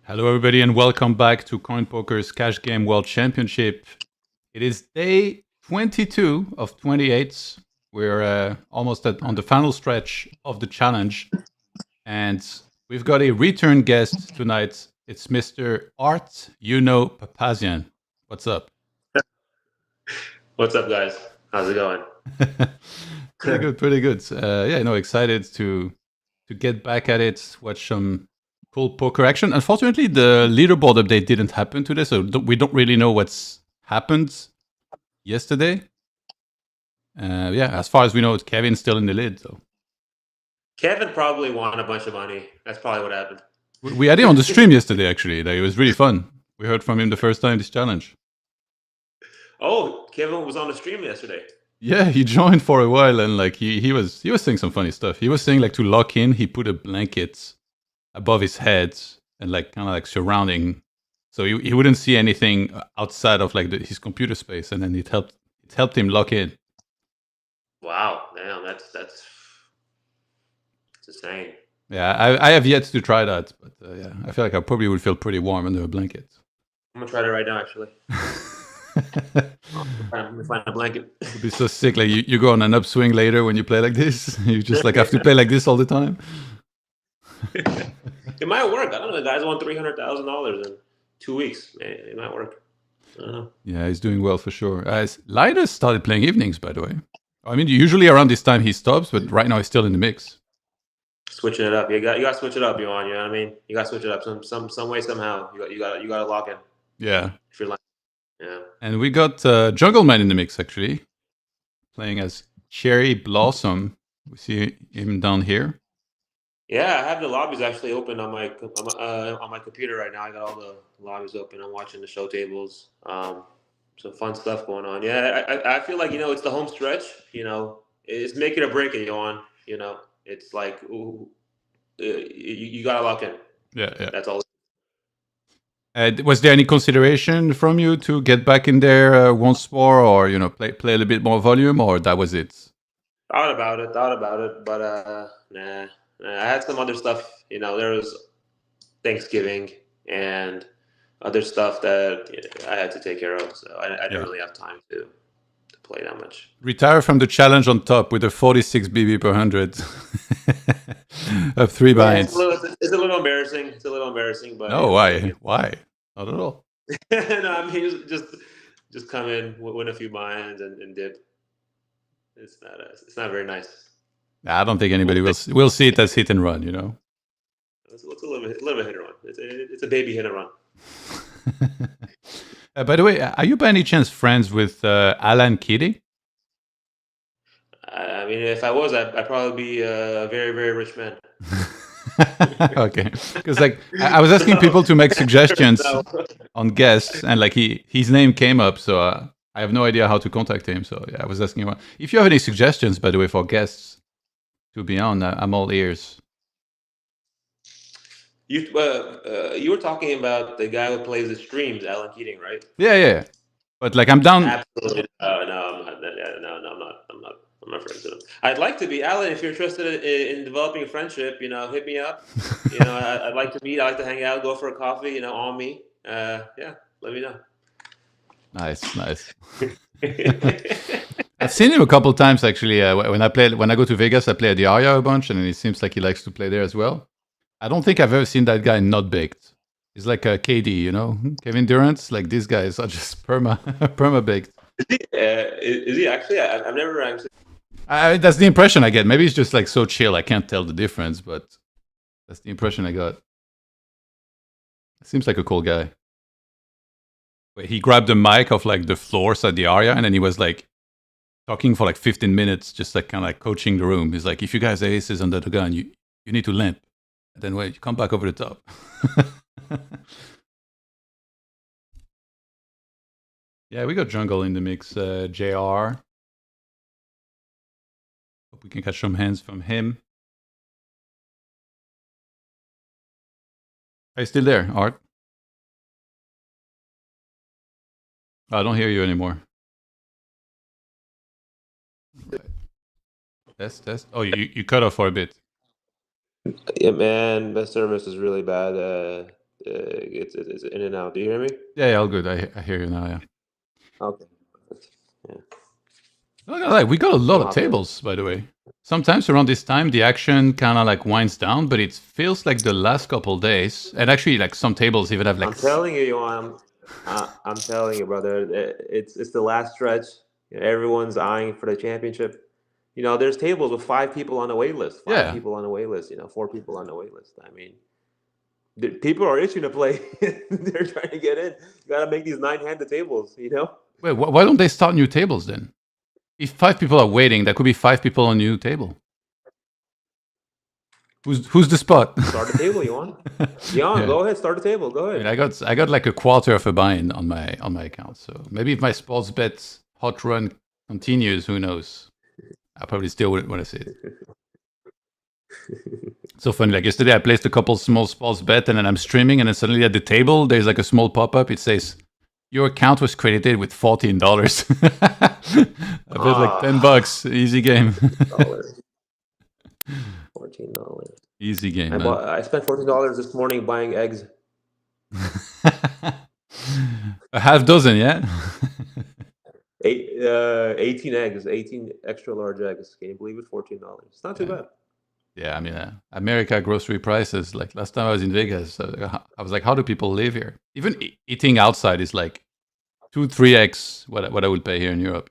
Hello, everybody, and welcome back to CoinPoker's Cash Game World Championship. It is day 22 of 28. We're almost on the final stretch of the challenge, and we've got a return guest tonight. It's Mr. Art Papazyan. What's up? What's up, guys? How's it going? Pretty good, pretty good. Excited to get back at it, watch some cool poker action. Unfortunately, the leaderboard update didn't happen today, so we don't really know what's happened yesterday. As far as we know, Kevin's still in the lead. So Kevin probably won a bunch of money. That's probably what happened. we had him on the stream yesterday. Actually, it was really fun. We heard from him the first time this challenge. Oh, Kevin was on the stream yesterday. Yeah, he joined for a while, and like he was saying some funny stuff. He was saying like to lock in, he put a blanket above his head and like kind of like surrounding, so he wouldn't see anything outside of like his computer space, and then it helped him lock in. Wow, damn, that's insane. Yeah, I have yet to try that, but yeah, I feel like I probably would feel pretty warm under a blanket. I'm gonna try that right now, actually. I'm gonna find a blanket. It'd be so sick. Like you go on an upswing later when you play like this. You just like have to play like this all the time. It might work. I don't know. The guys won $300,000 in 2 weeks. Man, it might work. I don't know. Yeah, he's doing well for sure. Linus started playing evenings, by the way. I mean, usually around this time he stops, but right now he's still in the mix. Switching it up. You got to switch it up, Johan. You know what I mean? You got to switch it up some way somehow. You got to lock in. Yeah. If you're like, yeah. And we got Jungle Man in the mix actually, playing as Cherry Blossom. We see him down here. Yeah, I have the lobbies actually open on my computer right now. I got all the lobbies open. I'm watching the show tables. Some fun stuff going on. Yeah, I feel like it's the home stretch. It's make it or break it, Johan. It's like you gotta lock in. Yeah. That's all. Was there any consideration from you to get back in there once more, or play a little bit more volume, or that was it? Thought about it, but nah. I had some other stuff. There was Thanksgiving and other stuff that I had to take care of, so I didn't really have time to play that much. Retire from the challenge on top with a 46 BB per 100 of 3 binds. It's a little embarrassing. But no, why? Why? Not at all. No, I mean just come in, win a few binds, and dip. It's not very nice. I don't think anybody will see it as hit and run. It's a little bit hit and run. It's a baby hit and run. By the way, are you by any chance friends with Alan Keating? I mean, if I was, I'd probably be a very, very rich man. Okay, because like I was asking people to make suggestions on guests, and like his name came up, so I have no idea how to contact him. So yeah, I was asking him if you have any suggestions, by the way, for guests to be on. I'm all ears. You were talking about the guy who plays the streams, Alan Keating, right? Yeah. But like I'm down. Absolutely. No, I'm not. No, I'm not friends with him. I'd like to be. Alan, if you're interested in developing a friendship, hit me up. I'd like to meet. I like to hang out, go for a coffee. On me. Yeah, let me know. Nice. I've seen him a couple of times actually. When I go to Vegas, I play at the Aria a bunch, and it seems like he likes to play there as well. I don't think I've ever seen that guy not baked. He's like a KD, Kevin Durant. Like these guys are just perma baked. Is he actually? I've never actually. That's the impression I get. Maybe he's just like so chill. I can't tell the difference, but that's the impression I got. Seems like a cool guy. He grabbed the mic off like the floors at the Aria, and then he was like talking for like 15 minutes, just like kind of like coaching the room. He's like, if you guys have aces under the gun, you need to limp. And then wait, you come back over the top. Yeah, we got Jungle in the mix. JR. Hope we can catch some hands from him. Are you still there, Art? I don't hear you anymore. Test. Oh, you cut off for a bit. Yeah, man, the service is really bad. it's in and out. Do you hear me? Yeah, all good. I hear you now. Yeah. Okay. Yeah. We got a lot We'll of hop in. tables, by the way. Sometimes around this time, the action kind of like winds down, but it feels like the last couple days, and actually, like some tables even have like. I'm telling you, Johan. I'm telling you, brother. It's the last stretch. Everyone's eyeing for the championship. There's tables with 5 people on the wait list. Five Yeah. people on the wait list. 4 people on the wait list. I mean, people are itching to play. They're trying to get in. You got to make these 9-handed tables. Wait, why don't they start new tables then? If 5 people are waiting, there could be 5 people on a new table. Who's the spot? Start the table, Johan. Johan, Yeah. go ahead. Start the table. Go I ahead. mean, I got like a quarter of a buy-in on my account. So maybe if my sports bet hot run continues, who knows? I probably still wouldn't want to see it. So funny. Like yesterday, I placed a couple small sports bet, and then I'm streaming, and then suddenly at the table, there's like a small pop-up. It says, "Your account was credited with $14." I bet like $10. Easy game. $14. Easy game, man. I spent $14 this morning buying eggs. A half dozen, yeah. 18 eggs, 18 extra large eggs. Can you believe it? $14. It's not too bad. Yeah, I mean, America grocery prices. Like last time I was in Vegas, I was like, how do people live here? Even eating outside is like 2-3x what I would pay here in Europe.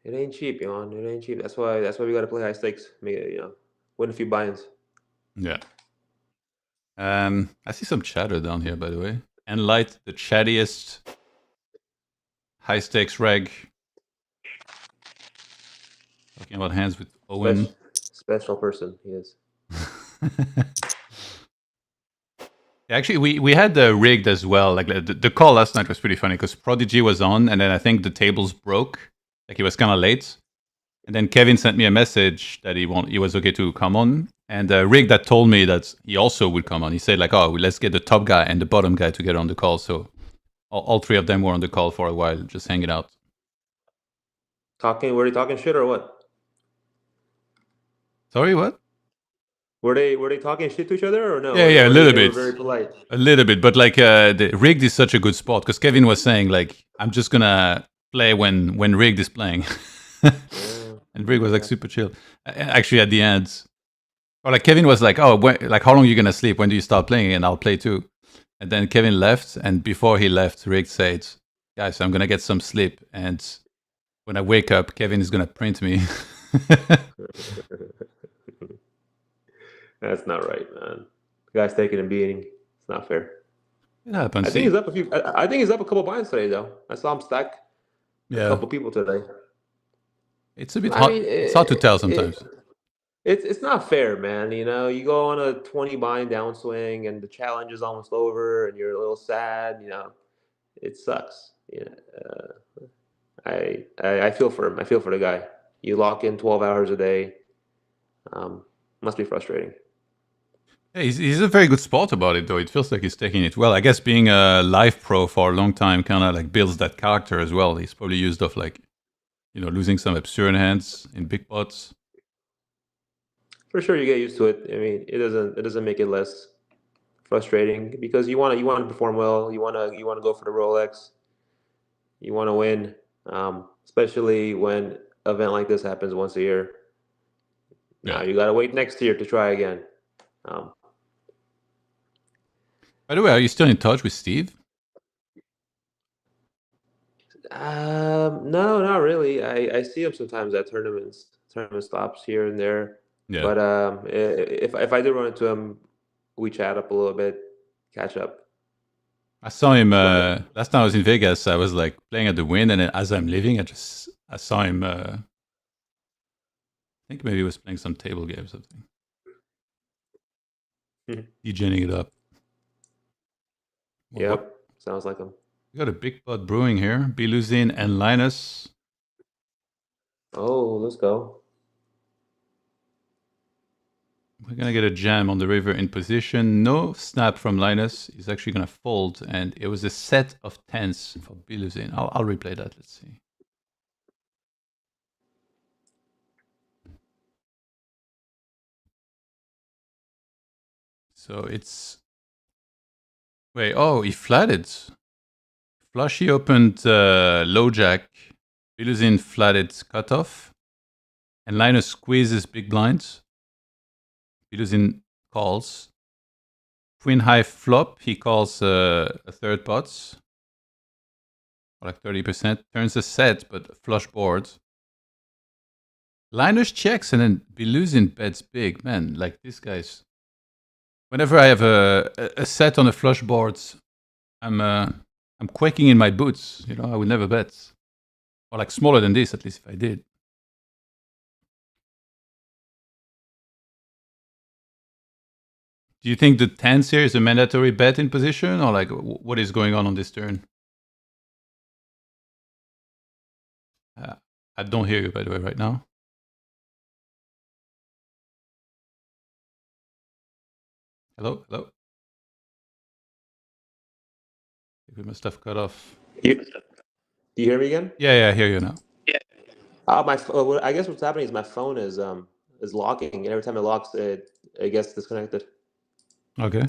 It ain't cheap, Johan. It ain't cheap. That's why we got to play high stakes. Win a few buy-ins. Yeah. I see some chatter down here, by the way. Enlight, the chattiest high stakes reg. Talking about hands with Owen. Special person, he is. Actually, we had the rigged as well. Like the call last night was pretty funny because Prodigy was on, and then I think the tables broke. Like he was kind of late, and then Kevin sent me a message that he was okay to come on, and Rig that told me that he also would come on. He said like, oh, let's get the top guy and the bottom guy together on the call. So all 3 of them were on the call for a while, just hanging out. Were they talking shit or what? Sorry, what? Were they talking shit to each other or no? Yeah, a little bit. They were very polite. A little bit, but like the rigged is such a good spot because Kevin was saying like, I'm just gonna play when rigged is playing, and rigged was like super chill. Actually, at the end, or like Kevin was like, oh, like how long are you gonna sleep? When do you start playing? And I'll play too. And then Kevin left, and before he left, rigged said, guys, I'm gonna get some sleep, and when I wake up, Kevin is gonna print me. That's not right, man. The guy's taking a beating. It's not fair. It happens. I think he's up I think he's up a couple binds today, though. I saw him stack a couple people today. It's a bit hard. It's hard to tell sometimes. It's not fair, man. You go on a 20 bind downswing, and the challenge is almost over, and you're a little sad. It sucks. I feel for him. I feel for the guy. You lock in 12 hours a day. Must be frustrating. Yeah, he's a very good sport about it, though. It feels like he's taking it well. I guess being a live pro for a long time kind of like builds that character as well. He's probably used of like, losing some absurd hands in big pots. For sure, you get used to it. I mean, it doesn't make it less frustrating because you want to perform well. You want to go for the Rolex. You want to win, especially when an event like this happens once a year. Now you got to wait next year to try again. By the way, are you still in touch with Steve? No, not really. I see him sometimes at tournament stops here and there. Yeah. But if I do run into him, we chat up a little bit, catch up. I saw him last time I was in Vegas. I was like playing at the Wynn, and then as I'm leaving, I saw him. I think maybe he was playing some table game or something. DJing it up. Yep, sounds like him. We got a big pot brewing here. Biluzin and Linus. Oh, let's go. We're going to get a jam on the river in position. No snap from Linus. He's actually going to fold. And it was a set of tens for Biluzin. I'll replay that. Let's see. So it's... Wait, oh, he flatted. Flushy opened low jack. Biluzin flatted cutoff. And Linus squeezes big blinds. Biluzin calls. Queen high flop, he calls a third pots. Like 30%. Turns a set, but flush board. Linus checks and then Biluzin bets big. Man, like this guy's... Whenever I have a set on a flush board, I'm quaking in my boots. You know, I would never bet. Or like smaller than this, at least if I did. Do you think the 10s here is a mandatory bet in position? Or like, what is going on this turn? I don't hear you, by the way, right now. Hello? Hello? We must have cut off. Do you hear me again? Yeah, I hear you now. Yeah. I guess what's happening is my phone is locking, and every time it locks, it gets disconnected. Okay.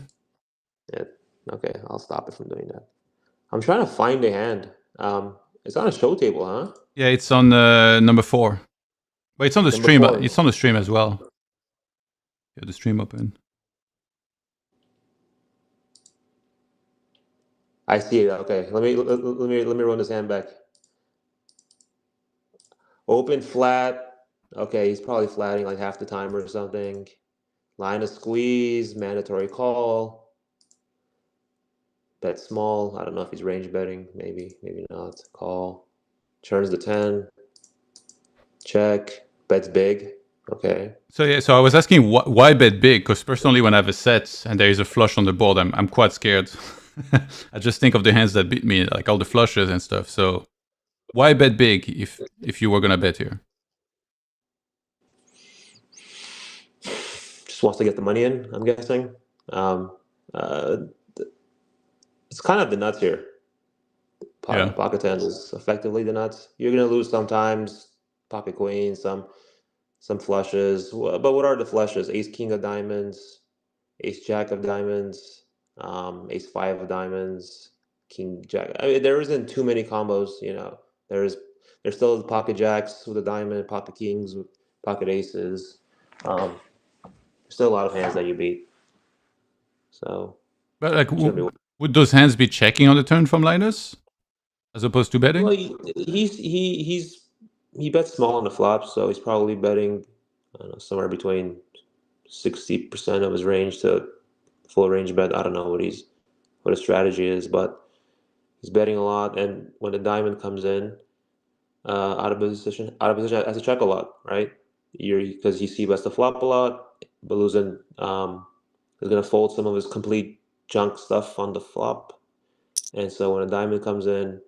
Yeah. Okay, I'll stop it from doing that. I'm trying to find a hand. It's on a show table, huh? Yeah, it's on number 4. But it's on the Number stream. 4. It's on the stream as well. Yeah, the stream open. I see it. Okay, let me run this hand back. Open flat. Okay, he's probably flatting like half the time or something. Line of squeeze, mandatory call. Bet small. I don't know if he's range betting. Maybe not. Call. Turns the 10. Check. Bets big. Okay. So yeah, so I was asking why bet big? Because personally, when I have a set and there is a flush on the board, I'm quite scared. I just think of the hands that beat me, like all the flushes and stuff. So why bet big if you were gonna bet here? Just wants to get the money in, I'm guessing. It's kind of the nuts here. Yeah. Pocket tens is effectively the nuts. You're gonna lose sometimes. Pocket queen, some flushes. But what are the flushes? Ace king of diamonds, ace jack of diamonds, ace five of diamonds, king jack. I mean, there isn't too many combos. You know, there's still pocket jacks with a diamond, pocket kings with pocket aces. There's still a lot of hands that you beat. So, But like, would those hands be checking on the turn from Linus as opposed to betting? well, he bets small on the flop, so he's probably betting, I don't know, somewhere between 60% of his range to full range bet. I don't know what his strategy is, but he's betting a lot. And when the diamond comes in, out of position, has to check a lot, right? Because he see bets the flop a lot. Biluzin is gonna fold some of his complete junk stuff on the flop, and so when a diamond comes in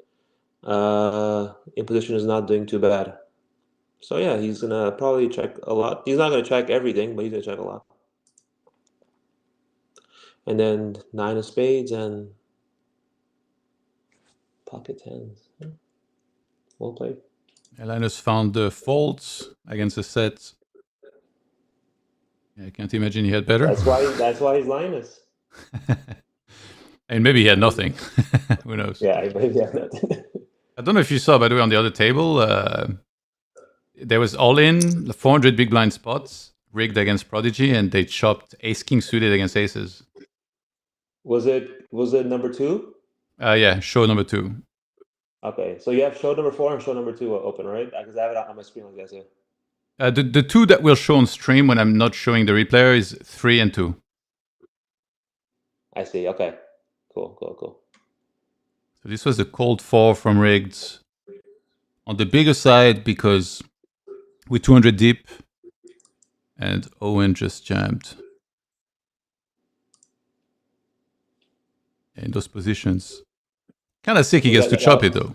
position is not doing too bad. So yeah, he's gonna probably check a lot. He's not gonna check everything, but he's gonna check a lot. And then 9 of spades and pocket tens. Well played. Linus found the folds against the set. Yeah, I can't imagine he had better. That's why he's Linus. And maybe he had nothing. Who knows? Yeah, maybe he had nothing. I don't know if you saw, by the way, on the other table, there was all in 400 big blind spots rigged against Prodigy, and they chopped ace king suited against aces. Was it number 2? Yeah, show number 2. Okay, so you have show number 4 and show number 2 open, right? Because I have it on my screen like that. Yeah. The 2 that will show on stream when I'm not showing the replayer is 3 and 2. I see. Okay. Cool. So this was a cold 4 from rigged on the bigger side because with 200 deep, and Owen just jammed in those positions. Kind of sick he gets to chop it though.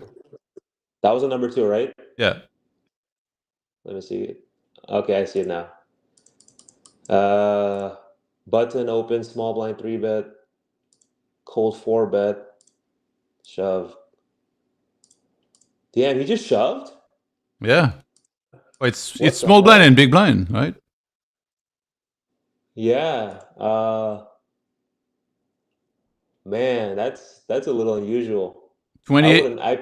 That was a number 2, right? Yeah. Let me see. Okay, I see it now. Button open, small blind 3 bet, cold 4 bet, shove. Damn, he just shoved? Yeah. Well, it's small blind and big blind, right? Yeah. Man, that's a little unusual. 28. I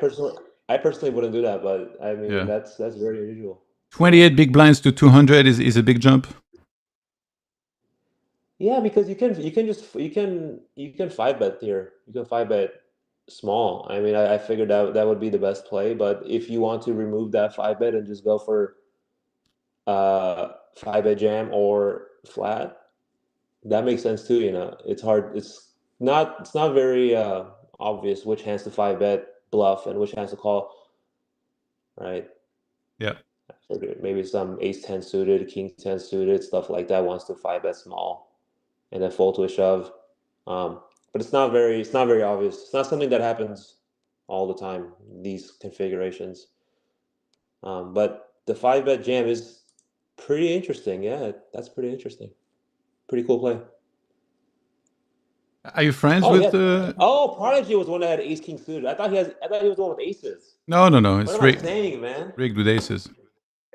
personally wouldn't do that, but I mean Yeah. that's very unusual. 28 big blinds to 200 is a big jump. Yeah, because you can 5-bet here. You can 5-bet small. I mean, I figured that would be the best play, but if you want to remove that 5-bet and just go for 5-bet jam or flat, that makes sense too, you know. It's hard. It's not very obvious which hands to 5-bet bluff and which hands to call, right? Yeah. I figured maybe some ace-10 suited, king-10 suited, stuff like that wants to 5-bet small and then fold to a shove. But it's not very obvious. It's not something that happens all the time, these configurations. But the 5-bet jam is pretty interesting. Yeah, that's pretty interesting. Pretty cool play. Are you friends Oh with yeah. Oh, Prodigy was one that had ace king suited. I thought he was the one with aces. No, no, no. What It's am I saying, man? rigged with aces.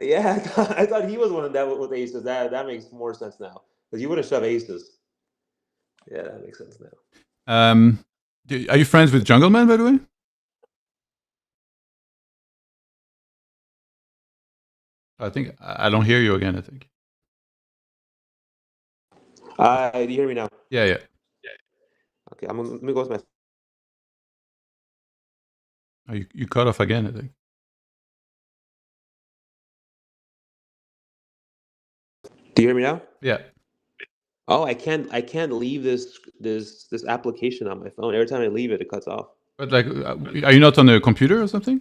Yeah, I thought he was one of that with aces. That makes more sense now. Because you would have shoved aces. Yeah, that makes sense now. Are you friends with Jungleman, by the way? I think I don't hear you again. I think. Do you hear me now? Yeah, yeah. Okay, let me go with my. Oh, you cut off again. I think. Do you hear me now? Yeah. Oh, I can't leave this application on my phone. Every time I leave it, it cuts off. But like, are you not on a computer or something?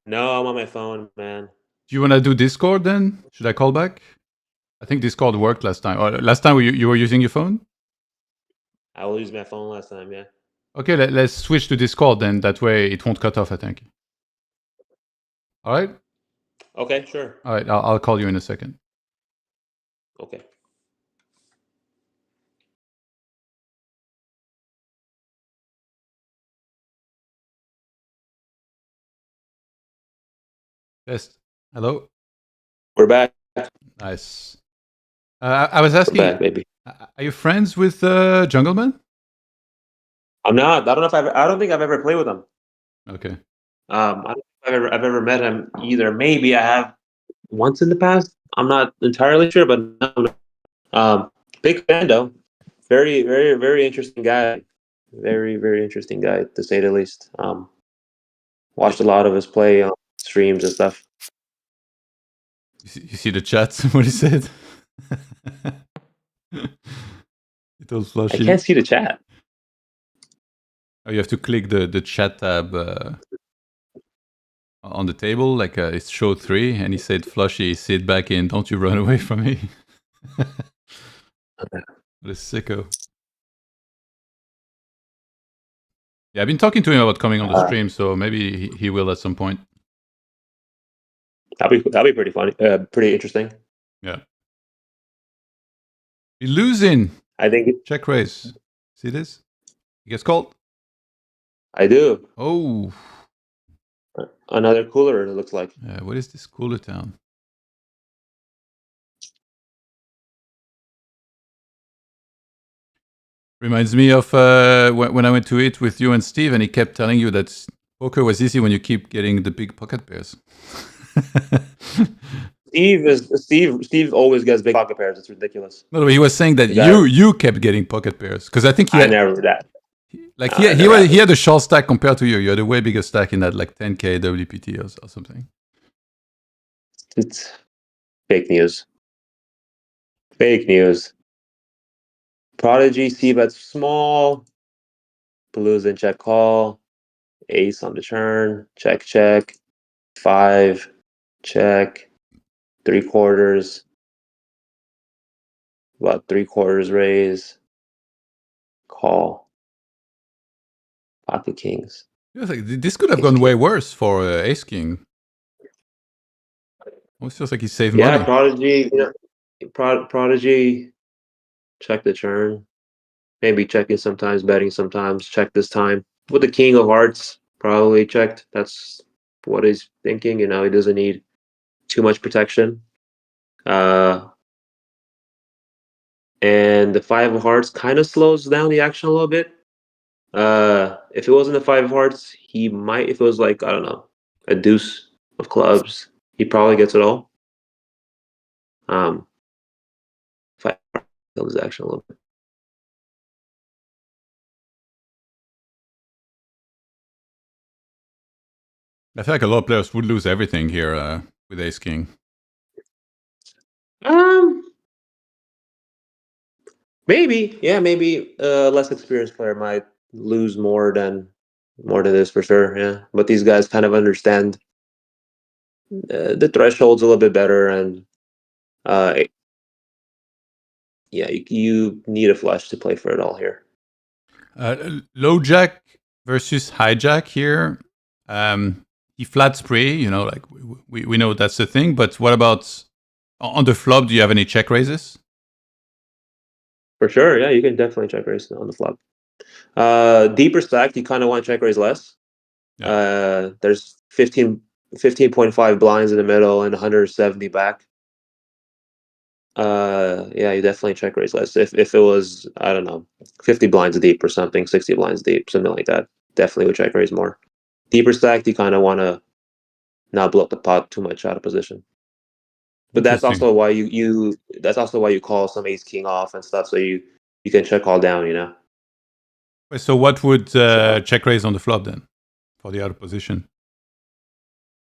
No, I'm on my phone, man. Do you want to do Discord then? Should I call back? I think Discord worked last time. Or last time you were using your phone? I will use my phone last time, yeah. Okay, let's switch to Discord then. That way it won't cut off, I think. All right? Okay, sure. All right, I'll call you in a second. Okay. Yes. Hello? We're back. Nice. I was We're asking, back, baby. are you friends with Jungleman? I'm not. I don't think I've ever played with him. Okay. I don't think I've ever met him either. Maybe I have once in the past. I'm not entirely sure, but no. Big fan though. Very, very, very interesting guy. Very, very interesting guy to say the least. Watched a lot of his play on streams and stuff. You see the chat? What he said? It was I flashy. can't see the chat. Oh, you have to click the chat tab on the table, like it's show 3, and he said, "Flushy, sit back in. Don't you run away from me." What a sicko. Yeah, I've been talking to him about coming on the stream, so maybe he will at some point. That'll be pretty funny. Pretty interesting. Yeah. Biluzin. I think Check raise. See this? He gets called. I do. Oh. Another cooler, it looks like. What is this cooler town? Reminds me of when I went to eat with you and Steve, and he kept telling you that poker was easy when you keep getting the big pocket pairs. Steve always gets big pocket pairs. It's ridiculous. No, he was saying that you kept getting pocket pairs because I think he had, never that. Like he had a short stack compared to you. You had a way bigger stack in that like 10K WPT or something. It's fake news. Fake news. Prodigy, c-bet small. Biluzin check call. Ace on the turn. Check, check. 5. Check. 3/4. About 3/4 raise. Call. Pocket kings. Like, this could have gone way worse for Ace King. Almost feels like he saved money. Yeah, Prodigy. Prodigy. Check the turn. Maybe checking sometimes, betting sometimes. Check this time. With the king of hearts, probably checked. That's what he's thinking. You know, he doesn't need too much protection. And the 5 of hearts kind of slows down the action a little bit. If it wasn't the 5 of hearts, he might. If it was like, I don't know, a deuce of clubs, he probably gets it all. 5 kills his action a little bit. I feel like a lot of players would lose everything here with Ace King. Maybe, yeah, maybe a less experienced player might lose more than this for sure. Yeah, but these guys kind of understand the thresholds a little bit better, and yeah, you need a flush to play for it all here. Low jack versus hijack here. He flat spree, you know, like we know that's the thing. But what about on the flop? Do you have any check raises? For sure, yeah, you can definitely check raise on the flop. Deeper stack, you kind of want to check raise less. Yeah. There's 15.5 blinds in the middle and 170 back. Yeah, you definitely check raise less. If it was, I don't know, 50 blinds deep or something, 60 blinds deep, something like that, definitely would check raise more. Deeper stacked, you kind of want to not blow up the pot too much out of position. But that's also why you call some ace king off and stuff, so you can check all down, you know. So what would check raise on the flop then for the out of position?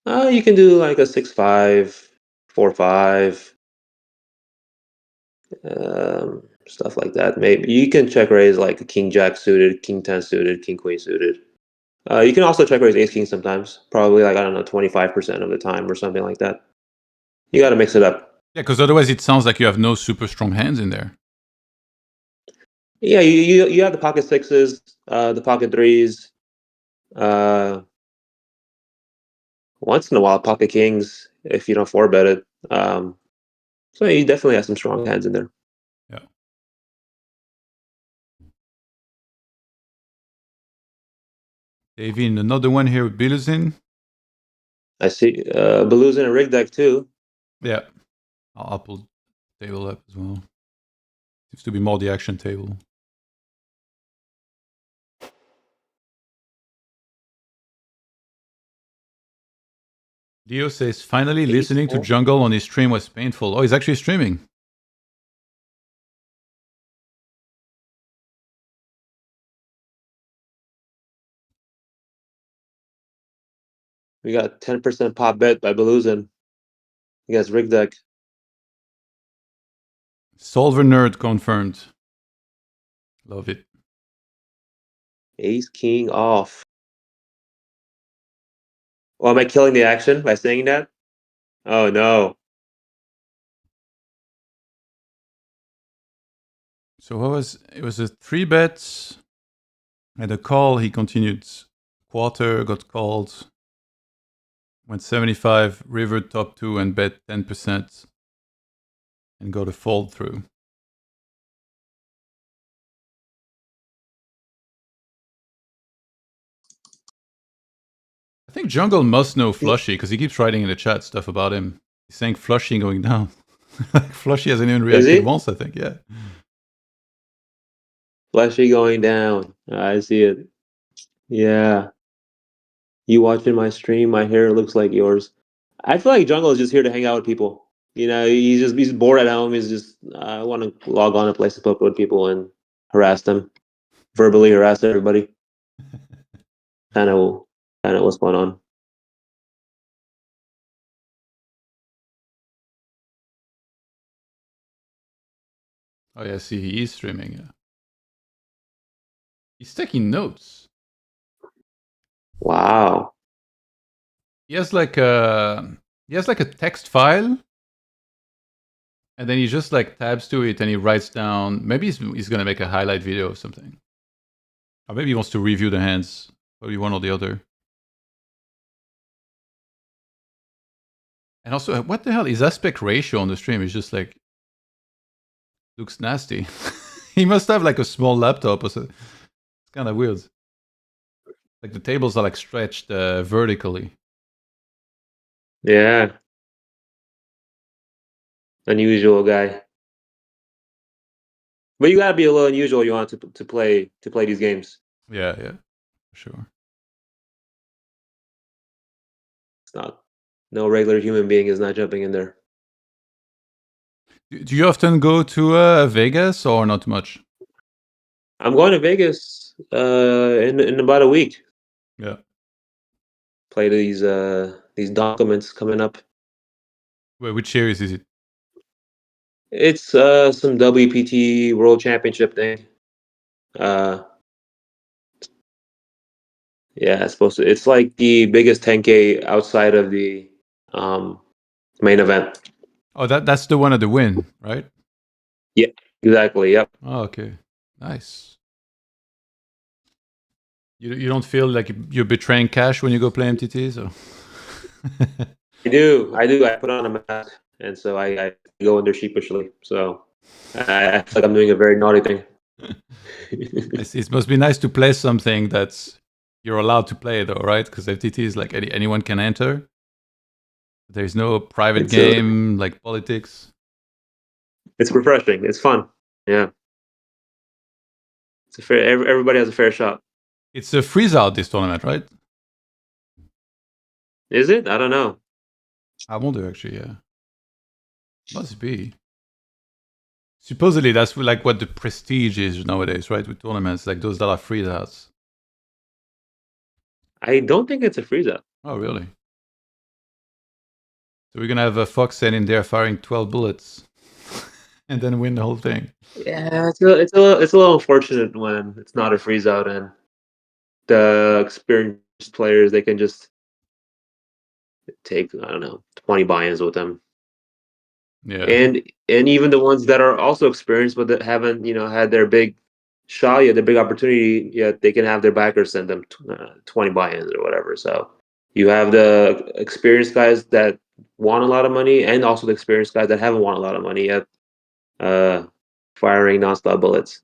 You can do like a 6-5, 4-5, stuff like that. Maybe you can check raise like a king jack suited, king 10 suited, king queen suited. You can also check raise ace king sometimes, probably like, I don't know, 25% of the time or something like that. You got to mix it up. Yeah, because otherwise it sounds like you have no super strong hands in there. Yeah, you have the pocket sixes, the pocket threes, once in a while pocket kings if you don't 4-bet it. So you definitely have some strong hands in there. Yeah. Davin, another one here with Biluzin. I see Biluzin and rig deck too. Yeah. I'll pull table up as well. Seems to be more the action table. Leo says, finally listening to Jungle on his stream was painful. Oh, he's actually streaming. We got 10% pop bet by Biluzin against rig deck. Solver nerd confirmed. Love it. Ace king off. Oh, am I killing the action by saying that? Oh no. So what was it? Was a 3-bet and a call. He continued quarter, got called, went 75, river top 2 and bet 10% and got a fold through. I think Jungle must know Flushy because he keeps writing in the chat stuff about him. He's saying Flushy going down. Flushy hasn't even reacted once, I think. Yeah. Flushy going down. I see it. Yeah. You watching my stream? My hair looks like yours. I feel like Jungle is just here to hang out with people. You know, he's bored at home. He's just I want to log on and play some poker with people and harass them, verbally harass everybody. Kind of what's going on. Oh yeah, see, he is streaming. Yeah. He's taking notes. Wow. He has like a text file, and then he just like tabs to it and he writes down. Maybe he's gonna make a highlight video or something, or maybe he wants to review the hands. Maybe one or the other. And also, what the hell? His aspect ratio on the stream is just like looks nasty. He must have like a small laptop or something. It's kind of weird. Like the tables are like stretched vertically. Yeah. Unusual guy. But you gotta be a little unusual. You want to play these games. Yeah, yeah, sure. It's not. No regular human being is not jumping in there. Do you often go to Vegas or not much? I'm going to Vegas in about a week. Yeah. Play these documents coming up. Wait, which series is it? It's some WPT World Championship thing. Uh, yeah, it's supposed to. It's like the biggest 10K outside of the main event. Oh, that's the one at the win, right? Yeah, exactly. Yep. Oh, okay. Nice. You don't feel like you're betraying cash when you go play MTTs? Or? I do. I do. I put on a mask, and so I go in there sheepishly. So I feel like I'm doing a very naughty thing. It must be nice to play something that's you're allowed to play, though, right? Because FTT is like anyone can enter. There's no private It's a, game like politics. it's refreshing. It's fun. Yeah. It's a fair. Everybody has a fair shot. It's a freeze out this tournament, right? Is it? I don't know. I wonder actually. Yeah, must be. Supposedly that's like what the prestige is nowadays, right? With tournaments like those that are freeze outs. I don't think it's a freeze out. Oh, really? So we're gonna have a Fox in there firing 12 bullets, and then win the whole thing. Yeah, it's a little unfortunate when it's not a freeze out and the experienced players they can just take, I don't know, 20 buy-ins with them. Yeah. And even the ones that are also experienced but that haven't had their big shot yet, their big opportunity yet, they can have their backers send them 20 buy-ins or whatever. So you have the experienced guys that want a lot of money and also the experienced guys that haven't won a lot of money yet, firing nonstop bullets.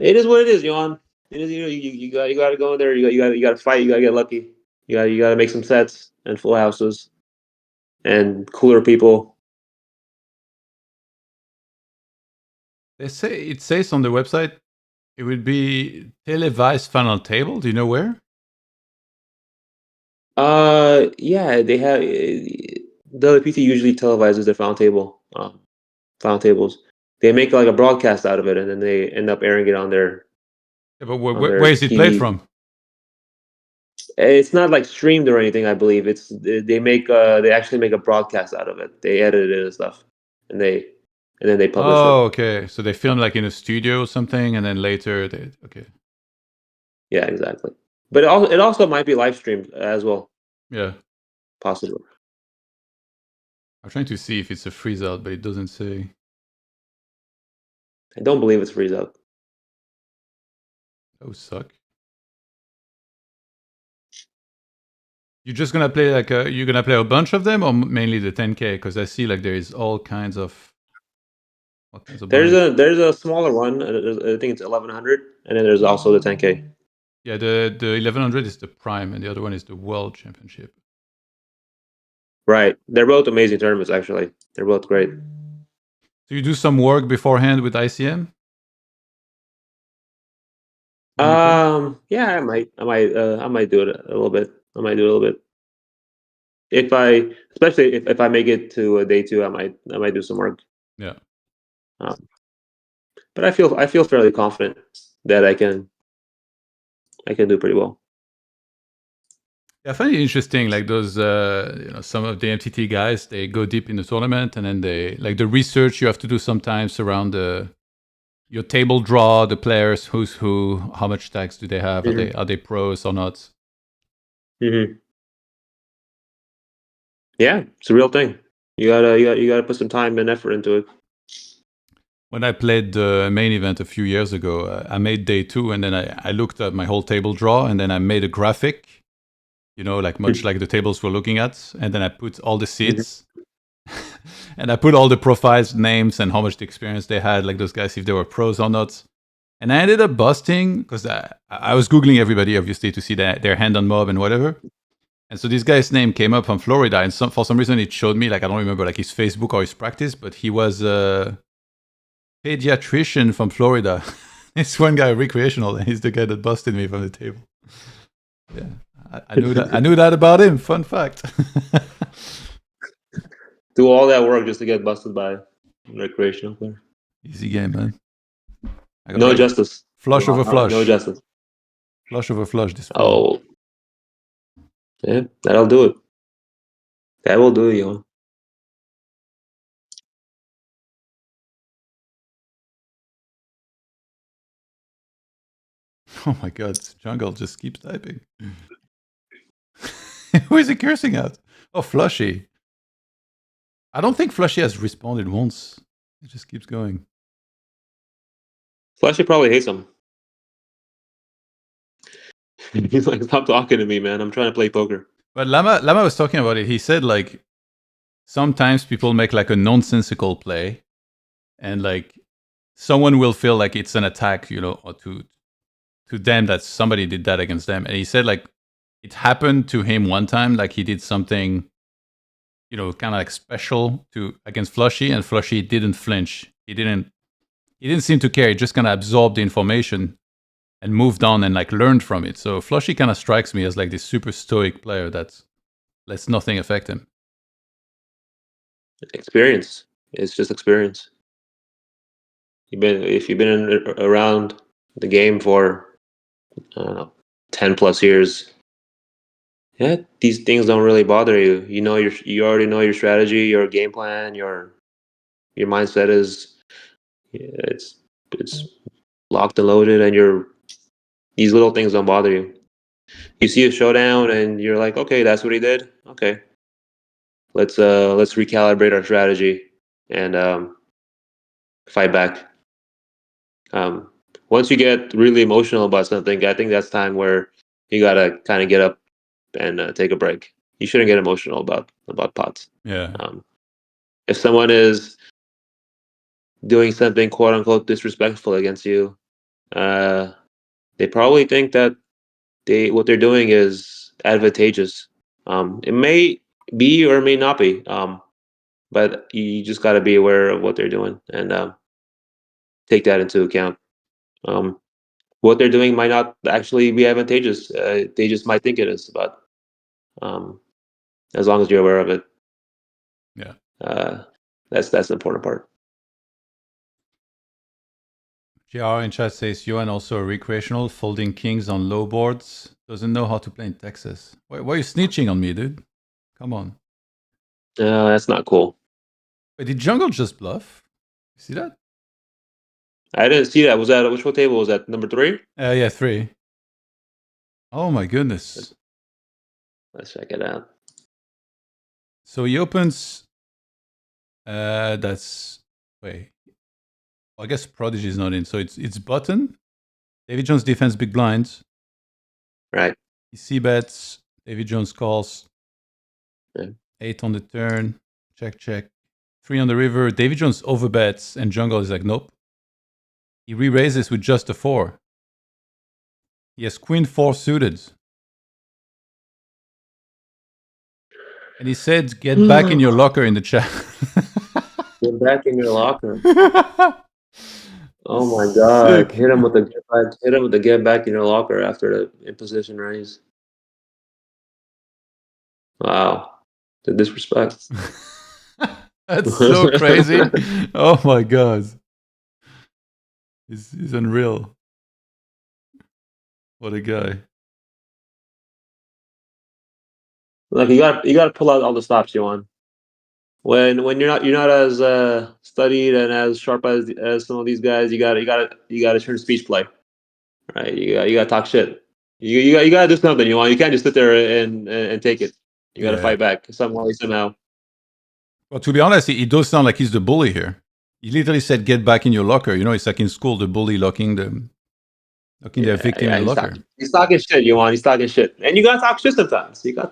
It is what it is, Johan. It is, you got to go in there. You got to fight. You got to get lucky. You got to make some sets and full houses and cooler people. It says on the website it would be televised final table. Do you know where? Yeah, they have the PT usually televises their final tables. They make like a broadcast out of it, and then they end up airing it on their Yeah, but where is it played TV. from? It's not like streamed or anything. I believe they actually make a broadcast out of it. They edit it and stuff, and then they publish it. Oh, okay. So they film like in a studio or something, and then later they okay. Yeah, exactly. But it also might be live streamed as well, Yeah. possibly. I'm trying to see if it's a freeze out, but it doesn't say. I don't believe it's freeze out. That would suck. You're just gonna play you're gonna play a bunch of them, or mainly the 10K? Because I see like there is all kinds of There's blinds. a smaller one. I think it's 1100, and then there's also the 10K. Yeah, the 1100 is the prime, and the other one is the world championship. Right. They're both amazing tournaments, actually. They're both great. So you do some work beforehand with ICM? Yeah, I might do it a little bit. I might do it a little bit. Especially if I make it to day two, I might do some work. Yeah. But I feel fairly confident that I can do pretty well. Yeah, I find it interesting. Like those, some of the MTT guys, they go deep in the tournament, and then they like the research you have to do sometimes around your table draw, the players, who's who, how much tax do they have, Mm-hmm. are they pros or not? Mm-hmm. Yeah, it's a real thing. You gotta put some time and effort into it. When I played the main event a few years ago, I made day two, and then I looked at my whole table draw, and then I made a graphic, like much like the tables we're looking at, and then I put all the seats, and I put all the profiles, names, and how much the experience they had, like those guys, if they were pros or not. And I ended up busting, because I was Googling everybody, obviously, to see their hand on mob and whatever. And so this guy's name came up from Florida, and for some reason it showed me, like, I don't remember, like his Facebook or his practice, but he was a pediatrician from Florida. It's one guy recreational, and he's the guy that busted me from the table. Yeah, I knew that. I knew that about him. Fun fact. Do all that work just to get busted by a recreational player. Easy game, man. No justice. Flush over flush. No justice. Flush over flush. This fall. Oh, yeah, that'll do it. That will do it, Johan. Oh my God, Jungle just keeps typing. Who is he cursing at? Oh, Flushy. I don't think Flushy has responded once. It just keeps going. Flushy probably hates him. He's like, stop talking to me, man. I'm trying to play poker. But Lama was talking about it. He said like sometimes people make like a nonsensical play, and like someone will feel like it's an attack, you know, or to them that somebody did that against them. And he said like it happened to him one time, like he did something, you know, kind of like special against Flushy, and Flushy didn't flinch. He didn't seem to care. He just kind of absorbed the information and moved on and like learned from it. So Flushy kind of strikes me as like this super stoic player that lets nothing affect him. Experience. It's just experience. If you've been around the game for 10 plus years, yeah, these things don't really bother you. You already know your strategy, your game plan, your mindset is it's locked and loaded, and these little things don't bother you. You see a showdown and you're like, okay, that's what he did. Okay, let's recalibrate our strategy and fight back. Once you get really emotional about something, I think that's time where you gotta kind of get up and take a break. You shouldn't get emotional about pots. Yeah. If someone is doing something quote unquote disrespectful against you, they probably think that what they're doing is advantageous. It may be or may not be, but you just got to be aware of what they're doing and take that into account. What they're doing might not actually be advantageous. They just might think it is, but as long as you're aware of it, yeah, that's the important part. JR in chat says Johan also a recreational, folding kings on low boards. Doesn't know how to play in Texas. Why are you snitching on me, dude? Come on. That's not cool. Wait, did Jungle just bluff? You see that? I didn't see that. Was that which table was that? Number 3? Yeah, 3. Oh my goodness. Let's check it out. So he opens. That's wait. Well, I guess Prodigy is not in. So it's button. David Jones defense big blinds. Right. He c-bets. David Jones calls. Yeah. 8 on the turn. Check. 3 on the river. David Jones overbets, and Jungle is like, nope. He re-raises with just a 4. He has Queen 4 suited. And he said, get back in your locker in the chat. Get back in your locker. Oh my God! Sick. Hit him with the get back in your locker after the imposition raise. Wow, the disrespect. That's so crazy. Oh my God, he's unreal. What a guy. Like you got to pull out all the stops you want. When you're not as studied and as sharp as some of these guys, you got to turn speech play, right? You got to talk shit. You got to do something. You can't just sit there and take it. You got to fight back somehow. Well, to be honest, he does sound like he's the bully here. He literally said, "Get back in your locker." You know, it's like in school, the bully locking their victim in the locker. He's talking shit, Yuan. He's talking shit, and you gotta talk shit sometimes. Yeah,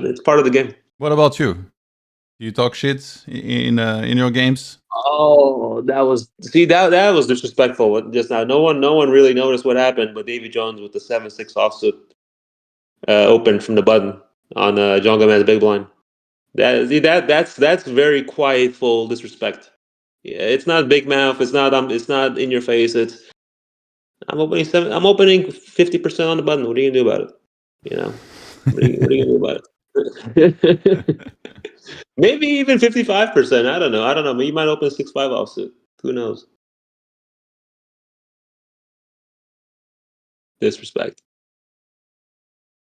it's part of the game. What about you? Do you talk shit in your games? Oh, that was disrespectful just now. No one really noticed what happened, but Davy Jones with the 7-6 offsuit opened from the button on John Gomez big blind. That's very quiet, full disrespect. Yeah, it's not big mouth. It's not in your face. I'm opening 50% on the button. What are you gonna do about it? You know, what are you gonna do about it? Maybe even 55%. I don't know. I don't know. You might open 6-5 offsuit. Who knows? Disrespect.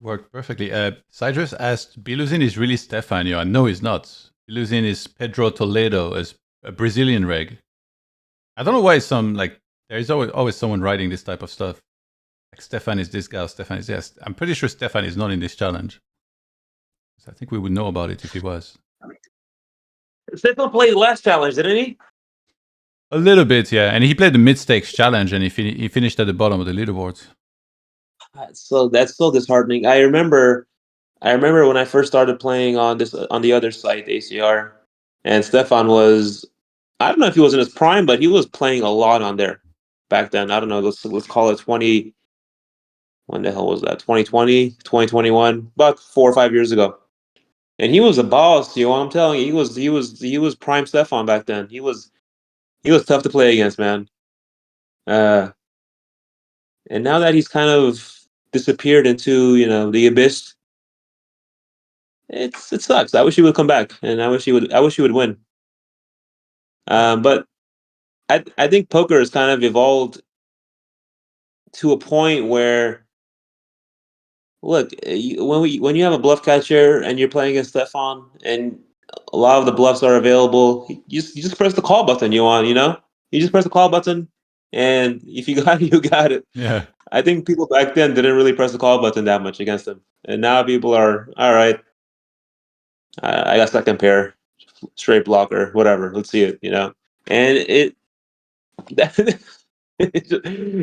Worked perfectly. Cydrus asked, Biluzin is really Stefano. No, he's not. Biluzin is Pedro Toledo, as a Brazilian reg. I don't know why there's always someone writing this type of stuff. Like Stefan is this guy, Stefan is yes. I'm pretty sure Stefan is not in this challenge. So I think we would know about it if he was. Stefan played last challenge, didn't he? A little bit, yeah. And he played the mid-stakes challenge, and he finished at the bottom of the leaderboard. So that's so disheartening. I remember when I first started playing on the other site, ACR, and Stefan was, I don't know if he was in his prime, but he was playing a lot on there back then. I don't know. Let's call it 20. When the hell was that? 2020, 2021, about 4 or 5 years ago. And he was a boss, you know what I'm telling you. He was prime Stefan back then. He was tough to play against, man. Uh, and now that he's kind of disappeared into, the abyss, it sucks. I wish he would come back, and I wish he would win. But I think poker has kind of evolved to a point where, look, when you have a bluff catcher and you're playing against Stefan, and a lot of the bluffs are available, you just press the call button. You just press the call button, and if you got it, you got it. Yeah. I think people back then didn't really press the call button that much against him, and now people are all right. I got second pair, straight blocker, whatever. Let's see it. And it.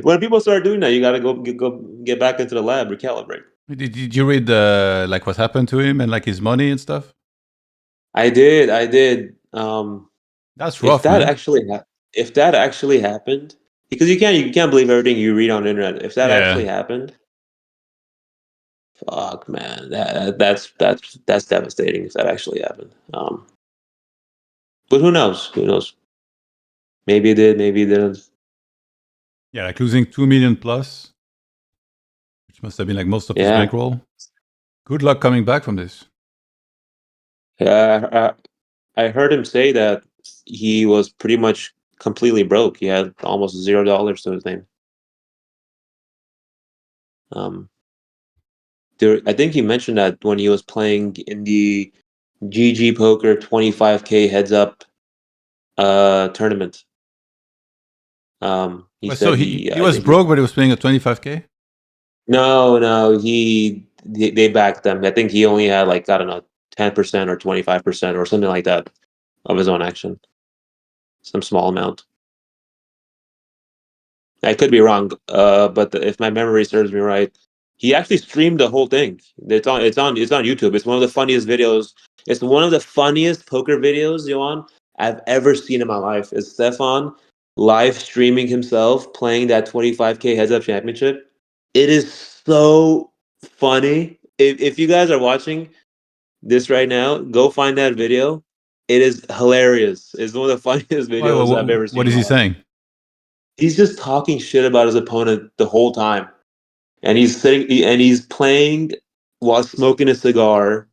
When people start doing that, you got to go get back into the lab, recalibrate. Did you read what happened to him and like his money and stuff? I did. That's If rough, that man. actually if that actually happened, because you can't believe everything you read on the internet. If that Yeah. actually happened, fuck, man, that's devastating. If that actually happened, but who knows? Who knows? Maybe it did. Maybe it didn't. Yeah, like losing 2 million plus, which must have been like most of his Yeah, bankroll. Good luck coming back from this. yeah. I heard him say that he was pretty much completely broke. He had almost $0 to his name. Um, I think he mentioned that when he was playing in the GG Poker 25K heads up tournament. He Well, so said he was broke, but he was playing at 25K? no, they backed them. I think he only had like, I don't know, 10% or 25% or something like that of his own action, some small amount. I could be wrong, but if my memory serves me right, he actually streamed the whole thing. It's on YouTube. It's one of the funniest videos. It's one of the funniest poker videos, Johan, I've ever seen in my life. It's Stefan live streaming himself playing that 25K heads up championship. It is so funny. If you guys are watching this right now, go find that video. It is hilarious. It's one of the funniest videos I've ever What seen in is my he life. saying? He's just talking shit about his opponent the whole time, and he's sitting and he's playing while smoking a cigar,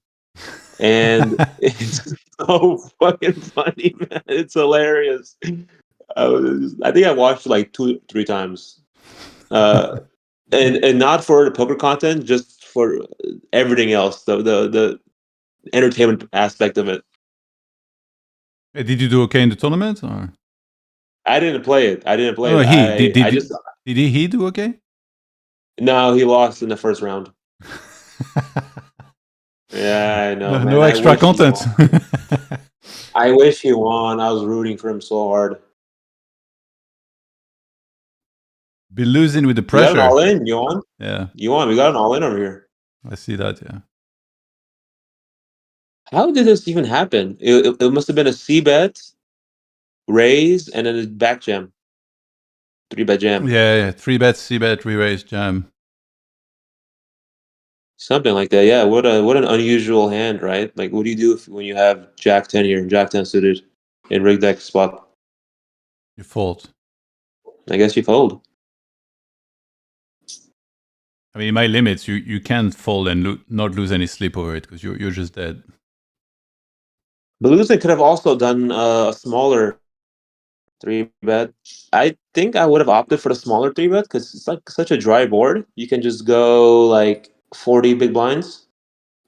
and it's so fucking funny, man. It's hilarious. I think I watched it like 2-3 times, and not for the poker content, just for everything else, the entertainment aspect of it. Did you do okay in the tournament? Or? I didn't play it. I didn't play No, it. he did. I just Did he do okay? No, he lost in the first round. Yeah, I know, No, man. no extra content. I wish he won. I was rooting for him so hard. Biluzin with the You got an pressure. all in. You won. Yeah, You won. We got an all in over here. I see that. Yeah. How did this even happen? It must have been a C bet, raise, and then a back jam, 3-bet jam, Yeah. 3 bets, C-bet, re-raise, jam. something like that. Yeah. What an unusual hand, right? Like, what do you do when you have Jack 10 here, Jack 10 suited in rig deck spot? You fold. I guess you fold. I mean, in my limits, you can't fold and not lose any sleep over it because you're just dead. Biluzin could have also done a smaller 3-bet. I think I would have opted for the smaller 3-bet because it's like such a dry board. You can just go like 40 big blinds,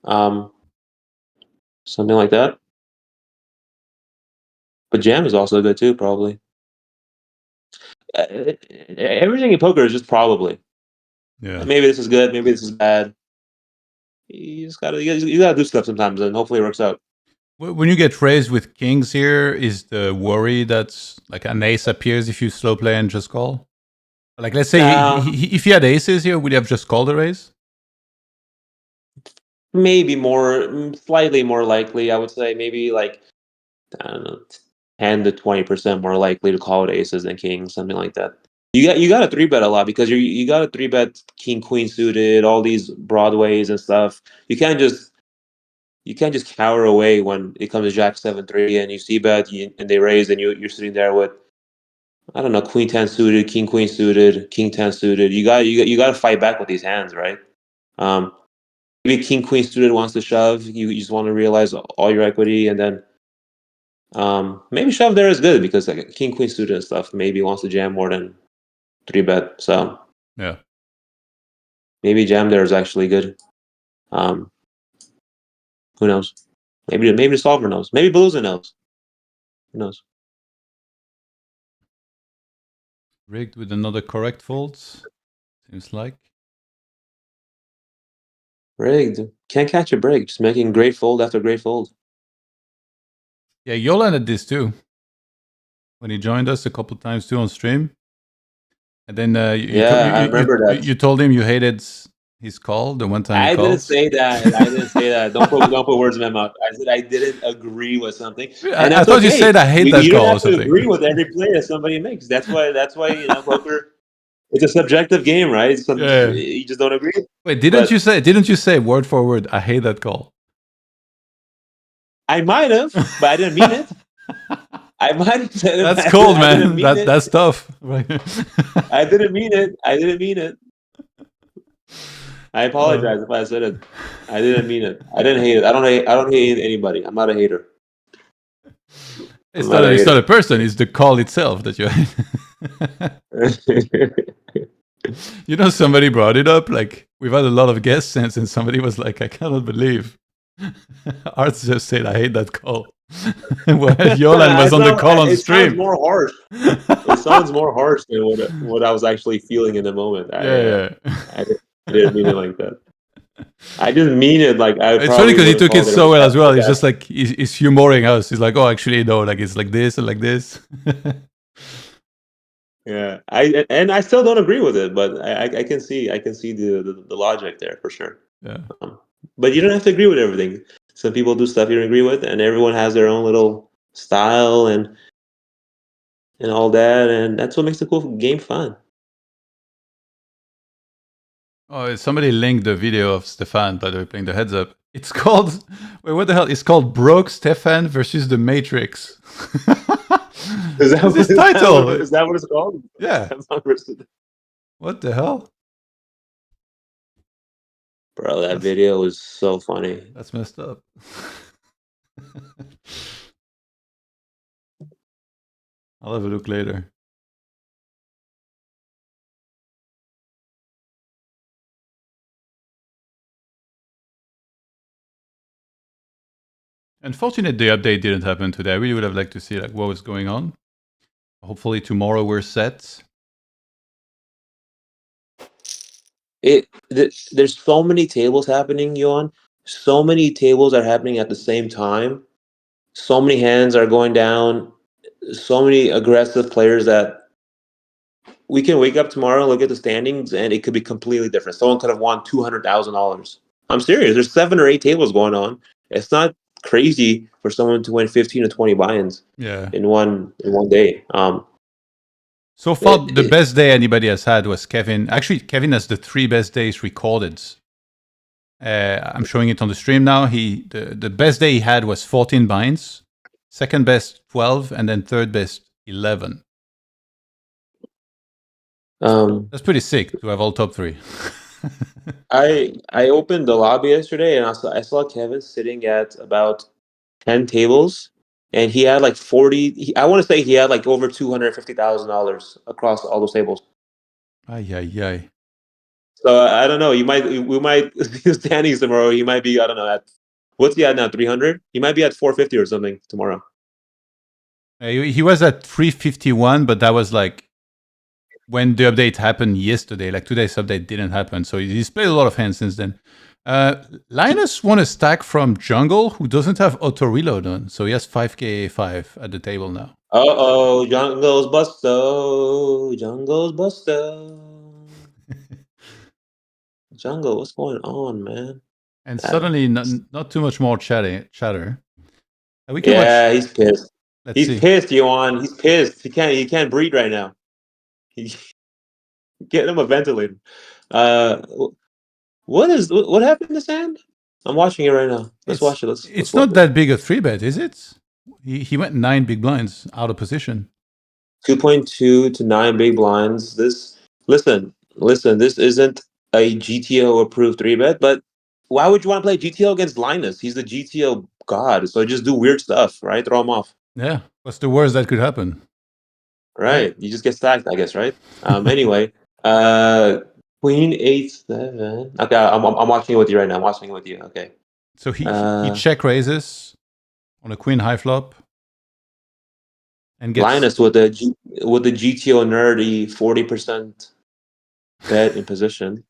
something like that. But jam is also good too, probably. Everything in poker is just probably. Yeah. Maybe this is good. Maybe this is bad. You gotta do stuff sometimes, and hopefully it works out. When you get raised with kings here, is the worry that like an ace appears if you slow play and just call? Like, let's say if you had aces here, would you have just called the raise? Maybe slightly more likely. I would say maybe like, I don't know, 10 to 20% more likely to call it aces than kings, something like that. You got to 3-bet a lot because you got to 3-bet king queen suited, all these broadways and stuff. You can't just cower away when it comes to jack 7-3 and you see bet and they raise and you're sitting there with, I don't know, queen 10 suited, king queen suited, king 10 suited. You got to fight back with these hands, right? Maybe king queen suited wants to shove. You just want to realize all your equity, and then maybe shove there is good because like king queen suited and stuff maybe wants to jam more than 3-bet. So yeah, maybe jam there is actually good. Who knows? Maybe the solver knows. Maybe Biluzin knows. Who knows? rigged with another correct fold. Seems like. Rigged. Can't catch a break. Just making great fold after great fold. Yeah, Yolan did this too. When he joined us a couple times too on stream. And then I remember that. You told him you hated his call the one time he called. I didn't say that. Don't put words in my mouth. I said I didn't agree with something. And I thought you said I hate that call. You don't have to agree with every play that somebody makes. That's why poker. It's a subjective game, right? You just don't agree. Wait, didn't you say word for word, I hate that call? I might have, but I didn't mean it. I might have said it. That's cold, man. That's tough. I didn't mean it. I apologize if I said it. I didn't mean it. I didn't hate it. I don't hate anybody. I'm not a hater. It's not a person. It's the call itself that you hate. You know, somebody brought it up. Like, we've had a lot of guests since, and somebody was like, I cannot believe Art just said, I hate that call. Well, Yolan was on the call on stream. It sounds more harsh. It sounds more harsh than what I was actually feeling in the moment. I didn't mean it like that. I didn't mean it like I. It's funny because he took it so well as well. He's just like he's humoring us. He's like, oh, actually, no, like it's like this and like this. Yeah, I still don't agree with it, but I can see the logic there for sure. Yeah. But you don't have to agree with everything. Some people do stuff you don't agree with, and everyone has their own little style and all that, and that's what makes the cool game fun. Oh, somebody linked the video of Stefan, by the way, playing the heads up. It's called, wait, what the hell? It's called Broke Stefan versus the Matrix. Is that his title? Is that what it's called? Yeah. What the hell? Bro, that video was so funny. That's messed up. I'll have a look later. Unfortunately, the update didn't happen today. I really would have liked to see like what was going on. Hopefully tomorrow we're set. There's so many tables happening, Johan. So many tables are happening at the same time. So many hands are going down. So many aggressive players that we can wake up tomorrow and look at the standings and it could be completely different. Someone could have won $200,000. I'm serious. There's 7 or 8 tables going on. It's not crazy for someone to win 15 or 20 buy-ins in one day. So far, the best day anybody has had was Kevin. Actually, Kevin has the 3 best days recorded. I'm showing it on the stream now. The best day he had was 14 buy-ins, second best 12, and then third best 11. That's pretty sick to have all top 3. I opened the lobby yesterday and I saw Kevin sitting at about 10 tables, and he had like 40. I want to say he had like over $250,000 across all those tables. Ay. So I don't know. We might standing tomorrow. He might be, I don't know, at what's he at now? 300. He might be at 450 or something tomorrow. He was at 351, but that was like when the update happened yesterday. Like today's update didn't happen, so he's played a lot of hands since then. Linus won a stack from Jungle, who doesn't have auto reload on, so he has 5k5 at the table now. Uh-oh, Jungle's busto. Jungle's busto. Jungle, what's going on, man? And suddenly, not too much more chatter. We can Yeah, he's pissed. Let's see. Pissed, Yohan. He's pissed. He can't breathe right now. Get him a ventilator. What happened to Sand? I'm watching it right now. Let's watch it. It's not that big a 3-bet, is it? He went 9 big blinds out of position. 2.2 to 9 big blinds. Listen. This isn't a GTO approved 3-bet, but why would you want to play GTO against Linus? He's the GTO god, so just do weird stuff, right? Throw him off. Yeah, what's the worst that could happen? Right, you just get stacked, I guess, right? Anyway, Queen 8-7. Okay, I'm watching it with you right now. I'm watching it with you. Okay. So he check raises on a queen high flop, and gets Linus with the GTO nerdy 40% bet in position.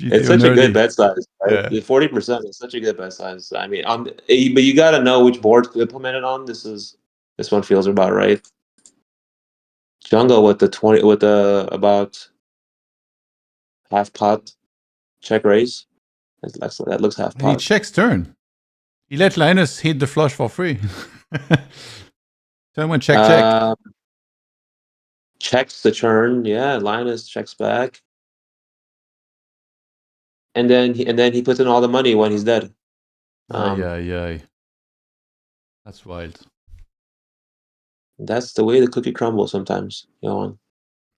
It's such a good bet size, right? Yeah. 40% is such a good bet size. I mean, but you got to know which board to implement it on. This one feels about right. Jungle with the about half pot check raise. That looks half pot. He checks turn. He let Linus hit the flush for free. Turn one check. Checks the turn. Yeah, Linus checks back. And then he puts in all the money when he's dead. Yeah. That's wild. That's the way the cookie crumbles sometimes, Johan.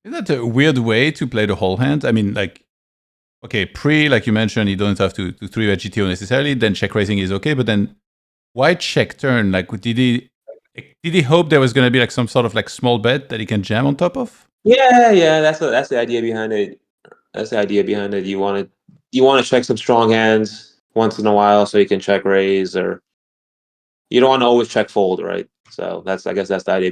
Isn't that a weird way to play the whole hand? I mean, like, okay, like you mentioned, you don't have to 3-bet GTO necessarily, then check raising is okay, but then why check turn? Like, did he hope there was going to be like some sort of like small bet that he can jam on top of? Yeah, that's the idea behind it. That's the idea behind it. You want to check some strong hands once in a while so you can check raise, or you don't want to always check fold, right? So I guess that's the idea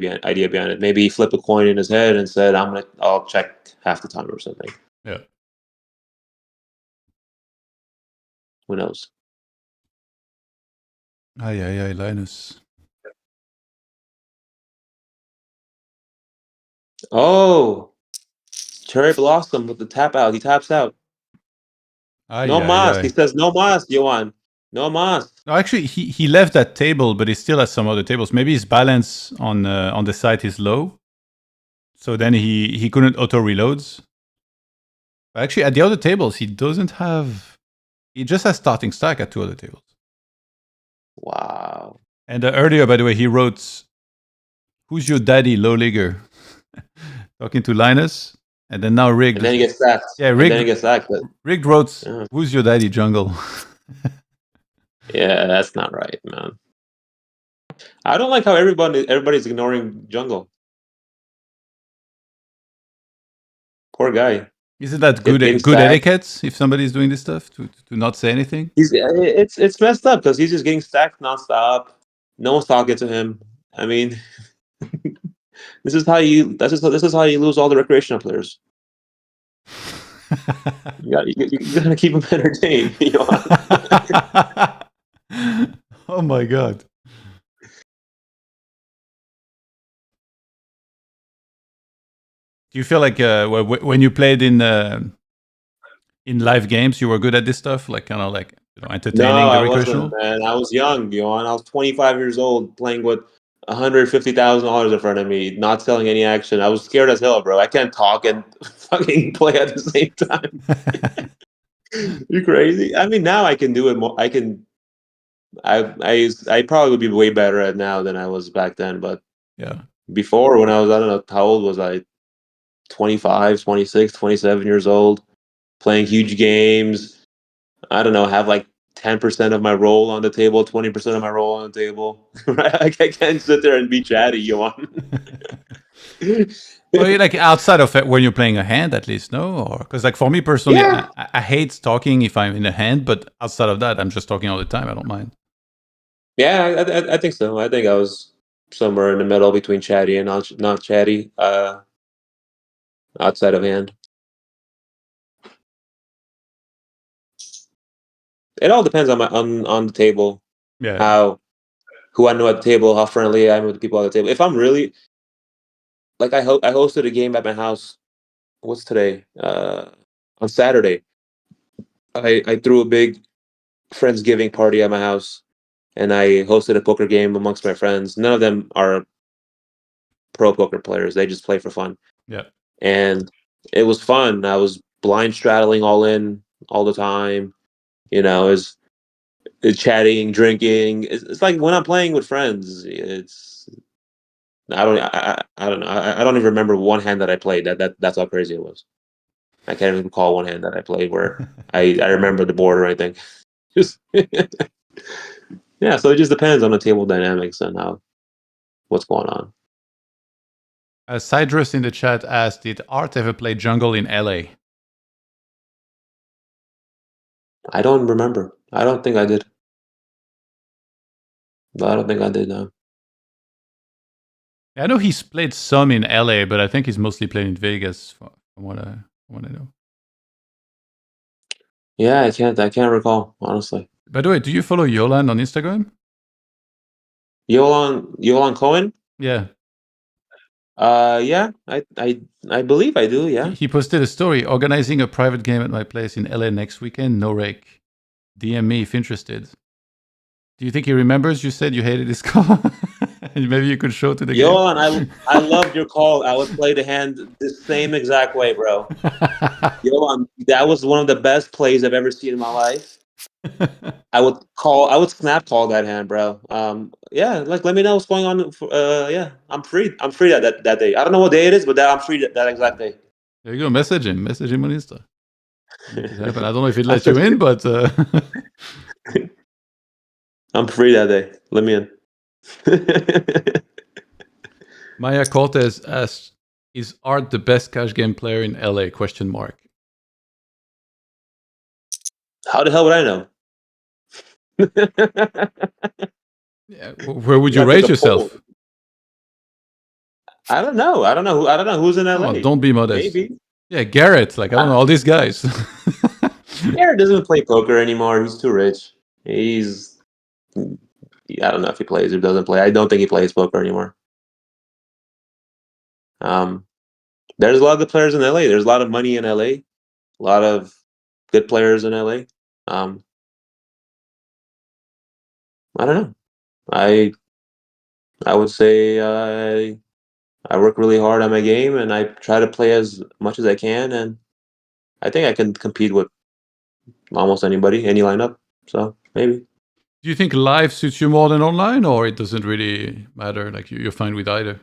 behind it. Maybe he flipped a coin in his head and said, I'll check half the time or something. Yeah. Who knows? Ay, Linus. Oh, Cherry Blossom with the tap out. He taps out. No mas. He says no mas, Johan. No mas. No, actually, he left that table, but he still has some other tables. Maybe his balance on the site is low, so then he couldn't auto reloads. But actually, at the other tables, he doesn't have. He just has starting stack at 2 other tables. Wow. And earlier, by the way, he wrote, "Who's your daddy, low leaguer?" Talking to Linus, and then now Rigged. And then he gets sacked. Yeah, Rigged. And then he gets sacked. Rigged wrote, "Who's your daddy, Jungle?" Yeah, that's not right, man. I don't like how everybody's ignoring Jungle. Poor guy. Isn't that good etiquette if somebody's doing this stuff to not say anything? It's messed up because he's just getting stacked nonstop. No one's talking to him. I mean, this is how you lose all the recreational players. you gotta keep them entertained. You know? Oh my god. Do you feel like when you played in live games, you were good at this stuff, like kind of like entertaining the recreational? I wasn't, man. I was young, Johan. I was 25 years old, playing with $150,000 in front of me, not selling any action. I was scared as hell, bro. I can't talk and fucking play at the same time. You crazy? I mean, now I can do it more. I probably would be way better at now than I was back then. But yeah, before, when I was, I don't know, how old was I? 25, 26, 27 years old, playing huge games. I don't know, have like 10% of my roll on the table, 20% of my roll on the table. Right? I can't sit there and be chatty, you want. Well, like outside of it, when you're playing a hand, at least, no? Or because, like, for me personally, Yeah. I hate talking if I'm in a hand, but outside of that, I'm just talking all the time. I don't mind. Yeah, I think so. I think I was somewhere in the middle between chatty and not chatty, outside of hand. It all depends on on the table, Yeah. who I know at the table, how friendly I am with the people at the table. If I'm really like I hosted a game at my house. What's today? On Saturday, I threw a big friendsgiving party at my house, and I hosted a poker game amongst my friends. None of them are pro poker players; they just play for fun. Yeah. And it was fun. I was blind straddling all in all the time. You know, it's chatting, drinking. It's like when I'm playing with friends. I don't know. I don't even remember one hand that I played. That's how crazy it was. I can't even recall one hand that I played where I remember the board or anything. Just yeah. So it just depends on the table dynamics and what's going on. Cydrus in the chat asked, did Art ever play jungle in LA? I don't remember. I don't think I did. I don't think I did. No. I know he's played some in LA, but I think he's mostly played in Vegas, from what I know. Yeah, I can't recall honestly. By the way, do you follow Yolan on Instagram? Yolan Cohen. Yeah. Yeah, I believe I do. Yeah. He posted a story organizing a private game at my place in LA next weekend. No rake. DM me if interested. Do you think he remembers you said you hated his call? Maybe you could show to the game. Yolan, I loved your call. I would play the hand the same exact way, bro. Yolan, that was one of the best plays I've ever seen in my life. I would snap call that hand, bro. Yeah, like let me know what's going on. Yeah, I'm free. I'm free that day. I don't know what day it is, but I'm free that exact day. There you go. Message him on Insta. Make it happen. I don't know if he'd let you in, but I'm free that day. Let me in. Maya Cortez asked, "Is Art the best cash game player in LA?" Question mark. How the hell would I know? Yeah, where would you Gotta take rate a poll. yourself? I don't know. I don't know who's in LA. Oh, don't be modest. Maybe. Yeah, Garrett. Like I don't know all these guys. Garrett doesn't play poker anymore. He's too rich. I don't know if he plays or doesn't play. I don't think he plays poker anymore. There's a lot of good players in LA. There's a lot of money in LA. A lot of good players in LA. I don't know. I would say I work really hard on my game and I try to play as much as I can, and I think I can compete with almost anybody, any lineup. So maybe. Do you think live suits you more than online, or it doesn't really matter? Like you're fine with either?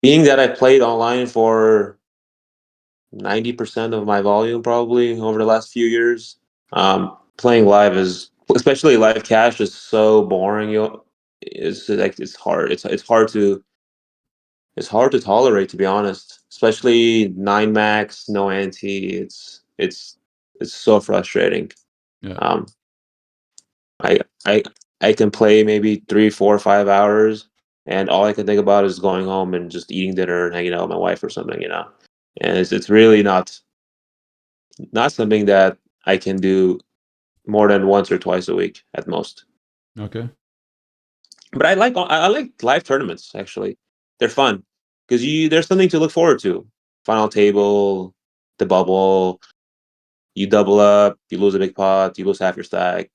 Being that I played online for 90% of my volume probably over the last few years, playing live is, especially live cash, is so boring. It's like it's hard. It's hard to tolerate, to be honest. Especially 9 max, no ante. It's so frustrating. Yeah. I I I can play maybe 3, 4, 5 hours, and all I can think about is going home and just eating dinner and hanging out with my wife or something, you know. And it's really not something that I can do more than once or twice a week at most. Okay. But I like live tournaments actually. They're fun because there's something to look forward to. Final table, the bubble. You double up, you lose a big pot, you lose half your stack.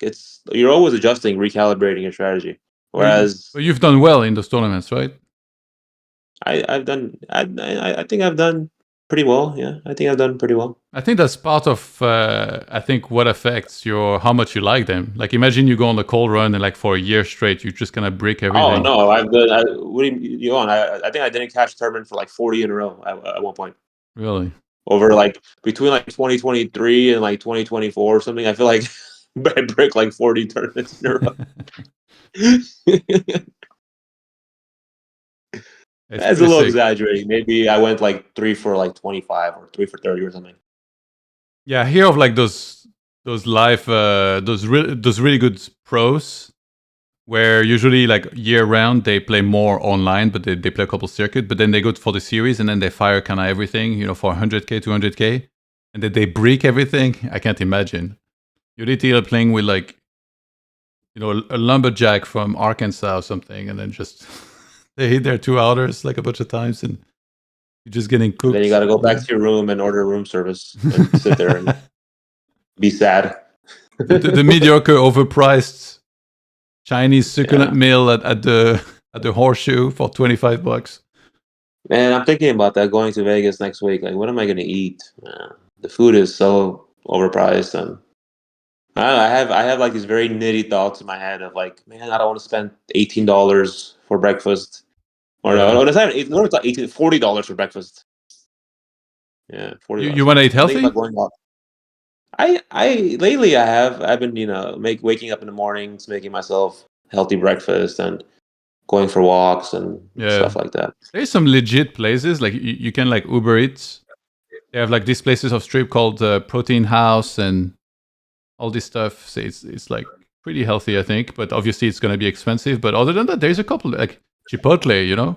You're always adjusting, recalibrating your strategy. Whereas But you've done well in those tournaments, right? I've done I think I've done pretty well. Yeah, I think I've done pretty well. I think that's part of I think what affects your how much you like them. Like imagine you go on a cold run and like for a year straight you're just gonna break Oh everything. no, I've done. What do you on? I think I didn't cash a tournament for like 40 in a row at one point. Really? Over like between like 2023 and like 2024 or something. I feel like I break like 40 tournaments in a row. That's a little sick. exaggerating. Maybe I went like 3 for like 25 or 3 for 30 or something. Yeah, I hear of like those live those really good pros where usually like year round they play more online, but they play a couple circuit, but then they go for the series and then they fire kind of everything, you know, for 100k, 200k, and then they break everything. I can't imagine. You're literally playing with like, you know, a lumberjack from Arkansas or something, and then just they hit their 2 outers like a bunch of times, and you're just getting cooked. Then you got to go back to your room and order room service and sit there and be sad. the mediocre, overpriced Chinese succulent meal at the Horseshoe for $25. Man, I'm thinking about that going to Vegas next week. Like, what am I going to eat? The food is so overpriced, and I have like these very nitty thoughts in my head of like, man, I don't want to spend $18 for breakfast, or no, it's not $40 for breakfast. Yeah, $40. You want to eat I'm thinking healthy? about going out. I lately I've been waking up in the mornings, making myself healthy breakfast and going for walks and stuff like that. There's some legit places like you can like Uber Eats. They have like these places of strip called Protein House and all this stuff. So it's like pretty healthy, I think. But obviously it's gonna be expensive. But other than that, there's a couple like Chipotle, you know,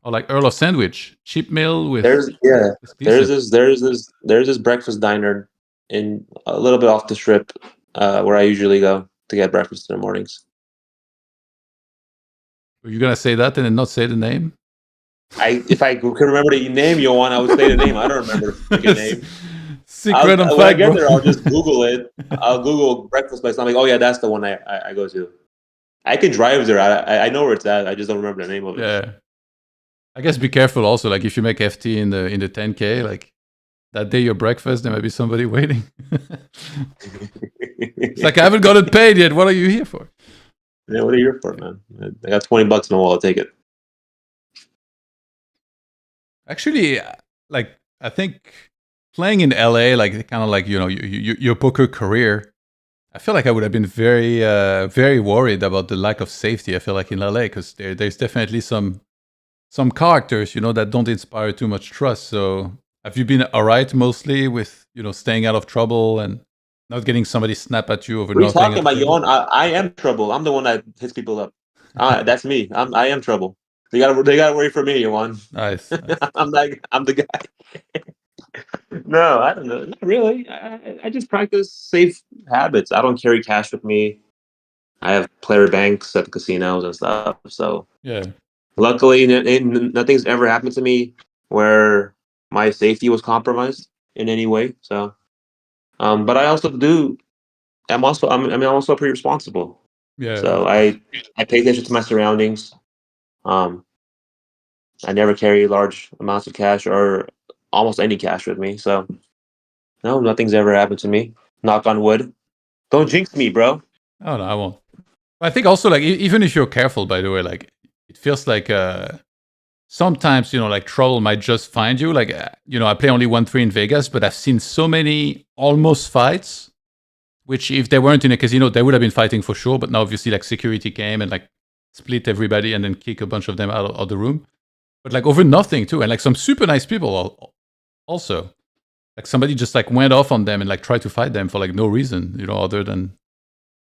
or like Earl of Sandwich, cheap meal with. There's this breakfast diner in a little bit off the strip where I usually go to get breakfast in the mornings. Are you gonna say that and then not say the name? If I could remember the name you want, I would say the name. I don't remember the freaking name. Secret and fact, when I get there, I'll just Google it. I'll Google breakfast place. I'm like, oh yeah, that's the one I go to. I can drive there. I know where it's at. I just don't remember the name of it. Yeah. I guess be careful also. Like if you make FT in the 10K, like that day your breakfast, there might be somebody waiting. It's like I haven't got it paid yet. What are you here for? Yeah, what are you here for, man? I got $20 in the wall. I'll take it. Actually, like I think playing in LA, like kind of like your poker career, I feel like I would have been very very worried about the lack of safety. I feel like in LA because there's definitely some characters that don't inspire too much trust. So have you been alright mostly with staying out of trouble and not getting somebody snap at you over What are you nothing? talking about, Johan? I am trouble. I'm the one that hits people up. That's me. I am trouble. They gotta worry for me, Johan. Nice. I'm the guy. No, I don't know. Not really. I just practice safe habits. I don't carry cash with me. I have player banks at the casinos and stuff. So Yeah. luckily, nothing's ever happened to me where my safety was compromised in any way. So, but I also do. I'm also pretty responsible. Yeah. So I pay attention to my surroundings. I never carry large amounts of cash or almost any cash with me. So no, nothing's ever happened to me. Knock on wood. Don't jinx me, bro. Oh no, I won't. I think also like even if you're careful, by the way, like it feels like sometimes like trouble might just find you. Like I play only 1-3 in Vegas, but I've seen so many almost fights, which if they weren't in a casino, they would have been fighting for sure. But now obviously like security came and like split everybody and then kick a bunch of them out of the room. But like over nothing too, and like some super nice people also. Like somebody just like went off on them and like tried to fight them for like no reason, other than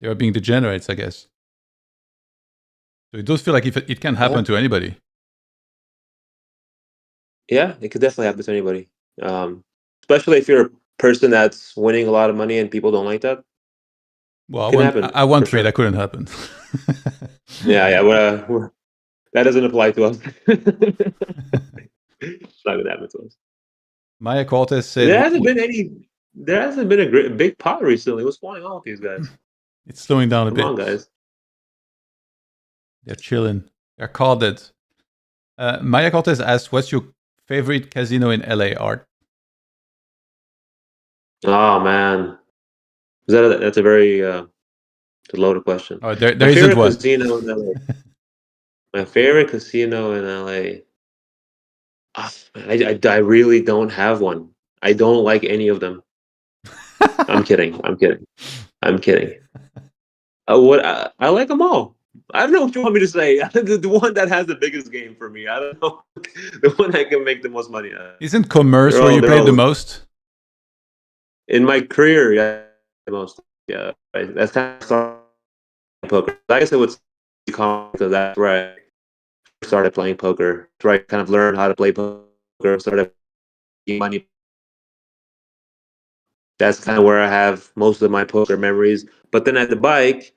they were being degenerates, I guess. So it does feel like if it can happen to anybody. Yeah, it could definitely happen to anybody. Especially if you're a person that's winning a lot of money and people don't like that. Well, I won 3. Sure. That couldn't happen. Yeah. That doesn't apply to us. It's not gonna happen to us. Maya Cortez said there hasn't been a big pot recently. What's going on with these guys? It's slowing down a bit. Come on, guys. They're chilling. They're carded. Maya Cortez asked, "What's your Favorite casino in LA, Art? Oh man, that's a very loaded question. Oh, there My isn't favorite one. casino in LA. My favorite casino in LA. I really don't have one. I don't like any of them. I'm kidding. I'm kidding. I'm kidding. What I like them all. I don't know what you want me to say. The one that has the biggest game for me. I don't know. The one that can make the most money. Isn't Commerce where you played the most? In my career, yeah, the most. Yeah, right. That's kind of poker. I guess it would because that's where I started playing poker. That's where I kind of learned how to play poker. Started making money. That's kind of where I have most of my poker memories. But then at the bike,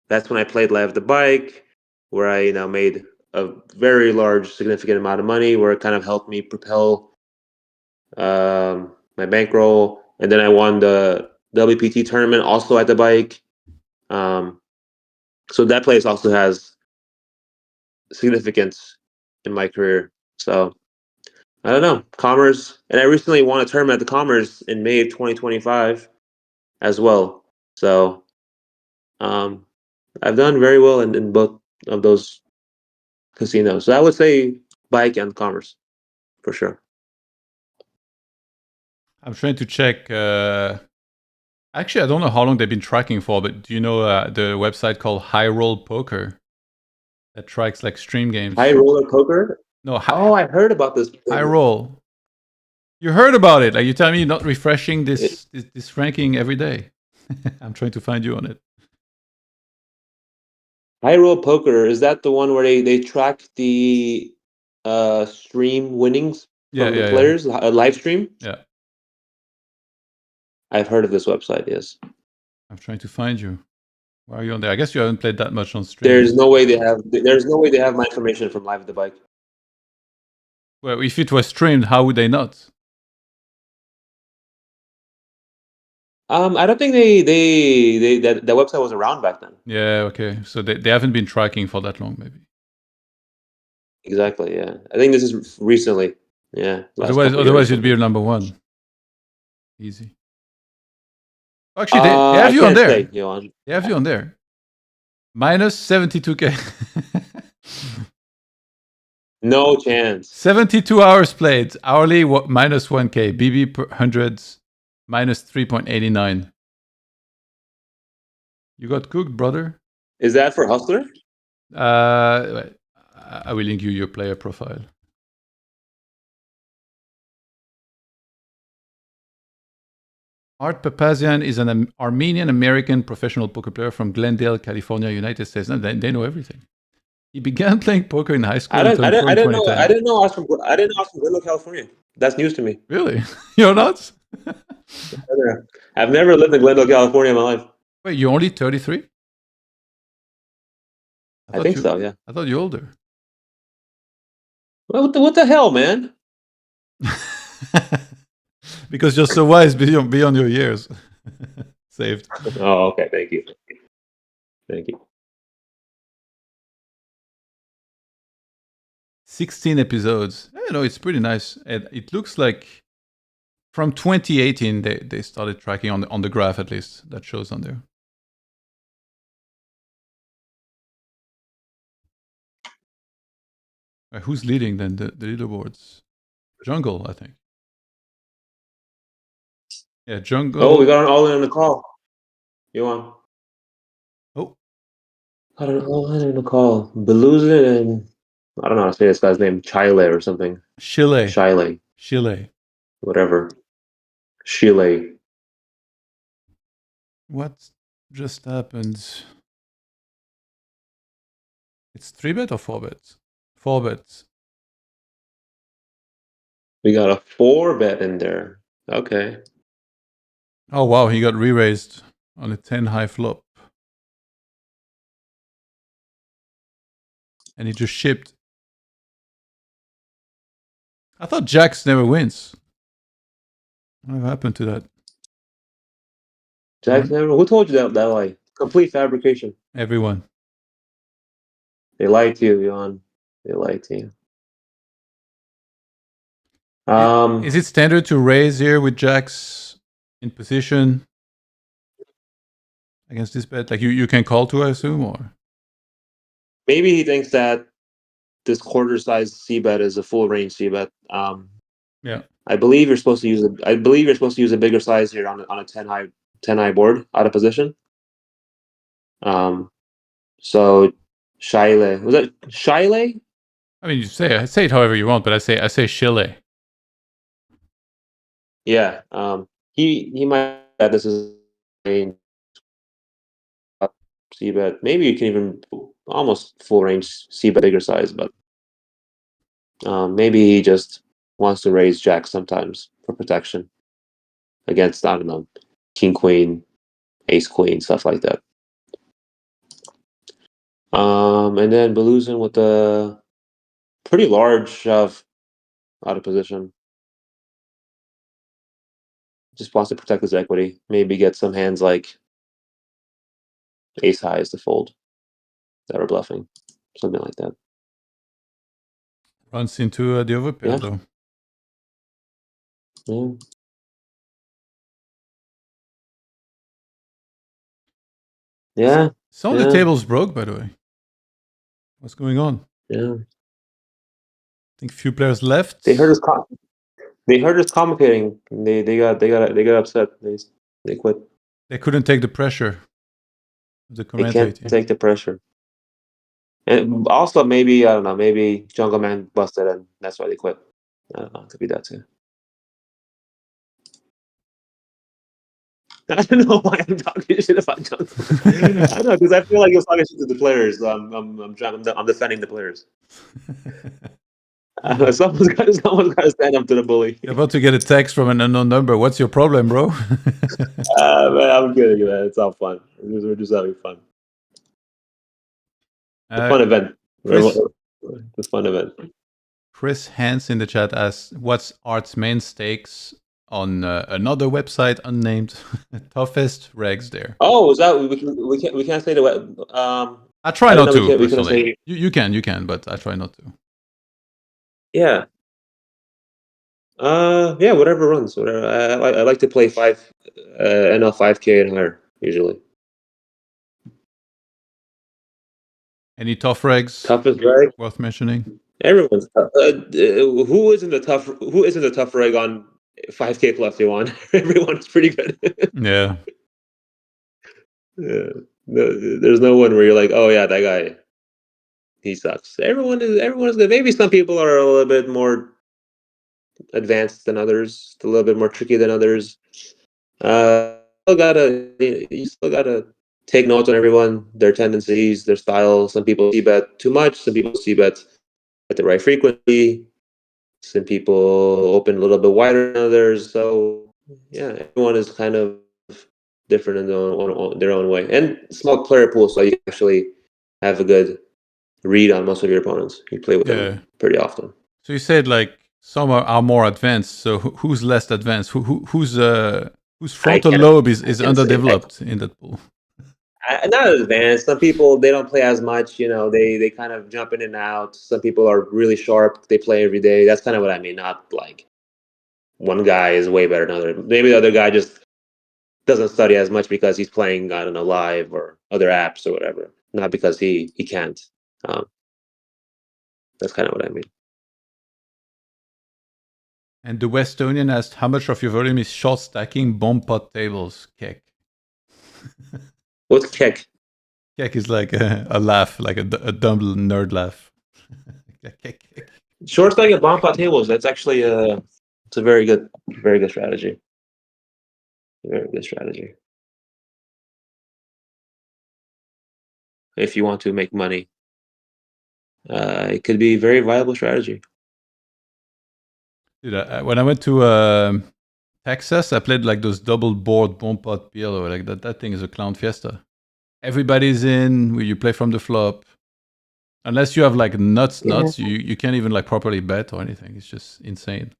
that's when I played live at the bike, where I made a very large, significant amount of money, where it kind of helped me propel my bankroll. And then I won the WPT tournament also at the bike. So that place also has significance in my career. So I don't know. Commerce. And I recently won a tournament at the Commerce in May of 2025 as well. So I've done very well in both of those casinos. So I would say bike and Commerce for sure. I'm trying to check. Actually, I don't know how long they've been tracking for, but do you know the website called High Roll Poker that tracks like stream games? High Roller Poker? No, I heard about this. High Roll. You heard about it. Like you tell me you're not refreshing this ranking every day. I'm trying to find you on it. High Roll Poker, is that the one where they track the stream winnings from the players, a live stream? Yeah. I've heard of this website, yes. I'm trying to find you. Why are you on there? I guess you haven't played that much on stream. There's no way they have my information from live at the bike. Well, if it was streamed, how would they not? I don't think that website was around back then. Yeah, okay. So they haven't been tracking for that long, maybe. Exactly, yeah. I think this is recently. Yeah. Otherwise you'd be number one. Easy. Actually, they have you on there. They have you on there. Minus 72K. No chance. 72 hours played. Hourly minus 1K. BB per hundreds minus 3.89. You got cooked, brother. Is that for Hustler? I will link you your player profile. Art Papazyan is an Armenian-American professional poker player from Glendale, California, United States. And they know everything. He began playing poker in high school. I didn't know I was from Glendale, California. That's news to me. Really? You're not? I've never lived in Glendale, California in my life. Wait, you're only 33? I think so, yeah. I thought you're older. Well, what the hell, man? Because you're so wise beyond your years. Saved. Oh, okay. Thank you. Thank you. 16 episodes. It's pretty nice. It looks like from 2018 they started tracking on the graph, at least that shows on there. Who's leading then the leaderboards? Jungle, I think. Yeah, Jungle. Oh, we got an all in on the call. You want? Oh. Got an all in on the call. Biluzin and I don't know how to say this guy's name. Chile or something. Chile. Whatever. Chile. What just happened? It's 3-bet or 4-bet? 4-bet. We got a 4-bet in there. Okay. Oh, wow. He got re-raised on a 10 high flop. And he just shipped. I thought Jacks never wins. What happened to that? Jacks never? Who told you that lie? Complete fabrication. Everyone. They lied to you, Jan. They lied to you. Is it standard to raise here with jacks in position against this bet? Like you can call to, I assume, or maybe he thinks that this quarter size C bet is a full range C bet. yeah. I believe you're supposed to use a bigger size here on a 10 high board out of position. So Shile, was that Shile? I mean, you say it however you want, but I say Chile. Yeah. He might bet this is range C bet. Maybe you can even almost full range C bet bigger size, but maybe he just wants to raise jack sometimes for protection against, I don't know, king queen, ace queen, stuff like that. And then Biluzin with a pretty large shove out of position. Just wants to protect his equity. Maybe get some hands like ace highs to fold that are bluffing, something like that. Runs into the overpair Yeah. though. Yeah. Yeah. Some of the tables broke, by the way. What's going on? Yeah. I think few players left. They heard us. They heard us commentating. They got upset. They quit. They couldn't take the pressure of the They commentator can't team. take the pressure. And also, maybe, I don't know, maybe Jungle Man busted and that's why they quit. I don't know. It could be that too. I don't know why I'm talking shit about Jungle Man. I don't know, because I feel like you're talking shit to the players. I'm defending the players. Someone's got to stand up to the bully. You're about to get a text from an unknown number. What's your problem, bro? Man, I'm kidding, man. It's all fun. We're just having fun. A fun event. It's a fun event. Chris Hans in the chat asks, "What's Art's main stakes on another website unnamed? Toughest regs there." Oh, is that we can't say the I try not to. We can say you can, but I try not to. Yeah. Yeah, whatever runs. Whatever. I like to play NL 5K and higher usually. Any tough regs? Toughest reg worth mentioning? Everyone's tough. Who isn't a tough reg on 5K plus you Everyone's pretty good. Yeah. Yeah. There's no one where you're like, oh yeah, that guy, he sucks. Everyone is good. Maybe some people are a little bit more advanced than others, a little bit more tricky than others. You still gotta take notes on everyone, their tendencies, their style. Some people see bet too much. Some people see bet at the right frequency. Some people open a little bit wider than others. So yeah, everyone is kind of different in their own way. And small player pool, so you actually have a good read on most of your opponents. You play with them pretty often. So you said like some are more advanced. So who's less advanced? Whose frontal lobe is underdeveloped in that pool? Not advanced. Some people, they don't play as much. They kind of jump in and out. Some people are really sharp. They play every day. That's kind of what I mean. Not like one guy is way better than another. Maybe the other guy just doesn't study as much because he's playing, I don't know, live or other apps or whatever. Not because he can't. That's kind of what I mean. And the Westonian asked, how much of your volume is short stacking bomb pot tables, Kek? What's Kek? Kek is like a laugh, like a dumb nerd laugh. Kek. Short stacking bomb pot tables, that's actually it's a very good strategy. Very good strategy. If you want to make money, it could be a very viable strategy. Dude, when I went to Texas, I played like those double board bomb pot PLO. Like that thing is a clown fiesta. Everybody's in. You play from the flop. Unless you have like nuts, you can't even like properly bet or anything. It's just insane.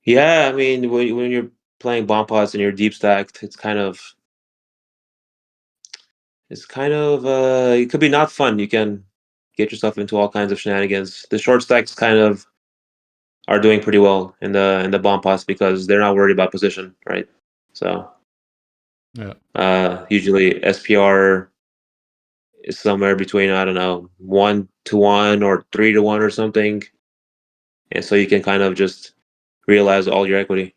Yeah, I mean, when you're playing bomb pots and you're deep stacked, it's kind of it could be not fun. You can get yourself into all kinds of shenanigans. The short stacks kind of are doing pretty well in the bomb pots because they're not worried about position, right? So usually SPR is somewhere between, I don't know, 1-1 or 3-1 or something, and so you can kind of just realize all your equity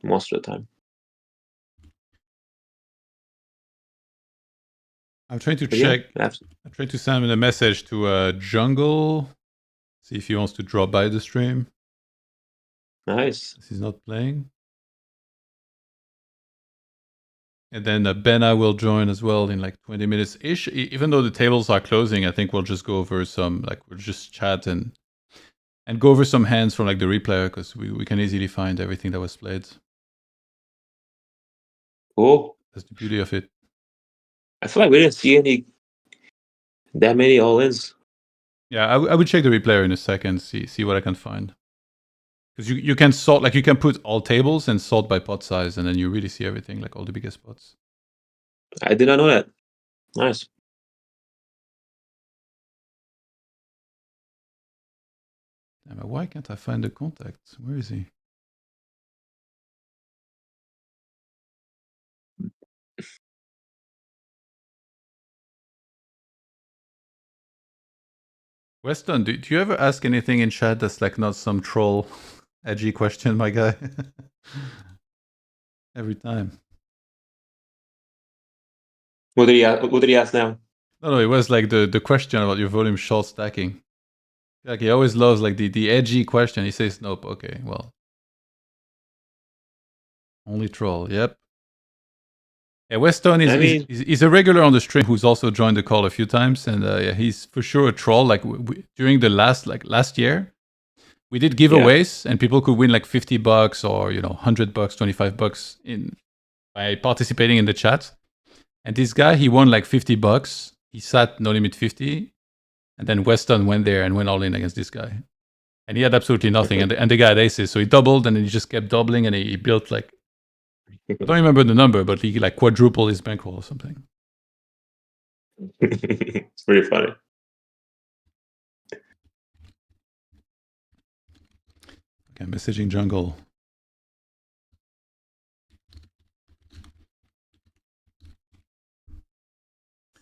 most of the time. I'm trying to check. I'm trying to send him a message to Jungle. See if he wants to drop by the stream. Nice. He's not playing. And then Bena will join as well in like 20 minutes-ish. Even though the tables are closing, I think we'll just go over some, like we'll just chat and go over some hands from like the replayer because we can easily find everything that was played. Cool. That's the beauty of it. I feel like we didn't see that many all-ins. Yeah, I would check the replayer in a second, see what I can find. Because you can sort, like you can put all tables and sort by pot size, and then you really see everything, like all the biggest pots. I did not know that. Nice. Damn, why can't I find the contact? Where is he? Weston, do you ever ask anything in chat that's like not some troll edgy question, my guy? Every time. What did he ask now? No, it was like the question about your volume short stacking. Like he always loves like the edgy question. He says, nope, okay, well. Only troll, yep. Yeah, Weston he's a regular on the stream who's also joined the call a few times, and yeah, he's for sure a troll. Like during the last year, we did giveaways, and people could win like $50 or $100, $25 by participating in the chat. And this guy, he won like $50. He sat no limit 50, and then Weston went there and went all in against this guy, and he had absolutely nothing. And the guy had aces, so he doubled, and then he just kept doubling, and he built like. I don't remember the number, but he like quadrupled his bankroll or something. It's pretty funny. Okay, messaging Jungle.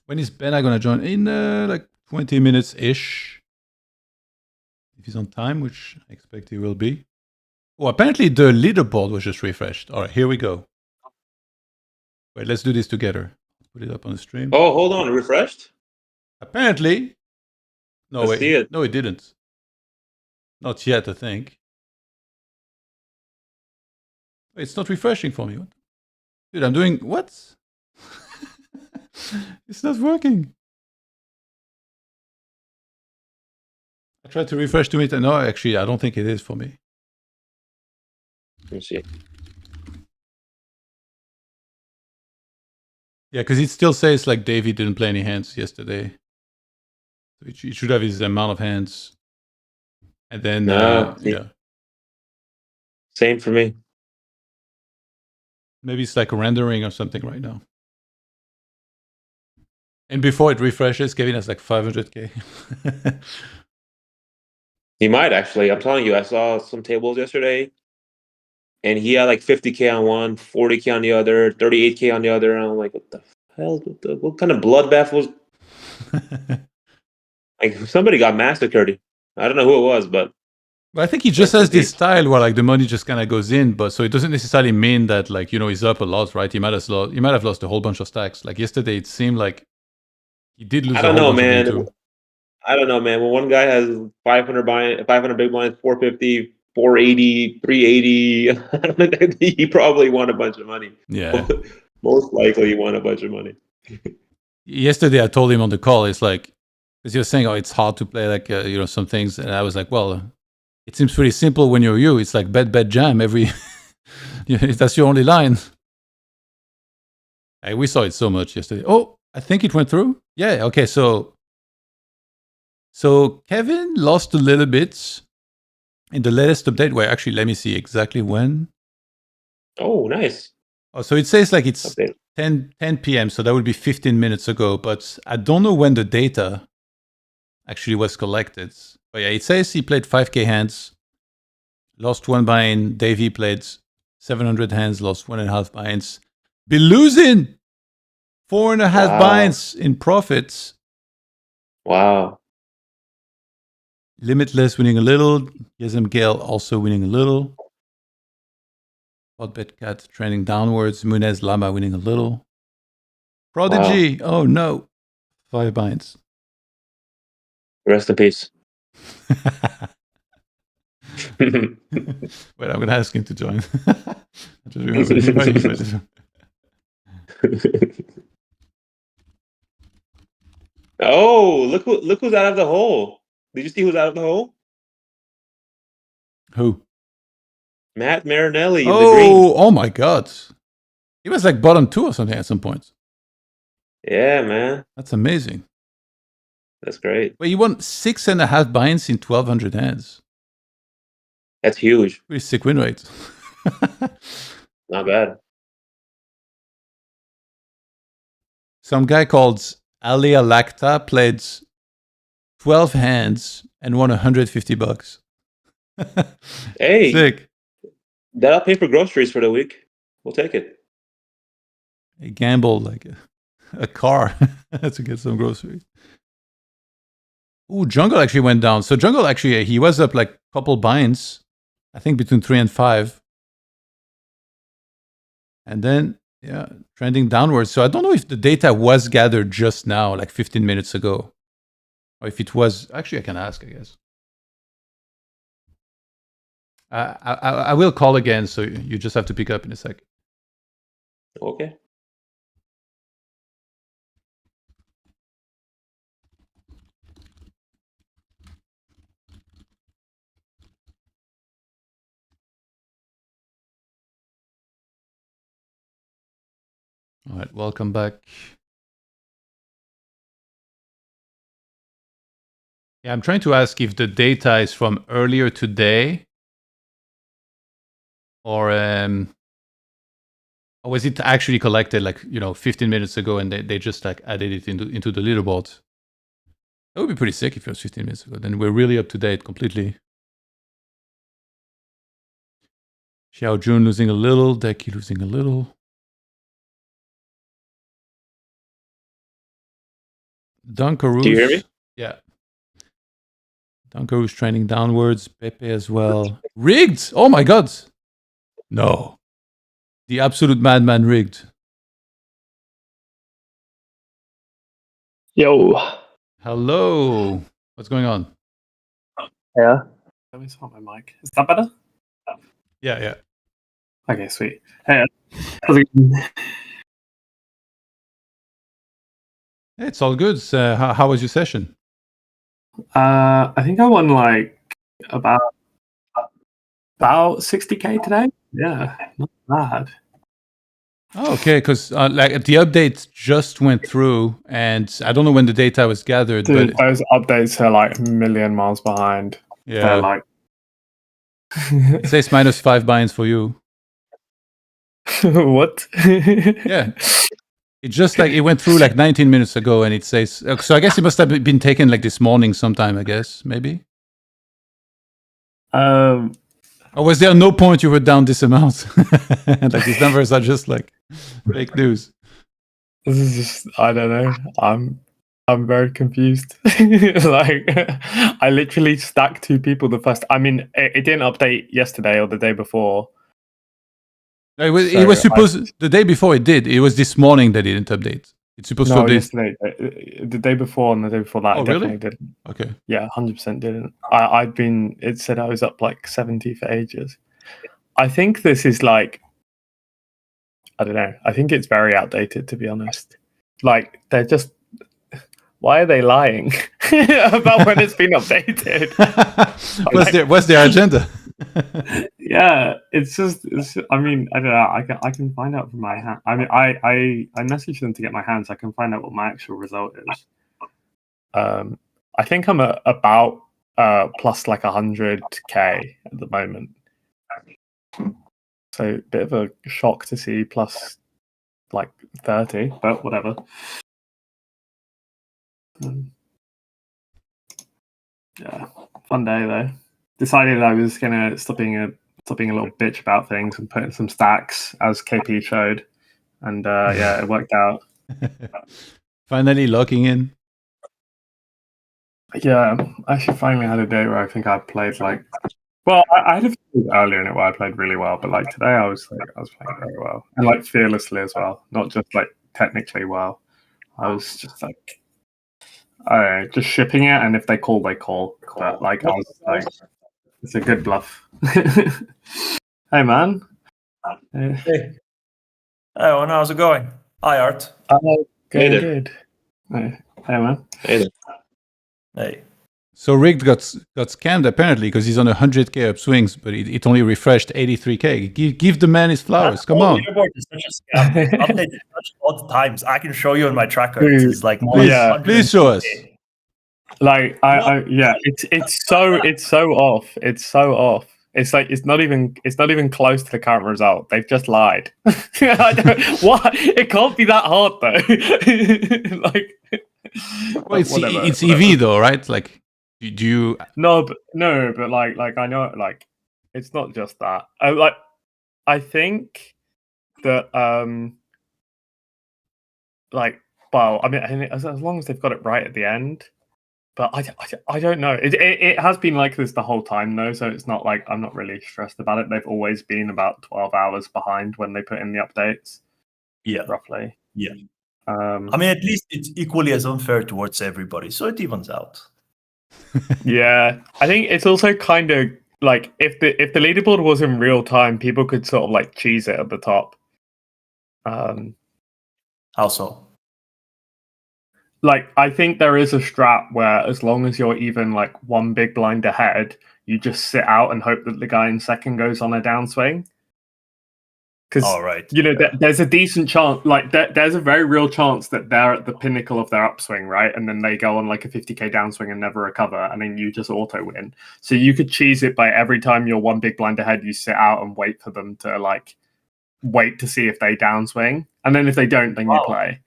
When is Bena gonna join? In like 20 minutes-ish. If he's on time, which I expect he will be. Oh, apparently the leaderboard was just refreshed. All right, here we go. Wait, let's do this together. Put it up on the stream. Oh, hold on, refreshed? Apparently. No, Let's see it. No, it didn't. Not yet, I think. It's not refreshing for me. What? Dude, I'm doing what? It's not working. I tried to refresh to it, and no, actually, I don't think it is for me. Let me see. Yeah, because it still says like Davey didn't play any hands yesterday. So it should have his amount of hands. And then, yeah. Same for me. Maybe it's like rendering or something right now. And before it refreshes, Kevin has like 500K. He might actually. I'm telling you, I saw some tables yesterday, and he had like 50K on one, 40K on the other, 38K on the other. And I'm like, what the hell? What kind of bloodbath was? Like somebody got massacred. I don't know who it was, but I think he just has this style where like the money just kind of goes in, but so it doesn't necessarily mean that like he's up a lot, right? He might have lost a whole bunch of stacks. Like yesterday, it seemed like he did lose. I don't know, man. I don't know, man. When one guy has 500 big blinds, 450, 480, 380, I don't think he probably won a bunch of money. Yeah, most likely he won a bunch of money. Yesterday, I told him on the call, it's like because he was saying, "Oh, it's hard to play like some things," and I was like, "Well, it seems pretty simple when you're you. It's like bet jam every. That's your only line." Hey, we saw it so much yesterday. Oh, I think it went through. Yeah. Okay. So Kevin lost a little bit in the latest update. Where actually, let me see exactly when. Oh, nice. Oh, so it says like it's 10 p.m. So that would be 15 minutes ago. But I don't know when the data actually was collected. But yeah, it says he played 5K hands, lost 1 buy-in. Davey played 700 hands, lost 1.5 buy-ins. Biluzin, 4.5 buy-ins in profits. Wow. Limitless winning a little. Yesem Gale also winning a little. Hotbed Cat trending downwards. Munez Lama winning a little. Prodigy, oh no. 5 buy-ins. Rest in peace. Wait, I'm going to ask him to join. I just remembered he invited. Oh, look who's out of the hole. Did you see who's out of the hole? Who? Matt Marinelli in the green. Oh my God. He was like bottom 2 or something at some point. Yeah, man. That's amazing. That's great. Wait, you won 6.5 buy-ins in 1,200 hands. That's huge. Pretty sick win rate. Not bad. Some guy called Alia Lacta played 12 hands and won $150. Hey, sick. that'll pay for groceries for the week. We'll take it. He gambled like a car to get some groceries. Ooh, Jungle actually went down. So Jungle actually, he was up like a couple buy-ins, I think between 3 and 5. And then, yeah, trending downwards. So I don't know if the data was gathered just now, like 15 minutes ago. Or if it was, actually I can ask, I guess. I will call again, so you just have to pick up in a sec. Okay. All right, welcome back. Yeah, I'm trying to ask if the data is from earlier today or was it actually collected like, 15 minutes ago and they just like added it into the leaderboard? That would be pretty sick if it was 15 minutes ago. Then we're really up to date completely. Xiao Jun losing a little, Deki losing a little. Dunkaroos. Do you hear me? Yeah. Dunkaroos trending downwards. Pepe as well. Rigged! Oh my God! No. The absolute madman rigged. Yo. Hello. What's going on? Yeah. Let me start my mic. Is that better? Yeah. Okay, sweet. Hey, how's it going? It's all good. How was your session? I think I won like about 60K today. Yeah, not bad. Oh, okay, because like the update just went through, and I don't know when the data was gathered. Dude, but those updates are like a million miles behind. Yeah, they're like. It says -5 buy-ins for you. What? Yeah. It just like it went through like 19 minutes ago, and it says so. I guess it must have been taken like this morning sometime. I guess maybe. Or was there no point you were down this amount? Like these numbers are just like fake news. This is just I don't know. I'm very confused. Like I literally stacked 2 people the first. I mean, it didn't update yesterday or the day before. It was supposed the day before it did. It was this morning that it didn't update. It's supposed to update yesterday. The day before and the day before that. Oh, it definitely really? didn't. Okay. Yeah, 100% didn't. It said I was up like 70 for ages. I think this is like, I don't know. I think it's very outdated, to be honest. Like they're just, why are they lying about when it's been updated? What's their agenda? Yeah, I mean, I don't know. I can find out from my hand. I mean, I messaged them to get my hands. I can find out what my actual result is. I think I'm about plus like 100K at the moment. So a bit of a shock to see plus like 30, but whatever. Yeah, fun day though. Decided I was gonna stop being a little bitch about things and put in some stacks as KP showed, and yeah, it worked out. Finally locking in. Yeah, I actually finally had a day where I think I played like. Well, I had a few earlier in it where I played really well, but like today I was playing very well and like fearlessly as well, not just like technically well. I was just like, just shipping it, and if they call, they call. But like I was like, it's a good bluff. Hey man. Hey. Oh, and how's it going? Hi, Art. Good, good. Hey man. Hey there. Hey. So Rigged got scammed apparently because he's on 100k upswings, but it only refreshed 83k. Give the man his flowers. Come on. Leaderboard is such a scam. Updated such odd times. I can show you in my tracker. It's like more Please, than please show us. Like yeah, it's so off. It's so off. It's like it's not even close to the current result. They've just lied. I don't, what? It can't be that hard though. Like, well, it's EV though, right? Like, do you? No, but like I know, like it's not just that. I think that like, well, I mean, as long as they've got it right at the end. But I don't know. It has been like this the whole time though, so it's not like I'm not really stressed about it. They've always been about 12 hours behind when they put in the updates. Yeah, roughly. Yeah. I mean, at least it's equally as unfair towards everybody, so it evens out. Yeah, I think it's also kind of like if the leaderboard was in real time, people could sort of like cheese it at the top. How so? Like, I think there is a strat where as long as you're even like one big blind ahead, you just sit out and hope that the guy in second goes on a downswing. Because, you know, there's a decent chance, like there's a very real chance that they're at the pinnacle of their upswing, right? And then they go on like a 50k downswing and never recover, and then you just auto win. So you could cheese it by every time you're one big blind ahead, you sit out and wait for them to like wait to see if they downswing, and then if they don't, then you play.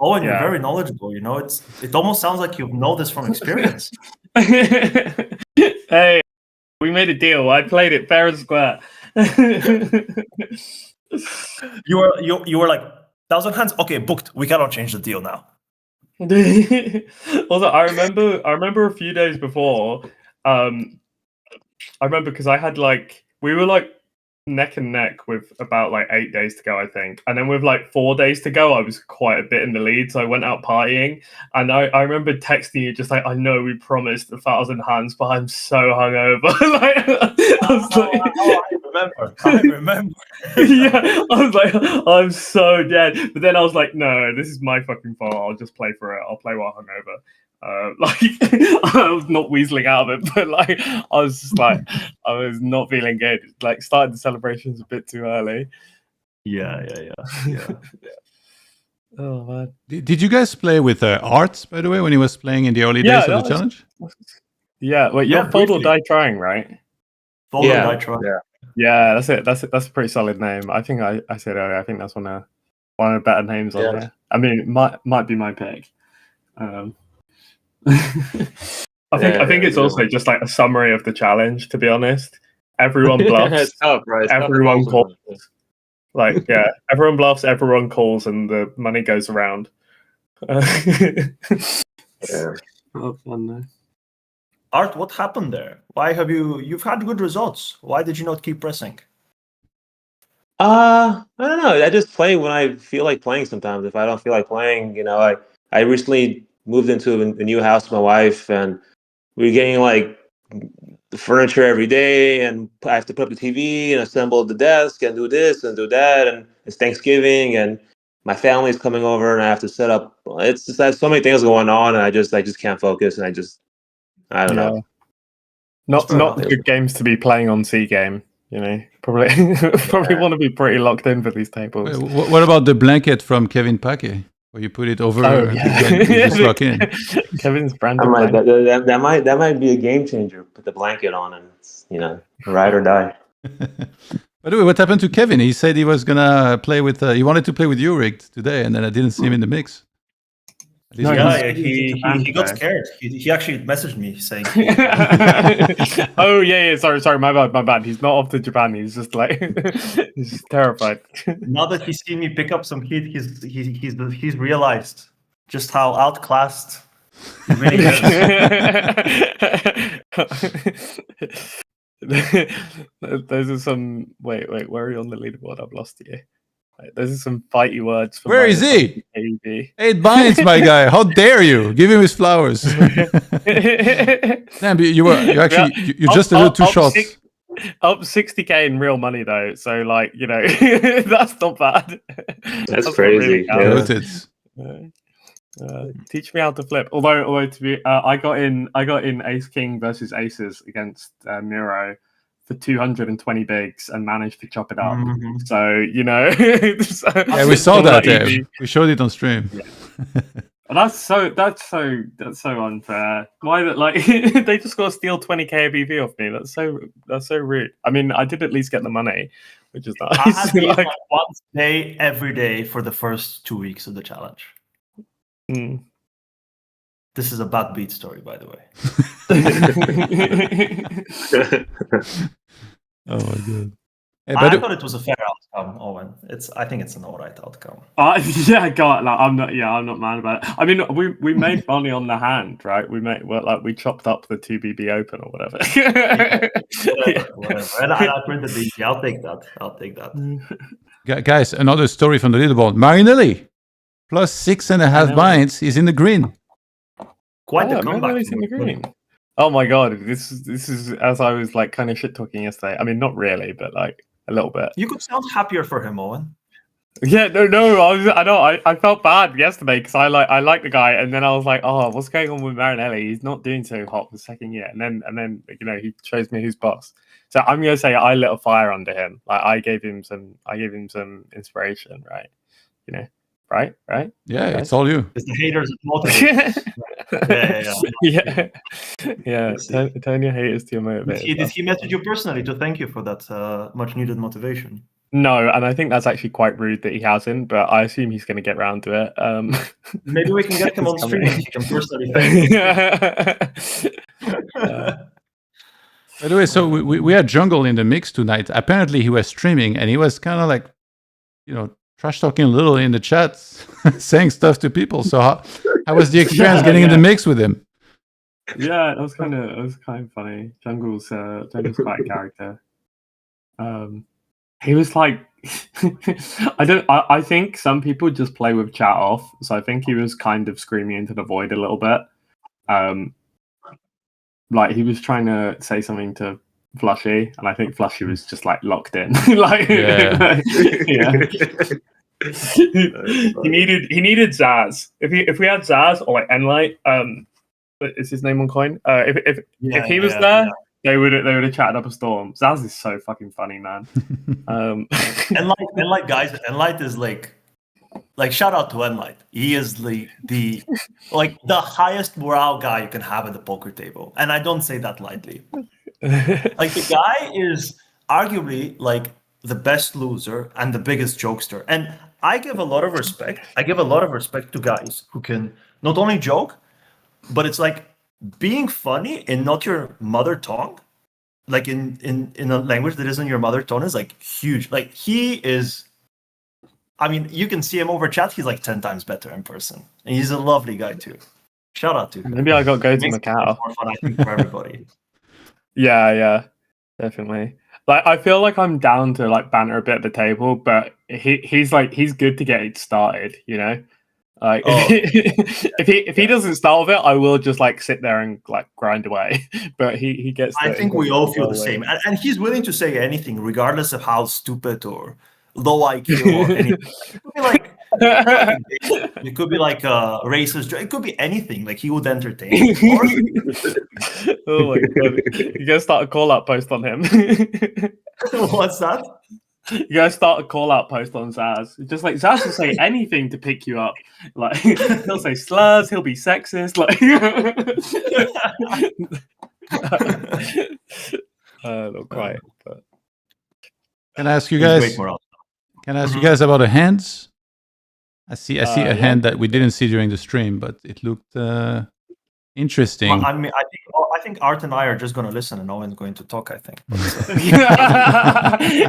Oh, and you're very knowledgeable. You know, it almost sounds like you know this from experience. Hey, we made a deal. I played it fair and square. You were like 1,000 hands. Okay, booked. We cannot change the deal now. Also, I remember a few days before. I remember because I had like we were like neck and neck with about like 8 days to go, I think, and then with like 4 days to go, I was quite a bit in the lead, so I went out partying, and I remember texting you just like, I know we promised 1,000 hands, but I'm so hungover. Like, I remember. Yeah, I was like, I'm so dead, but then I was like, no, this is my fucking fault. I'll just play for it. I'll play while hungover. Like I was not weaseling out of it, but like I was just like I was not feeling good. Like started the celebrations a bit too early. Yeah. Oh man! Did you guys play with Art, by the way, when he was playing in the early days of the challenge? Yeah, wait, you're Fold or Die Trying, right? Fold or Die Trying. Yeah, that's it. That's a pretty solid name. I think I said earlier. I think that's one of the better names on there. I mean, it might be my pick. I think it's also just like a summary of the challenge, to be honest. Everyone bluffs. Tough, right? Everyone calls. Like, yeah, everyone bluffs, everyone calls, and the money goes around. Oh, fun though. Art, what happened there? Why have you've had good results? Why did you not keep pressing? I don't know. I just play when I feel like playing sometimes. If I don't feel like playing, you know, I recently moved into a new house with my wife, and we were getting like the furniture every day, and I have to put up the TV and assemble the desk and do this and do that, and it's Thanksgiving and my family's coming over and I have to set up. It's just I have so many things going on, and I just can't focus, and I don't know. Not good games to be playing on C game. You know, probably want to be pretty locked in for these tables. Wait, what about the blanket from Kevin Paquet, where you put it over and you just lock in? Kevin's brand. That might be a game changer. Put the blanket on and it's, you know, ride or die. By the way, what happened to Kevin? He said he was gonna play with. He wanted to play with you, Rigged, today, and then I didn't see him in the mix. At least No, he Yeah, was- he got scared. He actually messaged me saying, Oh yeah, sorry, my bad. He's not off to Japan. He's just like he's just terrified. now that he's seen me pick up some heat, he's realized just how outclassed he really is. Those are some. Wait. Where are you on the leaderboard? I've lost you. Right, those are some fighty words. For Where is he? AUD. 8 binds, my guy. How dare you? Give him his flowers. Damn, you actually you just did 2 shots. Up 60k in real money though, so like that's not bad. That's not crazy. really Noted. Teach me how to flip. Although to be, I got in Ace King versus Aces against Miro for 220 bigs and managed to chop it up. Mhm. So Yeah, we saw that. We showed it on stream. Yeah. That's so unfair. Why that like they just got to steal 20k ABV off me? That's so rude. I mean, I did at least get the money, which is nice. I had these like once a day, every day for the first 2 weeks of the challenge. Mm. This is a bad beat story, by the way. Oh my god. Hey, I thought it was a fair outcome, Owen. I think it's an alright outcome. Yeah, God, like, I'm not mad about it. I mean, we made money on the hand, right? We chopped up the 2BB open or whatever. Whatever. And I printed the easy. I'll take that. Guys, another story from the leaderboard. Marinelli plus 6.5 binds. He's in the green. Quite the comeback. Marinelli's in the green. Oh my God, this is as I was like kind of shit talking yesterday. I mean, not really, but like a little bit. You could sound happier for him, Owen. Yeah, no. I felt bad yesterday because I like the guy, and then I was like, oh, what's going on with Marinelli? He's not doing so hot for the second year, and then he shows me who's boss. So I'm gonna say I lit a fire under him. Like I gave him some inspiration, right? Right? Yeah, it's all you. It's the haters that motivate. Yeah. Turn your haters to your motivators. Did he message you personally to thank you for that much needed motivation? No, and I think that's actually quite rude that he hasn't, but I assume he's going to get around to it. Maybe we can get him on stream and he can personally thank you. By the way, so we had Jungle in the mix tonight. Apparently, he was streaming and he was kind of like, trash talking a little in the chat, saying stuff to people. So how was the experience getting in the mix with him? Yeah, it was kind of funny. Jungle's quite a character. He was like, I think some people just play with chat off. So I think he was kind of screaming into the void a little bit. Like he was trying to say something to Flushy, and I think Flushy was just like locked in. Yeah. he needed Zaz. If we had Zaz or like Enlight, is his name on Coin? If he was there, they would have chatted up a storm. Zaz is so fucking funny, man. Enlight guys, Enlight is like shout out to Enlight. He is the highest morale guy you can have at the poker table, and I don't say that lightly. Like the guy is arguably like the best loser and the biggest jokester, and I give a lot of respect. To guys who can not only joke, but it's like being funny in not your mother tongue, like in a language that isn't your mother tongue, is like huge. Like he is. I mean, you can see him over chat. He's like 10 times better in person, and he's a lovely guy too. Shout out to him. Maybe I got to go to Macau. More fun, I think, for everybody. Yeah, definitely. Like I feel like I'm down to like banter a bit at the table, but he's good to get it started, Like if he doesn't start with it, I will just like sit there and like grind away. But he gets. I think we all feel the same, and he's willing to say anything, regardless of how stupid or low IQ or anything. It could be like racist. It could be anything. Like he would entertain. Oh my god! You gotta start a call-out post on him. What's that? You gotta start a call-out post on Zaz. Just like Zaz will say anything to pick you up. Like he'll say slurs. He'll be sexist. Like not quite. But can I ask you guys? Can I ask you guys about the hands? I see a hand that we didn't see during the stream, but it looked interesting. Well, I think Art and I are just going to listen, and no one's going to talk. I think.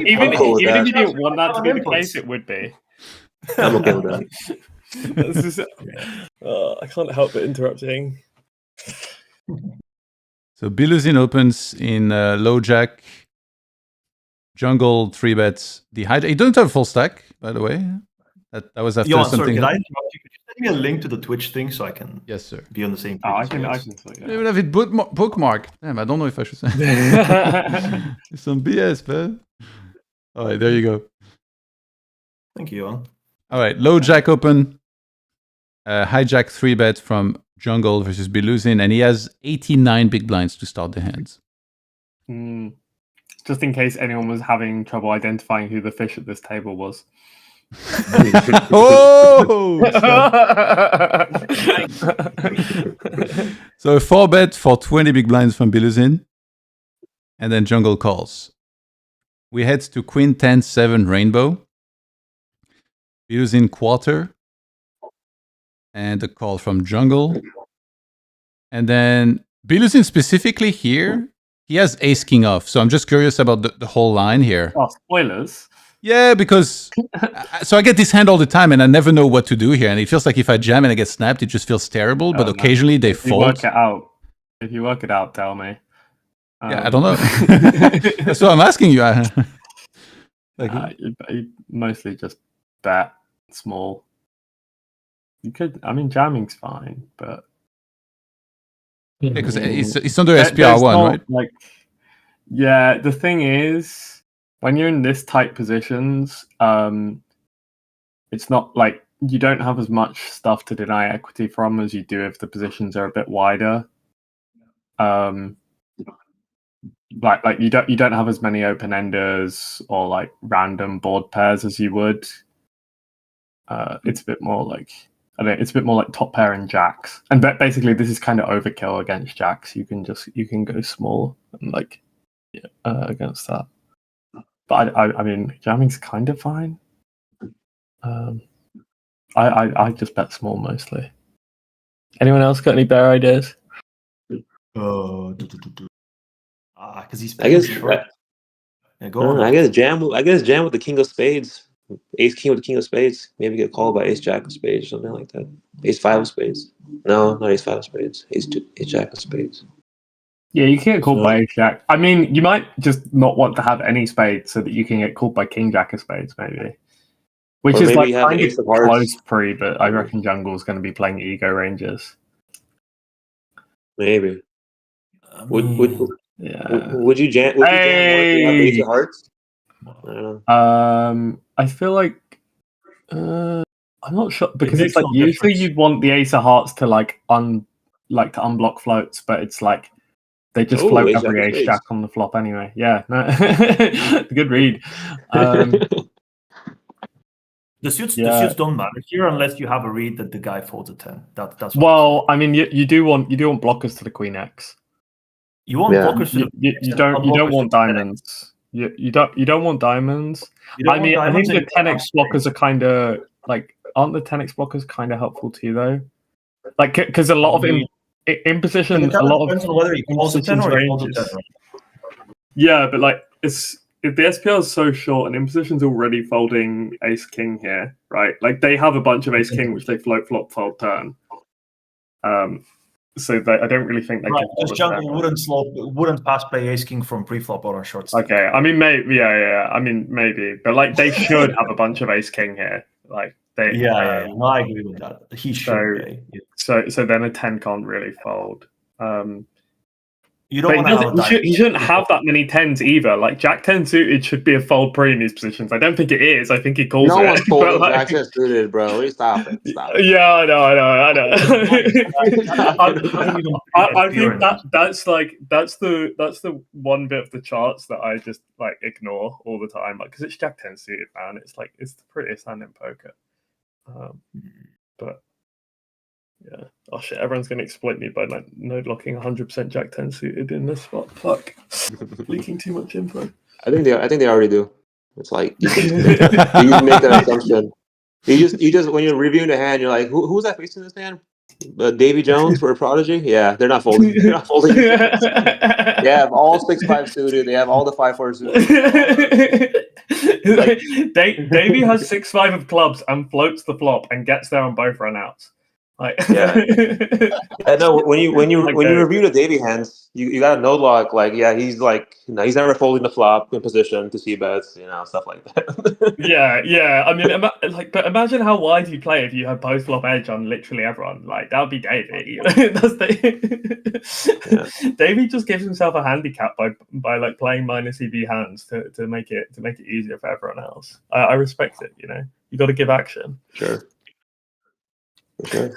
Even cool with if you that. didn't want that to be the Inputs. case, it would be. I'm okay with that. This is, I can't help but interrupting. So Biluzin opens in low jack, jungle 3-bets the hijack. He doesn't have a full stack, by the way. That was after Johan, something. sorry, can I interrupt you? Could you send me a link to the Twitch thing so I can Yes, sir. be on the same page? Oh, I as can. you I guys? can tell you. They would have it bookmarked. Damn, I don't know if I should say. It's some BS, man. All right, there you go. Thank you, Johan. All right, low jack open, hijack 3-bet from jungle versus Biluzin, and he has 89 big blinds to start the hands. Just in case anyone was having trouble identifying who the fish at this table was. Oh! So a 4-bet for 20 big blinds from Biluzin, and then jungle calls. We head to Queen 10-7 rainbow. Biluzin quarter, and a call from jungle. And then Biluzin specifically here, he has ace king off. So I'm just curious about the whole line here. Oh, spoilers. Yeah, because so I get this hand all the time and I never know what to do here. And it feels like if I jam and I get snapped, it just feels terrible. But occasionally they If you fold. work it out. If you work it out, tell me. Yeah, I don't know. That's what I'm asking you. You mostly just bet small. You could, I mean, jamming's fine, but because it's under there's SPR1, not, right? Like, yeah, the thing is, when you're in this tight positions, it's not like you don't have as much stuff to deny equity from as you do if the positions are a bit wider. Like you don't have as many open enders or like random board pairs as you would. It's a bit more like it's a bit more like top pair and jacks, and basically this is kind of overkill against jacks. You can go small and like against that. But I mean jamming's kind of fine. I just bet small mostly. Anyone else got any bear ideas? Because he's. I guess. Short. Yeah, go on. I guess jam with the king of spades, ace king with the king of spades. Maybe get called by ace jack of spades, something like that. Ace 5 of spades. No, not ace 5 of spades. Ace jack of spades. Yeah, you can get called by ace jack. I mean, you might just not want to have any spades so that you can get called by king jack of spades, maybe. Which Or is maybe like kind ace of of hearts. close pre, but I reckon jungle's going to be playing ego ranges. Maybe. Would you jam? Would you jam with ace of hearts? I don't know. I feel like I'm not sure because It it's like makes no usually difference. you'd want the ace of hearts to like to unblock floats, but it's like they just float ace jack every of ace spades. jack on the flop anyway. Yeah, no. Good read. The suits don't matter here unless you have a read that the guy folds a 10. That's what Well, I mean, you do want blockers to the queen X. you want blockers to You don't want diamonds. You don't want diamonds. I mean, I think the 10x blockers are kind of like, aren't the 10x blockers kind of helpful too though? Like, because a lot of in position, a lot of depends on whether he calls a 10 or he folds a 10. Yeah, but like if the SPR is so short and imposition's already folding ace king here, right? Like they have a bunch of ace king which they float flop fold turn. So I don't really think they can. Because jungle wouldn't pass play ace king from pre-flop or on short stack. Okay, I mean maybe, yeah. I mean maybe, but like they should have a bunch of ace king here. Like they. Yeah. No, I agree with that. He should. So then a 10 can't really fold. You don't want to have a he shouldn't have that many 10s either. Like Jack 10 suited should be a fold pre in these positions. I don't think it is. I think he calls it. No one's folding like, Jack 10 suited, bro. Stop it. Yeah, I know. I think that's the one bit of the charts that I just like ignore all the time, like because it's Jack 10 suited, man. It's like it's the prettiest hand in poker. But yeah. Oh shit, everyone's gonna exploit me by like node locking 100% Jack 10 suited in this spot. Fuck. Leaking too much info. I think they already do. It's like you can make that assumption. You just when you're reviewing the hand, you're like, who's that facing this hand? Davy Jones for a Prodigy? Yeah, they're not folding. They're not folding. They have all 6-5 suited. They have all the 5-4 suited. Like, Davey has 6-5 of clubs and floats the flop and gets there on both runouts. Like, yeah. No, when you review the Davy hands, you got a no lock. Like, yeah, he's like, he's never folding the flop in position to see bets, stuff like that. yeah. I mean, but imagine how wide you play if you had post flop edge on literally everyone. Like, that would be Davey. Davey just gives himself a handicap by like playing minus EV hands to make it easier for everyone else. I respect it. You got to give action. Sure. For sure.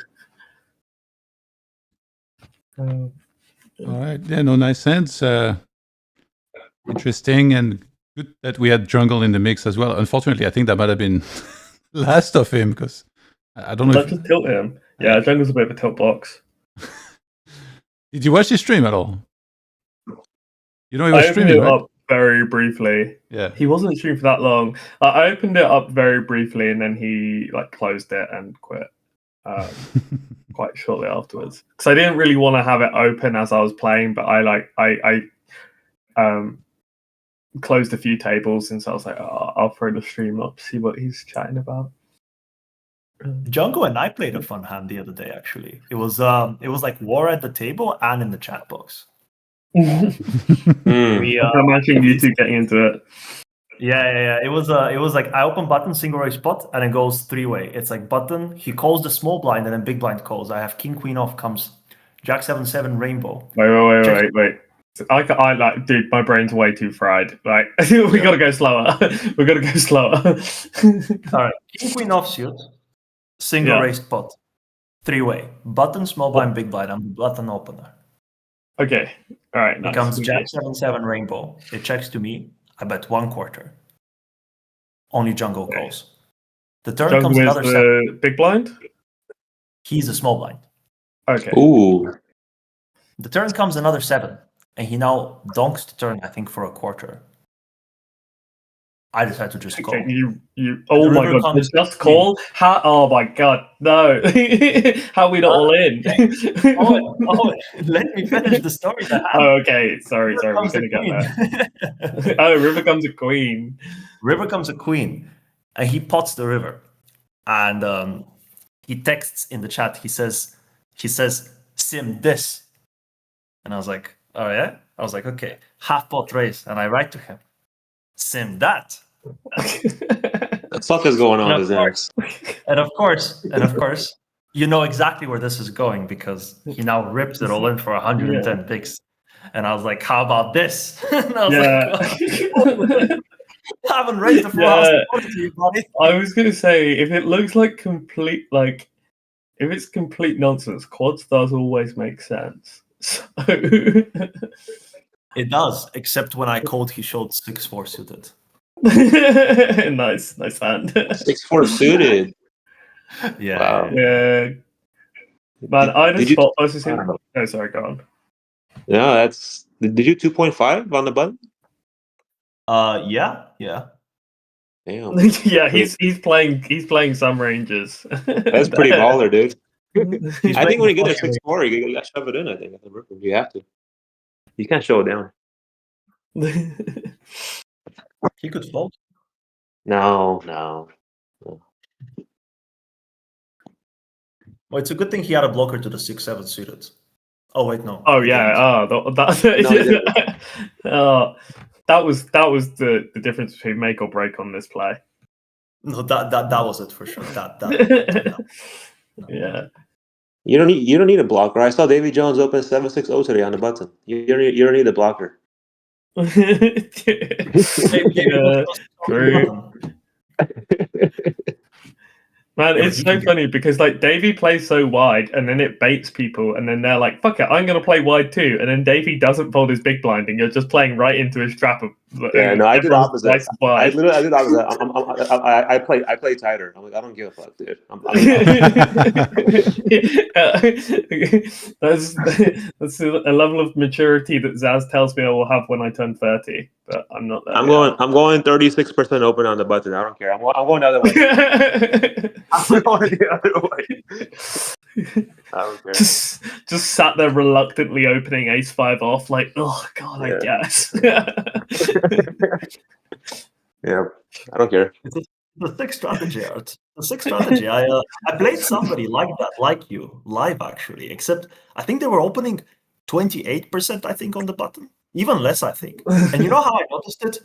All right. Yeah, no, nice sense. Interesting and good that we had Jungle in the mix as well. Unfortunately, I think that might have been last of him because I don't know. Let's just tilt him. Yeah, Jungle's a bit of a tilt box. Did you watch his stream at all? He was I streaming, opened it right? up very briefly. Yeah. He wasn't streaming for that long. I opened it up very briefly and then he closed it and quit. Quite shortly afterwards, because I didn't really want to have it open as I was playing, but I closed a few tables since I was like, I'll throw the stream up, see what he's chatting about. Django and I played a fun hand the other day. Actually, it was like war at the table and in the chat box. I'm imagining you two getting into it. Yeah. It was like I open button, single raise pot, and it goes 3-way. It's like button, he calls the small blind, and then big blind calls. I have king queen off, comes jack 7-7 rainbow. Wait. I like, dude, my brain's way too fried. Like, we gotta go slower. We gotta go slower. All right, king queen offsuit, single raised pot, 3-way, button, small blind, big blind. I'm the button opener. Okay, all right. It comes jack 7-7 rainbow. It checks to me. I bet 1/4. Only Jungle calls. The turn Jungle comes another 7. Big blind? He's a small blind. Okay. Ooh. The turn comes another 7. And he now donks the turn, I think, for 1/4. I decided to just call. You oh my god, just call? How, oh my god, no. How are we not all in? Let me finish the story. Okay, sorry, we're gonna get there. Oh, river comes a queen. River comes a queen. And he pots the river. And he texts in the chat, he says, sim this. And I was like, oh yeah? I was like, okay, half pot raise. And I write to him, sim that. The fuck is going on with X? And of course, you know exactly where this is going because he now rips it all in for 110 picks. And I was like, how about this? And I was like, I haven't raised the full house to you, buddy. I was gonna say, if it looks like complete, if it's complete nonsense, quads does always make sense. So it does, except when I called, he showed 6-4 suited. nice hand. 6-4 suited. Yeah. Wow. Yeah. Man, I just thought I was just saying. Oh, sorry, go on. No, that's. Did you 2.5 on the button? Yeah. Damn. Yeah, he's playing some ranges. That's pretty baller, dude. I think when you get a 6-4, you gotta shove it in. I think at the river, you have to. You can't show it down. He could fold. No. Well, it's a good thing he had a blocker to the 6-7 suited. Oh wait, no. Oh yeah. That was the difference between make or break on this play. No, that was it for sure. That. Yeah. You don't need a blocker. I saw Davy Jones open 7-6-0 today on the button. You don't need a blocker. Man, it's so funny because Davey plays so wide and then it baits people and then they're like, fuck it, I'm gonna play wide too. And then Davey doesn't fold his big blind and you're just playing right into his trap of Yeah, no, I do the opposite. Nice I vibe. literally, I do the opposite. I play tighter. I'm like, I don't give a fuck, dude. That's a level of maturity that Zaz tells me I will have when I turn 30, but I'm not there. I'm going 36% open on the button. I don't care. I'm going the other way. I'm going the other way. I don't care. Just sat there reluctantly opening ace-5 off, like, oh god, I guess. Yeah, I don't care. The sick strategy, Art. The sick strategy. I played somebody like that, like you, live actually. Except I think they were opening 28%. I think on the button, even less. I think. And you know how I noticed it?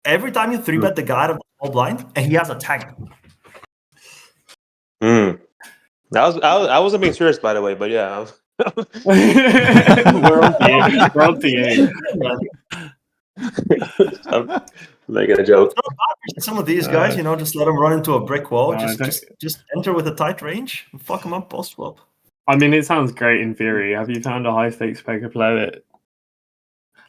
Every time you 3-bet the guy out of the small blind, and he has a tank. I wasn't being serious, by the way, but yeah. We're on to you. I'm making a joke. It's not bad for some of these guys, just let them run into a brick wall. No, just enter with a tight range and fuck them up post flop. I mean, it sounds great in theory. Have you found a high stakes poker player that?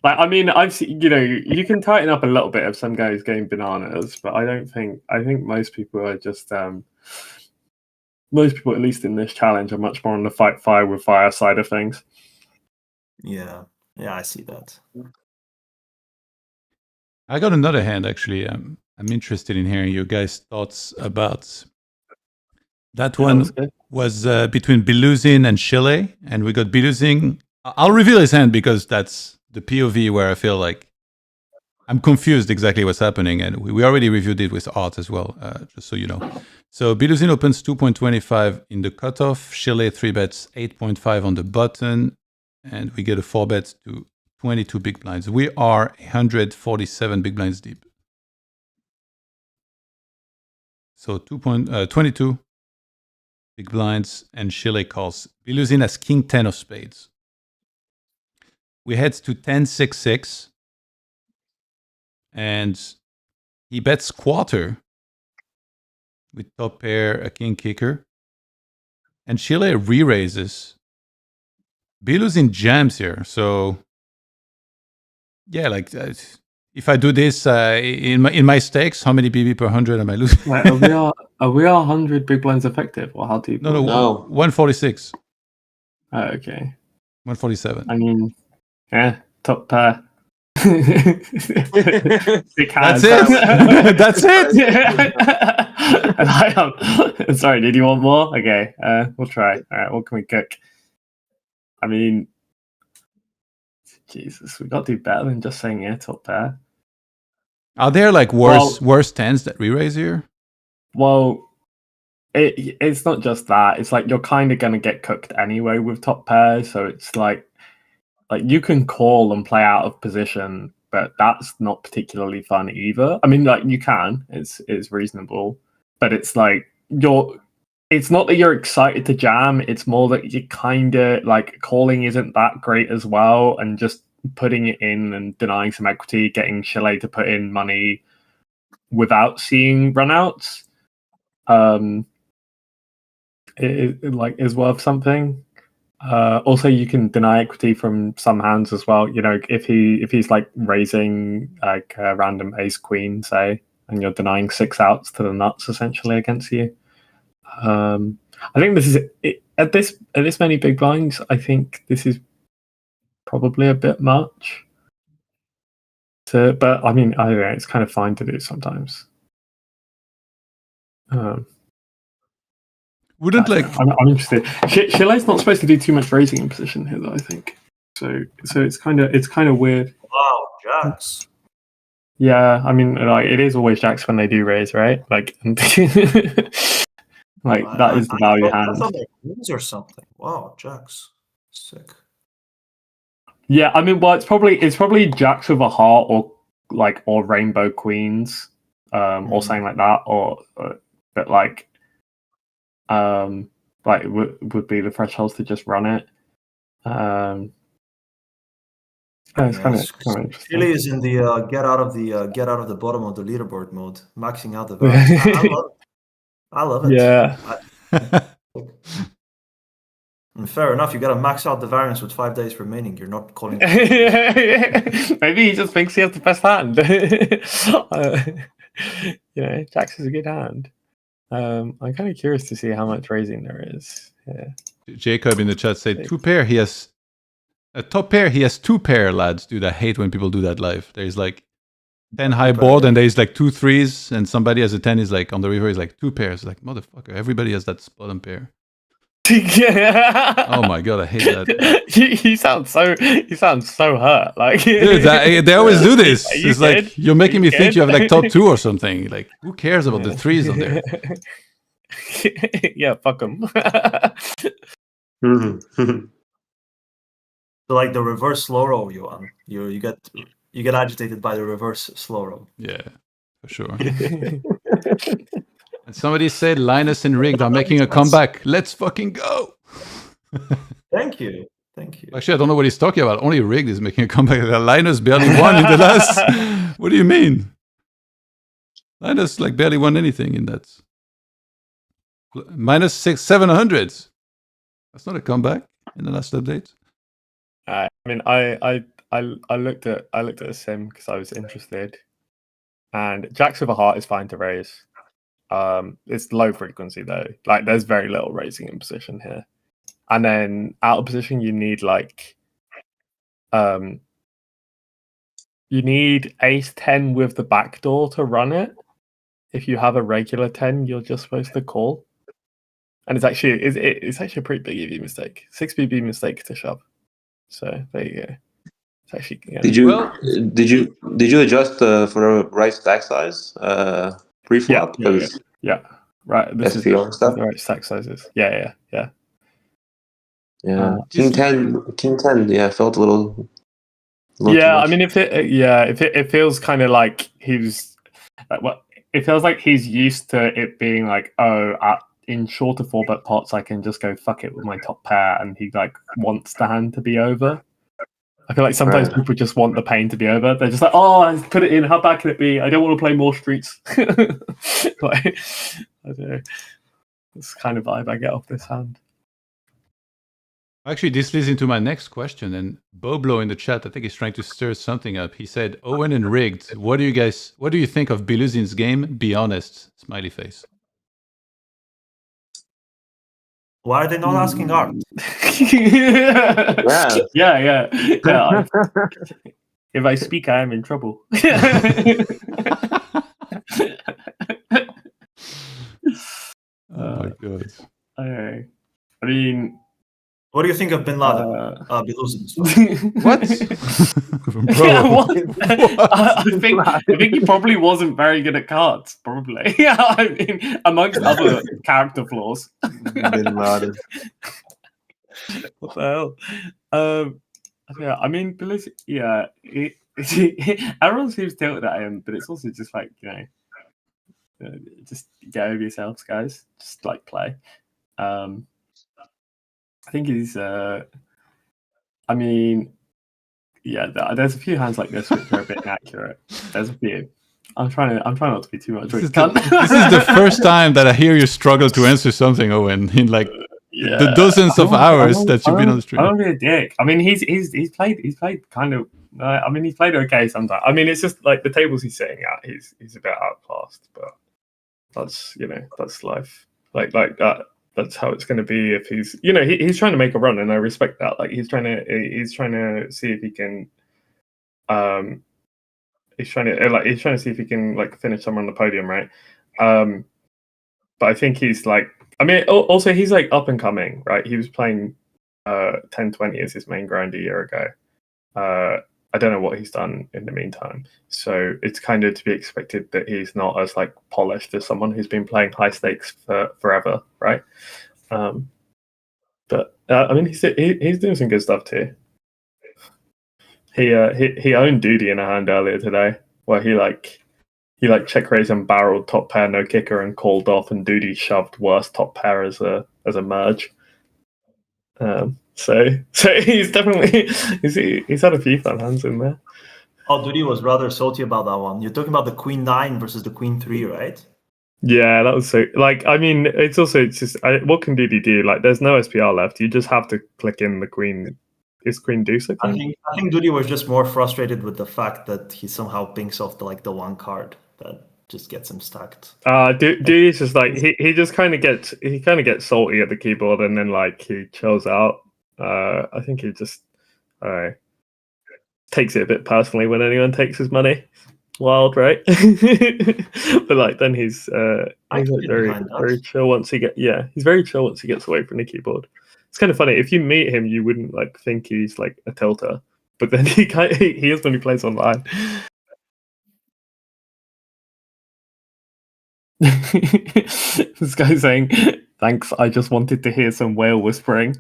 Like, I mean, I've seen, you can tighten up a little bit if some guys going bananas, but I think most people are just most people, at least in this challenge, are much more on the fight fire with fire side of things. Yeah, I see that. I got another hand, actually. I'm interested in hearing your guys' thoughts about that one. Was between Biluzin and Chile, and we got Biluzin. I'll reveal his hand because that's the POV where I feel like I'm confused exactly what's happening, and we already reviewed it with Art as well, just so you know. So Biluzin opens 2.25 in the cutoff, Chile 3-bets 8.5 on the button, and we get a 4-bet to 22 big blinds. We are 147 big blinds deep. So 22 big blinds, and Chile calls. Biluzin has king 10 of spades. We head to 10-6-6, and he bets quarter with top pair, a king kicker, and Chile re-raises. Biluzin jams here, so yeah, like if I do this in my stakes, how many BB per 100 am I losing? Wait, are we 100 big blinds effective, or how deep? No, 146. Oh, okay. 147. I mean, top pair. That's it. That's it. Sorry, did you want more? Okay, we'll try. All right, what can we cook? I mean, Jesus, we got to do better than just saying top pair. Are there like worse tens that re-raise here? Well, it's not just that. It's like you're kind of going to get cooked anyway with top pairs, so it's like you can call and play out of position, but that's not particularly fun either. I mean, like you can, it's reasonable, but it's like it's not that you're excited to jam, it's more that you kind of like calling isn't that great as well, and just putting it in and denying some equity, getting Chile to put in money without seeing runouts is worth something. Also, you can deny equity from some hands as well. If he's like raising like a random ace queen, say, and you're denying 6 outs to the nuts essentially against you. I think this is at this many big blinds. I think this is probably a bit much. But I mean, I don't know. It's kind of fine to do sometimes. Wouldn't like I'm interested. Chile's not supposed to do too much raising in position here, though. I think so. It's kind of weird. Wow, jacks. Yeah, I mean, like it is always jacks when they do raise, right? Like, like that is the value hand. I thought like queens or something. Wow, jacks, sick. Yeah, I mean, well, it's probably jacks with a heart or rainbow queens, or something like that, but like would be the thresholds to just run it. It's kind of interesting. Chile is in the get out of the bottom of the leaderboard mode, maxing out the value. I love it. Yeah. Fair enough. You got to max out the variance with 5 days remaining. You're not calling. Maybe he just thinks he has the best hand. Jax is a good hand. I'm kind of curious to see how much raising there is. Yeah. Jacob in the chat said 2 pair. He has a top pair. He has 2 pair, lads. Dude, I hate when people do that live. There's like 10 high board and there's like 2 threes, and somebody has a 10 is like on the river is like 2 pairs. Like, motherfucker, everybody has that bottom pair. Oh my god, I hate that. He sounds so hurt. Like, dude, they always do this. It's good? like you're making me think you have like top 2 or something. Like, who cares about the threes on there? Yeah, fuck them. So like the reverse slow roll, Johan. You get agitated by the reverse slow roll. Yeah, for sure. And somebody said Linus and Rigged are making a comeback. Let's fucking go. Thank you. Actually, I don't know what he's talking about. Only Rigged is making a comeback. Linus barely won in the last. What do you mean? Linus like barely won anything in that. Minus 700s. That's not a comeback in the last update. I mean, I looked at a sim because I was interested, and Jacks with a heart is fine to raise. It's low frequency though. Like, there's very little raising in position here, and then out of position you need like, you need ace 10 with the backdoor to run it. If you have a regular 10, you're just supposed to call, and it's actually a pretty big EV mistake. 6 BB mistake to shove. So there you go. It's actually. Yeah. Did you adjust for the right stack size pre-flop? Yeah. Right. This is SPR stuff. The right stack sizes. Yeah. King 10. Yeah, felt a little yeah, I mean, if it feels kind of like he's. It feels like he's used to it being like, in shorter 4-bet pots, I can just go fuck it with my top pair, and he like wants the hand to be over. I feel like sometimes people just want the pain to be over. They're just like, I put it in. How bad can it be? I don't want to play more streets. Like, I don't know. That's the kind of vibe I get off this hand. Actually, this leads into my next question. And Boblo in the chat, I think he's trying to stir something up. He said, Owen and Rigged, what do you think of Biluzin's game? Be honest, smiley face. Why are they not asking Art? Yeah. If I speak, I am in trouble. Oh my god. I mean, what do you think of Bin Laden? Biluzin. What? I think he probably wasn't very good at cards. Probably. Yeah, I mean, amongst other character flaws. Bin Laden. What the hell? Yeah, I mean, Biluzin. Yeah, everyone seems tilted at him, but it's also just like, just get over yourselves, guys. Just like play. I think he's. I mean, yeah. There's a few hands like this which are a bit inaccurate. There's a few. I'm trying not to be too much. This is the first time that I hear you struggle to answer something, Owen. In like the dozens of hours that you've been on the stream. I don't be a dick. I mean, he's played kind of. I mean, he's played okay sometimes. I mean, it's just like the tables he's sitting at. He's a bit outclassed, but that's that's life. Like that. That's how it's going to be if he's, he's trying to make a run, and I respect that. Like he's trying to see if he can, he's trying to see if he can like finish somewhere on the podium, right? But I think he's like, I mean, also he's like up and coming, right? He was playing 10-20 as his main grind a year ago. I don't know what he's done in the meantime, so it's kind of to be expected that he's not as like polished as someone who's been playing high stakes for forever, right? But I mean, he's doing some good stuff too. He owned Duty in a hand earlier today, where he check raised and barreled top pair no kicker and called off, and Duty shoved worst top pair as a merge. So he's definitely he's had a few fun hands in there. Oh, Duty was rather salty about that one. You're talking about the Queen 9 versus the Queen 3, right? Yeah, that was so. Like, I mean, it's just what can Didi do? Like, there's no SPR left. You just have to click in the queen. Is queen deuce? I think Duty was just more frustrated with the fact that he somehow pinks off the one card that just gets him stacked. Duty's just like he just kind of gets salty at the keyboard and then like he chills out. I think he just takes it a bit personally when anyone takes his money. Wild, right? But like then he's like very chill once he he's very chill once he gets away from the keyboard. It's kind of funny. If you meet him, you wouldn't like think he's like a tilter, but then he is when he plays online. This guy's saying, "Thanks, I just wanted to hear some whale whispering."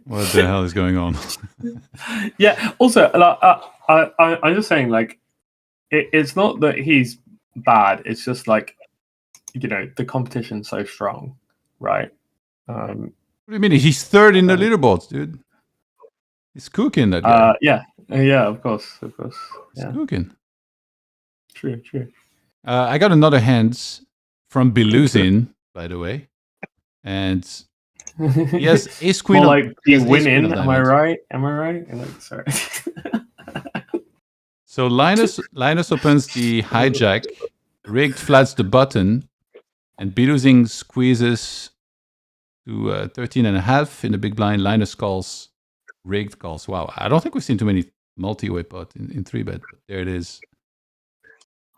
What the hell is going on? Yeah. Also, I'm just saying, like, it's not that he's bad. It's just like, the competition's so strong, right? What do you mean? He's third in the leaderboards, dude. He's cooking, that guy. Yeah, of course. He's cooking. True. I got another hand from Biluzin, by the way, and yes, ace queen. More like you win in. Am I right? Like, sorry. So Linus opens the hijack, rigged flats the button, and Biluzin squeezes to 13.5 in the big blind. Linus calls, rigged calls. Wow, I don't think we've seen too many multi-way pot in 3-bet, but there it is.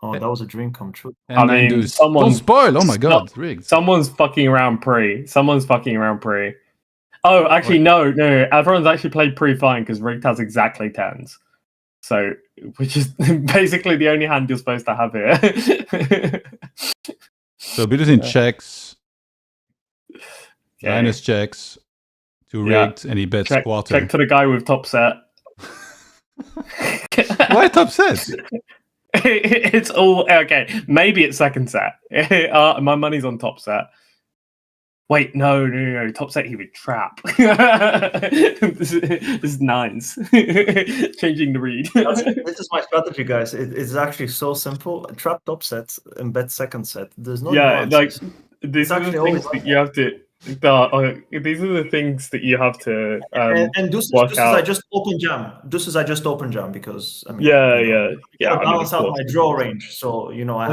Oh, that was a dream come true. I mean, don't spoil. Oh my god, rigged. Someone's fucking around pre. Oh, actually, no. Everyone's actually played pre fine because rigged has exactly 10s. So, which is basically the only hand you're supposed to have here. So Biluzin checks. Linus checks to rigged, and he bets quarter. Check to the guy with top set. Why top set? It's all okay. Maybe it's second set. My money's on top set. Wait, no. Top set he would trap. This is nines. Changing the read. This is my strategy, guys. It's actually so simple. Trap top sets and bet second set. There's no nuances. Like these are the things that you have to. These are the things that you have to and this is I just open jam. This is I just open jam because I mean balance out my draw range. So I have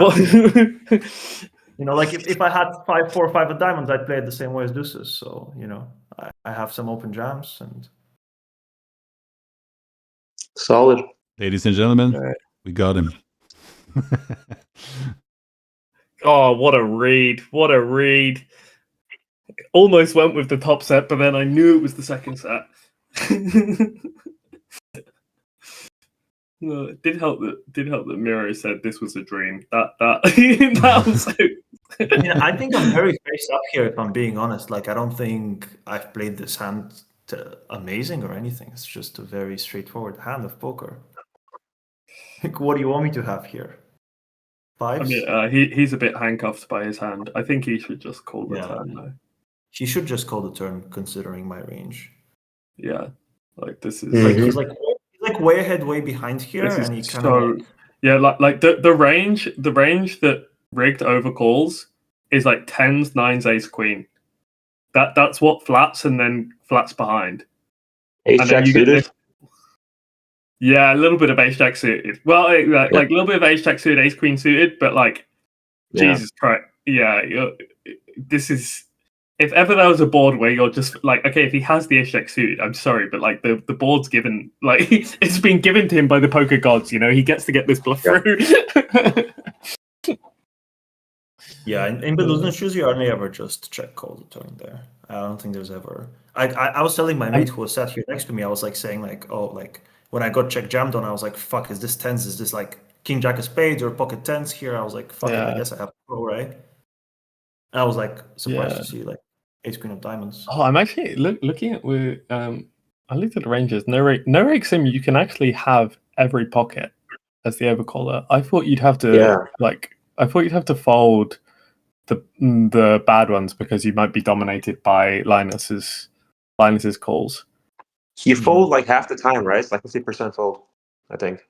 like if I had 5, 4, 5 of diamonds, I'd play it the same way as deuces. So I have some open jams and solid. Ladies and gentlemen, we got him. Oh, what a read! Almost went with the top set, but then I knew it was the second set. No, it did help that Miro said this was a dream. That was. I think I'm very face up here. If I'm being honest, like I don't think I've played this hand amazing or anything. It's just a very straightforward hand of poker. Like, what do you want me to have here? 5s? I mean, he's a bit handcuffed by his hand. I think he should just call the turn though. He should just call the turn, considering my range. Yeah, like this is he's like way ahead, way behind here, and he kind of like the range that rigged overcalls is like 10s, 9s, ace queen. That's what flats and then flats behind. Ace jack suited. Yeah, a little bit of ace jack suited. Well, like a little bit of ace jack suited, ace queen suited, but like Jesus Christ, this is. If ever there was a board where you're just like, okay, if he has the ace jack suited, I'm sorry, but like the board's given, like it's been given to him by the poker gods. He gets to get this bluff through. Yeah, in Biluzin shoes, you only ever just check call the turn there. I don't think there's ever. I was telling my mate who was sat here next to me, I was like saying like, oh, like when I got check jammed on, I was like, fuck, is this 10s? Is this like king jack of spades or pocket 10s here? I was like, fuck it, I guess I have to go, right? And I was like surprised to see like ace queen of diamonds. Oh, I'm actually looking at where I looked at the ranges. No rake sim, you can actually have every pocket as the overcaller. I thought you'd have to fold the bad ones because you might be dominated by Linus's calls. You fold like half the time, right? It's like 50% fold, I think.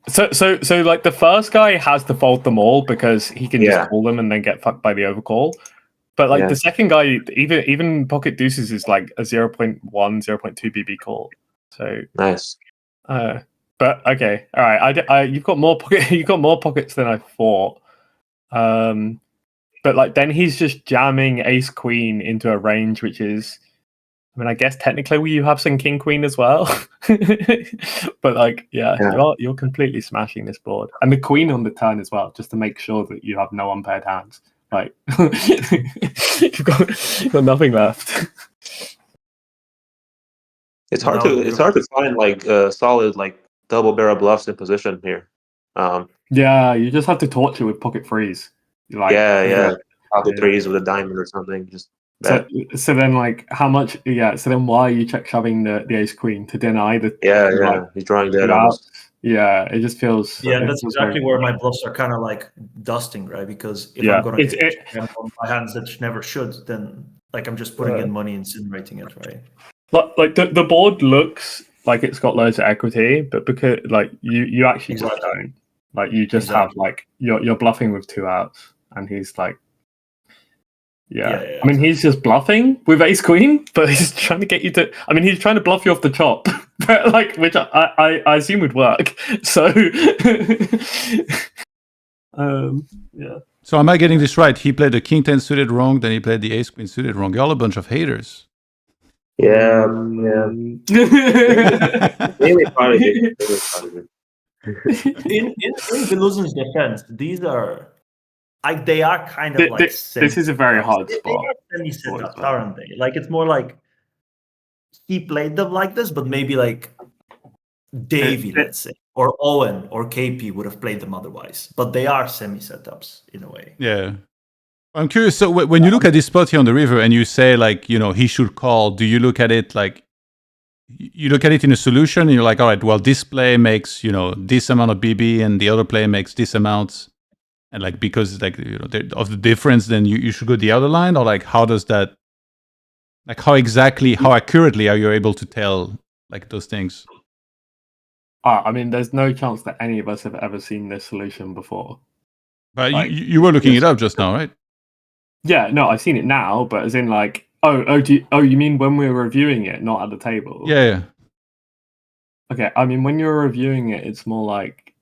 So like the first guy has to fold them all because he can Yeah. just call them and then get fucked by the overcall. But like Yeah. the second guy, even pocket deuces is like a 0.1, 0.2 BB call. So Nice. but okay, all right. You've got more pockets than I thought. But like then he's just jamming ace queen into a range which is, I mean, I guess technically you have some king queen as well. But like, yeah. You're completely smashing this board, and the queen on the turn as well, just to make sure that you have no unpaired hands. Like you've got nothing left. It's hard to find like solid like double barrel bluffs in position here. Yeah, you just have to torture with pocket threes. Like, Pocket threes with a diamond or something. Just so then like how much? Yeah. So then why are you check shoving the ace queen to deny the? Like, he's drawing dead almost. Yeah, it just feels. Yeah, that's exactly where my bluffs are kind of like dusting, right? Because if I'm going to get on my hands that never should, then like I'm just putting in money, incinerating it, right? Like the board looks like it's got loads of equity, but because like you actually just don't. Like you just have like you're bluffing with 2 outs, and he's like, I mean, he's just bluffing with ace queen, but he's trying to get you to. I mean, he's trying to bluff you off the chop, but like which I assume would work. So, yeah. So am I getting this right? He played the king 10 suited wrong, then he played the ace queen suited wrong. You're all a bunch of haters. Yeah. Really proud of you. In Biluzin's defense, these are they are kind of like this is a very hard spot. Semi-setups, aren't they? Like it's more like he played them like this, but maybe like Davey, let's say, or Owen or KP would have played them otherwise. But they are semi-setups in a way. Yeah. I'm curious. So when you look at this spot here on the river and you say like, he should call, do you look at it like, you look at it in a solution and you're like, all right, well, this play makes, this amount of BB and the other play makes this amount. And like, because like, of the difference, then you should go the other line, or like, how does that, like how accurately are you able to tell like those things? I mean, there's no chance that any of us have ever seen this solution before. But like, you were looking it up just now, right? Yeah, no, I've seen it now, but as in like, you mean when we were reviewing it, not at the table? Yeah. Okay, I mean, when you're reviewing it, it's more like,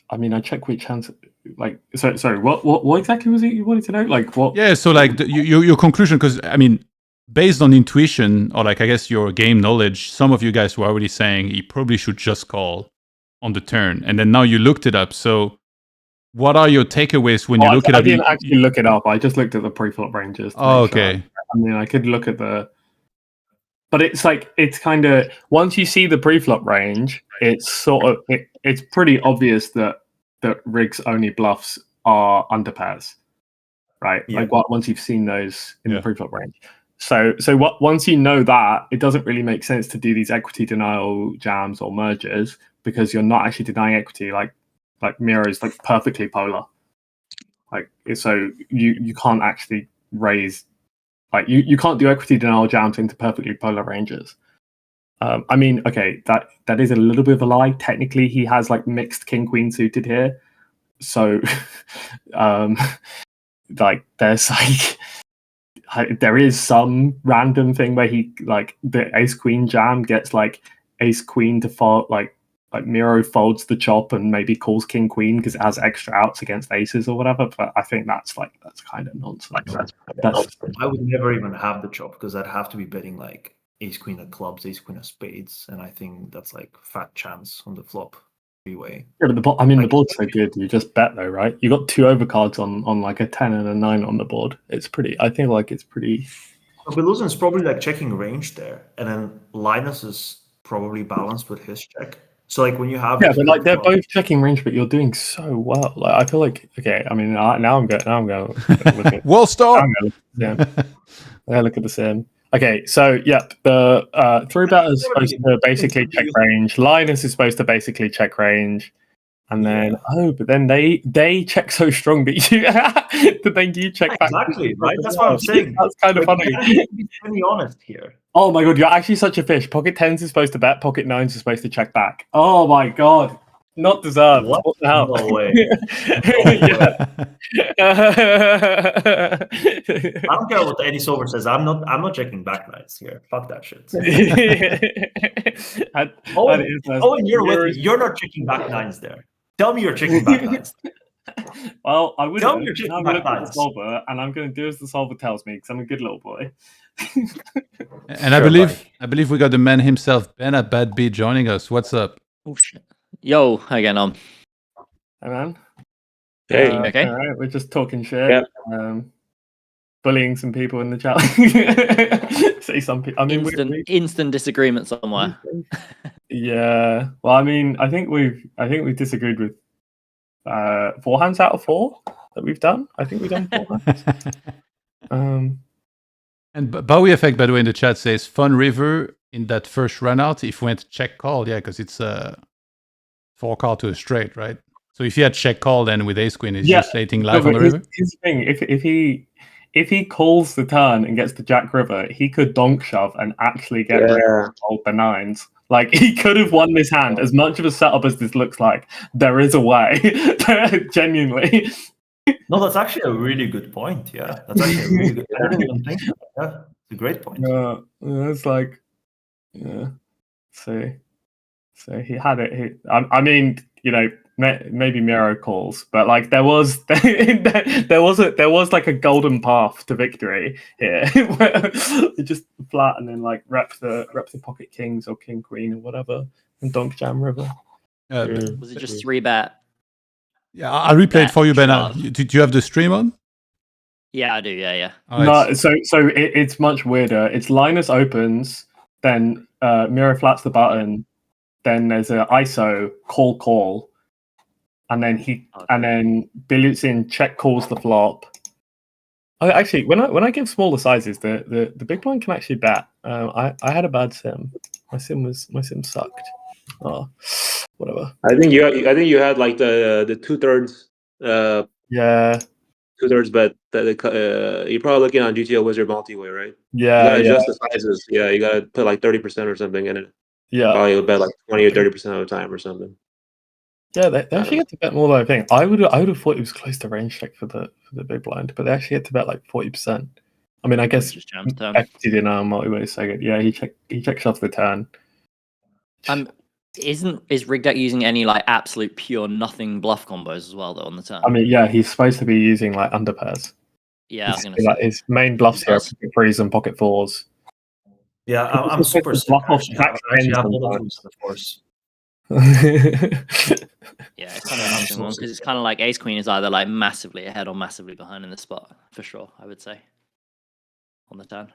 I mean, I check which hands. Like, sorry, what exactly was it you wanted to know? Like, what? Yeah, so like your conclusion, because I mean, based on intuition or like I guess your game knowledge, some of you guys were already saying he probably should just call on the turn, and then now you looked it up. So, what are your takeaways when you look it up? I didn't actually look it up. I just looked at the pre-flop ranges. Oh, okay. Sure. I mean, I could look at but it's like it's kind of once you see the pre-flop range, it's sort of it's pretty obvious that Rig's only bluffs are under pairs, right? Yeah. Like once you've seen those in the pre-flop range. So once you know that, it doesn't really make sense to do these equity denial jams or mergers because you're not actually denying equity. Like Miro is like perfectly polar. Like so you can't actually raise. Like you can't do equity denial jams into perfectly polar ranges. I mean, okay, that is a little bit of a lie. Technically, he has like mixed king queen suited here, so like there's like there is some random thing where he like the ace queen jam gets like ace queen to fold like Miro folds the chop and maybe calls king queen because it has extra outs against aces or whatever. But I think that's kind of nonsense. I would never even have the chop because I'd have to be betting like ace queen of clubs, ace queen of spades, and I think that's like fat chance on the flop anyway. Yeah, but the board's so good. You just bet though, right? You got 2 overcards on like a 10 and a 9 on the board. It's pretty. I think like it's pretty. So Biluzin's probably like checking range there, and then Linus is probably balanced with his check. So like when you have but like they're both checking range, but you're doing so well. Like I feel like okay. I mean now I'm going. Well, start. Yeah, look at the sim. Okay, so the 3-bet is supposed to basically check range. Linus is supposed to basically check range, and then but then they check so strong that you check back. Exactly, right? That's what I'm saying. That's kind of funny. To be honest here. Oh my god, you're actually such a fish. Pocket 10s is supposed to bet, pocket 9s is supposed to check back. Oh my god. Not deserved. What? The hell? No way. I don't care what Eddie Silver says. I'm not checking back nines here. Fuck that shit. You're with me. You're not checking back nines there. Tell me you're checking back nines. Well, I would. Tell me you're checking I'm back going to nines. the solver, and I'm going to do as the solver tells me because I'm a good little boy. And I believe we got the man himself, BenaBadBeat, joining us. What's up? Oh shit! Yo, how you getting on? Hey man. Hey. Okay. All right, we're just talking shit. Yep. Bullying some people in the chat. Say some people. I mean, instant disagreement somewhere. Yeah. Well, I mean, I think we've disagreed with 4 hands out of 4 that we've done. I think we've done 4 hands. And Bowie Effect, by the way, in the chat says fun river in that first run out. If we went check call, yeah, because it's a 4 call to a straight, right? So if you had check call, then with ace queen, is just 18 live on the river. Here's the thing: if he calls the turn and gets the jack river, he could donk shove and actually get rid of all the 9s. Like, he could have won this hand. As much of a setup as this looks like, there is a way. Genuinely. No, that's actually a really good point. Yeah, that's actually a really good. I didn't even think of that. Yeah, it's a great point. It's like, yeah. So he had it. I mean, you know, maybe Miro calls, but like there was like a golden path to victory here. Where it just flat and then like rep the pocket kings or king queen or whatever and donk jam river. Was it just 3-bet? Yeah, I'll replay it for you, Ben. Did you have the stream on? Yeah, I do. Yeah. No, so it's much weirder. It's Linus opens, then Miro flats the button, then there's a ISO call, and then and then Biluzin check calls the flop. Actually, when I give smaller sizes, the big blind can actually bet. I had a bad sim. My sim sucked. Oh, whatever. I think you had like the 2/3. Yeah. 2/3 bet. You're probably looking on GTO Wizard multi-way, right? Yeah. You gotta adjust the sizes. Yeah, you gotta put like 30% or something in it. Yeah. Probably bet like 20 or 30% of the time or something. Yeah, they actually get to bet more than I think. I would have thought it was close to range check for the big blind, but they actually get to bet like 40%. I mean, I guess equity didn't know multi-way, so yeah, he checks off the turn. Is Rig Deck using any like absolute pure nothing bluff combos as well though on the turn? I mean, yeah, he's supposed to be using like underpairs. Yeah, I was gonna like his main bluffs here are pocket 3s and pocket 4s. Yeah, I'm super sick. Of course. Yeah, it's kind of an interesting one because it's kind of like ace queen is either like massively ahead or massively behind in the spot for sure. I would say on the turn.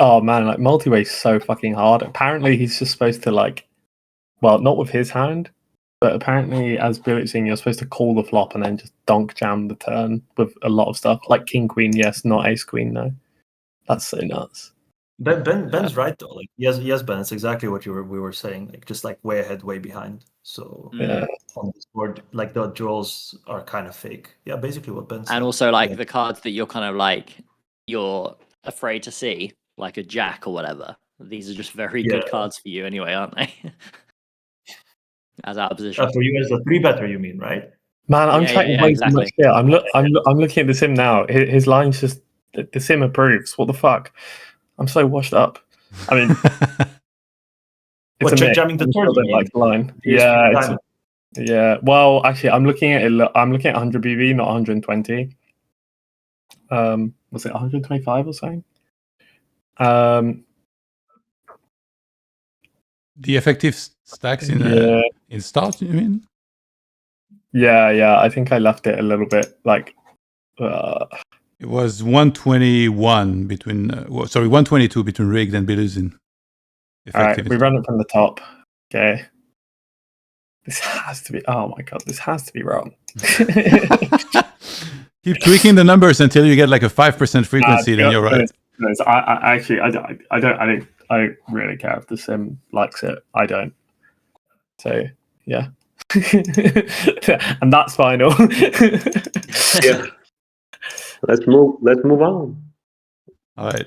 Oh man, like multi-way is so fucking hard. Apparently, he's just supposed to like, well, not with his hand, but apparently, as Biluzin, you're supposed to call the flop and then just donk jam the turn with a lot of stuff like king queen, yes, not ace queen, no. That's so nuts. Ben's right though. Like yes, Ben. It's exactly what we were saying. Like just like way ahead, way behind. So on this board, like the draws are kind of fake. Yeah, basically what Ben said. And also like the cards that you're kind of like you're afraid to see, like a jack or whatever. These are just very good cards for you anyway, aren't they? As out of position. For you as a 3-better, you mean, right? Man, I'm checking way too much here. I'm looking at the sim now. His line's just the sim approves. What the fuck? I'm so washed up. I mean, it's jamming the turn. Like the line. Yeah, yeah. Well, actually, I'm looking at it. I'm looking at 100 BV, not 120. Was it 125 or something? The effective stacks in start, you mean? Yeah. I think I left it a little bit like. It was 121 between, 122 between Rigged and Biluzin. All right, we run it from the top. Okay. This has to be, oh my God, this has to be wrong. Keep tweaking the numbers until you get like a 5% frequency, then you're right. I don't really care if the sim likes it. I don't. So, yeah. And that's final. Yeah. Let's move on. All right.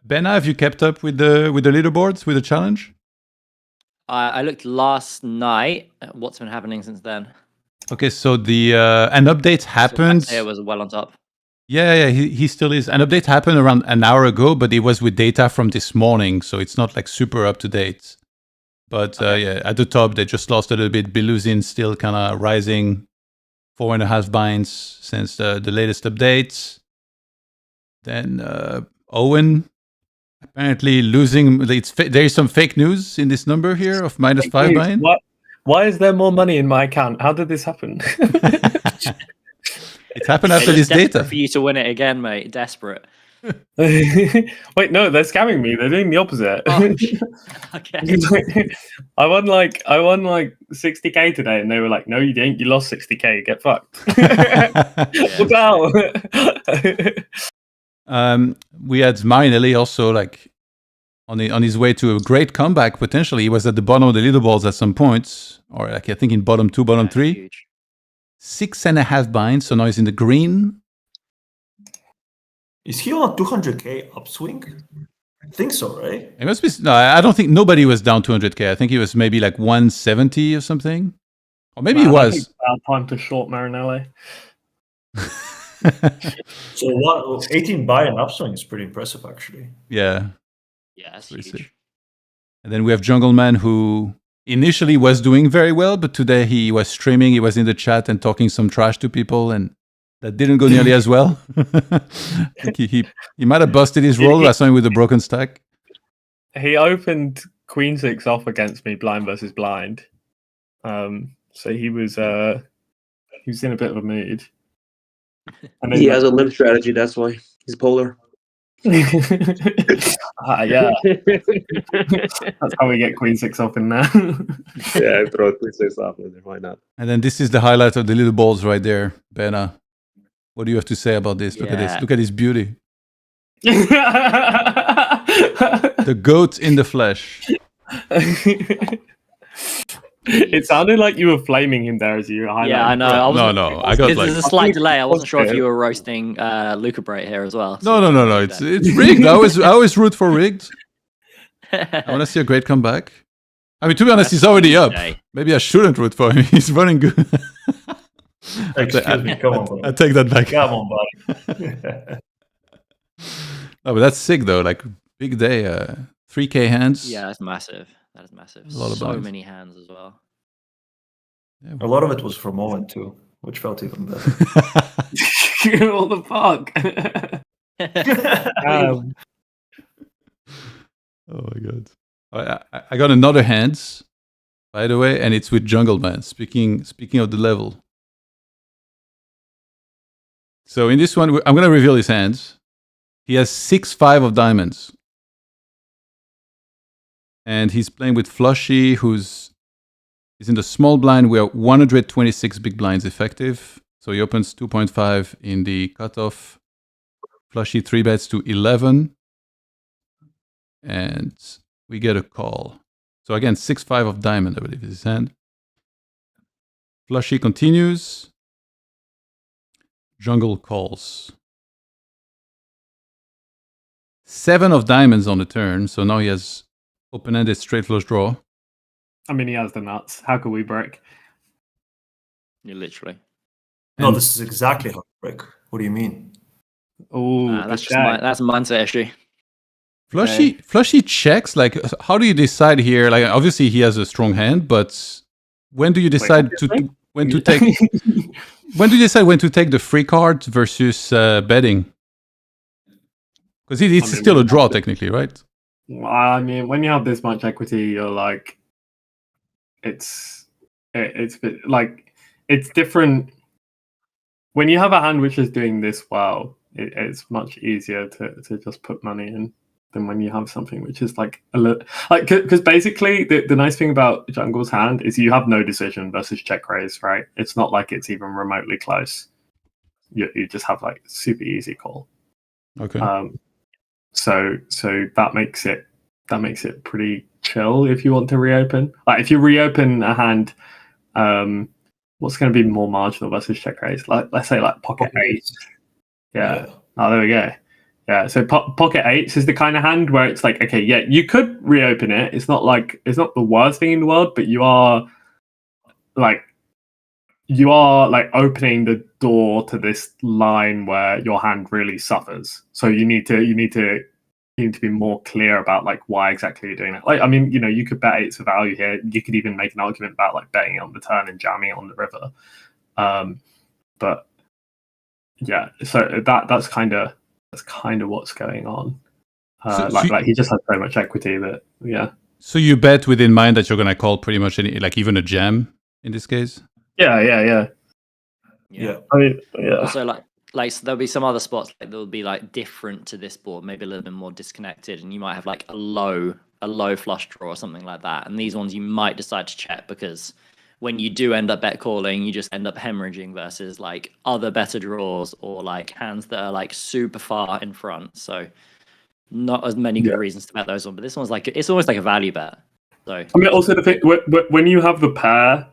Bena, have you kept up with the leaderboards, with the challenge? I looked last night. What's been happening since then? Okay, so the an update happened. It was well on top. Yeah, he still is. An update happened around an hour ago, but it was with data from this morning, so it's not like super up to date. But yeah, at the top they just lost a little bit. Biluzin still kind of rising, 4.5 binds since the latest updates. Then Owen apparently losing. There is some fake news in this number here of -5 bind. Why is there more money in my account? How did this happen? It happened after this data. For you to win it again, mate. Desperate. Wait, no, they're scamming me. They're doing the opposite. Oh, okay. I won like 60k today, and they were like, "No, you didn't. You lost 60k. Get fucked." What the hell? We had Marinelli also like on his way to a great comeback. Potentially, he was at the bottom of the leaderboards at some points, or like I think in bottom 2, bottom 3. Huge. 6.5 binds, so now he's in the green. Is he on a 200k upswing? I think so, right? It must be. No, I don't think nobody was down 200k. I think he was maybe like 170 or something, or maybe he was. Time to short Marinelli. So what? 18 buy and upswing is pretty impressive, actually. Yeah. Yeah, that's Pretty huge. sick. And then we have Jungleman, who initially was doing very well, but today he was streaming, he was in the chat and talking some trash to people, and that didn't go nearly as well. I think he might have busted his roll last time with a broken stack. He opened Queen 6 off against me, blind versus blind. So he was in a bit of a mood. And He has a limp strategy. That's why he's polar. Yeah, that's how we get Queen 6 off in there. Yeah, throw Queen 6 off in there. Why not? And then this is the highlight of the little balls right there, Bena. What do you have to say about this? Look at this. Look at his beauty. The goat in the flesh. It sounded like you were flaming him there as you were highlighting. Yeah, I know. No. I got There's a slight delay. I wasn't sure if you were roasting Luca Bright here as well. So no. It's rigged. I always root for rigged. I want to see a great comeback. I mean, to be honest, he's already up. Maybe I shouldn't root for him. He's running good. Excuse me, come on, buddy. I take that back. Come on, buddy. No, but that's sick though. Like big day. 3K hands. Yeah, that's massive. That is massive. A lot of so binds. many hands as well. Yeah, A lot of it was from Owen too, which felt even better. What the fuck? Oh my god! I got another hands, by the way, and it's with Jungleman. Speaking of the level. So in this one, I'm gonna reveal his hands. He has 6-5 of diamonds. And he's playing with Flushy, he's in the small blind. We are 126 big blinds effective. So he opens 2.5 in the cutoff. Flushy 3-bets to 11. And we get a call. So again, 6-5 of diamond, I believe is his hand. Flushy continues. Jungle calls. 7 of diamonds on the turn. So now he has open-ended straight flush draw. I mean, he has the nuts. How could we break? You literally. No, this is exactly how to break. What do you mean? Oh, That's a mindset issue. Flushy checks. Like, how do you decide here? Like, obviously he has a strong hand, but when do you decide when to take when do you decide when to take the free card versus betting? Because it's still a draw technically, right? I mean, when you have this much equity, you're like, it's different. When you have a hand which is doing this well, it's much easier to just put money in than when you have something which is like a little, like, because basically the nice thing about Jungle's hand is you have no decision versus check raise, right? It's not like it's even remotely close. You just have like super easy call. Okay. So that makes it pretty chill if you want to reopen. Like if you reopen a hand, what's going to be more marginal versus check raise? Like let's say like pocket 8. Yeah. Oh, there we go. Yeah, so pocket eights is the kind of hand where it's like, okay, yeah, you could reopen it. It's not the worst thing in the world, but you are like opening the door to this line where your hand really suffers. So you need to be more clear about like why exactly you're doing it. Like, I mean, you could bet eights of value here. You could even make an argument about like betting it on the turn and jamming it on the river. But yeah, so that's kind of what's going on. Like he just has so much equity that So you bet with in mind that you're gonna call pretty much any, like even a jam in this case. Yeah. I mean, yeah. Also, so there'll be some other spots like that'll be like different to this board, maybe a little bit more disconnected, and you might have like a low flush draw or something like that. And these ones you might decide to check because when you do end up bet calling, you just end up hemorrhaging versus like other better draws or like hands that are like super far in front. So not as many good reasons to bet those ones, but this one's like it's almost like a value bet. So I mean, also the thing when you have the pair,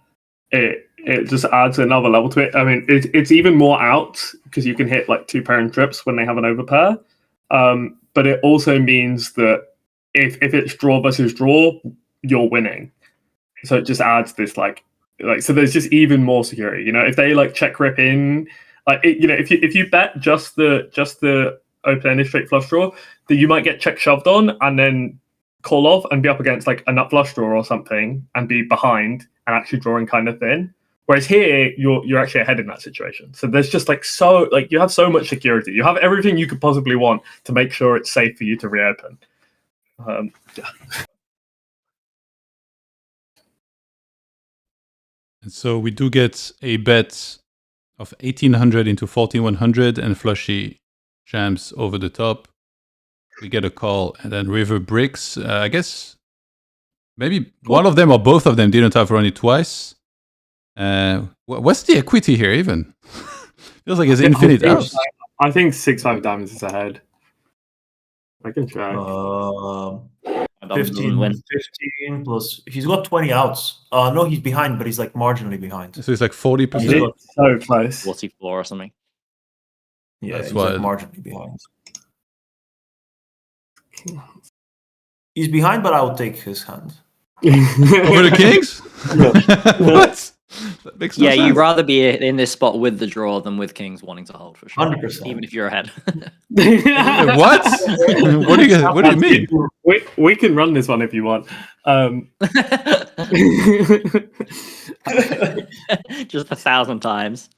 it just adds another level to it. I mean, it's even more out because you can hit like 2 pair and trips when they have an overpair. But it also means that if it's draw versus draw, you're winning. So it just adds this like so there's just even more security. If they like check rip in, like if you bet just the open-ended straight flush draw, that you might get check shoved on and then call off and be up against like a nut flush draw or something and be behind and actually drawing kind of thin. Whereas here you're actually ahead in that situation. So there's just you have so much security. You have everything you could possibly want to make sure it's safe for you to reopen. And so we do get a bet of 1800 into 14100 and flushy jams over the top. We get a call and then river bricks. I guess maybe one of them or both of them didn't have run it twice. What's the equity here even? Feels like it's infinite house. I think 6-5 diamonds is ahead. I can try. 15 plus. He's got 20 outs. No, he's behind, but he's like marginally behind. So it's like 40%. So close. 44 or something. Yeah, that's he's why like marginally behind. He's behind, but I would take his hand. Over the kings? What? That makes no sense. You'd rather be in this spot with the draw than with kings wanting to hold for sure. 100%. Even if you're ahead. What? What do you mean? We can run this one if you want. Just 1,000 times.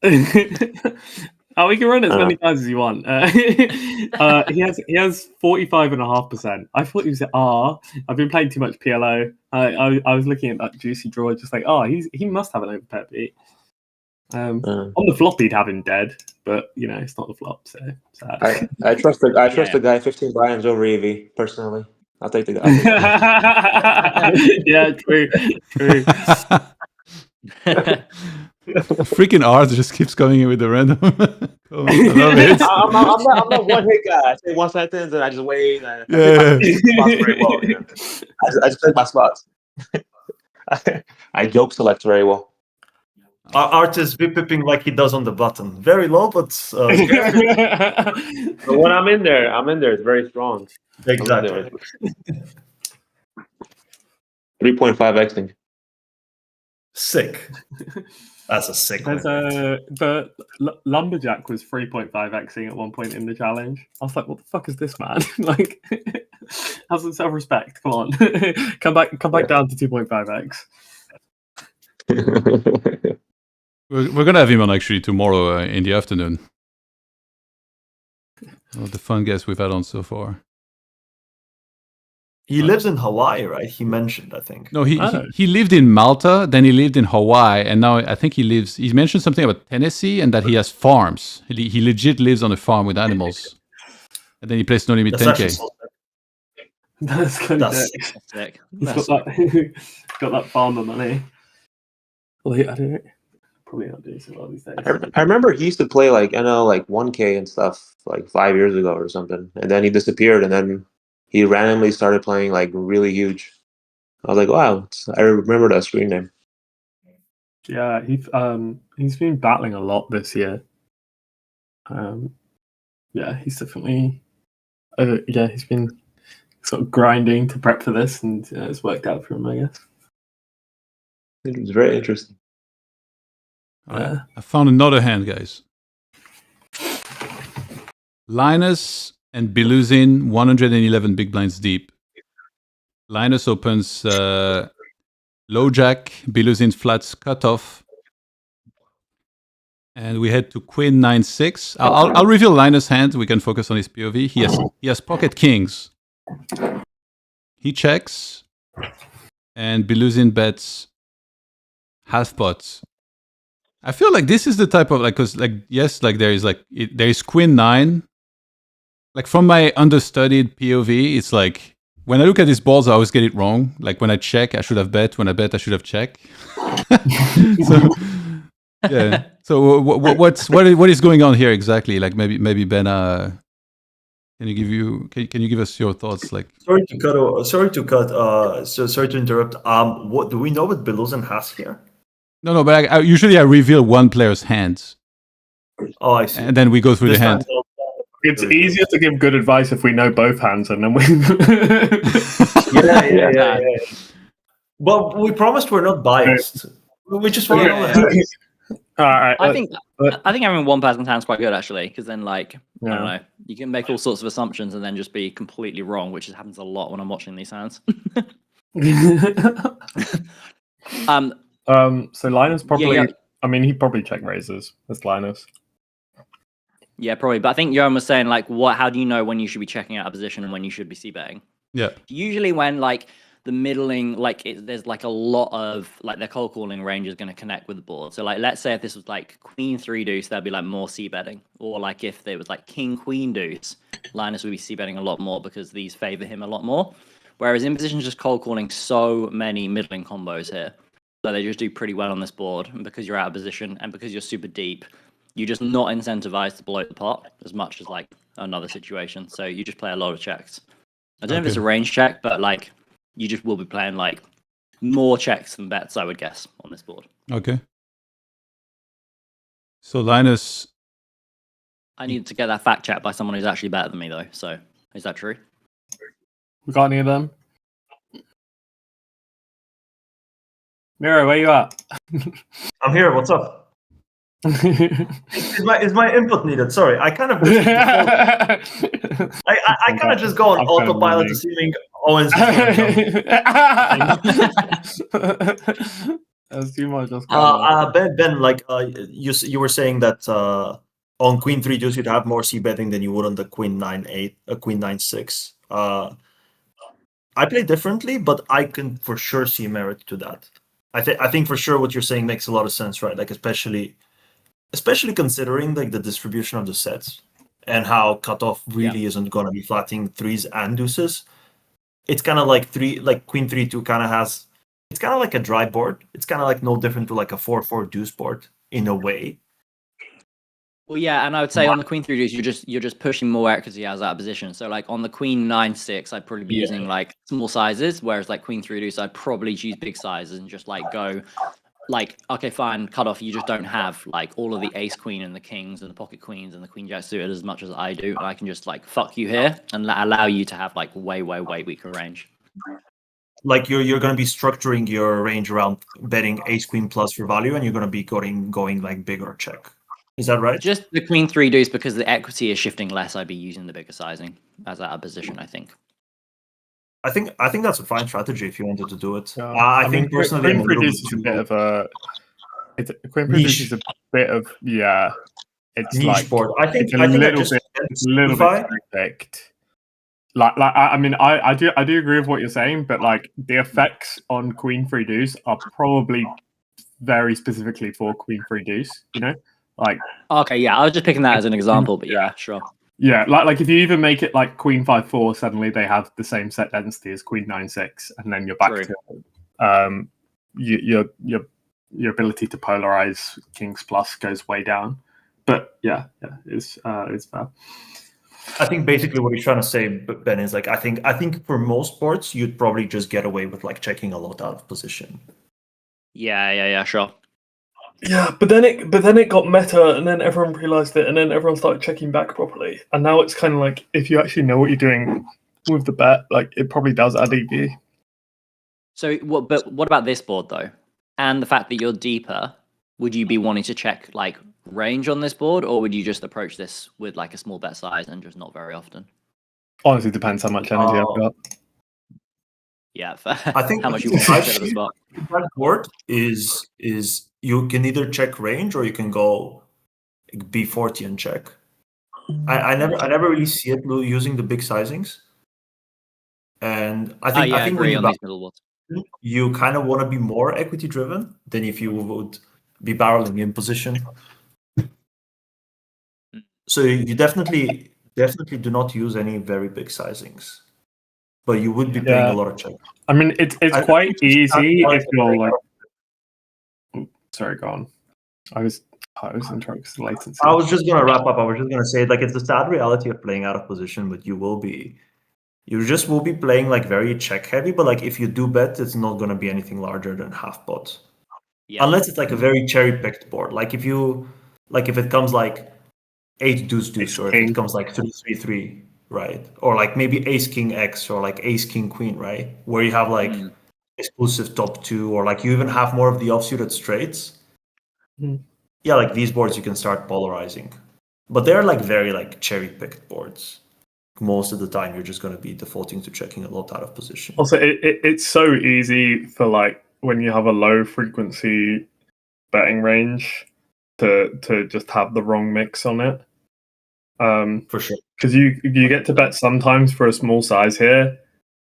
We can run it as many times as you want. He has 45.5%. I thought he was at R. I've been playing too much PLO. I was looking at that juicy draw, just like, he must have an overpair beat. On the flop, he'd have him dead, but it's not the flop, so sad. I trust the guy 15 buy-ins over EV personally. I'll take the guy. Yeah, true. Freaking Art just keeps coming in with the random. I love it. I'm not one hit guy. I say one sentence and I just wait. I very well. I just play my spots. I joke select very well. Art is pipping like he does on the button. Very low, but but when I'm in there, it's very strong. Exactly. 3.5xing. Sick. That's a sick one. The Lumberjack was 3.5xing at one point in the challenge. I was like, what the fuck is this, man? Like, have some self-respect. Come on. come back down to 2.5x. We're gonna have him on actually tomorrow in the afternoon. One of the fun guests we've had on so far. He lives in Hawaii, right? He mentioned, I think. No, he lived in Malta, then he lived in Hawaii, and now I think he mentioned something about Tennessee and that he has farms. He legit lives on a farm with animals. And then he plays No Limit 10K. That's kind of sick. He's got that farmer money. Well, I don't know. Probably not doing so well these days. I remember he used to play like 1K and stuff like 5 years ago or something, and then he disappeared, and then he randomly started playing like really huge. I was like, wow, I remember that screen name. Yeah, he's been battling a lot this year. yeah, he's definitely he's been sort of grinding to prep for this, and it's worked out for him, I guess. It was very interesting. I found another hand, guys. Linus and Biluzin, 111 big blinds deep. Linus opens low jack, Biluzin flats cutoff, and we head to Queen 9-6. I'll reveal Linus' hand. We can focus on his POV. He has pocket kings. He checks, and Biluzin bets half pots. I feel like this is the type of because there is Queen 9. Like from my understudied POV, it's like when I look at these balls, I always get it wrong. Like when I check, I should have bet. When I bet, I should have checked. So yeah. So what is going on here exactly? Like maybe Ben, can you give us your thoughts? Like sorry to interrupt. What do we know what Biluzin has here? No, but I usually reveal one player's hands. Oh, I see. And then we go through the hand. It's easier to give good advice if we know both hands, and then we. yeah. But we promised we're not biased. We just want to know the hands. All right. I think having one person's hand's quite good actually, because then I don't know, you can make all sorts of assumptions and then just be completely wrong, which happens a lot when I'm watching these hands. So Linus probably. I mean, he probably check raises. That's Linus. Yeah, probably. But I think Johan was saying how do you know when you should be checking out a position and when you should be c-betting? Yeah. Usually when the middling, there's a lot of their cold calling range is going to connect with the board. So let's say if this was Queen 3 deuce, that'd be more c-betting. Or if there was King Queen deuce, Linus would be c-betting a lot more because these favor him a lot more. Whereas in positions just cold calling so many middling combos here. So they just do pretty well on this board. And because you're out of position and because you're super deep, you're just not incentivized to blow the pot as much as another situation. So you just play a lot of checks. I don't know if it's a range check, but you just will be playing more checks than bets, I would guess, on this board. Okay. So Linus, I needed to get that fact checked by someone who's actually better than me, though. So is that true? We got any of them? Miro, where you at? I'm here. What's up? Is my input needed? Sorry, I kind of I kind of just go on autopilot assuming Owen's Ben, you were saying that on Queen 3 deuce you'd have more c-betting than you would on the Queen 9-8, Queen 9-6. I play differently, but I can for sure see merit to that. I think for sure what you're saying makes a lot of sense, right? Especially considering the distribution of the sets and how cutoff really isn't going to be flatting threes and deuces. It's kind of Queen 3-2 kind of has. It's kind of like a dry board. It's kind of no different to a 4-4 deuce board in a way. Well, yeah, and I would say on the Queen 3 deuce, you're just pushing more equity out of that position. So on the Queen 9-6, I'd probably be using small sizes, whereas Queen 3 deuce, I'd probably choose big sizes and just go. Okay, fine, cut off. You just don't have all of the ace queen and the kings and the pocket queens and the queen jack suited as much as I do. I can just fuck you here and allow you to have way weaker range. You're going to be structuring your range around betting ace queen plus for value, and you're going to be going bigger check. Is that right? Just the Queen 3 deuce because the equity is shifting less. I'd be using the bigger sizing as out of position. I think that's a fine strategy if you wanted to do it. I think personally, Queen produces a bit of a. Queen produces a bit of It's niche board. I think it's a little bit perfect. I mean, I do agree with what you're saying, but the effects on Queen 3 deuce are probably very specifically for Queen 3 deuce. Okay, yeah, I was just picking that as an example, but yeah, sure. Yeah, if you even make it Queen 5-4, suddenly they have the same set density as Queen 9-6, and then you're back to your ability to polarize Kings Plus goes way down. But it's fair. I think basically what he's trying to say, Ben, is I think for most boards you'd probably just get away with checking a lot out of position. Yeah, sure. Yeah, but then it got meta, and then everyone realized it, and then everyone started checking back properly. And now it's kind of like, if you actually know what you're doing with the bet, like it probably does add EV. So what about this board though? And the fact that you're deeper, would you be wanting to check like range on this board, or would you just approach this with like a small bet size and just not very often? Honestly, depends how much energy I've got. Yeah, I think how much you want to get at the spot. that board is you can either check range or you can go B40 and check. I never really see it using the big sizings. And I think I think agree when on these middle boards. you kind of want to be more equity driven than if you would be barreling in position. So you definitely do not use any very big sizings, but you would be playing a lot of check. I mean, it's quite easy if you're like. Sorry, go on. I was interrupted because of latency. I was just gonna wrap up. I was just gonna say, like, it's the sad reality of playing out of position, but you just will be playing like very check heavy. But like, if you do bet, it's not gonna be anything larger than half pot, unless it's like a very cherry picked board. Like if it comes like 8 deuce deuce, or if it comes like 3-3-3, right? Or like maybe ace king X, or like ace king queen, right? Where you have like exclusive top 2, or like you even have more of the offsuited straights. Yeah, like these boards you can start polarizing, but they're like very like cherry picked boards. Most of the time you're just going to be defaulting to checking a lot out of position. Also, it's so easy for like when you have a low frequency betting range to just have the wrong mix on it. For sure, because you get to bet sometimes for a small size here,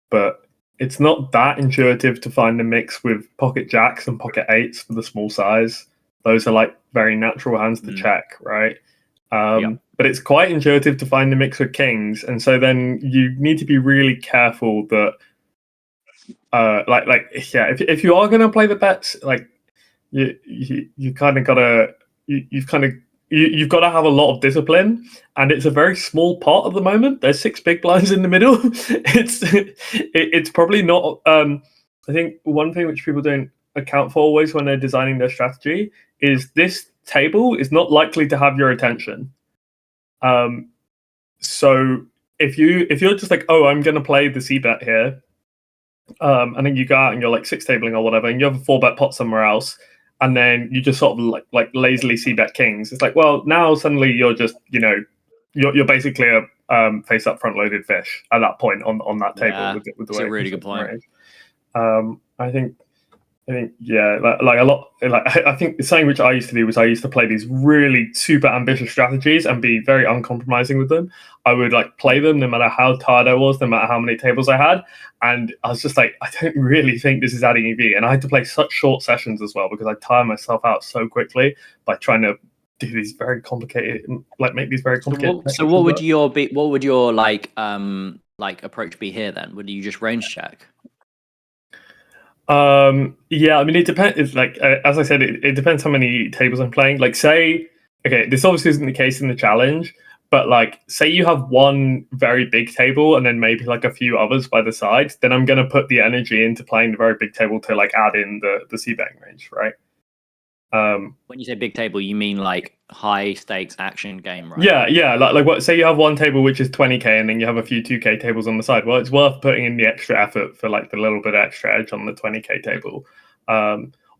but it's not that intuitive to find a mix with pocket jacks and pocket 8s for the small size. Those are like very natural hands to check, right? But it's quite intuitive to find a mix with kings, and so then you need to be really careful that, if you are going to play the bets, like you kind of gotta you've got to have a lot of discipline, and it's a very small pot at the moment. There's 6 big blinds in the middle. It's probably not. I think one thing which people don't account for always when they're designing their strategy is this table is not likely to have your attention. So if you're just like, oh, I'm going to play the C bet here, and then you go out and you're like 6 tabling or whatever, and you have a 4 bet pot somewhere else, and then you just sort of like lazily C bet kings. It's like, well, now suddenly you're just, you're basically a face up front loaded fish at that point on that table with the way. It's a really good point. I think like a lot. Like I think something which I used to do was I used to play these really super ambitious strategies and be very uncompromising with them. I would like play them no matter how tired I was, no matter how many tables I had, and I was just like, I don't really think this is adding EV. And I had to play such short sessions as well because I tire myself out so quickly by trying to do these very complicated, make these very complicated. So what would your like approach be here then? Would you just range check? Yeah, I mean, it depends. It's like, as I said, it depends how many tables I'm playing. Like, say, okay, this obviously isn't the case in the challenge, but like, say you have one very big table and then maybe like a few others by the side, then I'm going to put the energy into playing the very big table to like add in the C-betting range, right? When you say big table, you mean like high stakes action game, right? Yeah. Like what? Say you have one table which is 20k, and then you have a few 2k tables on the side. Well, it's worth putting in the extra effort for like the little bit extra edge on the 20k table.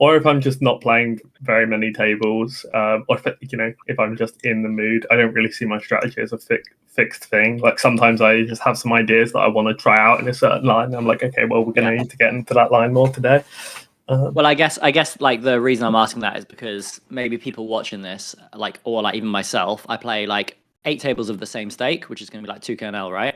Or if I'm just not playing very many tables, or if I'm just in the mood, I don't really see my strategy as a fixed thing. Like sometimes I just have some ideas that I want to try out in a certain line. I'm like, okay, well, we're going to need to get into that line more today. Well, I guess like the reason I'm asking that is because maybe people watching this, like, or like even myself, I play like 8 tables of the same stake, which is going to be like 2 KNL, right?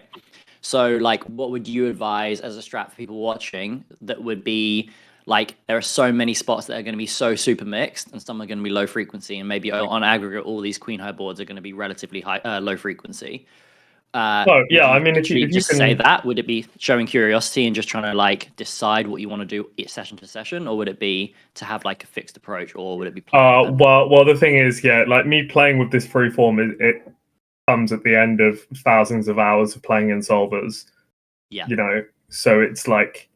So like, what would you advise as a strat for people watching that would be like, there are so many spots that are going to be so super mixed, and some are going to be low frequency, and maybe on aggregate, all these queen high boards are going to be relatively high, low frequency. I mean, if you just can say that, would it be showing curiosity and just trying to like decide what you want to do session to session, or would it be to have like a fixed approach, or would it be? Well, the thing is, like me playing with this free form, it comes at the end of thousands of hours of playing in solvers. Yeah, so it's like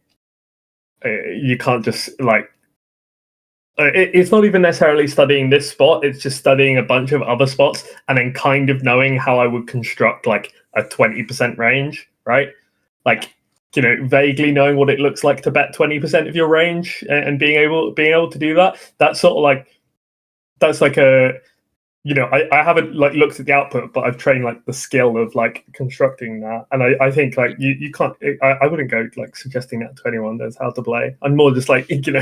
you can't just like It's not even necessarily studying this spot. It's just studying a bunch of other spots and then kind of knowing how I would construct like a 20% range, right? Like, you know, vaguely knowing what it looks like to bet 20% of your range and being able to do that. That's sort of like, that's like a, you know, I haven't like looked at the output, but I've trained like the skill of like constructing that. And I think like you can't, I wouldn't go like suggesting that to anyone that's how to play. I'm more just like, you know,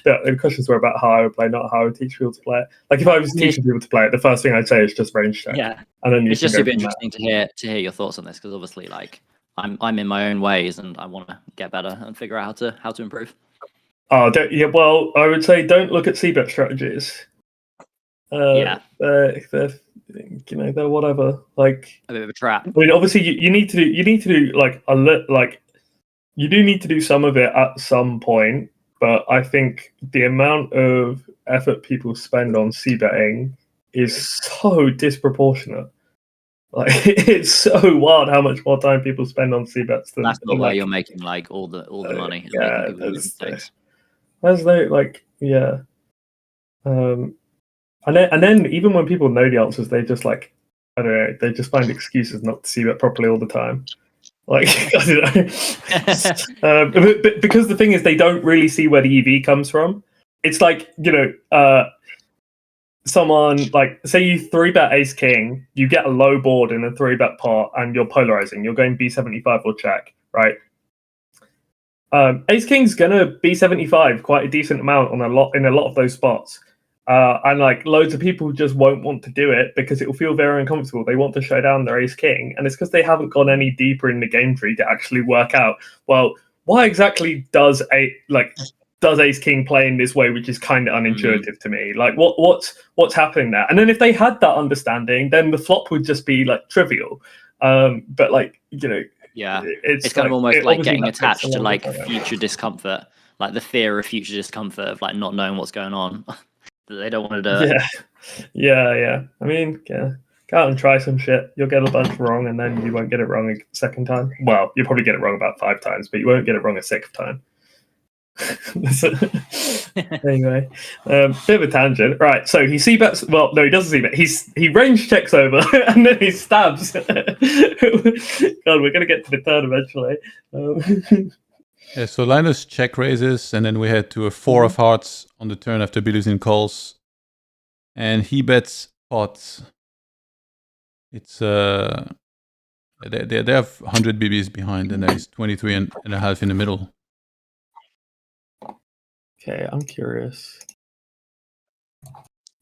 the questions were about how I would play, not how I would teach people to play it. Like if I was teaching people to play it, the first thing I'd say is just range check. Yeah. And then It's just super interesting to hear your thoughts on this, because obviously like I'm in my own ways and I want to get better and figure out how to improve. Oh, well, I would say don't look at CBET strategies. They're you know, they're whatever. Like a bit of a trap. I mean, obviously, you need to do like you do need to do some of it at some point. But I think the amount of effort people spend on c-betting is so disproportionate. Like it's so wild how much more time people spend on c-bets than that's not where like, you're making like all the money. Yeah, making people mistakes. There's no like yeah. And then even when people know the answers, they just like I don't know, they just find excuses not to see that properly all the time. Like I don't know. But because the thing is, they don't really see where the EV comes from. It's like, you know, someone like say you 3-bet ace king, you get a low board in a 3-bet pot, and you're polarizing. You're going B75 or check, right? Ace king's gonna B75 quite a decent amount in a lot of those spots. And like loads of people just won't want to do it because it will feel very uncomfortable. They want to show down their ace king, and it's because they haven't gone any deeper in the game tree to actually work out, well, why exactly does ace king play in this way, which is kind of unintuitive to me. Like what's happening there? And then if they had that understanding, then the flop would just be like trivial. But like, you know, yeah, it's kind of almost like getting that takes attached a to long like time. future discomfort, like the fear of future discomfort of like not knowing what's going on. They don't want to do it. Yeah. I mean, yeah. Go out and try some shit. You'll get a bunch wrong, and then you won't get it wrong a second time. Well, you'll probably get it wrong about 5 times, but you won't get it wrong a 6th time. Anyway, bit of a tangent. Right, so he c-bets. Well, no, he doesn't c-bet. He range checks over, and then he stabs. God, we're going to get to the turn eventually. Yeah, so Linus check raises, and then we head to a 4 of hearts on the turn after Biluzin calls. And he bets pots. It's they have 100 BBs behind, and there's 23 and a half in the middle. Okay, I'm curious.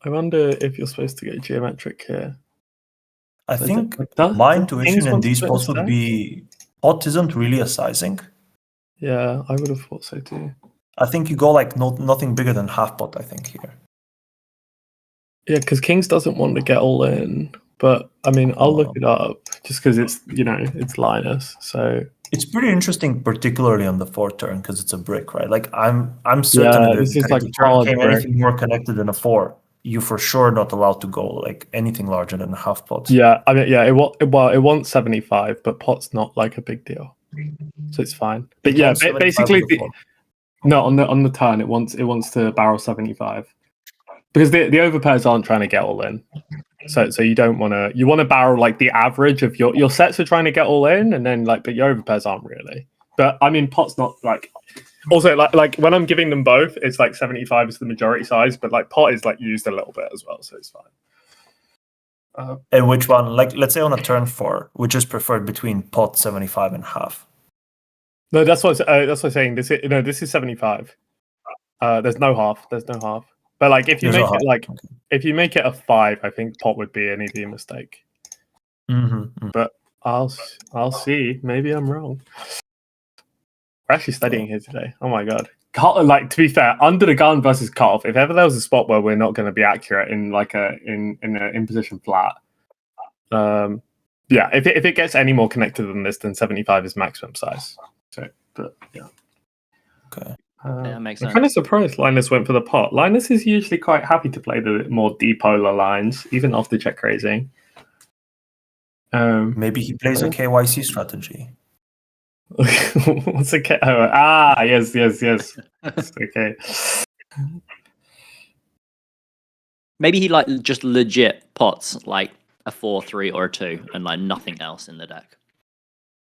I wonder if you're supposed to go geometric here. I think like my intuition in these spots would be pot isn't really a sizing. Yeah, I would have thought so too. I think you go like nothing bigger than half pot, I think, here. Yeah, because Kings doesn't want to get all in. But I mean, I'll look it up just because it's, you know, it's Linus. So it's pretty interesting, particularly on the 4th turn, because it's a brick, right? Like I'm certain that this if is like the turn came brick. anything more connected than a 4, you for sure not allowed to go like anything larger than a half pot. Yeah, I mean, yeah, it wants 75, but pot's not like a big deal, so it's fine. But yeah, basically, on the turn, it wants to barrel 75 because the overpairs aren't trying to get all in. So you don't want to. You want to barrel like the average of your sets are trying to get all in, and then like, but your overpairs aren't really. But I mean, pot's not like. Also, like when I'm giving them both, it's like 75 is the majority size, but like pot is like used a little bit as well, so it's fine. And which one? Like, let's say on a turn 4, which is preferred between pot 75 and half? No, that's what I'm saying. This is 75. There's no half. But like if you if you make it a 5, I think pot would be an easy mistake. Mm-hmm. But I'll see. Maybe I'm wrong. We're actually studying here today. Oh my god! Like, to be fair, under the gun versus cutoff. If ever there was a spot where we're not going to be accurate in like in position flat, yeah. If it gets any more connected than this, then 75 is maximum size. So, but yeah. Okay. That makes sense. I'm kind of surprised Linus went for the pot. Linus is usually quite happy to play the more dipolar lines, even after check raising. Maybe he plays a KYC strategy. What's a yes. Okay. Maybe he like just legit pots like a 4-3 or a 2 and like nothing else in the deck.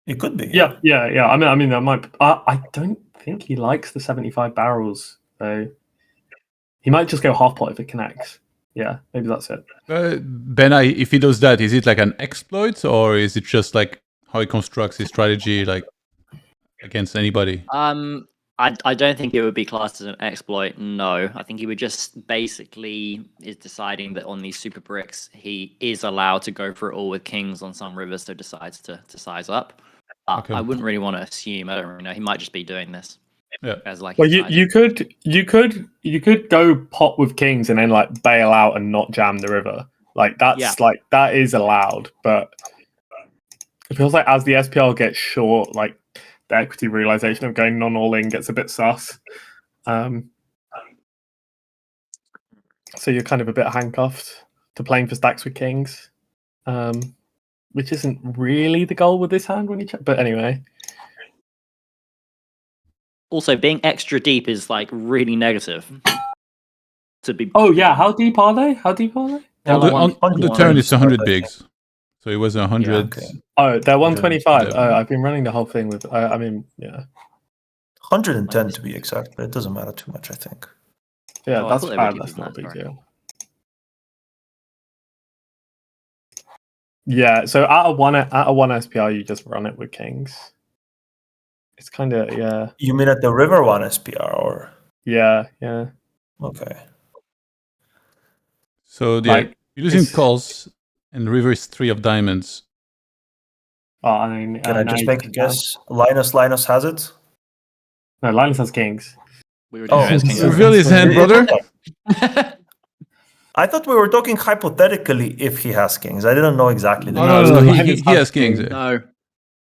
It could be. Yeah. I mean, that might. I don't think he likes the 75 barrels though. He might just go half pot if it connects. Yeah, maybe that's it. Ben, if he does that, is it like an exploit or is it just like how he constructs his strategy, like against anybody? I don't think it would be classed as an exploit. No, I think he would just basically is deciding that on these super bricks he is allowed to go for it all with kings on some rivers, so decides to size up. Okay. I wouldn't really want to assume. I don't really know. He might just be doing this. Yeah. As like. Well, you could go pot with kings and then like bail out and not jam the river. Like that's like that is allowed, but it feels like as the SPL gets short, like the equity realization of going non all in gets a bit sus. So you're kind of a bit handcuffed to playing for stacks with kings, which isn't really the goal with this hand when you check. But anyway. Also, being extra deep is like really negative. To be. Oh yeah, how deep are they? On the turn, it's 100 bigs. So it was 100. Yeah, okay. Oh, they're 125. Yeah. I've been running the whole thing with. I mean, yeah. 110 to be exact, but it doesn't matter too much, I think. Yeah, Oh, that's I thought they bad. would That's give you not a big that, deal. Yeah, so at a one SPR, you just run it with kings. It's kind of yeah. You mean at the river one SPR or? Yeah. Okay. So the Like, Biluzin calls and river is 3 of diamonds. I mean, Can I just make a guess? Linus has it? No, Linus has kings. We were doing it as kings. Reveal his hand, brother. I thought we were talking hypothetically if he has kings. I didn't know exactly. No, he has kings. No.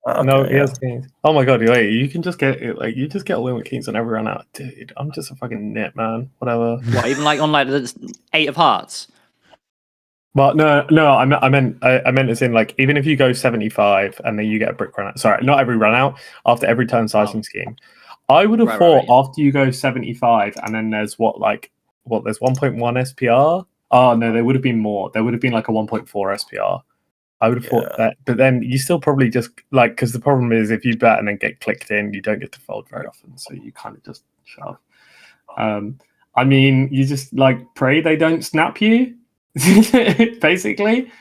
Okay, No, he has kings. Oh my god, wait, you can just get you just get a win with kings on every run out. Dude, I'm just a fucking nit, man. Whatever. What, even like on like the 8 of hearts? Well, no, I meant as in like even if you go 75 and then you get a brick run out. Sorry, not every run out, after every turn sizing scheme. I would have thought after you go 75 and then there's there's 1.1 SPR. Oh no, there would have been more. There would have been like a 1.4 SPR. I would have thought that, but then you still probably just like, because the problem is if you bet and then get clicked in, you don't get to fold very often, so you kind of just shove. I mean, you just like pray they don't snap you, basically.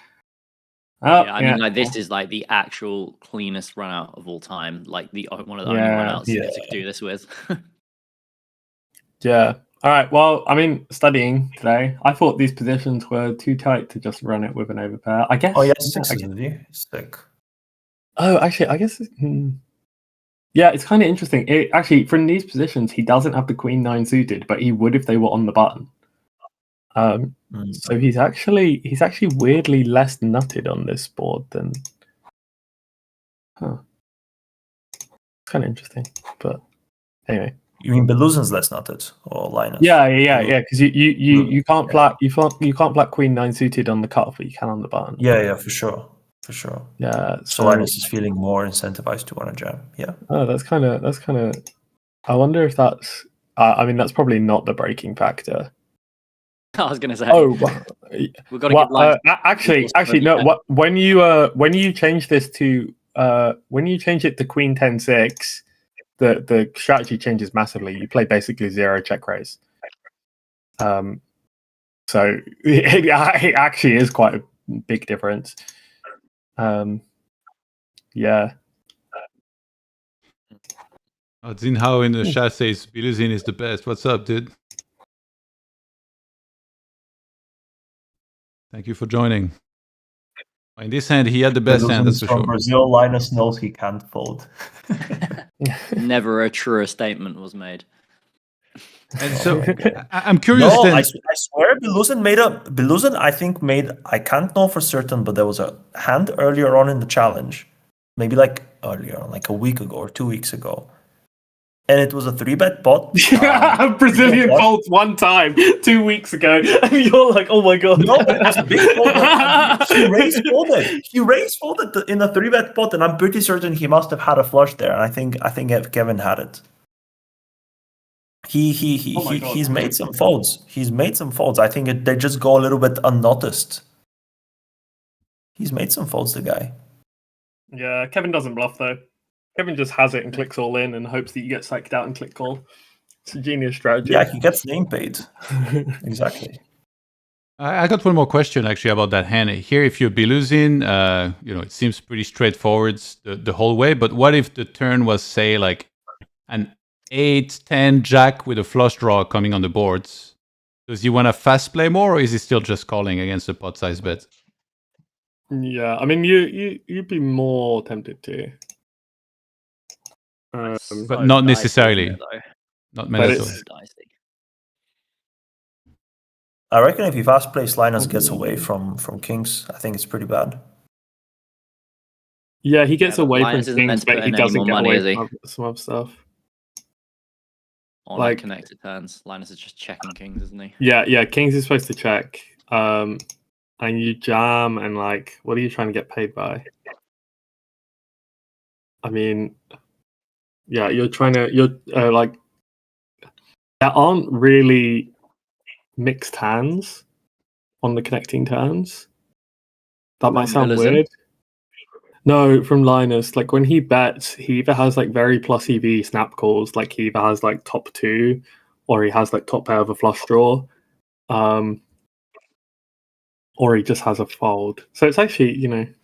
I mean, like this is like the actual cleanest run out of all time. Like one of the only run outs to do this with. Yeah. All right. Well, I mean, studying today, I thought these positions were too tight to just run it with an overpair. I guess. Oh, yes, 6 isn't he? Sick. Oh, actually, I guess. Yeah, it's kind of interesting. Actually, from these positions, he doesn't have the queen 9 suited, but he would if they were on the button. So he's actually weirdly less nutted on this board than. Huh. It's kind of interesting, but anyway. You mean Beluzin's less nutted or Linus? Yeah. Because you can't black queen 9 suited on the cutoff, but you can on the button. Yeah, for sure. Yeah. So Linus is feeling more incentivized to want to jam. Yeah. Oh, that's kind of. I wonder if that's. I mean, that's probably not the breaking factor. I was gonna say. Oh, we've got to get Linus. Actually, no. What when you change this to when you change it to queen 10-6. The strategy changes massively. You play basically 0 check raise. So it actually is quite a big difference. Yeah. Zinhao in the chat says Biluzin is the best. What's up, dude? Thank you for joining. In this hand, he had the best hand, that's for from sure. Brazil, Linus knows he can't fold. Never a truer statement was made. And so I'm curious. No, then. I swear Biluzin I think made, I can't know for certain, but there was a hand earlier on in the challenge, maybe like earlier on, like a week ago or 2 weeks ago. And it was a 3-bet pot. Brazilian folds one time 2 weeks ago, and you're like, "Oh my god!" No, but it was a big fold. He raised folded. He raised folded in a 3-bet pot, and I'm pretty certain he must have had a flush there. And I think Kevin had it. He's made some folds. He's made some folds. I think they just go a little bit unnoticed. He's made some folds, the guy. Yeah, Kevin doesn't bluff though. Kevin just has it and clicks all in and hopes that you get psyched out and click call. It's a genius strategy. Yeah, he gets name paid. Exactly. I got one more question actually about that hand. Here, if you're Biluzin, it seems pretty straightforward the whole way. But what if the turn was, say, like an 8-10 jack with a flush draw coming on the boards? Does he want to fast play more, or is he still just calling against the pot size bet? Yeah, I mean, you'd be more tempted to, but not necessarily. Not mandatory. I reckon if he fast plays, Linus gets away from kings. I think it's pretty bad. Yeah, he gets away Linus from isn't kings, meant to but put he in any doesn't more get money, away is he? from some other stuff. On Like- connected turns, Linus is just checking kings, isn't he? Yeah, kings is supposed to check. And you jam, and like, what are you trying to get paid by? I mean, yeah, you're like, there aren't really mixed hands on the connecting turns. That might sound Biluzin? weird. No, from Linus. Like when he bets, he either has like very plus EV snap calls, like he either has like top 2, or he has like top pair of a flush draw. Or he just has a fold. So it's actually,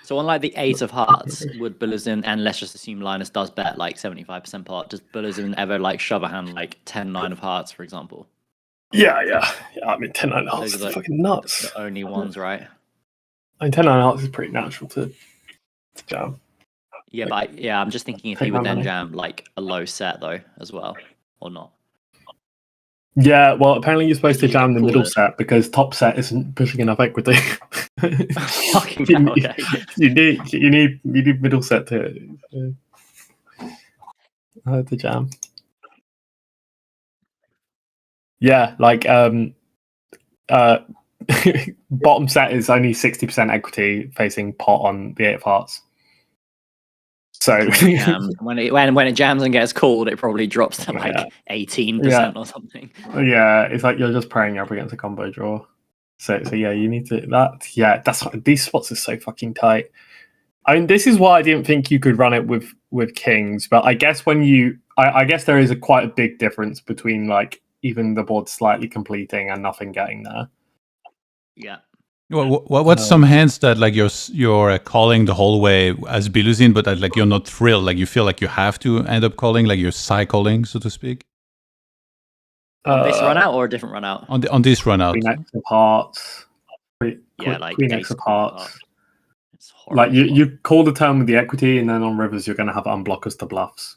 So on like the 8 of hearts, would Biluzin, and let's just assume Linus does bet like 75% pot, does Biluzin ever like shove a hand like 10-9 of hearts, for example? Yeah. I mean, 10-9 hearts Those is are fucking nuts. The only ones, right? I mean, 10-9 hearts is pretty natural to jam. Yeah, Like, but I'm just thinking if take he would my then money. jam like a low set though, as well, or not. Yeah, well, apparently you're supposed to You jam the call middle it. set because top set isn't pushing enough equity. Fucking you, hell, need, okay. you need middle set to jam. Yeah, like bottom set is only 60% equity facing pot on the 8 of hearts. So when it jams and gets called, it probably drops to like 18% or something. Yeah, it's like you're just praying up against a combo draw. So yeah, you need to that's these spots are so fucking tight. I mean, this is why I didn't think you could run it with kings, but I guess I guess there is quite a big difference between like even the board slightly completing and nothing getting there. Yeah. Well, what's some hands that like you're calling the whole way as Biluzin, but that, like you're not thrilled, like you feel like you have to end up calling, like you're cycling, so to speak? On this run out or a different run out? On this run out. Queen X of hearts. Queen X of hearts. It's horrible. Like you call the turn with the equity, and then on rivers you're going to have unblockers to bluffs.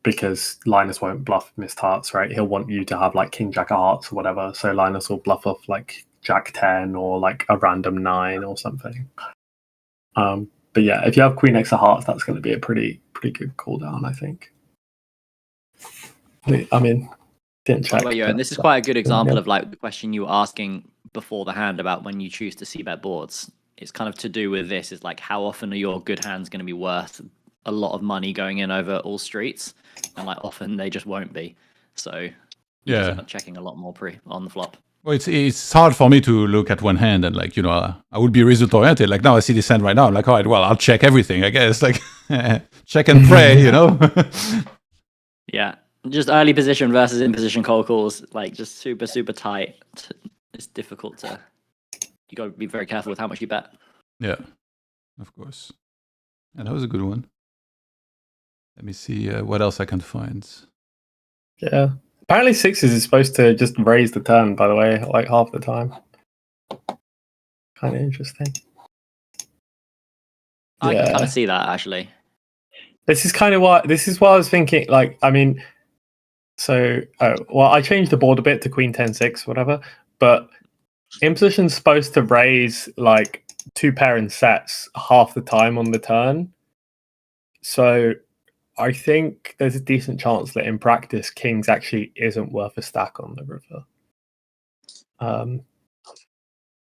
Because Linus won't bluff missed hearts, right? He'll want you to have like King Jack of hearts or whatever. So Linus will bluff off like Jack 10 or like a random 9 or something. But yeah, if you have Queen X of hearts, that's going to be a pretty good cooldown, I think. I mean, didn't check. And this is quite a good example of like the question you were asking before the hand about when you choose to c-bet boards. It's kind of to do with this, is like how often are your good hands going to be worth a lot of money going in over all streets, and like often they just won't be. So you just end up checking a lot more on the flop. Well, it's hard for me to look at one hand and like, I would be result oriented. Like now I see this hand right now. I'm like, all right, well, I'll check everything, I guess. Like check and pray, Yeah. Just early position versus in position cold calls, like just super, super tight. It's difficult to, you got to be very careful with how much you bet. Yeah, of course. And that was a good one. Let me see what else I can find. Yeah. Apparently sixes is supposed to just raise the turn, by the way, like half the time. Kind of interesting. I can kind of see that, actually. This is why I was thinking, like, I mean, I changed the board a bit to Queen 10-6, whatever, but imposition's supposed to raise like 2 pair in sets half the time on the turn. So I think there's a decent chance that in practice, kings actually isn't worth a stack on the river.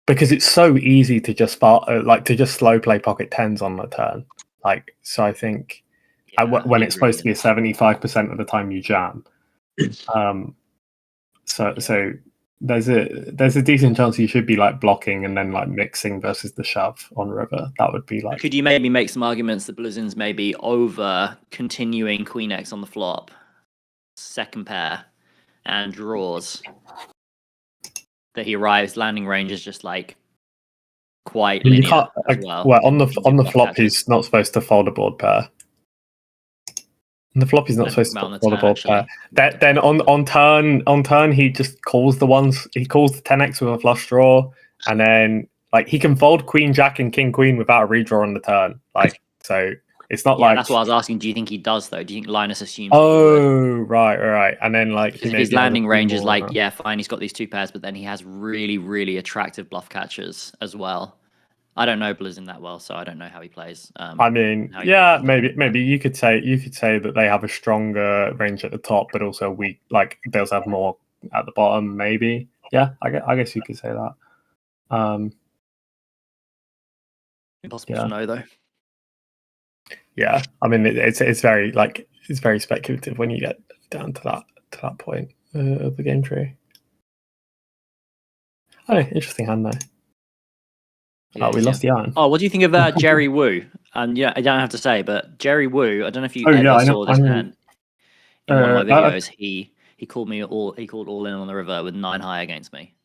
Because it's so easy to just slow play pocket 10s on the turn. Like, so I think when it's supposed to be a 75% of the time you jam. So there's a decent chance you should be like blocking and then like mixing versus the shove on river. That would be like. Could you maybe make some arguments that Biluzin's maybe over continuing Queen X on the flop, second pair, and draws? That he arrives, landing range is just like quite linear. You can't, as well. Well, on the flop, he's not supposed to fold a board pair. On the flop, he's not supposed to fold a board pair. Then on turn, he just calls the ones. He calls the 10x with a flush draw, and then like he can fold Queen Jack and King Queen without a redraw on the turn. Like so, it's not like. That's what I was asking. Do you think he does though? Do you think Linus assumes? Oh, right. And then like if his landing range is like, yeah, fine, he's got these two pairs, but then he has really, really attractive bluff catchers as well. I don't know Biluzin that well, so I don't know how he plays. I mean, yeah, maybe you could say that they have a stronger range at the top, but also weak. Like they also have more at the bottom. Maybe, yeah. I guess you could say that. Impossible to know though. Yeah, I mean it's very speculative when you get down to that point of the game tree. Oh, interesting hand though. We lost the iron. Oh, what do you think of Jerry Wu? And yeah, I don't have to say, but Jerry Wu, I don't know if you ever saw this hand in one of my videos. He called all in on the river with 9 high against me.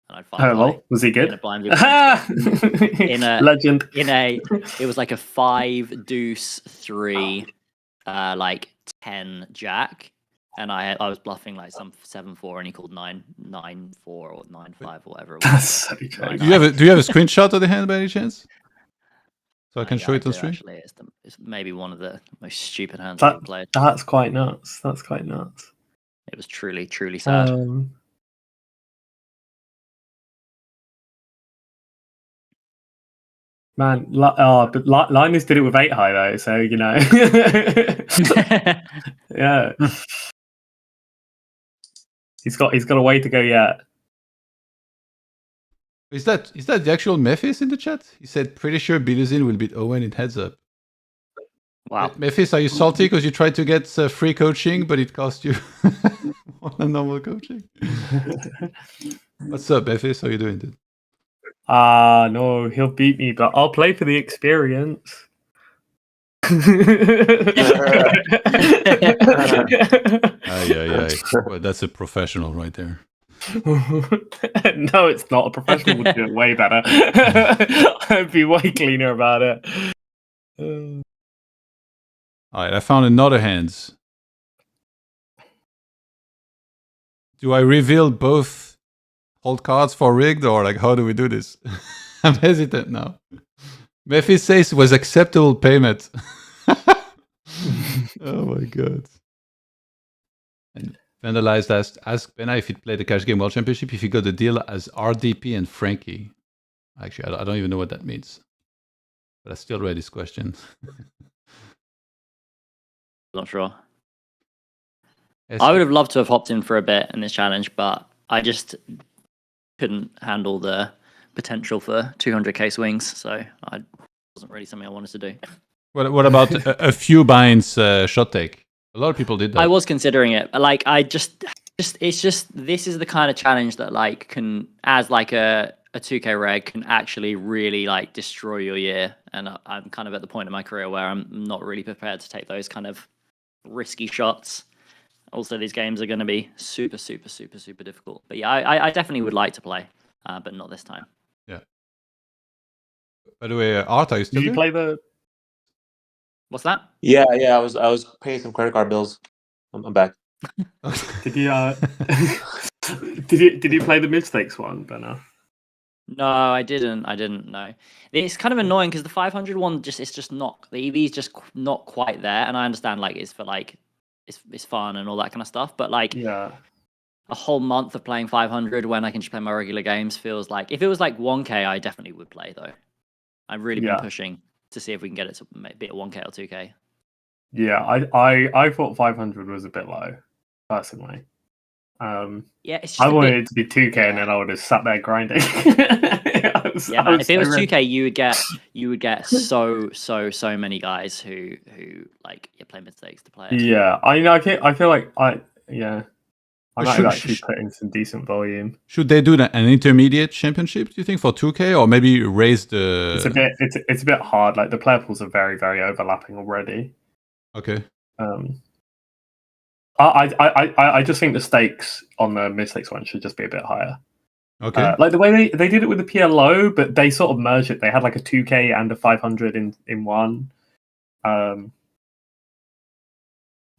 And I'd well, was he good? In a legend. It was like a 5 deuce 3 like 10 jack. And I was bluffing like some 7-4, and he called 9-4 or 9-5 or whatever. That's so crazy. Do you have a screenshot of the hand by any chance? So I can show it on stream. Actually, it's maybe one of the most stupid hands I've ever played. That's quite nuts. It was truly, truly sad. Man, but Linus did it with 8 high though, so you know. Yeah. He's got a way to go yet. Is that the actual Memphis in the chat? He said, pretty sure Biluzin will beat Owen in heads up. Wow. Memphis, are you salty because you tried to get free coaching, but it cost you more than normal coaching? What's up, Memphis? How are you doing, dude? No, he'll beat me, but I'll play for the experience. Well, that's a professional right there. No, it's not. A professional would do it way better. I'd be way cleaner about it. All right, I found another hands. Do I reveal both hold cards for rigged, or like how do we do this? I'm hesitant now. Memphis says it was acceptable payment. Oh my god. And Vandalized asked Bena if he'd played the Cash Game World Championship if he got the deal as RDP and Frankie. Actually, I don't even know what that means. But I still read this question. Not sure. I would have loved to have hopped in for a bit in this challenge, but I just couldn't handle the potential for 200k swings, so it wasn't really something I wanted to do. What about a few binds shot take? A lot of people did that. I was considering it. Like, it's just this is the kind of challenge that like can, as like a 2k reg, can actually really like destroy your year. And I'm kind of at the point in my career where I'm not really prepared to take those kind of risky shots. Also, these games are going to be super, super, super, super difficult. But yeah, I definitely would like to play, but not this time. Yeah. By the way, Art, are you still Did you play the? What's that? Yeah. I was paying some credit card bills. I'm back. Did you did you play the mid stakes one, Bena? No, I didn't. No, it's kind of annoying because the 500 one it's just not, the EV's just not quite there. And I understand like it's for like it's fun and all that kind of stuff, but like yeah, a whole month of playing 500 when I can just play my regular games feels like, if it was like 1k, I definitely would play though. I've really been pushing to see if we can get it to be at 1k or 2k. Yeah, I thought 500 was a bit low, personally. Yeah, it's just I wanted it to be 2k, and then I would have sat there grinding. I Yeah, man, if it was 2K, you would get so many guys who like play mistakes to play it. Yeah, I feel like I might have Should- actually should- put in some decent volume. Should they do an intermediate championship, do you think, for 2K, or maybe raise the? It's a bit hard. Like the player pools are very, very overlapping already. Okay. I just think the stakes on the mid-stakes one should just be a bit higher. Okay. Like the way they did it with the PLO, but they sort of merged it. They had like a 2K and a 500 in one.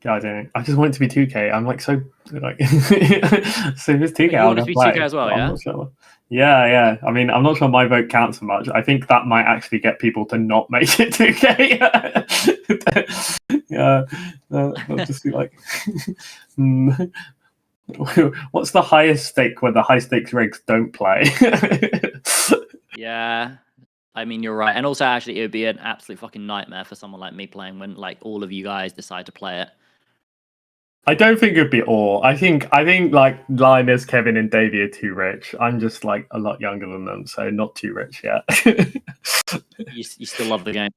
Yeah, I don't know. I just want it to be 2K. I'm like so like so if it's 2K, You I'll want it to just be play. 2K as well, I'm yeah? not sure. Yeah. I mean, I'm not sure my vote counts so much. I think that might actually get people to not make it 2K. Yeah, they'll just be like, what's the highest stake where the high stakes rigs don't play? Yeah, I mean you're right, and also actually it would be an absolute fucking nightmare for someone like me playing when like all of you guys decide to play it. I don't think it'd be all. I think like Linus, Kevin, and Davey are too rich. I'm just like a lot younger than them, so not too rich yet. You still love the game.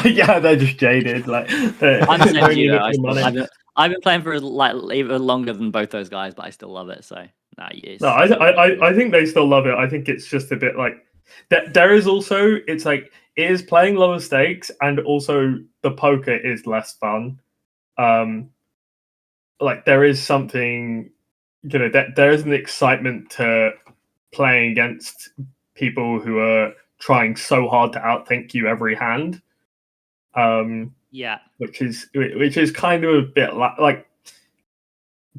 Yeah, they're just jaded. Like I'm the same as you. only Though. look for money. I've been playing for like even longer than both those guys, but I still love it. So yes. No, I think they still love it. I think it's just a bit like there is also it's like it is playing lower stakes, and also the poker is less fun. Like there is something, you know, that there is an excitement to playing against people who are trying so hard to outthink you every hand. Yeah, which is kind of a bit like,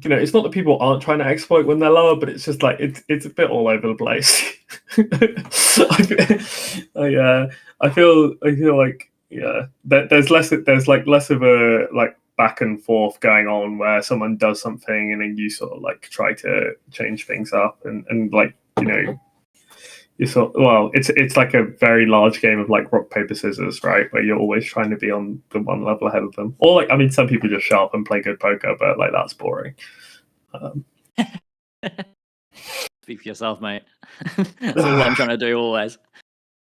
you know, it's not that people aren't trying to exploit when they're lower, but it's just like it's a bit all over the place. I feel like there's less of a like back and forth going on where someone does something and then you sort of like try to change things up and like, you know, it's like a very large game of like rock paper scissors, right, where you're always trying to be on the one level ahead of them, or like, I mean, some people just show up and play good poker, but like that's boring. Speak for yourself, mate. That's all I'm trying to do always.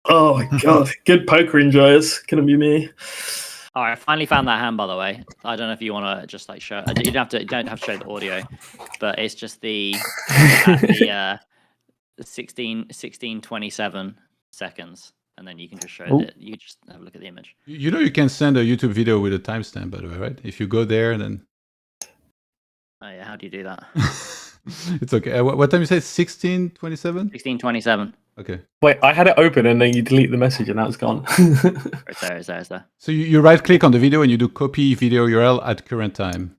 Oh my god, good poker enjoyers, couldn't be me. All right, I finally found that hand, by the way. I don't know if you want to just like show. You don't have to show the audio, but it's just the 16:27 seconds, and then you can just show that. You just have a look at the image. You know you can send a YouTube video with a timestamp, by the way, right? If you go there, then. Oh yeah, how do you do that? It's okay. What time you say? 16:27. 16:27. Okay. Wait, I had it open and then you delete the message and now it's gone. It's there. So you right click on the video and you do copy video URL at current time.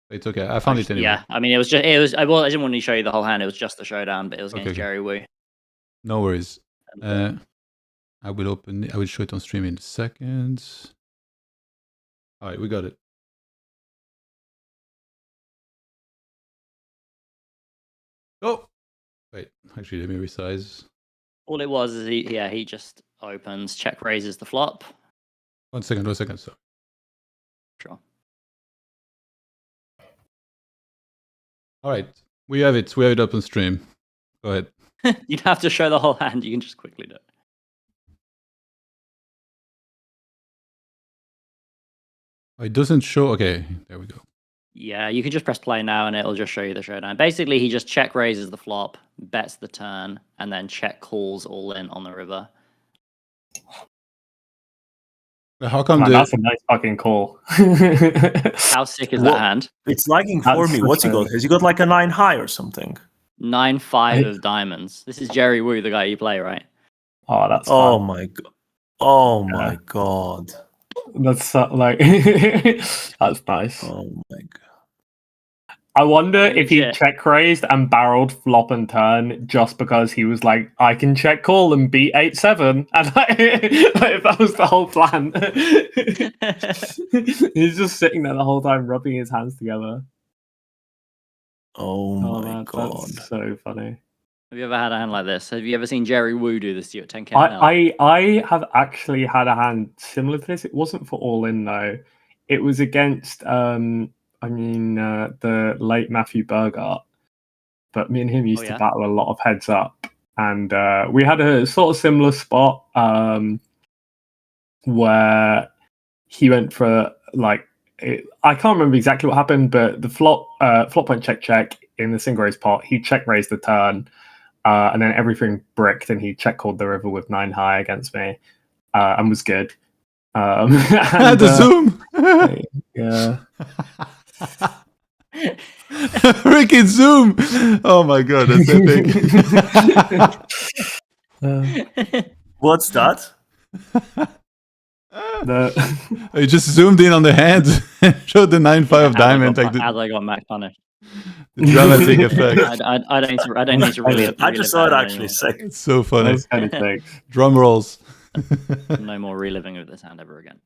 It's okay. I found it anyway. Yeah, I mean I didn't want to show you the whole hand. It was just the showdown, but it was against Okay. Jerry Wu. No worries. I will show it on stream in a second. All right, we got it. Oh, wait. Actually, let me resize. All it was is he just opens, check raises the flop. One second. So. Sure. All right, we have it. We have it up on stream. Go ahead. You don't have to show the whole hand. You can just quickly do it. It doesn't show. Okay, there we go. Yeah, you can just press play now and it'll just show you the showdown. Basically, he just check raises the flop, bets the turn, and then check calls all in on the river. How come that's a nice fucking call. How sick is that hand? It's lagging for me. What's he got? Has he got like a 9 high or something? 9-5 of diamonds. This is Jerry Wu, the guy you play, right? Oh, that's Oh fun. my god. Oh my god. That's like that's nice. Oh my god. I wonder if he Legit. check raised and barreled flop and turn just because he was like, I can check call and beat 8-7, and like, if that was the whole plan. He's just sitting there the whole time, rubbing his hands together. Oh my man, god. that's so funny. Have you ever had a hand like this? Have you ever seen Jerry Wu do this to you at 10K? now? I have actually had a hand similar to this. It wasn't for all in though. It was against the late Matthew Burgart. But me and him used to battle a lot of heads up. and we had a sort of similar spot where he went for like I can't remember exactly what happened, but the flop point check in the single raise pot, he check raised the turn, and then everything bricked, and he check called the river with 9 high against me, and was good. And, the zoom. Yeah. Freaking zoom! Oh my god, that's epic. What's that? You just zoomed in on the hand and showed the 9-5 of diamond, like As I got max punished. the dramatic effect. I don't need to really. I just saw it actually sick. It's so funny. That's kind of sick. Drum rolls. No more reliving of this hand ever again.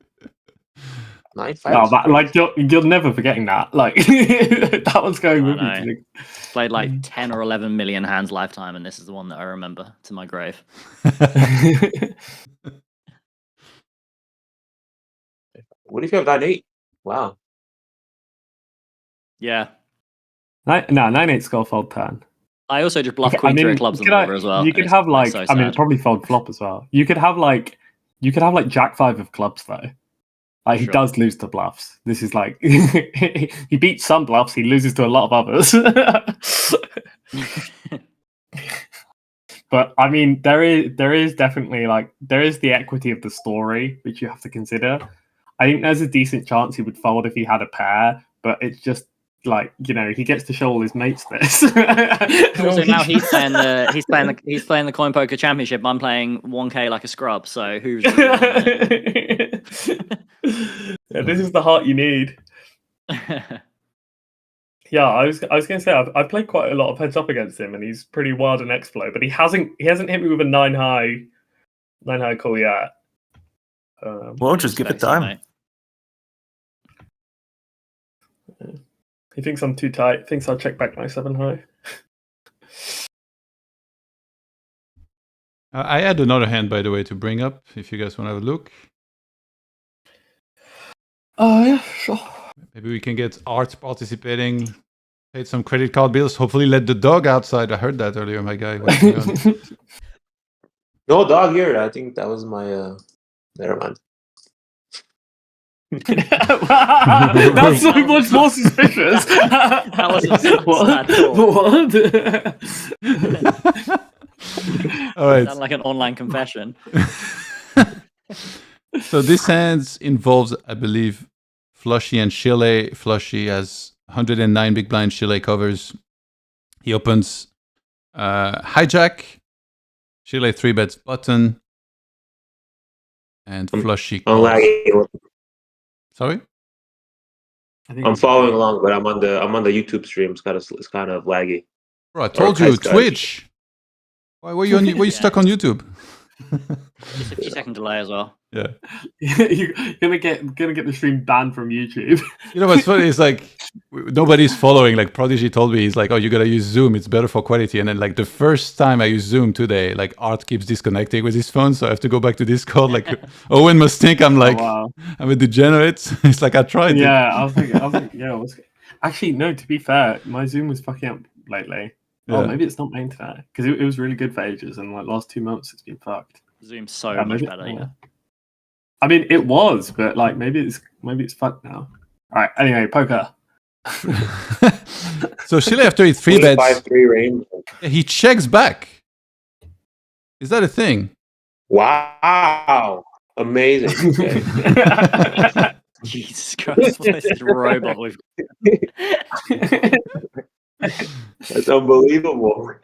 9-5. No, that, like you're never forgetting that. Like that one's going with I you. Played like 10 or 11 million hands lifetime, and this is the one that I remember to my grave. What if you have 9-8? Wow. Yeah. No, 9-8 skull fold turn. I also just bluff Okay, queen three of clubs on the river as well. You and could it's have like, so I mean, sad. probably fold flop as well. You could have like Jack 5 of clubs though. Like he Sure. does lose to bluffs. This is like he beats some bluffs, he loses to a lot of others. But I mean, there is definitely like there is the equity of the story which you have to consider. I think there's a decent chance he would fold if he had a pair, but it's just like, you know, he gets to show all his mates this. Also, now he's playing the CoinPoker Championship. I'm playing 1K like a scrub. So who's? Yeah, this is the heart you need. Yeah, I was gonna say I've played quite a lot of heads up against him, and he's pretty wild and X-Flow, but he hasn't hit me with a 9 high call yet. Well, just give it time. Mate. He thinks I'm too tight. Thinks I'll check back my 7 high. I had another hand, by the way, to bring up if you guys want to have a look. Oh yeah, sure. Maybe we can get Art participating. Paid some credit card bills. Hopefully, let the dog outside. I heard that earlier, my guy. What's going on? No dog here. I think that was my. Never mind. That's so much more suspicious. That wasn't What? All right. Sound like an online confession. So this hand involves, I believe, Flushy and Chile. Flushy has 109 big blind. Chile covers. He opens hijack. Chile 3-bets button. And Flushy I'm calls. lagging. Sorry? I'm following along, but I'm on the YouTube stream. It's kind of laggy. Bro, I told you, Twitch. Why were you stuck on YouTube? Just a few second delay as well. Yeah. You're gonna get the stream banned from YouTube. You know what's funny is like nobody's following. Like Prodigy told me, he's like, "Oh, you gotta use Zoom. It's better for quality." And then like the first time I use Zoom today, like Art keeps disconnecting with his phone, so I have to go back to Discord. Like Owen must think I'm like I'm a degenerate. It's like I tried. Yeah, I was thinking, yeah. Actually, no. To be fair, my Zoom was fucking up lately. Yeah. Oh, maybe it's not main today because it was really good for ages, and like last 2 months it's been fucked. Zoom's so Yeah, much maybe- better. yeah. I mean, it was, but like maybe it's fucked now. All right. Anyway, poker. So Chile after he 3-bets, 5-3 range. he checks back. Is that a thing? Wow, amazing. Okay. Jesus Christ, what is this robot we've That's unbelievable.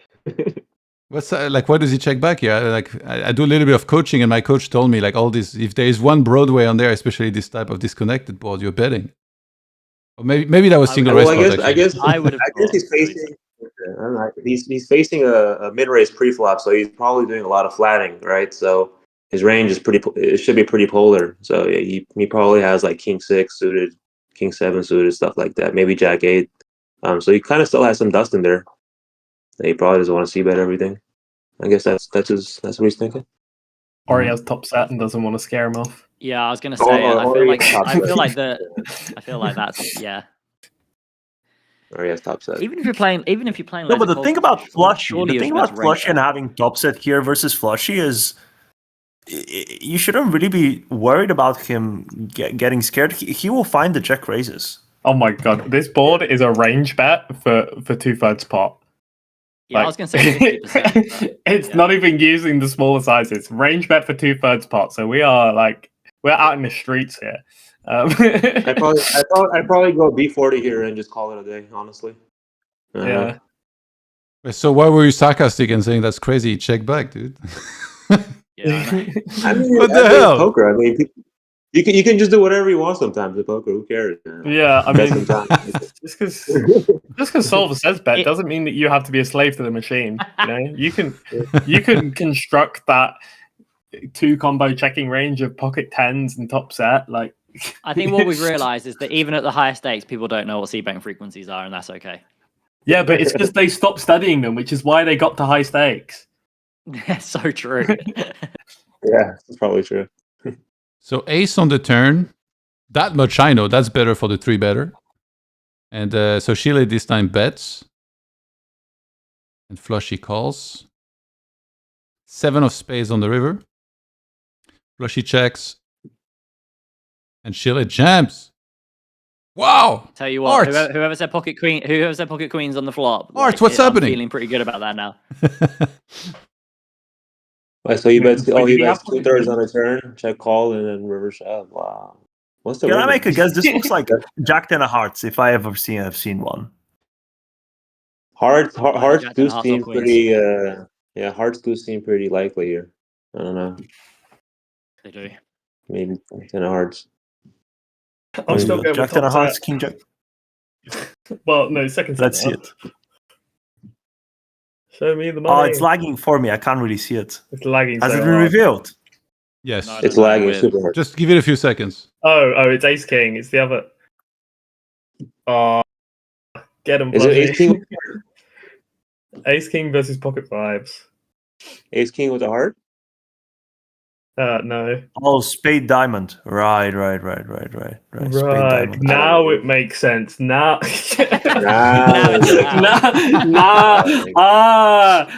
What's like? Why does he check back here? Like, I do a little bit of coaching, and my coach told me like all this. If there is one Broadway on there, especially this type of disconnected board, you're betting. Or maybe that was single race. I guess I would have he's facing. I don't know, he's facing a mid-raise pre-flop, so he's probably doing a lot of flatting, right? So his range is it should be pretty polar. So yeah, he probably has like King 6 suited, King 7 suited, stuff like that. Maybe Jack 8. So he kind of still has some dust in there. He probably doesn't want to see bet everything. I guess that's what he's thinking. Or he has top set and doesn't want to scare him off. Yeah, I was gonna say. I I feel like that's yeah. Or he has top set. Even if you're playing, No, but the thing about Flushy, surely the thing you're about Flushy and having top set here versus Flushy is you shouldn't really be worried about him getting scared. He will find the check raises. Oh my god, this board is a range bet for 2/3 pot. Yeah, I was going to say 50%. It's not even using the smaller sizes. Range bet for 2/3 pot. So we're out in the streets here. I'd probably go B40 here and just call it a day, honestly. Yeah. So why were you sarcastic and saying that's crazy? Check back, dude. Yeah, I mean, What the hell? Poker. I mean, you can just do whatever you want sometimes with poker. Who cares? Man? Yeah, I Bet mean, sometimes. just because Solver says bet doesn't mean that you have to be a slave to the machine. You know, you can construct that 2 combo checking range of pocket tens and top set. Like, I think what we've realized is that even at the higher stakes, people don't know what c-betting frequencies are, and that's okay. yeah, but it's because they stopped studying them, which is why they got to high stakes. That's so true. Yeah, that's probably true. So ace on the turn. That much I know. That's better for the 3-better. And so Chile this time bets. And Flushy calls. 7 of spades on the river. Flushy checks. And Chile jams. Wow! Tell you what, Art! whoever said pocket queens on the flop. Art, what's happening? I'm feeling pretty good about that now. So he bets. Wait, Oh, he did he bets have pocket 2/3 on a turn. Check call and then river shove. Wow. What's the? Can I river? make a guess? This looks like Jack 10 of hearts. If I ever have seen one. Hearts Jack do ten of hearts or seem queens. pretty. Yeah, hearts do seem pretty likely here. I don't know. They do. Maybe 10 of hearts. I'm still going Jack with 10 of top hearts, set. King Jack. Well, no, second set. Let's see it. Show me the money. Oh, it's lagging for me. I can't really see it. It's lagging. Has so it been hard. revealed? Yes. No, It's no, lagging weird. super hard. Just give it a few seconds. Oh, it's Ace King. It's the other. Oh, get him. Is it Ace King? Ace King versus Pocket Vibes. Ace King with a heart? No. Oh, Spade Diamond. Right. Spade Diamond. Now it makes sense. Now. Nah.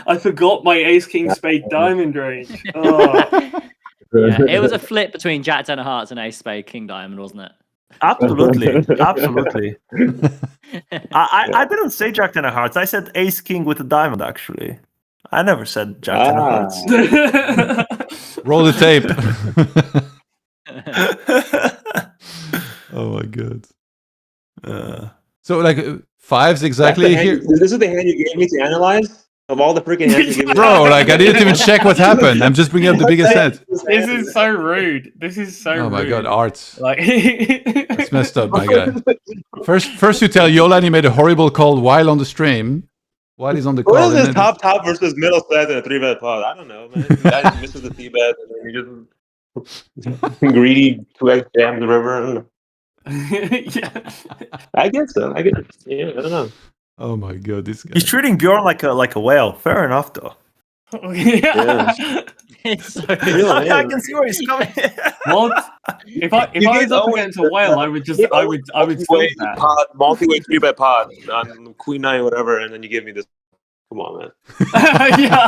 I forgot my Ace King Spade Diamond range. Oh. Yeah, it was a flip between Jack 10 of hearts and Ace Spade King Diamond, wasn't it? Absolutely. I didn't say Jack 10 of hearts. I said Ace King with a diamond, actually. I never said Jack 10 of hearts. Roll the tape. Oh my god. So like 5s exactly here. This is the hand you gave me to analyze? Of all the freaking hands you gave me? Bro, like I didn't even check what happened. I'm just bringing up the biggest hand. This is so rude. This is so rude. Oh my god, Art. Like, That's messed up, my guy. First you tell Yolan he made a horrible call while on the stream. While he's on the call. What is and this then- top versus middle set in a 3-bet pot? I don't know, man. The guy misses the 3-bet and then he just greedy 2x jams the river. I don't know. yeah. I guess so. I don't know. Oh my god, this guy. He's treating Bjorn like a whale. Fair enough, though. Yeah. It's so I can see where he's coming. What? If I was up against a whale, I would still that. Multi-way 3-bet pod on Queen 9 whatever, and then you give me this. Come on, man. Yeah,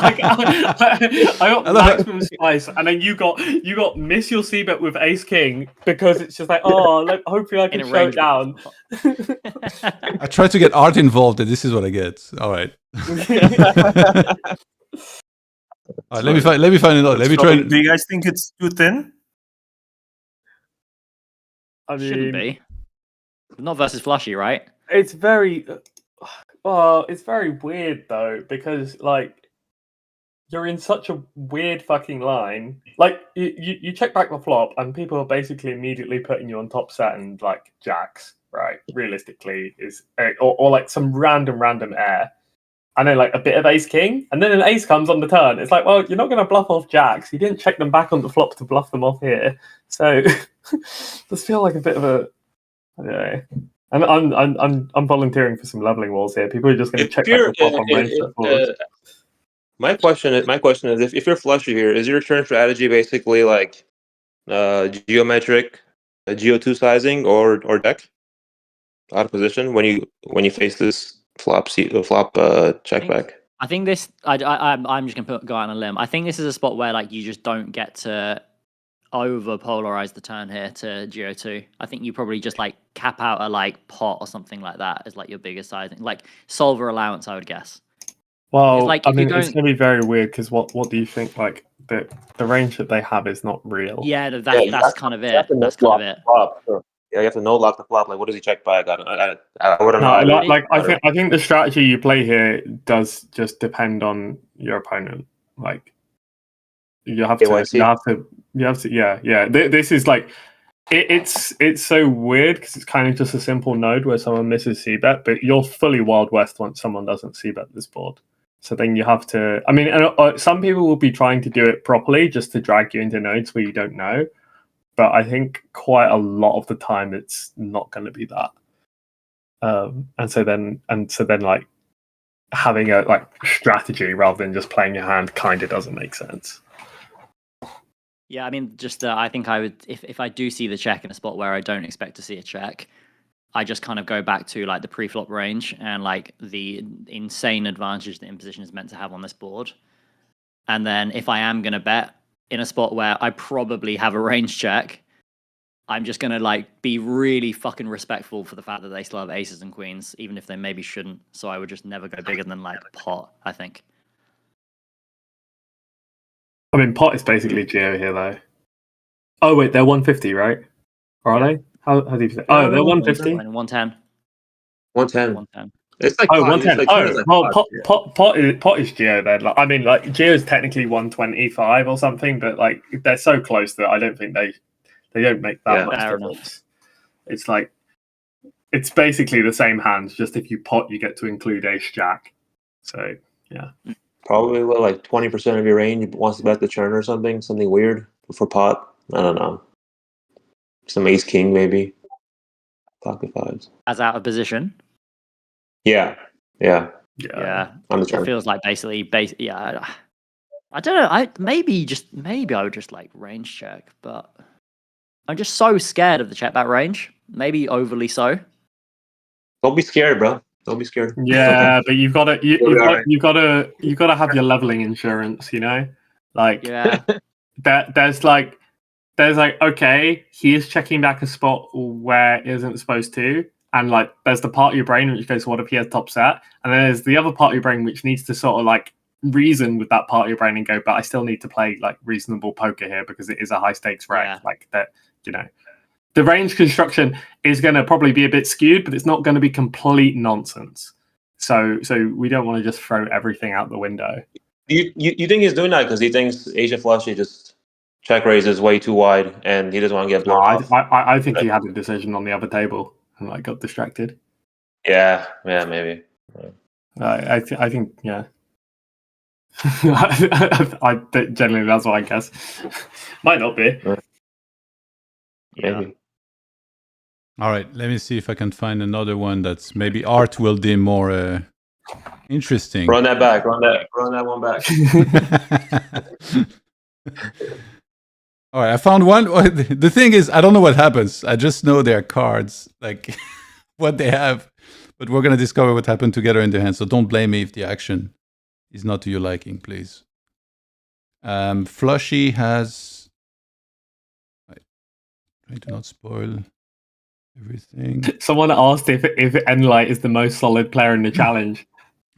I got maximum spice, and then you got miss your c-bet with Ace King because it's just like, hopefully I can show it down. I tried to get Art involved and this is what I get. Alright. Alright, let me find another. Let me try. Do you guys think it's too thin? I mean, Shouldn't be. Not versus Flushy, right? it's very it's very weird though, because like you're in such a weird fucking line. Like you check back the flop and people are basically immediately putting you on top set and like jacks, right? Realistically is or like some random air. And then like a bit of Ace King, and then an ace comes on the turn. It's like, well, you're not going to bluff off jacks. You didn't check them back on the flop to bluff them off here. So does feel like a bit of a, I don't know. And I'm volunteering for some leveling walls here. People are just going to check back the flop on range. My question is, if you're flushy here, is your turn strategy basically like geometric, geo2 sizing, or deck? out of position when you face this flop check back? I think this. I'm just gonna go out on a limb. I think this is a spot where like you just don't get to over polarize the turn here to GO2. I think you probably just like cap out a like pot or something like that as like your biggest sizing, like solver allowance, I would guess. Well, like, I if mean, you're it's going- going to be very weird because what do you think? Like the range that they have is not real. Yeah, that's kind of it. That's kind of it. Flop. Sure. Yeah, you have to no lock the flop. Like, what does he check back? I wouldn't No, know. I think the strategy you play here does just depend on your opponent. Like you have to, yeah. This is like it's so weird because it's kind of just a simple node where someone misses c-bet, but you're fully Wild West once someone doesn't c-bet this board. So then you have to. I mean, some people will be trying to do it properly just to drag you into nodes where you don't know. But I think quite a lot of the time it's not going to be that. And so then like having a like strategy rather than just playing your hand kind of doesn't make sense. Yeah, I mean, just I think I would if I do see the check in a spot where I don't expect to see a check, I just kind of go back to like the pre-flop range and like the insane advantage that imposition is meant to have on this board. And then if I am going to bet in a spot where I probably have a range check, I'm just going to like be really fucking respectful for the fact that they still have aces and queens, even if they maybe shouldn't. So I would just never go bigger than like pot, I think. I mean, pot is basically Geo here though. Oh wait, they're 150, right? Or are they? How do you say? Oh, they're 150. 110. 110. 110. It's like Oh, pot. 110. It's like Pot is Geo then. Like, I mean, like Geo is technically 125 or something, but like they're so close that I don't think they don't make that much difference. It's like it's basically the same hands. Just if you pot, you get to include ace jack. So yeah. Probably like 20% of your range wants to bet the turn or something weird for pot. I don't know. Some ace king maybe. Pocket fives. As out of position. Yeah. Yeah. On the turn. It feels like basically yeah. I don't know. Maybe I would just like range check, but I'm just so scared of the check back range. Maybe overly so. Don't be scared, bro. Don't be scared. Yeah, but you've got to have your leveling insurance, you know? Like yeah. there's like okay, he is checking back a spot where it isn't supposed to, and like there's the part of your brain which goes, what if he has top set? And then there's the other part of your brain which needs to sort of like reason with that part of your brain and go, but I still need to play like reasonable poker here because it is a high stakes reg. Like that, you know. The range construction is going to probably be a bit skewed, but it's not going to be complete nonsense. So we don't want to just throw everything out the window. You think he's doing that because he thinks Asia flush he just check raises way too wide and he doesn't want to get blown off? I think he had a decision on the other table and like got distracted. Yeah, maybe. I think yeah. Generally that's what I guess. Might not be. Maybe. All right, let me see if I can find another one that's maybe Art will deem more interesting. Run that back. Run that one back. All right, I found one. The thing is, I don't know what happens. I just know their cards, like what they have. But we're going to discover what happened together in their hands. So don't blame me if the action is not to your liking, please. Flushy has... Try to not spoil everything. Someone asked if Enlight is the most solid player in the challenge.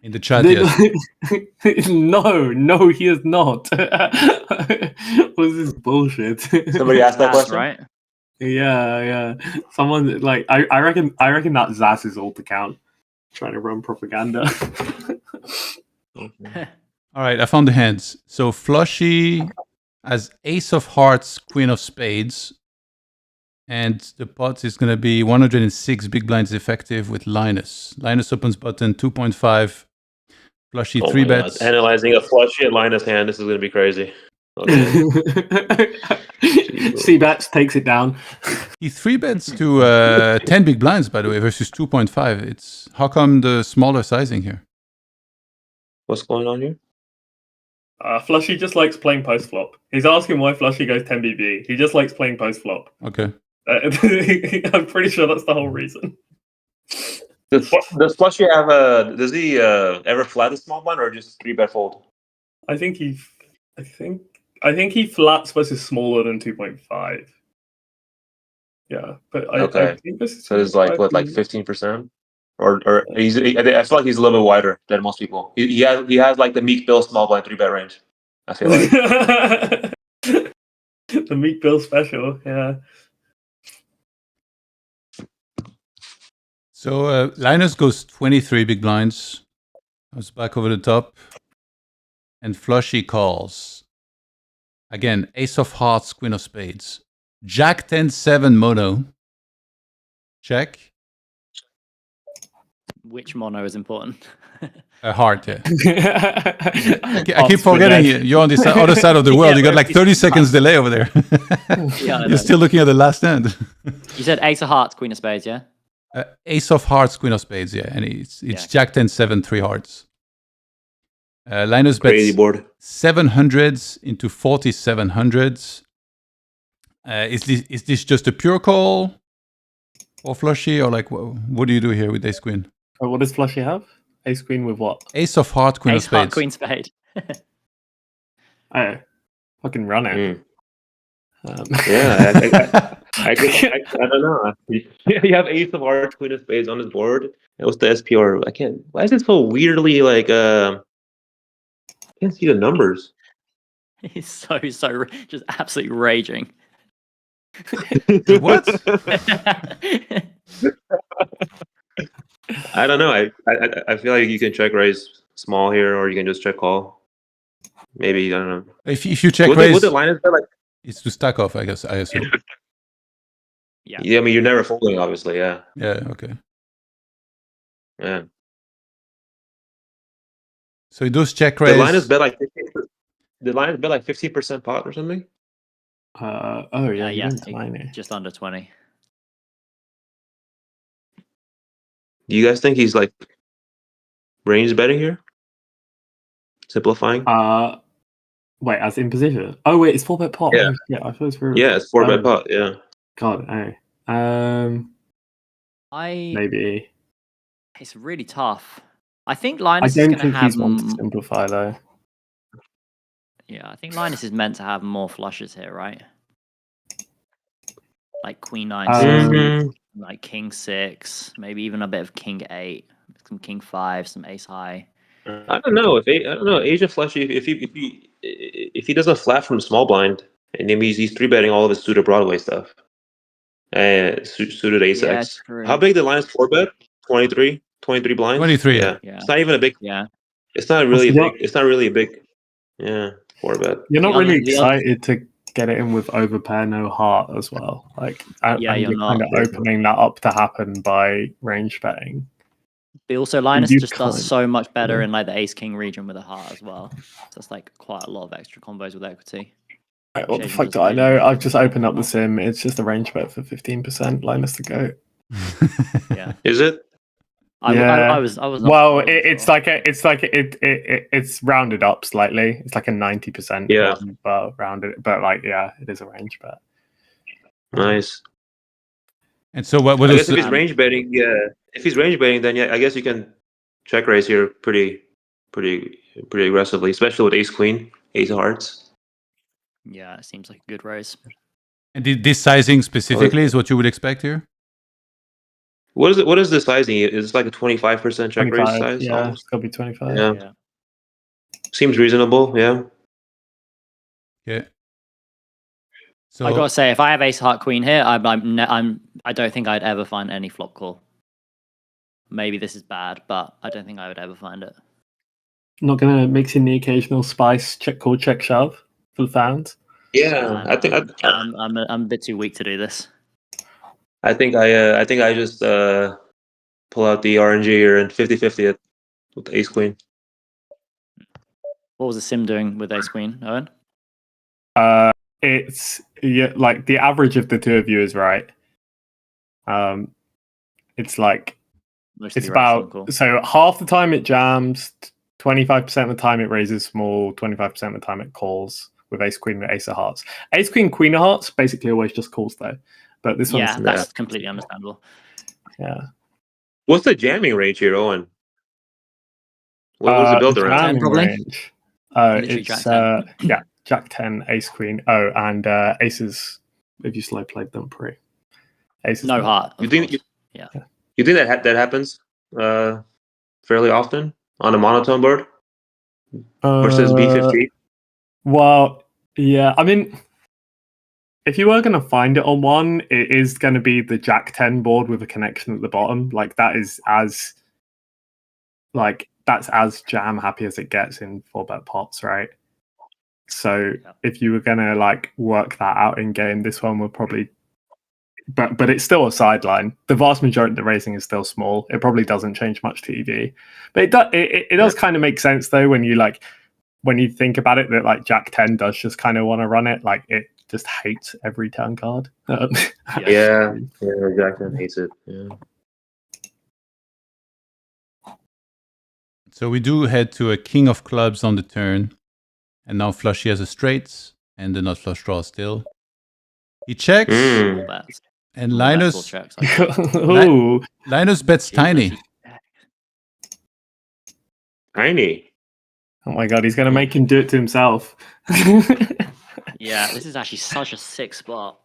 In the chat, yes. No, he is not. What is this bullshit? Somebody asked that question, right? Yeah. Someone like I reckon that Zaz is all to count. Trying to run propaganda. All right, I found the hands. So Flushy has Ace of Hearts, Queen of Spades. And the pot is going to be 106 big blinds effective with Linus. Linus opens button 2.5. Flushy 3 bets. God. Analyzing a flushy at Linus hand. This is going to be crazy. Okay. C-bets takes it down. He 3 bets to 10 big blinds, by the way, versus 2.5. It's how come the smaller sizing here? What's going on here? Flushy just likes playing post flop. He's asking why Flushy goes 10 BB. He just likes playing post flop. Okay. I'm pretty sure that's the whole reason. Does Flushy have a? Does he ever flat the small blind or just 3-bet fold? I think he flats versus smaller than 2.5. Yeah, but I Okay. think this is So it's like what, like 15%, or he's. I feel like he's a little bit wider than most people. He has like the Meek Bill small blind 3-bet range. I feel like. The Meek Bill special, yeah. So Linus goes 23 big blinds. Goes back over the top. And Flushy calls. Again, ace of hearts, queen of spades. Jack 10-7 mono. Check. Which mono is important? A heart, yeah. I keep Hearts forgetting with you're on the other side of the world. Yeah, You got like 30 seconds delay over there. Yeah, I know. You're still looking at the last hand. You said ace of hearts, queen of spades, yeah? Ace of hearts, queen of spades, yeah. And it's Yeah. Jack 10-7, 3 hearts. Linus Crazy bets board. 700s into 4700s. Is this just a pure call or Flushy, or like what do you do here with ace queen? Oh, what does Flushy have? Ace queen with what? Ace of heart, queen Ace of spades. heart, queen spade. Oh, fucking run it. Mm. Um, Yeah, I don't know. You have ace of hearts, queen of spades on his board. And what's the SPR? I can't. Why is it so weirdly like? I can't see the numbers. He's so just absolutely raging. What? I don't know. I feel like you can check raise small here, or you can just check call. Maybe I don't know. If you check Would raise, the Linus bet like? it's to stack off, I guess. I assume. Yeah. Yeah, I mean you're never folding, obviously. Yeah, Yeah. Okay. yeah. So he does check The raise. Linus bet like 15%. The Linus bet like 15% pot or something. oh yeah, you yeah, went tiny. just under 20. Do you guys think he's like range betting here? Simplifying. Wait, as in position? Oh wait, it's 4-bet pot. Yeah. Oh, yeah, I thought it was Yeah, it's 4-bet pot. Yeah. God, oh. Maybe. It's really tough. I think I Linus is don't going to think have. he's one to simplify though. Yeah, I think Linus is meant to have more flushes here, right? Like queen 9, Mhm. like king 6, maybe even a bit of king 8, some king 5, some ace high. I don't know if Asia Flushy if he doesn't flat from small blind and maybe he's 3-betting all of his suited Broadway stuff and suited ace Yeah, X. true. How big the line is 4-bet? 23 blinds. 23, Yeah. Yeah. It's not even a big. Yeah. It's not really Also, big. It's not really a big. Yeah, 4-bet. You're not The other- really the other- excited to get it in with overpair no heart as well. Like, Yeah, and you're you're not. kind of opening that up to happen by range betting. But also Linus You just does can't- so much better yeah. in like the ace king region with a heart as well. So it's like quite a lot of extra combos with equity. Right, what the Shady fuck does do I really know? well. I've just opened up the sim. It's just a range bet for 15%. Linus to go. Yeah. Is it? I Yeah. was not Well, sure it's before. like it's rounded up slightly. It's like a 90%. Yeah. But rounded, but like yeah, it is a range bet. Nice. And so what I is guess if he's range betting, yeah. If he's range betting, then yeah, I guess you can check raise here pretty aggressively, especially with ace queen, ace of hearts. Yeah, it seems like a good raise. and this sizing specifically is what you would expect here? What is it? What is the sizing? Is it like a 25% check raise 25. size? Yeah, Almost? it's gotta be 25. Yeah. Yeah. Seems reasonable. Yeah. Okay. So I gotta say, if I have ace heart queen here, I don't think I'd ever find any flop call. Maybe this is bad, but I don't think I would ever find it. Not gonna mix in the occasional spice check call check shove for the fans. Yeah. I think I'm a bit too weak to do this. I just pull out the RNG here and 50-50 with the ace queen. What was the sim doing with ace queen, Owen? It's like the average of the two of you is right. It's like Mostly it's rational about call. so half the time it jams, 25% of the time it raises small, 25% of the time it calls with ace queen and ace of hearts. Ace queen queen of hearts basically always just calls though, but this Yeah, one's that's completely understandable. yeah. What's the jamming range here, Owen? What was the build the around? jamming probably. range. Literally It's Jack 10. yeah, Jack 10, Ace Queen. Oh, and aces if you slow played them pre. Aces No heart. You Of think course. you think that happens fairly often on a monotone board versus B15? Well, yeah. I mean, if you were going to find it on one, it is going to be the Jack 10 board with a connection at the bottom. Like that's as jam happy as it gets in 4-bet pots, right? So if you were going to like work that out in game, this one would probably, but it's still a sideline. The vast majority of the raising is still small. It probably doesn't change much to EV, but it does kind of make sense though when you think about it, that like Jack 10 does just kind of want to run it. Like it just hates every turn card. Yeah, exactly. Hates it. Yeah. So we do head to a king of clubs on the turn. And now Flushy has a straight and the nut flush draw still. He checks. All bets. And All Linus, bets, all checks, I guess. Ooh. Linus bets tiny. Tiny. Oh my god, he's going to make him do it to himself. Yeah, this is actually such a sick spot.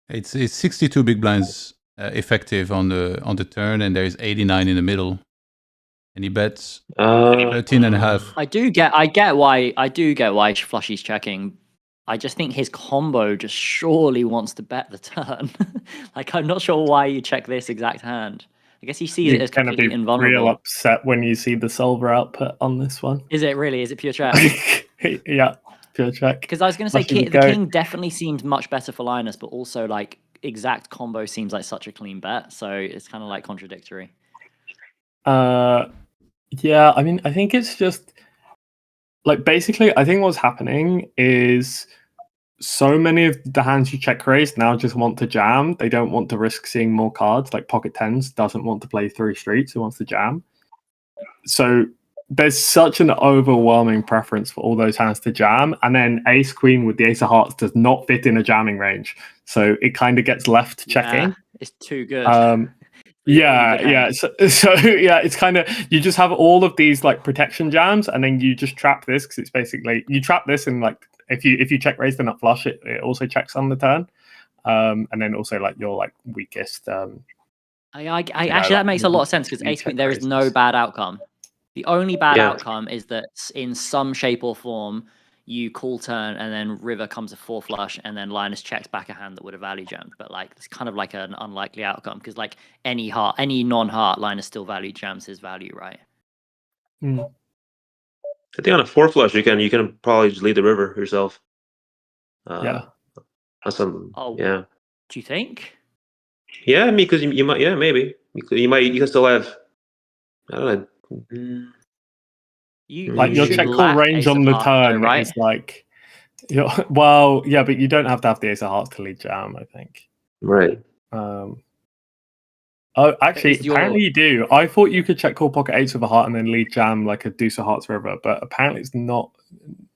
It's 62 big blinds effective on the turn, and there's 89 in the middle. And he bets 13.5. I do get why Flushy's checking. I just think his combo just surely wants to bet the turn. Like, I'm not sure why you check this exact hand. I guess he sees it as completely invulnerable. Real upset when you see the solver output on this one. Is it really? Is it pure check? Yeah, pure check. Because I was going to say the king definitely seems much better for Linus, but also like exact combo seems like such a clean bet, so it's kind of like contradictory. Yeah, I mean, I think it's just like basically, I think what's happening is so many of the hands you check raise now just want to jam. They don't want to risk seeing more cards. Like pocket tens doesn't want to play 3 streets. It wants to jam. So there's such an overwhelming preference for all those hands to jam. And then ace queen with the ace of hearts does not fit in a jamming range. So it kind of gets left checking. Yeah, it's too good. Yeah. So yeah, it's kind of, you just have all of these like protection jams, and then you just trap this because it's basically you trap this, and like if you check raise the nut flush, it also checks on the turn, and then also like your like weakest. Actually, that makes a lot of sense because ace queen there is no bad outcome. The only bad outcome is that in some shape or form you call turn and then river comes a 4 flush and then Linus checks back a hand that would have value jammed. But like it's kind of like an unlikely outcome because like any non-heart Linus still value jams his value, right? I think on a 4 flush you can probably just lead the river yourself. Yeah. Yeah. Do you think? Yeah, I mean, because you might. Yeah, maybe you can still have. I don't know. Your check call range on the turn is like, well, yeah, but you don't have to have the ace of hearts to lead jam, I think. Right. Oh, actually, apparently you do. I thought you could check call pocket eights with a heart and then lead jam like a deuce of hearts river, but apparently it's not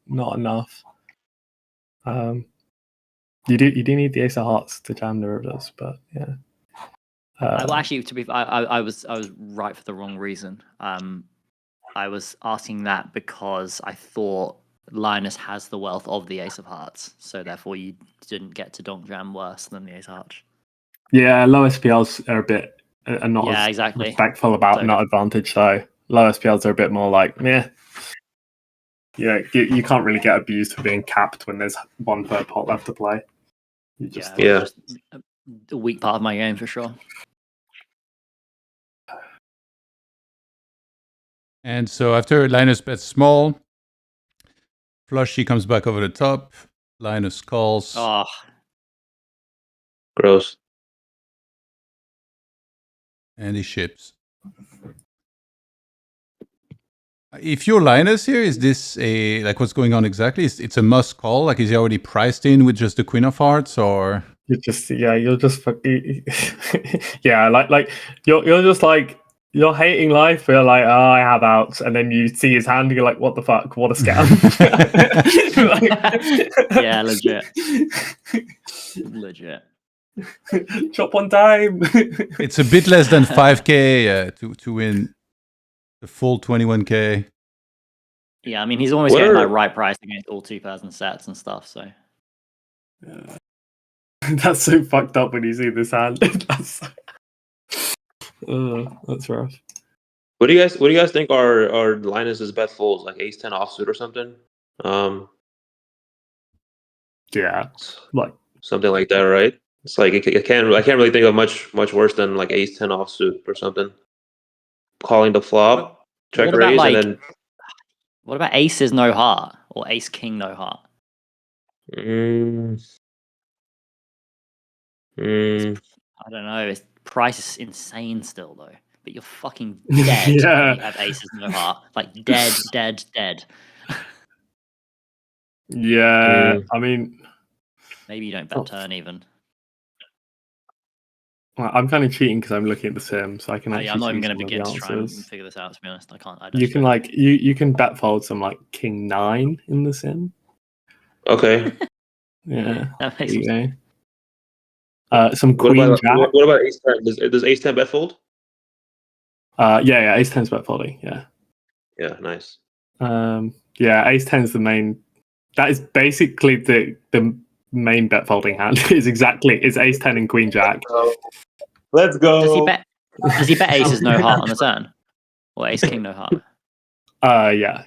enough. You do need the ace of hearts to jam the rivers, but yeah. Well, actually, to be, I was right for the wrong reason. I was asking that because I thought Linus has the wealth of the ace of hearts, so therefore you didn't get to donk jam worse than the ace of hearts. Yeah, low SPLs are a bit not as respectful about not advantage though. Low SPLs are a bit more like meh. Yeah, you can't really get abused for being capped when there's 1/3 pot left to play. Just a weak part of my game for sure. And so after Linus bets small, Flushy comes back over the top. Linus calls. Oh, gross. And he ships. If you're Linus here, is this like what's going on exactly? It's a must call. Like is he already priced in with just the Queen of Hearts, or you're just like you're just like. You're hating life, but you're like, oh, I have outs. And then you see his hand, and you're like, what the fuck? What a scam. Yeah, legit. Legit. Chop on time. It's a bit less than 5K to win the full 21K. Yeah, I mean, he's almost What getting like are- right price against all 2,000 sets and stuff. So That's so fucked up when you see this hand. That's rough. What do you guys think are Linus's bet folds, like ace 10 offsuit or something? Yeah, like Something like that, right? It's like I can't really think of much worse than like ace 10 offsuit or something. Calling the flop, check what about raise, like and then what about aces no heart or ace king no heart? I don't know. Its price is insane still though, but you're fucking dead Yeah. when you have aces no heart. Like dead. yeah. I mean, Maybe you don't bet turn even. I'm kind of cheating because I'm looking at the sim, so I can actually I'm not even see going to some of begin the to try and answers. figure this out. To be honest, I can't. You can like you can bet fold some like king 9 in the sim. okay. Yeah, That there makes you go. Some What queen about jack. what about ace 10? Does ace 10 bet fold? Yeah, ace 10's bet folding. Yeah. Yeah, nice. Yeah, ace 10's the main. That is basically the main bet folding hand. Is ace 10 and queen jack. Let's go. Does he bet aces no heart on the turn, or ace king no heart? Yeah.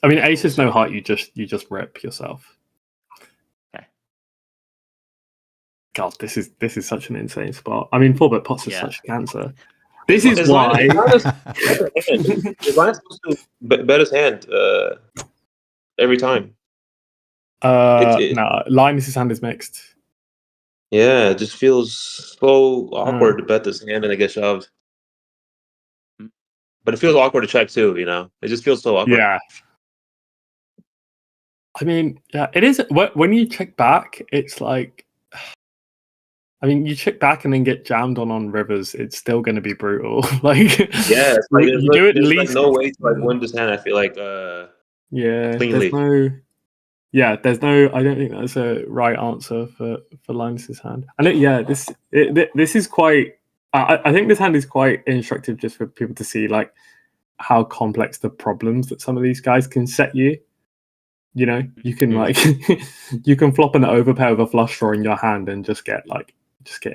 I mean, aces no heart. You just rip yourself. Okay. God, this is such an insane spot. I mean, 4-bet pots is Yeah. such a cancer. This is why. Is Linus supposed to bet his hand every time? No, Linus's hand is mixed. Yeah, it just feels so awkward to bet this hand and then get shoved. But it feels awkward to check too, you know? It just feels so awkward. Yeah. I mean, yeah, it is. When you check back, it's like, I mean, you check back and then get jammed on rivers. It's still going to be brutal. Like, Yeah, it's like, you do it at least. Like no way to like win this hand. I feel like yeah, cleanly. there's no. I don't think that's a right answer for Linus's hand. And this is quite. I think this hand is quite instructive just for people to see like how complex the problems that some of these guys can set you. You know, you can like you can flop an overpair with a flush draw in your hand and just get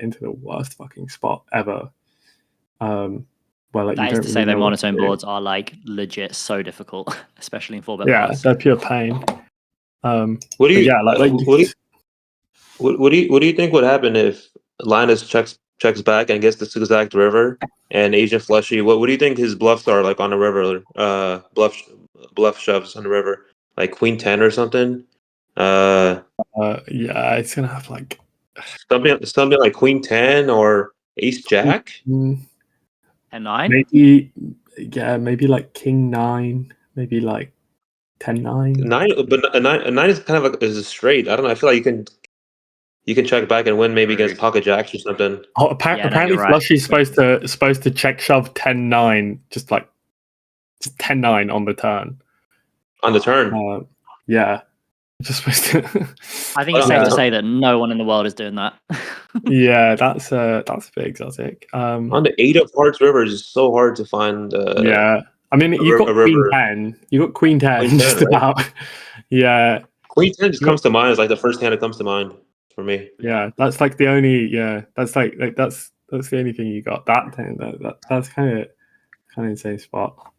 into the worst fucking spot ever. Well, like, that is to say, their monotone boards are like legit so difficult, especially in 4-bet. Yeah, they're pure pain. What do you? Yeah, like what do you think would happen if Linus checks back and gets this exact river and Agent Fleshy? What do you think his bluffs are like on the river? Bluff shoves on the river, like Queen 10 or something. Yeah, it's gonna have like something like Queen 10 or Ace Jack. And 9. Maybe like King 9, maybe like 10-9. 9, but a 9 is kind of is a straight. I don't know. I feel like you can check back and win maybe against pocket jacks or something. Oh, apparently Flushy's supposed to check shove 10-9, just 10-9 on the turn. On the turn. Yeah. Just supposed to. I think it's safe to say that no one in the world is doing that. Yeah, that's a bit exotic. On the 8 of Hearts river is so hard to find. Yeah, I mean, you've got Queen 10. You got Queen 10 just about. Yeah. Queen 10 just comes to mind as like the first hand that comes to mind for me. Yeah, that's like the only. Yeah, that's like that's the only thing you got. That thing. That's kind of insane spot.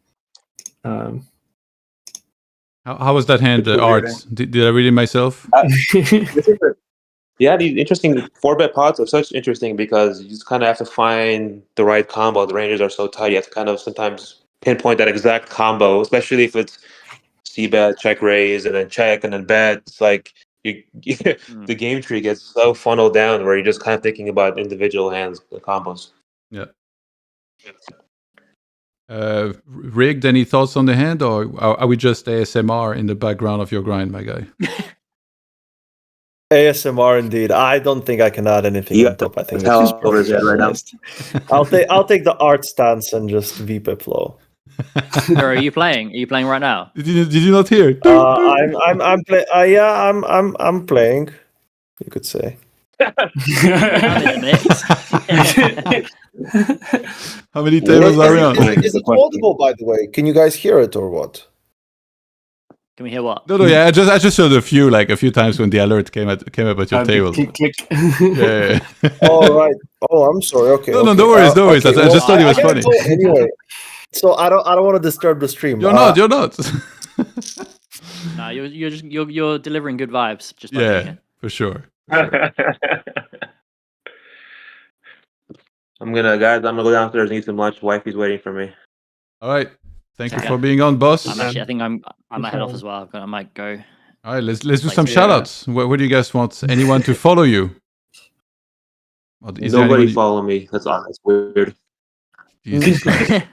How was that hand, Art? Did I read it myself? Yeah, these interesting 4-bet pots are such interesting because you just kind of have to find the right combo. The ranges are so tight. You have to kind of sometimes pinpoint that exact combo, especially if it's C-bet, check raise, and then check, and then bet. It's like the game tree gets so funneled down where you're just kind of thinking about individual hands, the combos. Yeah. Rigged, any thoughts on the hand, or are we just ASMR in the background of your grind, my guy? ASMR indeed. I don't think I can add anything on top. I think it's just over his head right now. I'll take the art stance and just VP flow. Are you playing? Are you playing right now? Did you not hear? I'm playing. You could say. I'm in the mix. How many tables are we on? Is it audible, by the way? Can you guys hear it or what? Can we hear what? No, yeah, I just showed a few times when the alert came up at your table. Click, click. Yeah. Oh, right. Oh, I'm sorry. Okay. No, okay. no worries, no worries. Okay, I just thought it was I funny. gotta go anyway. So I don't want to disturb the stream. You're not. No, you're delivering good vibes. Just by being Yeah, here. for sure. I'm gonna go downstairs and eat some lunch. Wifey's waiting for me. All right. Thank you Okay. for being on, boss. I think I might head off as well. I might go. All right, let's do Like, some yeah. shout-outs. What do you guys want? Anyone to follow you? Or is there Nobody anyone follow me. That's weird. Jesus Christ.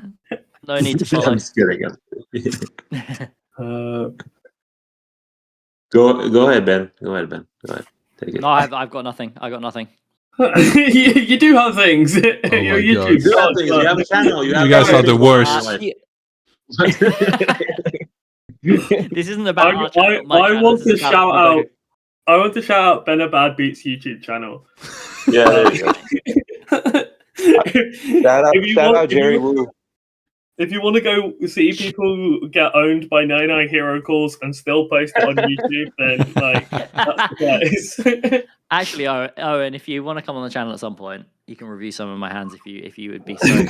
No need to follow. I'm just kidding. Uh, Go ahead, Ben. Go ahead. Take it. No, I've got nothing. I got nothing. you do have things. Your my YouTube. You have things. You have a channel. You guys are the worst. This isn't about our channel. I want to shout out. I want to shout out BenaBadBeat's YouTube channel. Yeah, there you go. Shout out Jerry Wu. If you want to go see people get owned by 99 hero calls and still post it on YouTube, then like that's the place. Actually, Owen, if you want to come on the channel at some point, you can review some of my hands if you would be so, so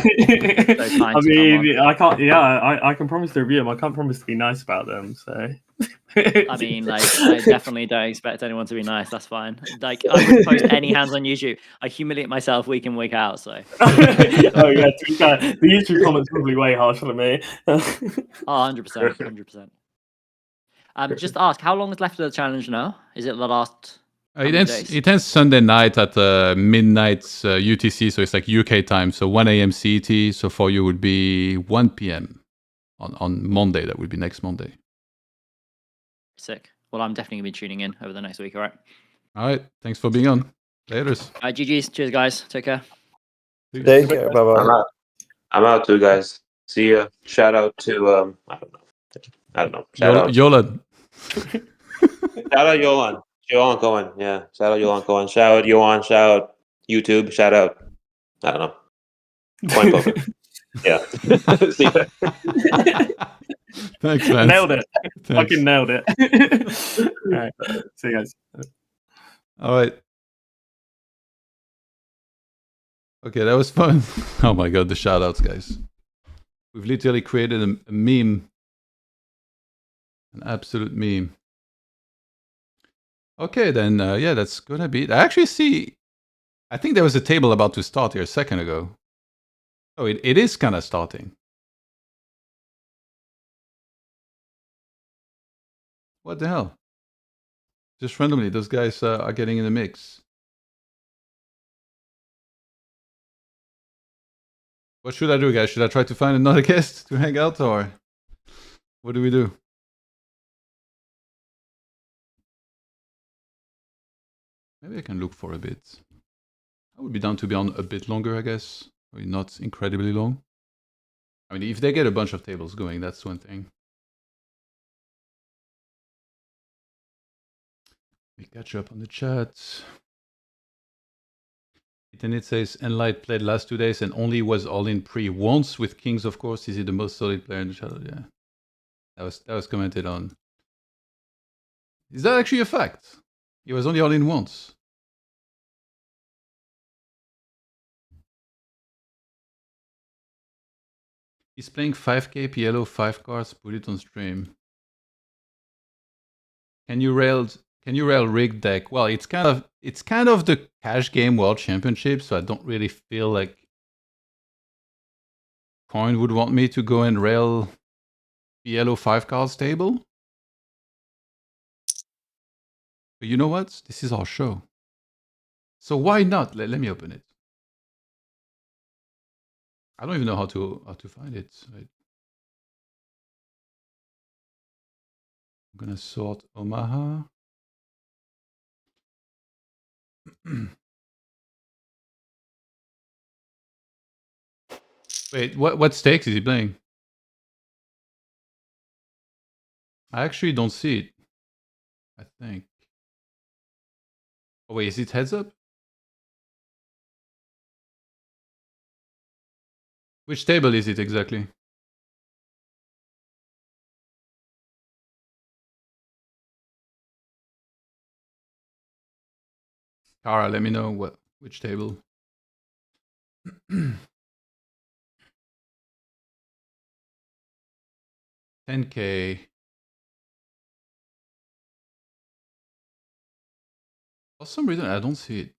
kind. I mean, I can't. Yeah, I can promise to review them. I can't promise to be nice about them. So. I mean, like, I definitely don't expect anyone to be nice. That's fine. Like, I wouldn't post any hands on YouTube. I humiliate myself week in, week out. So. Oh yeah, to be fair, the YouTube comments probably way harsher than me. Oh, 100%. Just ask, how long is left of the challenge now? Is it the last? It ends Sunday night at midnight UTC, so it's like UK time, so 1 a.m. CET. So for you would be 1 p.m. on Monday. That would be next Monday. Sick. Well, I'm definitely going to be tuning in over the next week, all right? All right. Thanks for being on. Laters. All right, GG's. Cheers, guys. Take care. Take care. Bye bye. I'm out too, guys. See ya. Shout out to I don't know. Shout out Yolan. Shout out Yolan. Yolan Cohen. Yeah. Shout out Yolan Cohen. Shout out Yohan. Shout out YouTube. Shout out I don't know. CoinPoker. Yeah. See ya. Thanks, man. Nailed it. Thanks. Fucking nailed it. All right. See you guys. All right. Okay, that was fun. Oh my god, the shoutouts, guys. We've literally created a meme. An absolute meme. Okay, then, yeah, that's gonna be it. I actually see... I think there was a table about to start here a second ago. Oh, it is kind of starting. What the hell? Just randomly, those guys are getting in the mix. What should I do, guys? Should I try to find another guest to hang out, or what do we do? Maybe I can look for a bit. I would be down to be on a bit longer, I guess. I mean, not incredibly long. I mean, if they get a bunch of tables going, that's one thing. We catch up on the chat. And it says, Enlight played last 2 days and only was all in pre once with Kings, of course. Is he the most solid player in the channel? Yeah. That was commented on. Is that actually a fact? He was only all in once. He's playing 5k PLO 5 cards, put it on stream. Can you rail rigged deck? Well, it's kind of the cash game world championship, so I don't really feel like Coin would want me to go and rail PLO 5 cards table. But you know what? This is our show. So why not? Let me open it. I don't even know how to find it. Right. I'm gonna sort Omaha. Wait, what stakes is he playing? I actually don't see it. I think. Oh wait, is it heads up? Which table is it exactly? Kara, let me know which table. 10K. For some reason, I don't see it.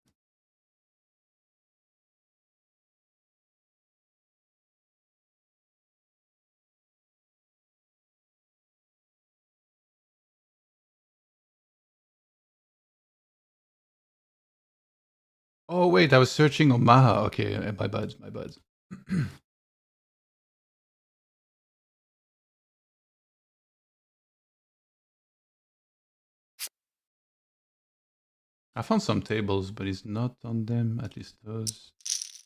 Oh, wait, I was searching on Maha. Okay, my bad, my bad. I found some tables, but it's not on them, at least those.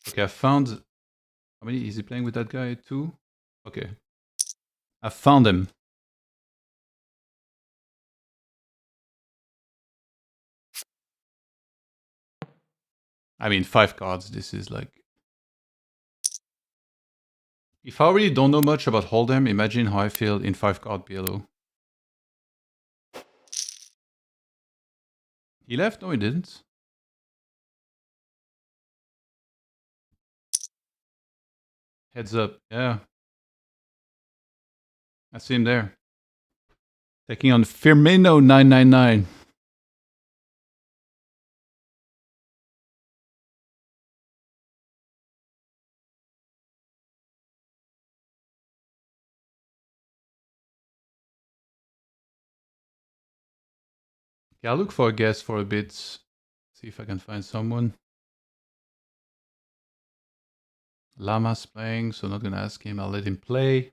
Okay, I found... How many is he playing with that guy? 2? Okay. I found them. I mean, 5 cards, this is like... If I really don't know much about Hold'em, imagine how I feel in 5-card PLO. He left? No, he didn't. Heads up, yeah. I see him there. Taking on Firmino 999. Okay, I'll look for a guest for a bit. See if I can find someone. Lama's playing, so not gonna ask him. I'll let him play.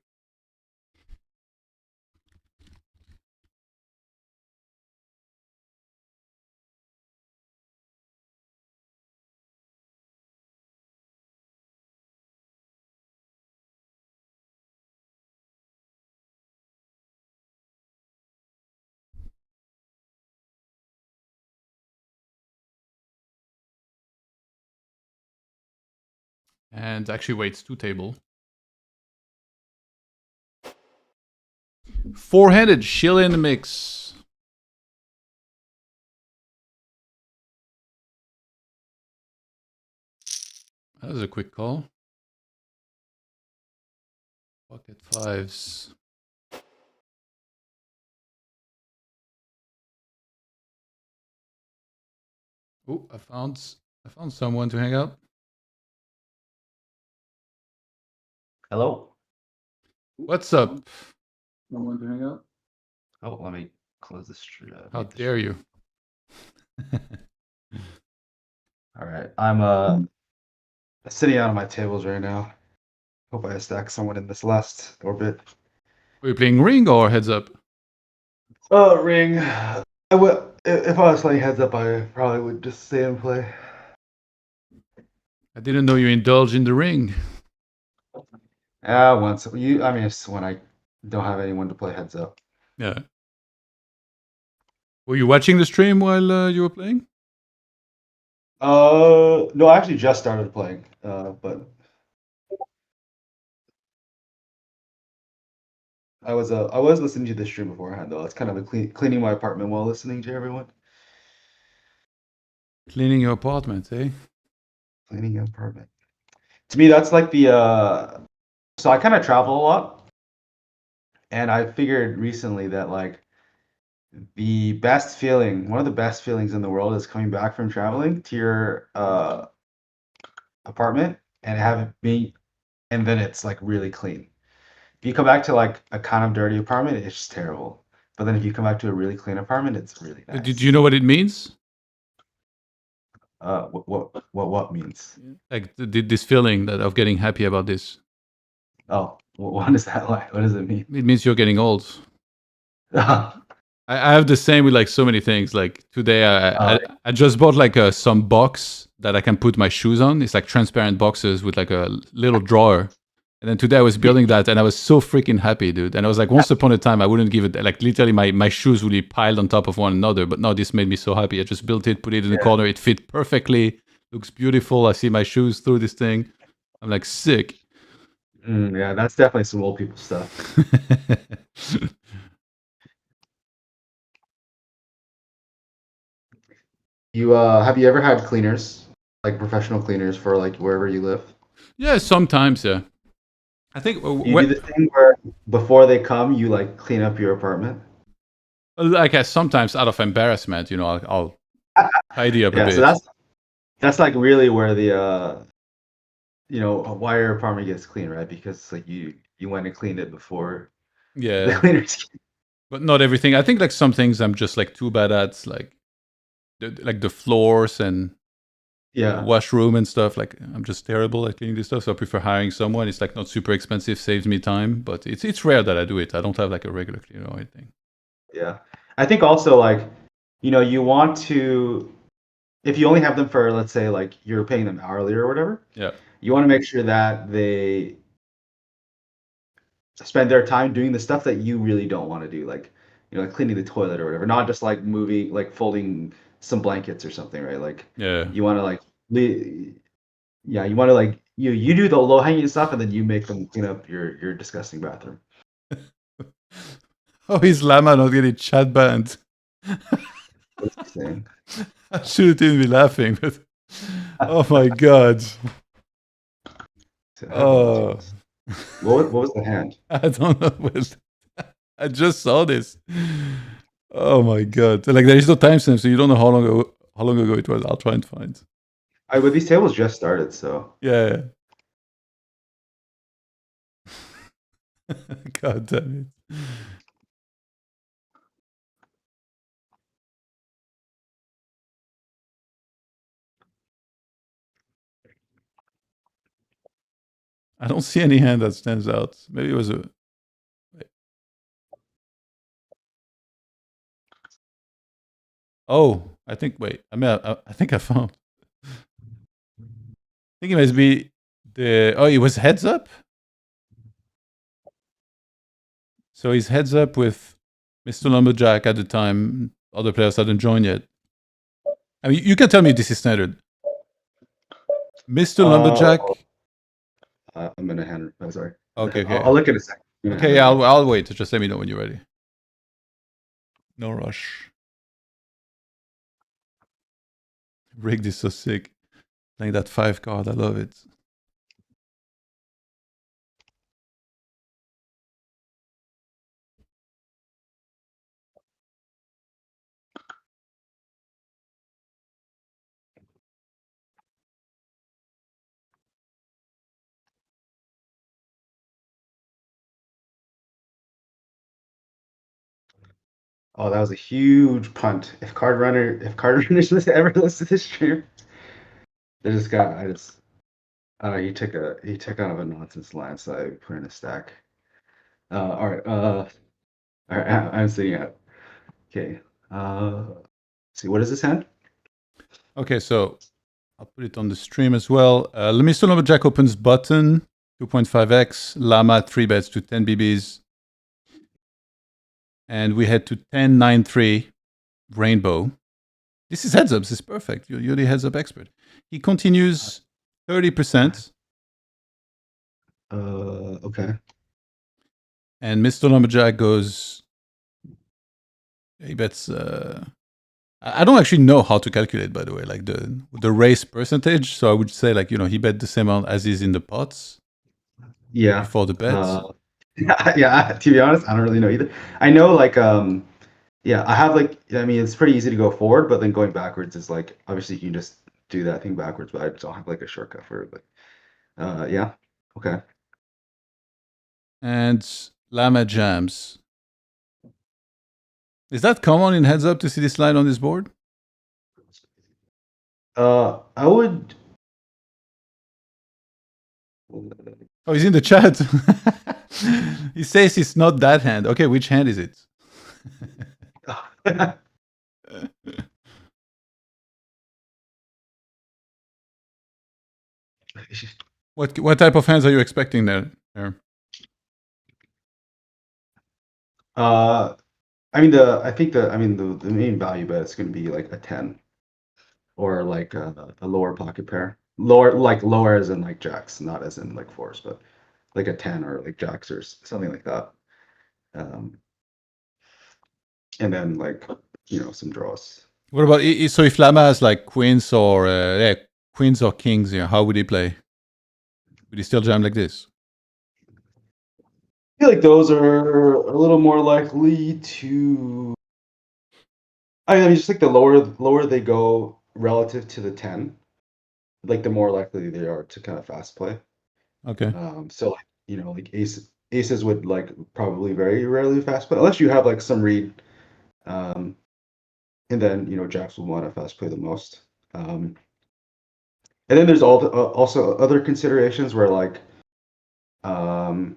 And actually waits 2 table. 4-handed Shill in the mix. That was a quick call. Pocket 5s. Oh, I found someone to hang out. Hello. What's up? Someone to hang out? Oh, let me close this. How dare you? All right, I'm sitting out on my tables right now. Hope I stack someone in this last orbit. Were you playing ring or heads up? Ring. I would if I was playing heads up. I probably would just stay and play. I didn't know you indulge in the ring. Once I mean, it's when I don't have anyone to play heads up. Yeah. Were you watching the stream while you were playing? No, I actually just started playing. But I was listening to the stream beforehand though. It's kind of cleaning my apartment while listening to everyone. Cleaning your apartment, eh? Cleaning your apartment. To me, that's like the so I kind of travel a lot, and I figured recently that like one of the best feelings in the world is coming back from traveling to your apartment and and then it's like really clean. If you come back to like a kind of dirty apartment, it's just terrible. But then if you come back to a really clean apartment, it's really nice. Did you know what it means? What means? Like this feeling of getting happy about this. Oh, what is that like? What does it mean? It means you're getting old. I have the same with like so many things. Like today, I just bought like some box that I can put my shoes on. It's like transparent boxes with like a little drawer. And then today I was building that, and I was so freaking happy, dude. And I was like, once upon a time, I wouldn't give it like literally my shoes would be piled on top of one another. But no, this made me so happy. I just built it, put it in the corner. It fit perfectly. Looks beautiful. I see my shoes through this thing. I'm like sick. Yeah, that's definitely some old people stuff. You have you ever had cleaners, like professional cleaners for like wherever you live? Yeah, sometimes, yeah. I think Do you do the thing where before they come, you like clean up your apartment? like sometimes out of embarrassment, I'll tidy up a Yeah, so bit. that's like really where the why your apartment gets clean, right? Because like you went and cleaned it before the Yeah, cleaners. but not everything. I think like some things I'm just like too bad at, like the floors and Yeah, washroom and stuff. Like I'm just terrible at cleaning this stuff, so I prefer hiring someone. It's like not super expensive, saves me time, but it's rare that I do it. I don't have like a regular cleaner or anything. yeah. I think also like you want to, if you only have them for, let's say, like you're paying them hourly or whatever, Yeah, you want to make sure that they spend their time doing the stuff that you really don't want to do, like like cleaning the toilet or whatever, not just like moving, like folding some blankets or something, right? Like yeah. you want to like, yeah, you want to like you do the low hanging stuff, and then you make them clean up your disgusting bathroom. Oh, is Llama not getting chat banned? What's he saying? I shouldn't even be laughing, but oh my god. Oh, What was the hand? I don't know. I just saw this. Oh my god! Like there is no timestamp, so you don't know how long ago it was. I'll try and find. But these tables just started, so Yeah. God damn it. I don't see any hand that stands out. Maybe it was a. Wait. Oh, I think. Wait. I mean, I think I found. I think it must be the. Oh, it was heads up. So he's heads up with Mr. Lumberjack at the time. Other players hadn't joined yet. I mean, you can tell me this is standard. Mr. Lumberjack. I'm gonna hand. Oh, sorry. Okay. I'll look at it a second. Okay, yeah, I'll wait. Just let me know when you're ready. No rush. Rigged is so sick. Playing that 5 card, I love it. Oh, that was a huge punt. If card runners ever listen to this stream, they just got. I don't know. He took out of a nonsense line, so I put in a stack. All right. All right. I'm sitting out. Okay. See, what is this hand? Okay, so I'll put it on the stream as well. Mr. Lumberjack opens button 2.5x, Llama 3 bets to 10 BBs, and we head to 10-9-3 Rainbow. This is heads up. This is perfect. You're the heads up expert. He continues 30%. Okay. And Mr. Lumberjack goes. He bets. I don't actually know how to calculate, by the way, like the race percentage. So I would say, like, he bet the same amount as is in the pots. Yeah. Before the bet. Yeah. To be honest, I don't really know either. I know, like, yeah, I have like. I mean, it's pretty easy to go forward, but then going backwards is like, obviously you can just do that thing backwards, but I don't have like a shortcut for it. But yeah. Okay. And Llama jams. Is that common in heads up to see this line on this board? I would. Oh, he's in the chat. He says it's not that hand. Okay, which hand is it? What type of hands are you expecting there? I mean the main value bet is going to be like a 10 or like a lower pocket pair. Lower as in like jacks, not as in like fours, but like a 10 or like jacks or something like that. And then like, some draws. What about so if Lama has like queens or queens or kings here, how would he play? Would he still jam like this? I feel like those are a little more likely to. I mean, just like the lower they go relative to the 10, like the more likely they are to kind of fast play. Okay. So like, like aces would like probably very rarely fast play unless you have like some read. And then jacks will want to fast play the most. And then there's also other considerations where like, when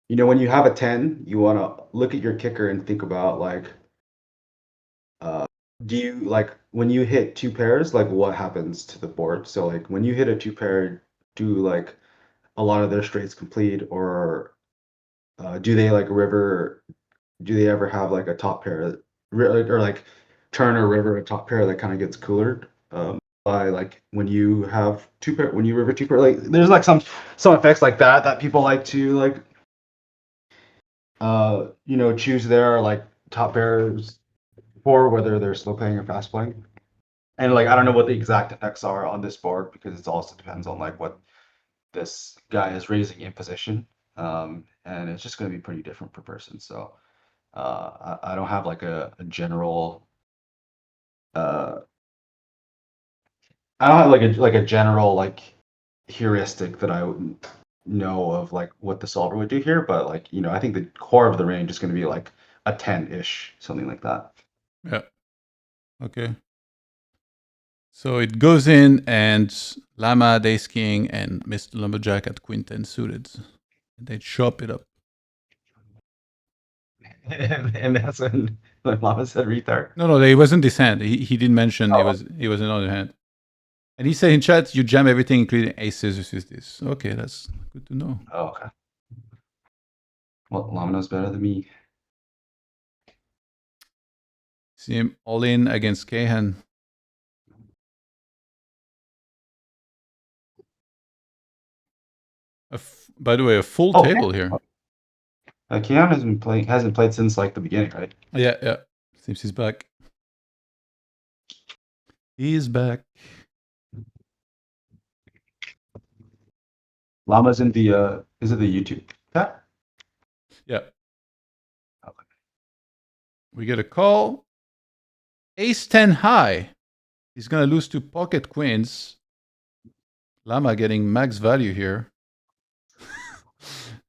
you have a 10, you want to look at your kicker and think about like, do you like when you hit two pairs, like what happens to the board? So like when you hit a two pair, do like a lot of their straights complete, or do they like river? Do they ever have like a top pair, or like turn or river a top pair that kind of gets coolered by like when you have two pair, when you river two pair? Like there's like some effects like that people like to like choose their like top pairs for, whether they're slow playing or fast playing. And like I don't know what the exact effects are on this board because it also depends on like what this guy is raising in position. And it's just going to be pretty different per person. So I don't have like a general I don't have like a general like heuristic that I would know of like what the solver would do here, but like I think the core of the range is going to be like a 10-ish, something like that. Yeah. Okay. So it goes in and Lama, Ace King, and Mr. Lumberjack at Queen 10 suited. And they chop it up. And that's when Lama said retard. No, he wasn't this hand. He didn't mention it was another hand. And he said in chat, you jam everything, including aces versus this. Okay, that's good to know. Oh, okay. Well, Lama knows better than me. See him all in against Kahan. By the way, a full table here. Kahan hasn't played since like the beginning, right? Yeah. Seems he's back. He's back. Lama's in the is it the YouTube chat? Yeah. Okay. We get a call. Ace 10 high. He's gonna lose to pocket queens. Lama getting max value here.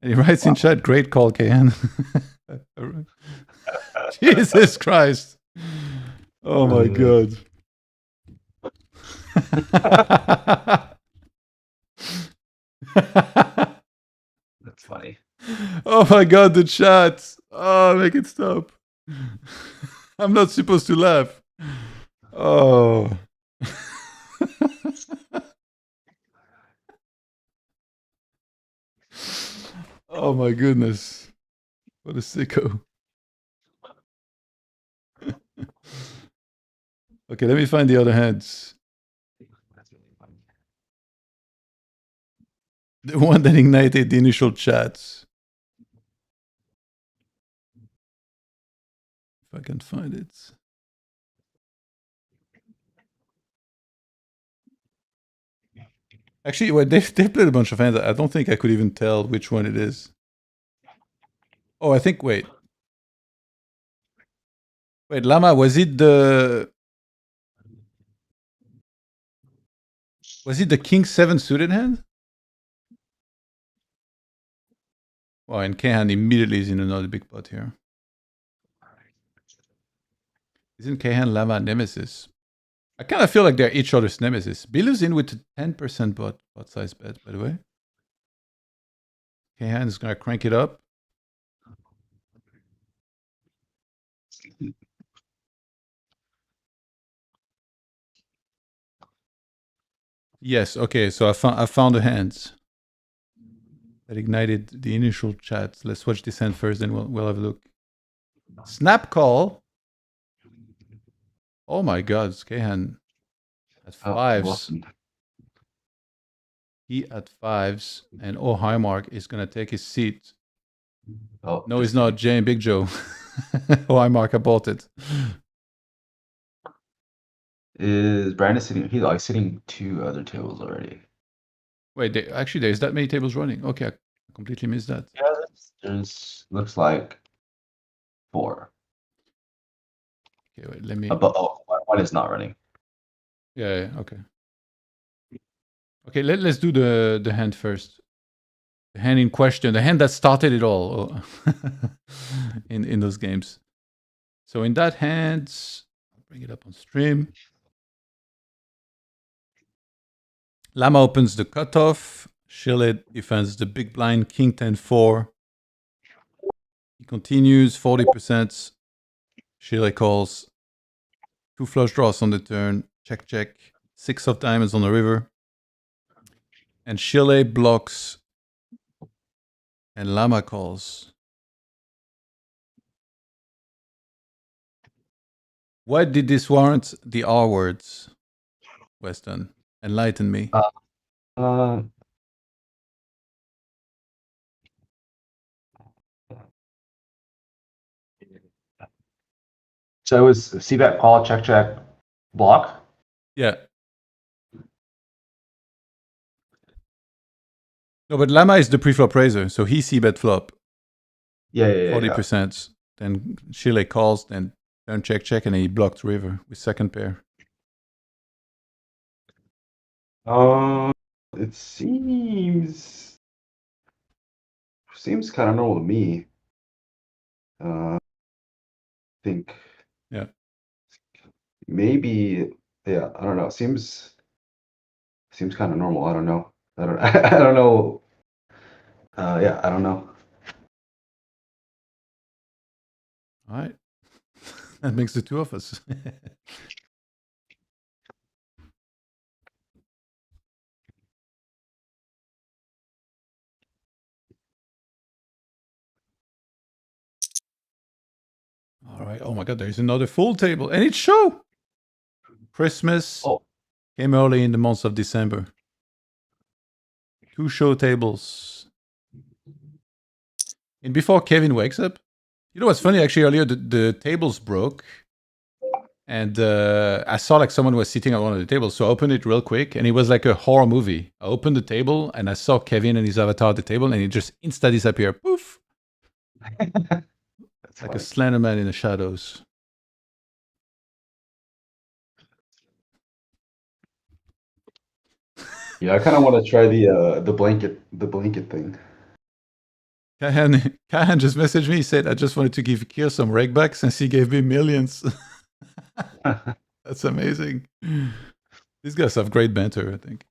And he writes in chat, great call, KN. Jesus Christ. Oh my God. That's funny. Oh my God, the chat. Oh, make it stop. I'm not supposed to laugh. Oh. Oh my goodness. What a sicko. Okay, let me find the other hands. The one that ignited the initial chats. If I can find it. Actually, well, they've played a bunch of hands. I don't think I could even tell which one it is. Oh, I think, wait, Lama, was it the King 7 suited hand? Oh, and Kahan immediately is in another big pot here. Isn't Kahan Lama nemesis? I kind of feel like they're each other's nemesis. Biluzin with a 10% pot size bet, by the way. Kahan is going to crank it up. Yes, okay, so I found the hands that ignited the initial chat. Let's watch this hand first, then we'll have a look. Snap call. Oh my God, Kahan at fives. he at 5s, and Oh Highmark is gonna take his seat. Oh, No, he's not. Jay and Big Joe. Oh Highmark, I bought it. Is Brandon sitting? He's like sitting 2 other tables already. Wait, actually, there's that many tables running. Okay, I completely missed that. Yeah, there's looks like 4. Okay, wait, let me. But one is not running. Yeah, okay. Okay, let's do the hand first. The hand in question, the hand that started it all in those games. So in that hand, I'll bring it up on stream. Lama opens the cutoff. Shillett defends the big blind, King 10-4. He continues 40%. Shillett calls 2 flush draws on the turn. Check, check. 6 of diamonds on the river. And Shillett blocks. And Lama calls. Why did this warrant the R words, Weston? Enlighten me. So it was c-bet call, check, check, block. Yeah. No, but Lama is the pre-flop raiser, so he c-bet flop. Yeah. 40%. Then Chile calls, then turn check, check, and then he blocked river with second pair. It seems kind of normal to me. I think. Yeah. Maybe. Yeah. I don't know. Seems kind of normal. I don't know. I don't know. Yeah. I don't know. All right. That makes the two of us. All right. Oh my God, there's another full table. And it's show. Christmas came early in the month of December. 2 show tables. And before Kevin wakes up, you know what's funny? Actually, earlier the tables broke. And I saw like someone was sitting on one of the tables. So I opened it real quick and it was like a horror movie. I opened the table and I saw Kevin and his avatar at the table and he just insta disappeared. Poof. It's like a Slender Man in the shadows. Yeah, I kind of want to try the blanket thing. Kahan just messaged me. He said, I just wanted to give Kier some rake back since he gave me millions. That's amazing. These guys have great banter, I think.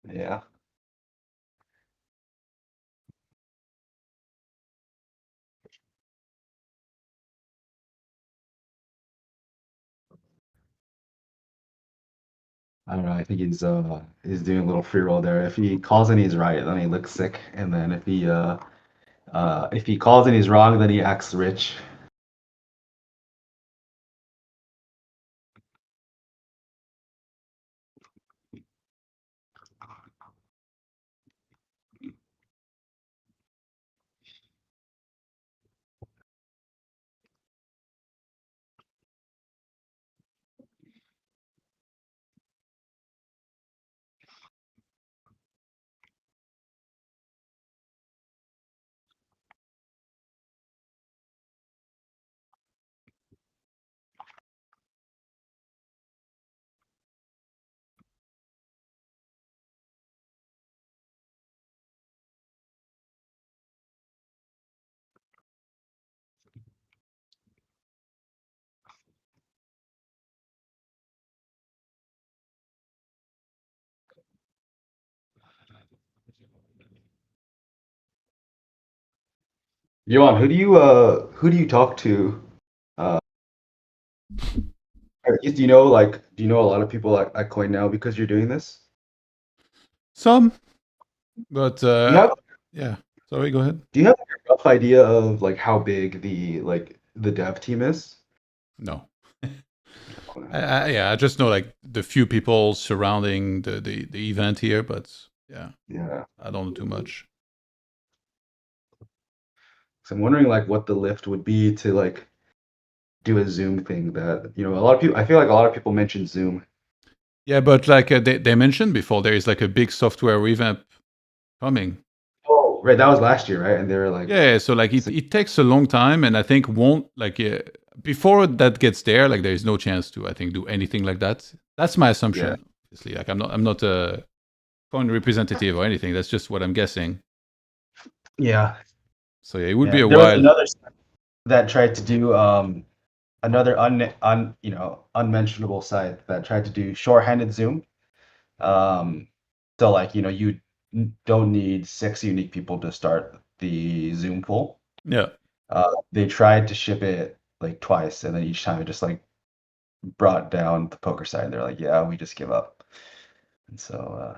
Yeah. I don't know. I think he's doing a little free roll there. If he calls and he's right, then he looks sick, and then if he calls and he's wrong, then he acts rich. Johan, who do you talk to? Or do you know a lot of people at Coin now because you're doing this? Some, but Yeah. Sorry, go ahead. Do you have a rough idea of like how big the dev team is? No. I just know like the few people surrounding the event here, but yeah, I don't know too much. So I'm wondering like what the lift would be to like do a Zoom thing that, a lot of people, I feel like a lot of people mention Zoom. Yeah, but like they mentioned before, there is like a big software revamp coming. Oh, right. That was last year, right? And they were like, Yeah, so like it takes a long time, and I think won't like before that gets there, like there is no chance to I think do anything like that. That's my assumption. Yeah. Obviously, like I'm not a coin representative or anything. That's just what I'm guessing. Yeah. So yeah, it would be a There was while. another site that tried to do another unmentionable site that tried to do short-handed Zoom. So like, you don't need 6 unique people to start the Zoom pool. Yeah. They tried to ship it like twice, and then each time it just like brought down the poker side. They're like, yeah, we just give up. And so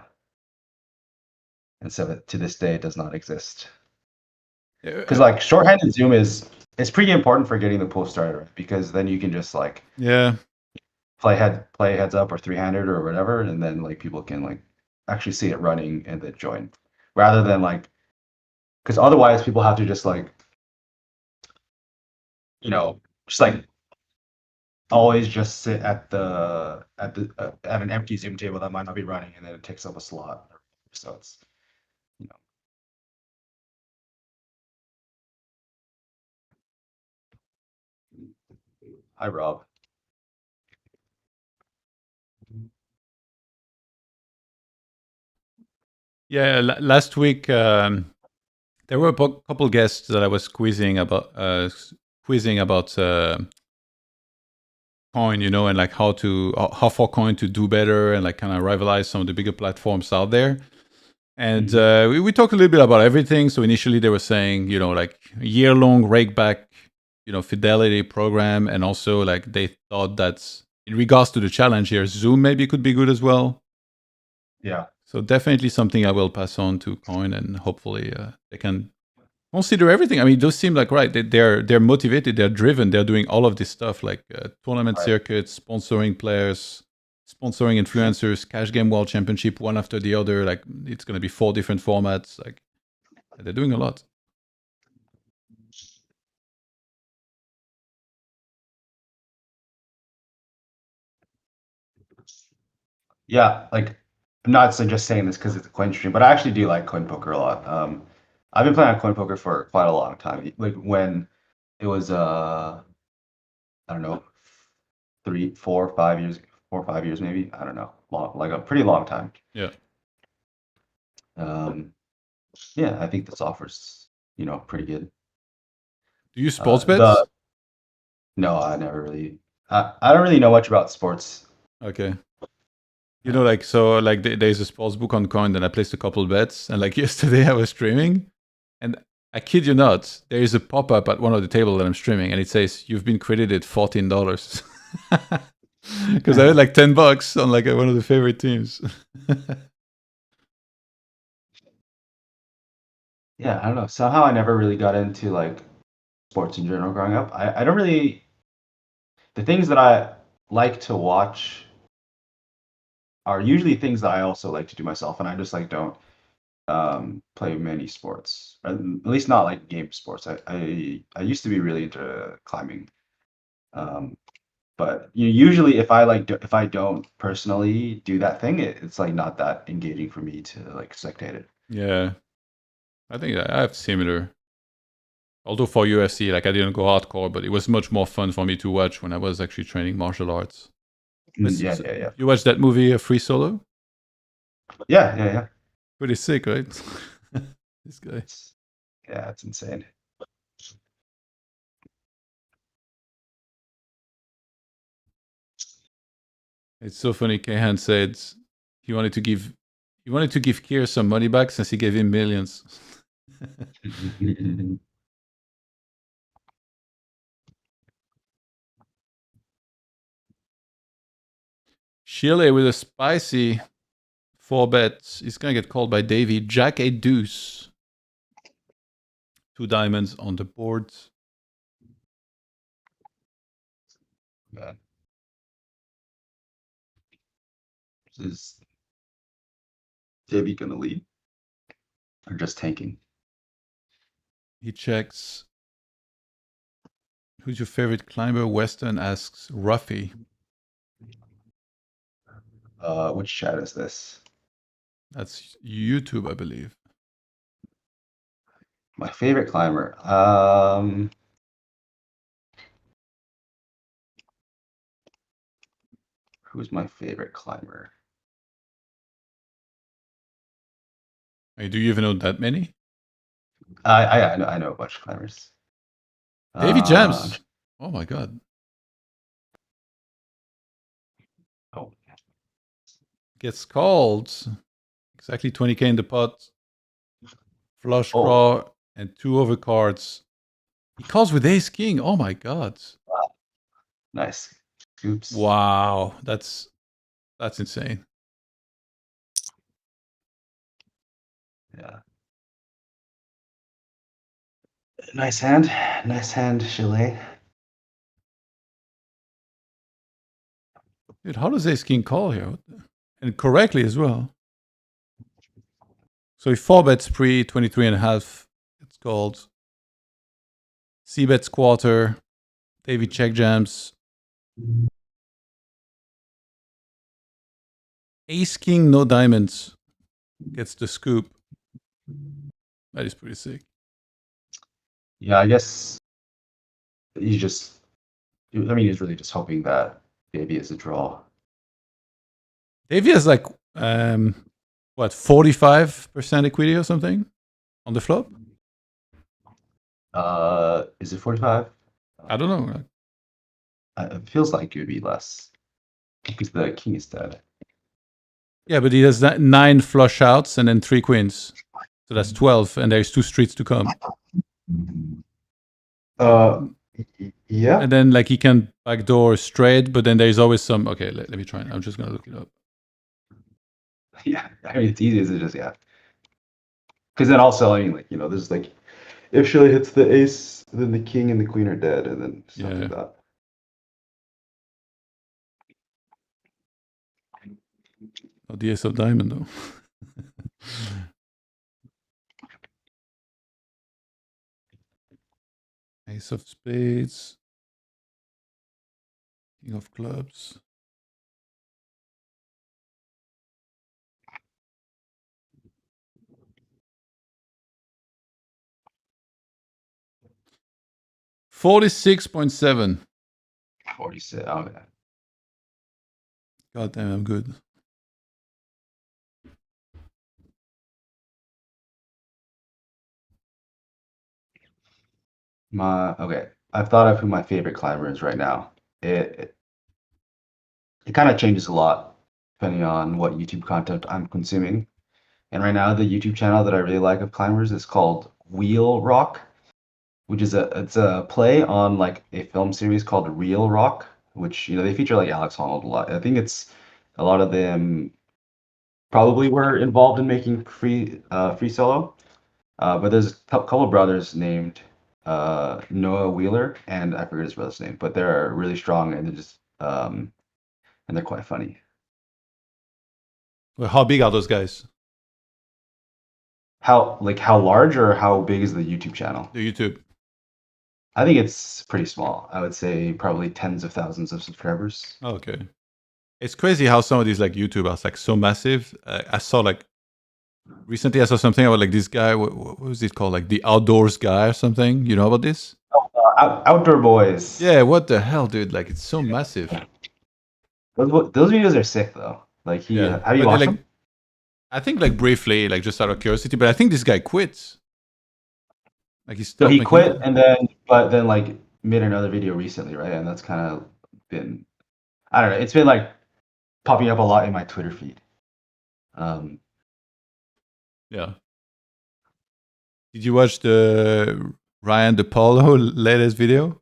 to this day it does not exist. Because like short-handed Zoom is pretty important for getting the pool started, because then you can just like play heads up or three-handed or whatever, and then like people can like actually see it running and then join, rather than like, because otherwise people have to just like just like always just sit at an empty Zoom table that might not be running, and then it takes up a slot. So it's Hi, Rob. Yeah, last week there were a couple guests that I was quizzing about coin, and like how for coin to do better and like kind of rivalize some of the bigger platforms out there. And we talked a little bit about everything. So initially they were saying, like year-long rake back, fidelity program, and also like they thought that in regards to the challenge here, Zoom maybe could be good as well. Yeah. So definitely something I will pass on to Coin, and hopefully they can consider everything. I mean, those seem like they're motivated, they're driven, they're doing all of this stuff like tournament circuits, sponsoring players, sponsoring influencers, Cash Game World Championship, one after the other. Like it's going to be 4 different formats. Like they're doing a lot. Yeah, like I'm not just saying this because it's a coin stream, but I actually do like CoinPoker a lot. I've been playing on CoinPoker for quite a long time. Like when it was I don't know, 3, 4, 5 years, 4 or 5 years maybe. I don't know, like a pretty long time. Yeah. Yeah, I think the software's pretty good. Do you sports bets? No, I never really. I don't really know much about sports. Okay. Like so, like there's a sports book on Coin, and I placed a couple bets. And like yesterday, I was streaming, and I kid you not, there is a pop-up at one of the tables that I'm streaming, and it says you've been credited $14 because I had like $10 on like one of the favorite teams. Yeah, I don't know. Somehow I never really got into like sports in general growing up. I don't really. The things that I like to watch are usually things that I also like to do myself, and I just like don't play many sports, at least not like game sports. I used to be really into climbing, but usually if I don't personally do that thing, it's like not that engaging for me to like spectate it. Yeah, I think I have similar. Although for UFC, like I didn't go hardcore, but it was much more fun for me to watch when I was actually training martial arts. Yeah. You watched that movie, Free Solo? Yeah. Pretty sick, right? This guy. Yeah, it's insane. It's so funny. Kahan said he wanted to give Kier some money back since he gave him millions. Chile with a spicy 4 bets. He's gonna get called by Davey. Jack a deuce. 2 diamonds on the board. Is Davey gonna lead? Or just tanking? He checks. Who's your favorite climber? Western asks Ruffy. Which chat is this? That's YouTube, I believe. My favorite climber. Who's my favorite climber? Hey, do you even know that many? I know a bunch of climbers. Davy Jams. Oh my god. Oh, Gets called. Exactly 20k in the pot. Flush Oh. draw and 2 overcards. He calls with ace king. Oh my god. nice. Scoops. Wow. That's insane. Yeah. Nice hand. Nice hand, Chile. Dude, how does ace king call here? And correctly as well. So he 4-bets pre 23.5. It's called. C-bets quarter. Davy check jams. Ace king, no diamonds. Gets the scoop. That is pretty sick. Yeah, I guess he's just. I mean, he's really just hoping that Davey is a draw. Davy has like, what, 45% equity or something on the flop? Is it 45? I don't know. It feels like it would be less because the king is dead. Yeah, but he has 9 flush outs and then 3 queens. So that's 12, and there's 2 streets to come. Yeah. And then like he can backdoor straight, but then there's always some. Okay, let me try. I'm just gonna look it up. Yeah, I mean, it's easy as it just, yeah. Because then also, I mean, like, there's like, if Shirley hits the ace, then the king and the queen are dead, and then stuff like that. Oh, the ace of diamond, though. Ace of spades. King of clubs. $46.7. 46. Oh, yeah. God damn, I'm good. Okay. I've thought of who my favorite climber is right now. It kind of changes a lot depending on what YouTube content I'm consuming. And right now, the YouTube channel that I really like of climbers is called Wheel Rock, which is it's a play on like a film series called Real Rock, which they feature like Alex Honnold a lot. I think it's a lot of them probably were involved in making free solo, but there's a couple of brothers named Noah Wheeler, and I forget his brother's name, but they're really strong and they're just and they're quite funny. Well, how big are those guys? How large or how big is the YouTube channel? The YouTube. I think it's pretty small. I would say probably tens of thousands of subscribers. Oh, okay. It's crazy how some of these like YouTubers like so massive. I saw like recently I saw something about like this guy. What was it called? Like the outdoors guy or something. You know about this? Outdoor Boys. Yeah. What the hell, dude? Like it's so massive. Those videos are sick though. Like have you watched them? I think like briefly, like just out of curiosity, but I think this guy quit. Like So he quit and then like made another video recently, right? And that's kind of been, I don't know. It's been like popping up a lot in my Twitter feed. Yeah. Did you watch the Ryan DePaulo latest video?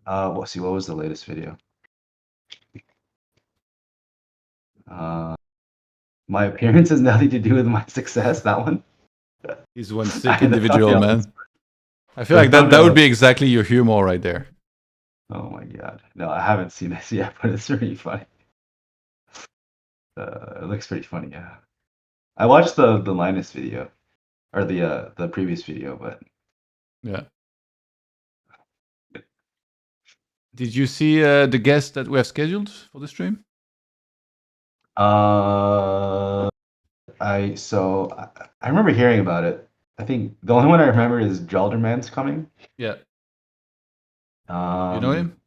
What was the latest video? My appearance has nothing to do with my success. That one. He's one sick individual, man. I feel like that would be exactly your humor right there. Oh my god. No, I haven't seen this yet, but it's really funny. It looks pretty funny. Yeah, I watched the Linus video or the previous video, but Yeah. Did you see the guest that we have scheduled for the stream? I remember hearing about it. I think the only one I remember is Jalderman's coming. Yeah. You know him?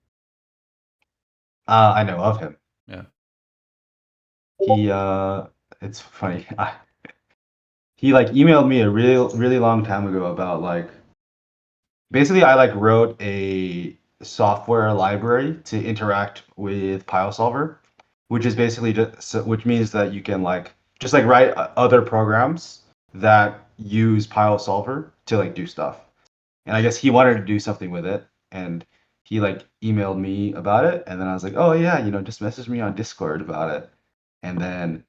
I know of him. Yeah. He it's funny. He like emailed me a really long time ago about like basically I like wrote a software library to interact with PileSolver, which is basically which means that you can like just like write other programs that use PileSolver to like do stuff. And I guess he wanted to do something with it, and he like emailed me about it, and then I was like, oh yeah, just message me on Discord about it. And then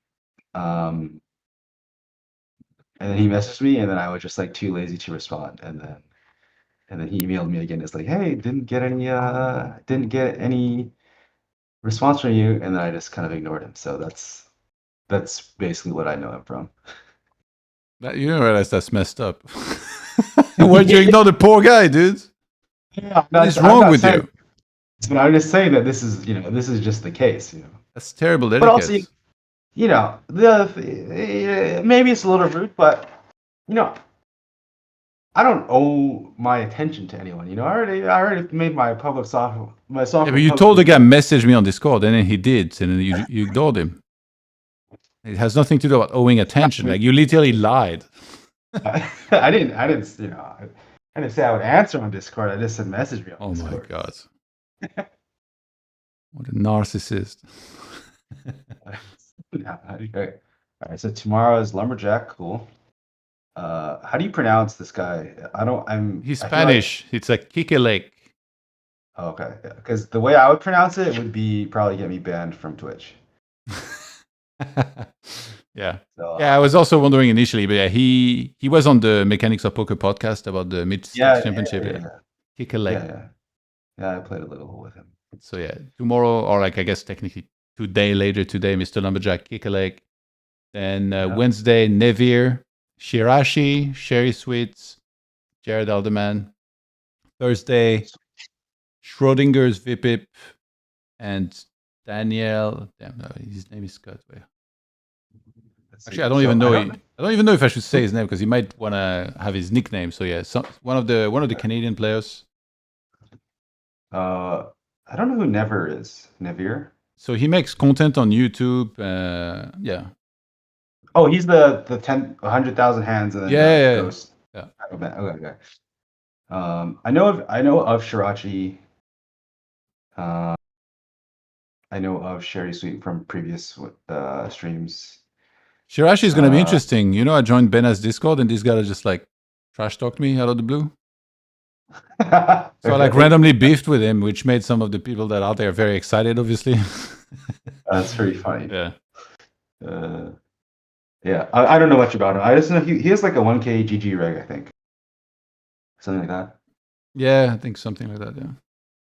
he messaged me, and then I was just like too lazy to respond, and then he emailed me again. It's like, hey, didn't get any response from you, and then I just kind of ignored him. So that's basically what I know him from. You don't realize that's messed up. Why'd you ignore the poor guy, dude? Yeah, what is wrong with you? But I'm just saying that this is just the case. That's terrible. But also, maybe it's a little rude, but I don't owe my attention to anyone. I already made my public software. Yeah, but you told the guy message me on Discord, and then he did, and then you ignored him. It has nothing to do about owing attention. Like you literally lied. I didn't say I would answer on Discord. I just said message me on Discord. Oh my god. What a narcissist. Okay. All right, so tomorrow is Lumberjack. Cool. How do you pronounce this guy? He's Spanish. It's a Kikelek. Oh, okay. Because the way I would pronounce it would be probably get me banned from Twitch. Yeah. So, I was also wondering initially, but yeah, he was on the Mechanics of Poker podcast about the mid championship. Kikelek. Yeah, I played a little with him. So yeah, tomorrow, or like I guess technically later today, Mr. Lumberjack Kikelek. Then Wednesday, Nevir, Shirashi, Sherry Sweets, Jared Alderman. Thursday, Schrodinger's Vipip, and Daniel. Damn, no, his name is Scott. Actually, I don't even know. I don't even know if I should say his name because he might want to have his nickname. So yeah, one of the Canadian players. I don't know who Never is. Nevir. So he makes content on YouTube. Yeah. Oh, he's the 100,000 hands and then Ghost. Yeah. Okay. I know of Shirachi. I know of Sherry Sweet from previous streams. Shirashi is going to be interesting. I joined Bena's Discord and this guy just like trash talked me out of the blue. So I like randomly beefed with him, which made some of the people that are out there very excited, obviously. That's pretty funny. Yeah. I don't know much about him. I just know he has like a 1K GG reg, I think. Something like that. Yeah, I think something like that, yeah.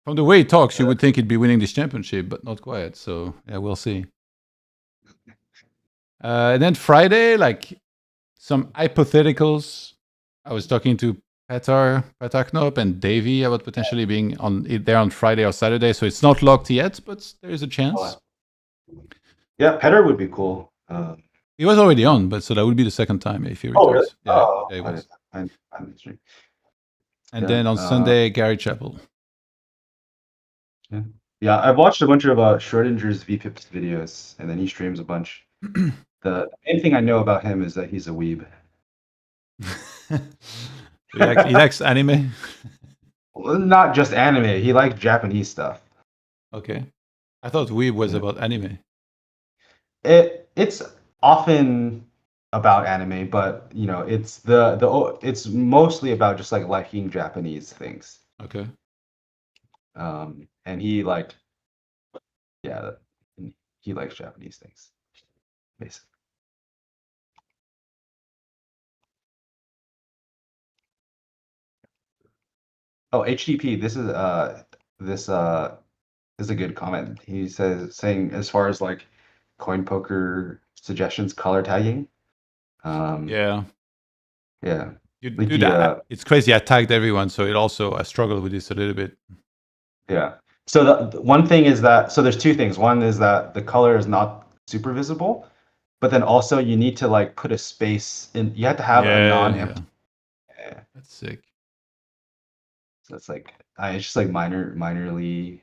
From the way he talks, you would think he'd be winning this championship, but not quite. So, yeah, we'll see. And then Friday, like some hypotheticals. I was talking to Petar Knop and Davey about potentially being there on Friday or Saturday. So it's not locked yet, but there is a chance. Yeah, Petar would be cool. He was already on, but so that would be the second time if he returns. Really? Yeah, he was. And Yeah, then on Sunday, Gary Chappell. Yeah, I've watched a bunch of Schrodinger's VPIPs videos, and then he streams a bunch. The main thing I know about him is that he's a weeb. He likes anime? Well, not just anime. He likes Japanese stuff. Okay. I thought weeb was about anime. It's often about anime, but it's it's mostly about just like liking Japanese things. Okay. And he likes Japanese things, basically. Oh, HTP. This is a good comment. He saying as far as like CoinPoker suggestions, color tagging. Yeah. Yeah. You Like do that. It's crazy. I tagged everyone, so I struggled with this a little bit. Yeah. So the one thing is that, so there's two things. One is that the color is not super visible, but then also you need to like put a space in. You have to have a non-empty. Yeah. That's sick. So it's like it's just like minorly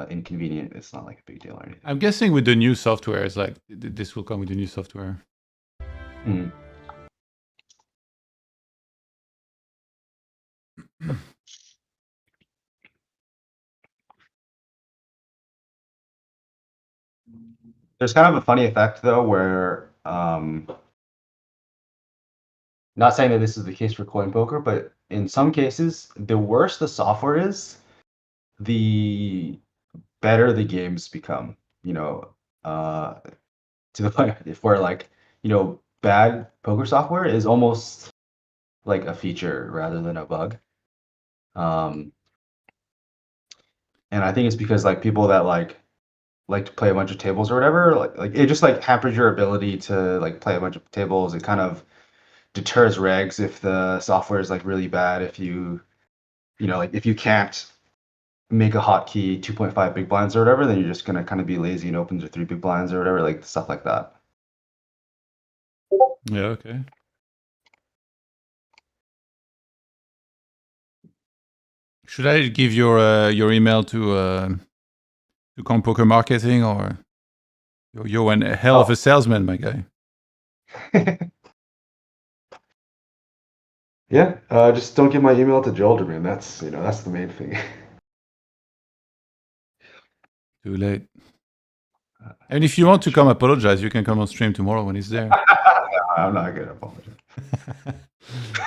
inconvenient. It's not like a big deal or anything. I'm guessing with the new software, it's like this will come with the new software. Mm. There's kind of a funny effect though, where not saying that this is the case for CoinPoker, but in some cases, the worse the software is, the better the games become. You know, to the point if where like, you know, bad poker software is almost like a feature rather than a bug. And I think it's because like people that like to play a bunch of tables or whatever, like it just like hampers your ability to like play a bunch of tables. It kind of deters regs if the software is like really bad. If you know, like if you can't make a hotkey 2.5 big blinds or whatever, then you're just gonna kind of be lazy and open to 3 big blinds or whatever, like stuff like that. Yeah, okay. Should I give your email to CoinPoker Marketing, or you're a hell of a salesman, my guy? Yeah, just don't give my email to Joel, man. That's that's the main thing. Too late. And if you want to come apologize, you can come on stream tomorrow when he's there. I'm not gonna apologize.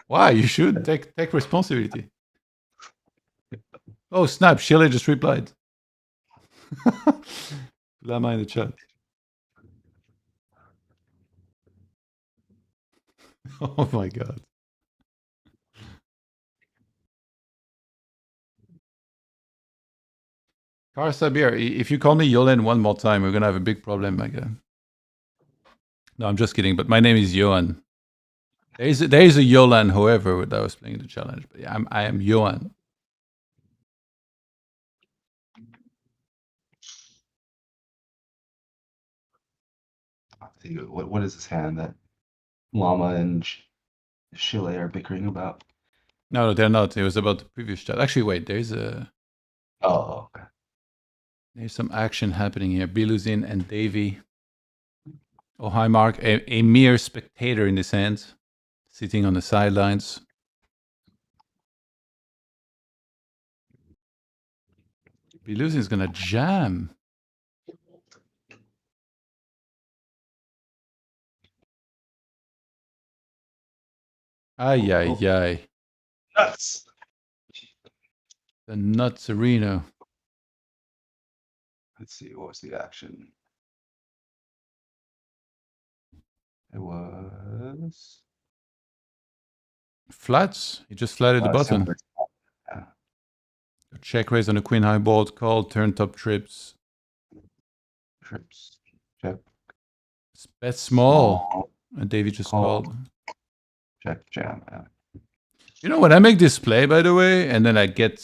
Why? You should take responsibility. Oh snap! Shirley just replied. Lama in the chat. Oh my god. Sabir, if you call me Yolen one more time, we're gonna have a big problem, my guy. No, I'm just kidding. But my name is Johan. There is a Yolan, however, that was playing the challenge. But yeah, I am Johan. What is this hand that Llama and Chile are bickering about? No, they're not. It was about the previous chat. Actually, wait. There's okay. There's some action happening here. Biluzin and Davey. Oh, hi, Mark. A mere spectator in this hand, sitting on the sidelines. Biluzin's gonna jam. Ay, ay, ay. Nuts. The nuts arena. Let's see, what was the action? It was Flats. He just flatted the button. Yeah. Check raise on a queen high board, call, turn top trips. Trips. Check. Bet small. And Davey just called. Check jam. Yeah. You know, when I make this play, by the way, and then I get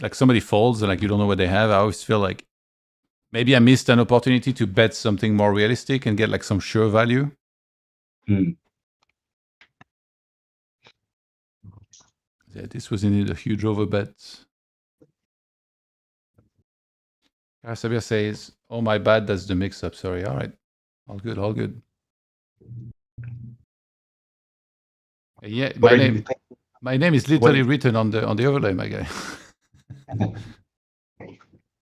like somebody folds and like you don't know what they have, I always feel like maybe I missed an opportunity to bet something more realistic and get like some sure value. Hmm. Yeah, this was indeed a huge overbet. Karasabia says, oh, my bad, that's the mix-up. Sorry. All right. All good, all good. Yeah, my name is literally written on the overlay, my guy.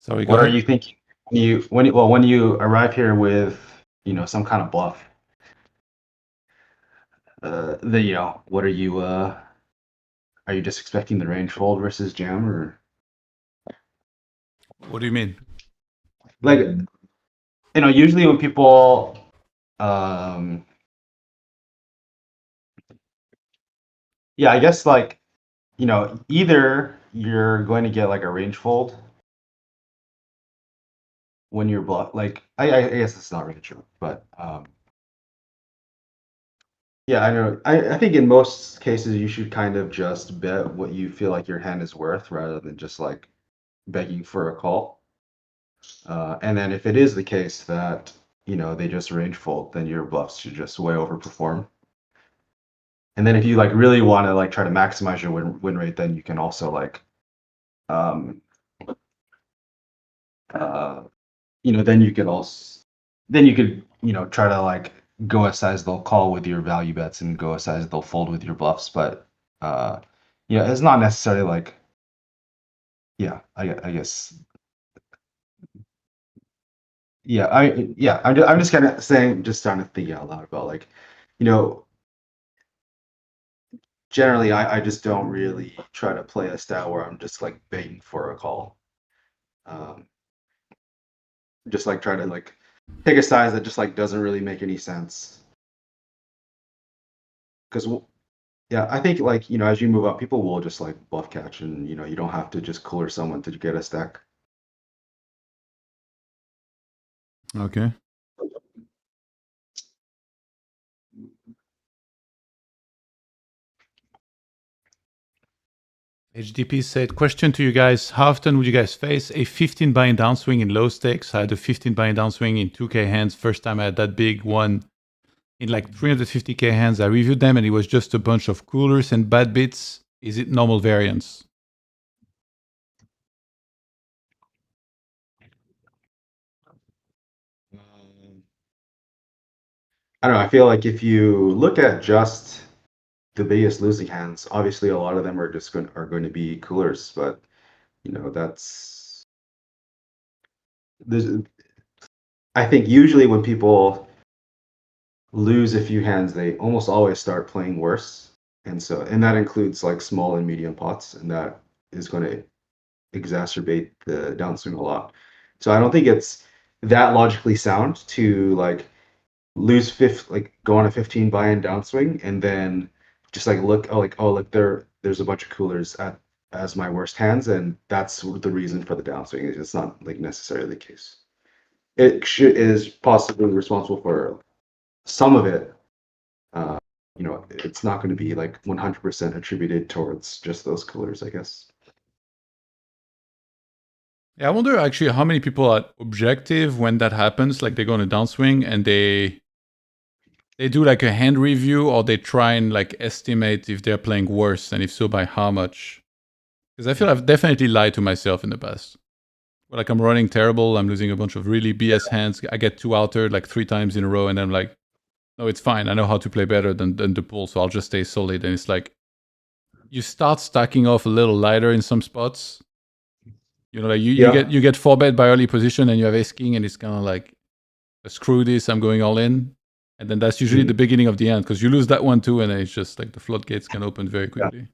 Sorry, what are you thinking when you arrive here with, you know, some kind of bluff? You know, what are you just expecting the range fold versus jam, or what do you mean? like, you know, usually when people yeah, I guess like, you know, either you're going to get like a range fold when you're bluff. Like I guess it's not really true, but yeah, I don't know. I think in most cases you should kind of just bet what you feel like your hand is worth rather than just like begging for a call. And then if it is the case that, they just range fold, then your bluffs should just way overperform. And then if you like really want to like try to maximize your win rate, then you can also like then you could try to like go a size they'll call with your value bets and go a size they'll fold with your bluffs, but it's not necessarily like I guess I'm just kind of saying, just trying to think out loud about like generally I just don't really try to play a style where I'm just like begging for a call. Just like try to like take a size that just like doesn't really make any sense. Because I think like as you move up, people will just like bluff catch, and you don't have to just cooler someone to get a stack. Okay. HDP said, question to you guys. How often would you guys face a 15 buy-in downswing in low stakes? I had a 15 buy-in downswing in 2K hands. First time I had that big one in like 350K hands. I reviewed them and it was just a bunch of coolers and bad bits. Is it normal variance? I don't know. I feel like if you look at just the biggest losing hands, obviously a lot of them are going to be coolers, but I think usually when people lose a few hands, they almost always start playing worse, and that includes like small and medium pots, and that is going to exacerbate the downswing a lot. So I don't think it's that logically sound to like go on a 15 buy-in downswing and then just like look there's a bunch of coolers as my worst hands, and that's the reason for the downswing. It's not like necessarily the case. It is possibly responsible for some of it. It's not going to be like 100% attributed towards just those coolers, I guess. Yeah, I wonder actually how many people are objective when that happens. Like they go on a downswing and they do like a hand review, or they try and like estimate if they're playing worse, and if so, by how much. Because I feel I've definitely lied to myself in the past. Like I'm running terrible, I'm losing a bunch of really BS hands. I get two outered like 3 times in a row, and I'm like, no, it's fine. I know how to play better than the pool, so I'll just stay solid. And it's like, you start stacking off a little lighter in some spots. Like you get 4-bet by early position, and you have ace king, and it's kind of like, screw this, I'm going all in. And then that's usually the beginning of the end, because you lose that one too, and then it's just like the floodgates can open very quickly.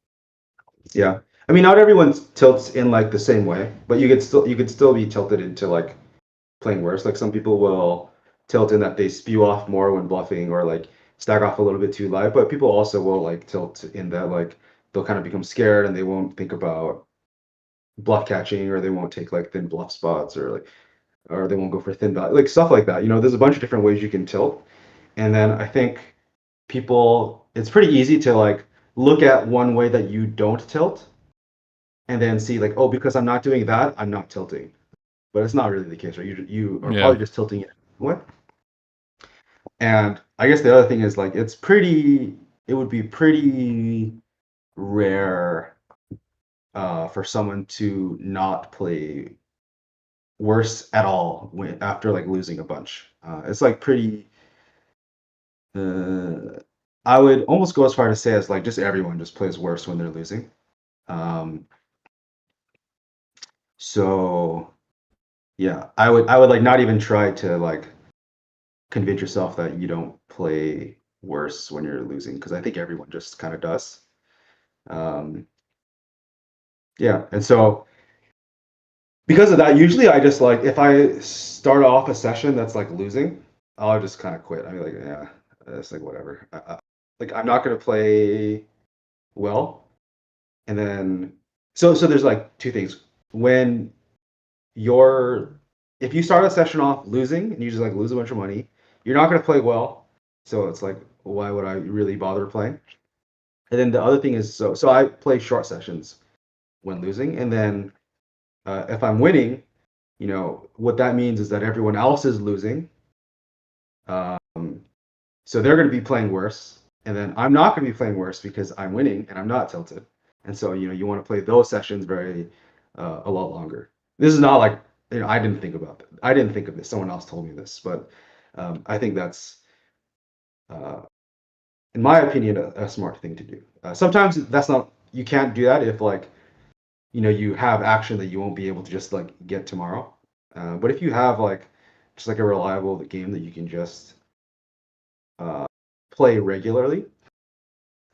Yeah. I mean, not everyone tilts in like the same way, but you could still be tilted into like playing worse. Like some people will tilt in that they spew off more when bluffing, or like stack off a little bit too live, but people also will like tilt in that like they'll kind of become scared and they won't think about bluff catching, or they won't take like thin bluff spots, or they won't go for thin value, like stuff like that. There's a bunch of different ways you can tilt. And then I think it's pretty easy to like look at one way that you don't tilt and then see like, oh, because I'm not doing that, I'm not tilting. But it's not really the case, right? You are probably just tilting it. What? And I guess the other thing is like it would be pretty rare for someone to not play worse at all after like losing a bunch. It's like pretty. I would almost go as far to say as like just everyone just plays worse when they're losing. So yeah, I would like not even try to like convince yourself that you don't play worse when you're losing, because I think everyone just kind of does. Yeah, and so because of that, usually I just like, if I start off a session that's like losing, I'll just kind of quit. I mean, like, yeah, it's like whatever. Like I'm not gonna play well, and then so there's like two things. When you're if you start a session off losing and you just like lose a bunch of money, you're not going to play well. So it's like, why would I really bother playing? And then the other thing is, so I play short sessions when losing, and then if I'm winning, you know, what that means is that everyone else is losing. So they're going to be playing worse, and then I'm not going to be playing worse because I'm winning and I'm not tilted. And so, you know, you want to play those sessions very a lot longer. This is not like, you know, I didn't think about it. I didn't think of this. Someone else told me this, but I think that's, in my opinion, a smart thing to do. Sometimes that's not, you can't do that if like, you know, you have action that you won't be able to just like get tomorrow. But if you have like just like a reliable game that you can just play regularly,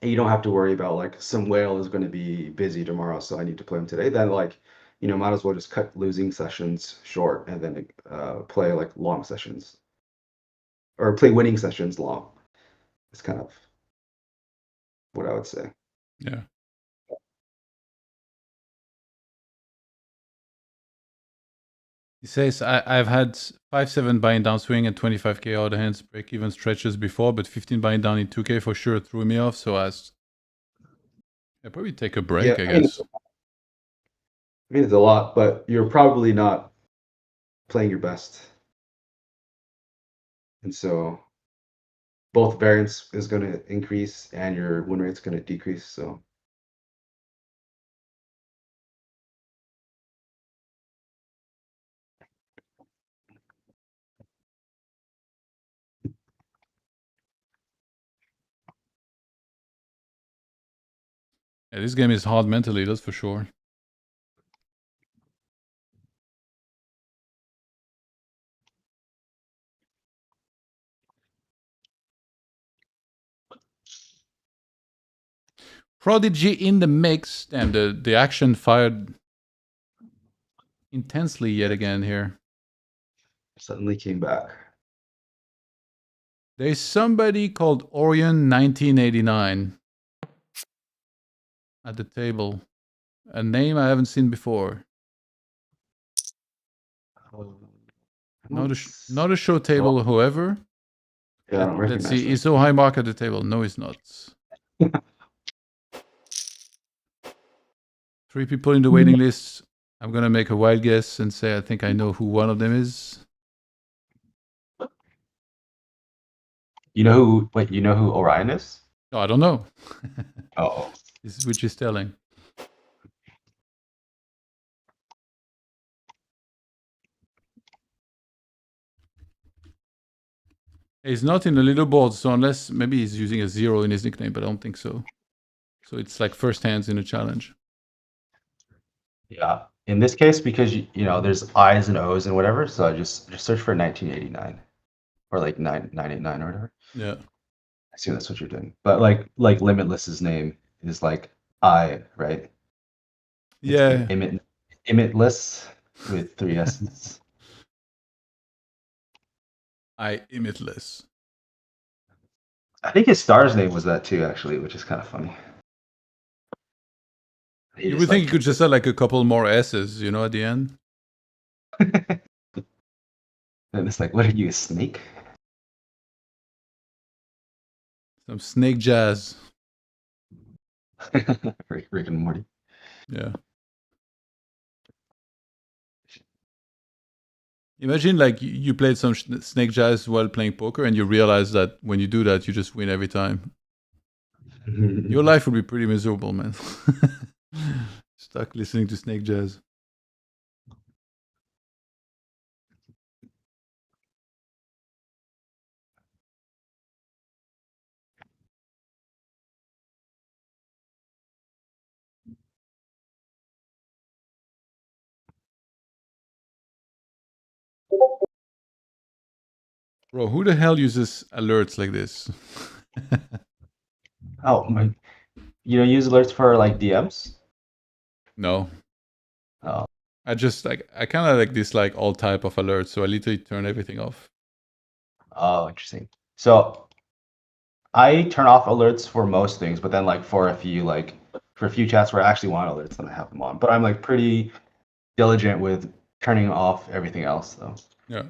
and you don't have to worry about like some whale is going to be busy tomorrow, so I need to play him today, then like, you know, might as well just cut losing sessions short and then play like long sessions or play winning sessions long. It's kind of what I would say. Yeah. He says, I've had 5-7 buying down swing and 25k out of hands break even stretches before, but 15 buying down in 2k for sure threw me off. So I'll probably take a break, I guess. I mean, it's a lot, but you're probably not playing your best. And so both variance is going to increase and your win rate's going to decrease. So yeah, this game is hard mentally, that's for sure. Prodigy in the mix. Damn, the action fired intensely yet again here. suddenly came back. There's somebody called Orion 1989 at the table. A name I haven't seen before. Not a show table, however. Yeah, I don't Let's recognize see. Is so high mark at the table? No, he's not. 3 people in the waiting list. I'm gonna make a wild guess and say I think I know who one of them is. You know who? Wait, you know who Orion is? No, I don't know. Oh, This is which is telling. He's not in the leaderboard, so unless maybe he's using a 0 in his nickname, but I don't think so. So it's like first hands in a challenge. yeah. In this case, because you know there's I's and O's and whatever, so I just search for 1989 or like 989 or whatever. Yeah. I assume that's what you're doing. But like Limitless's name is like I, right? Yeah. Imitless with 3 S's. I imitless. I think his star's name was that too, actually, which is kind of funny. You would think you could just add like a couple more S's, you know, at the end. And it's like, what are you, a snake? Some snake jazz. Rick and Morty. Yeah. Imagine like you played some snake jazz while playing poker and you realize that when you do that, you just win every time. Your life would be pretty miserable, man. Stuck listening to snake jazz. Bro, who the hell uses alerts like this? Oh my! You don't use alerts for like DMs? No. Oh. I kind of like dislike all type of alerts, so I literally turn everything off. Oh, interesting. So I turn off alerts for most things, but then like for a few chats where I actually want alerts, then I have them on. But I'm like pretty diligent with turning off everything else though. Yeah.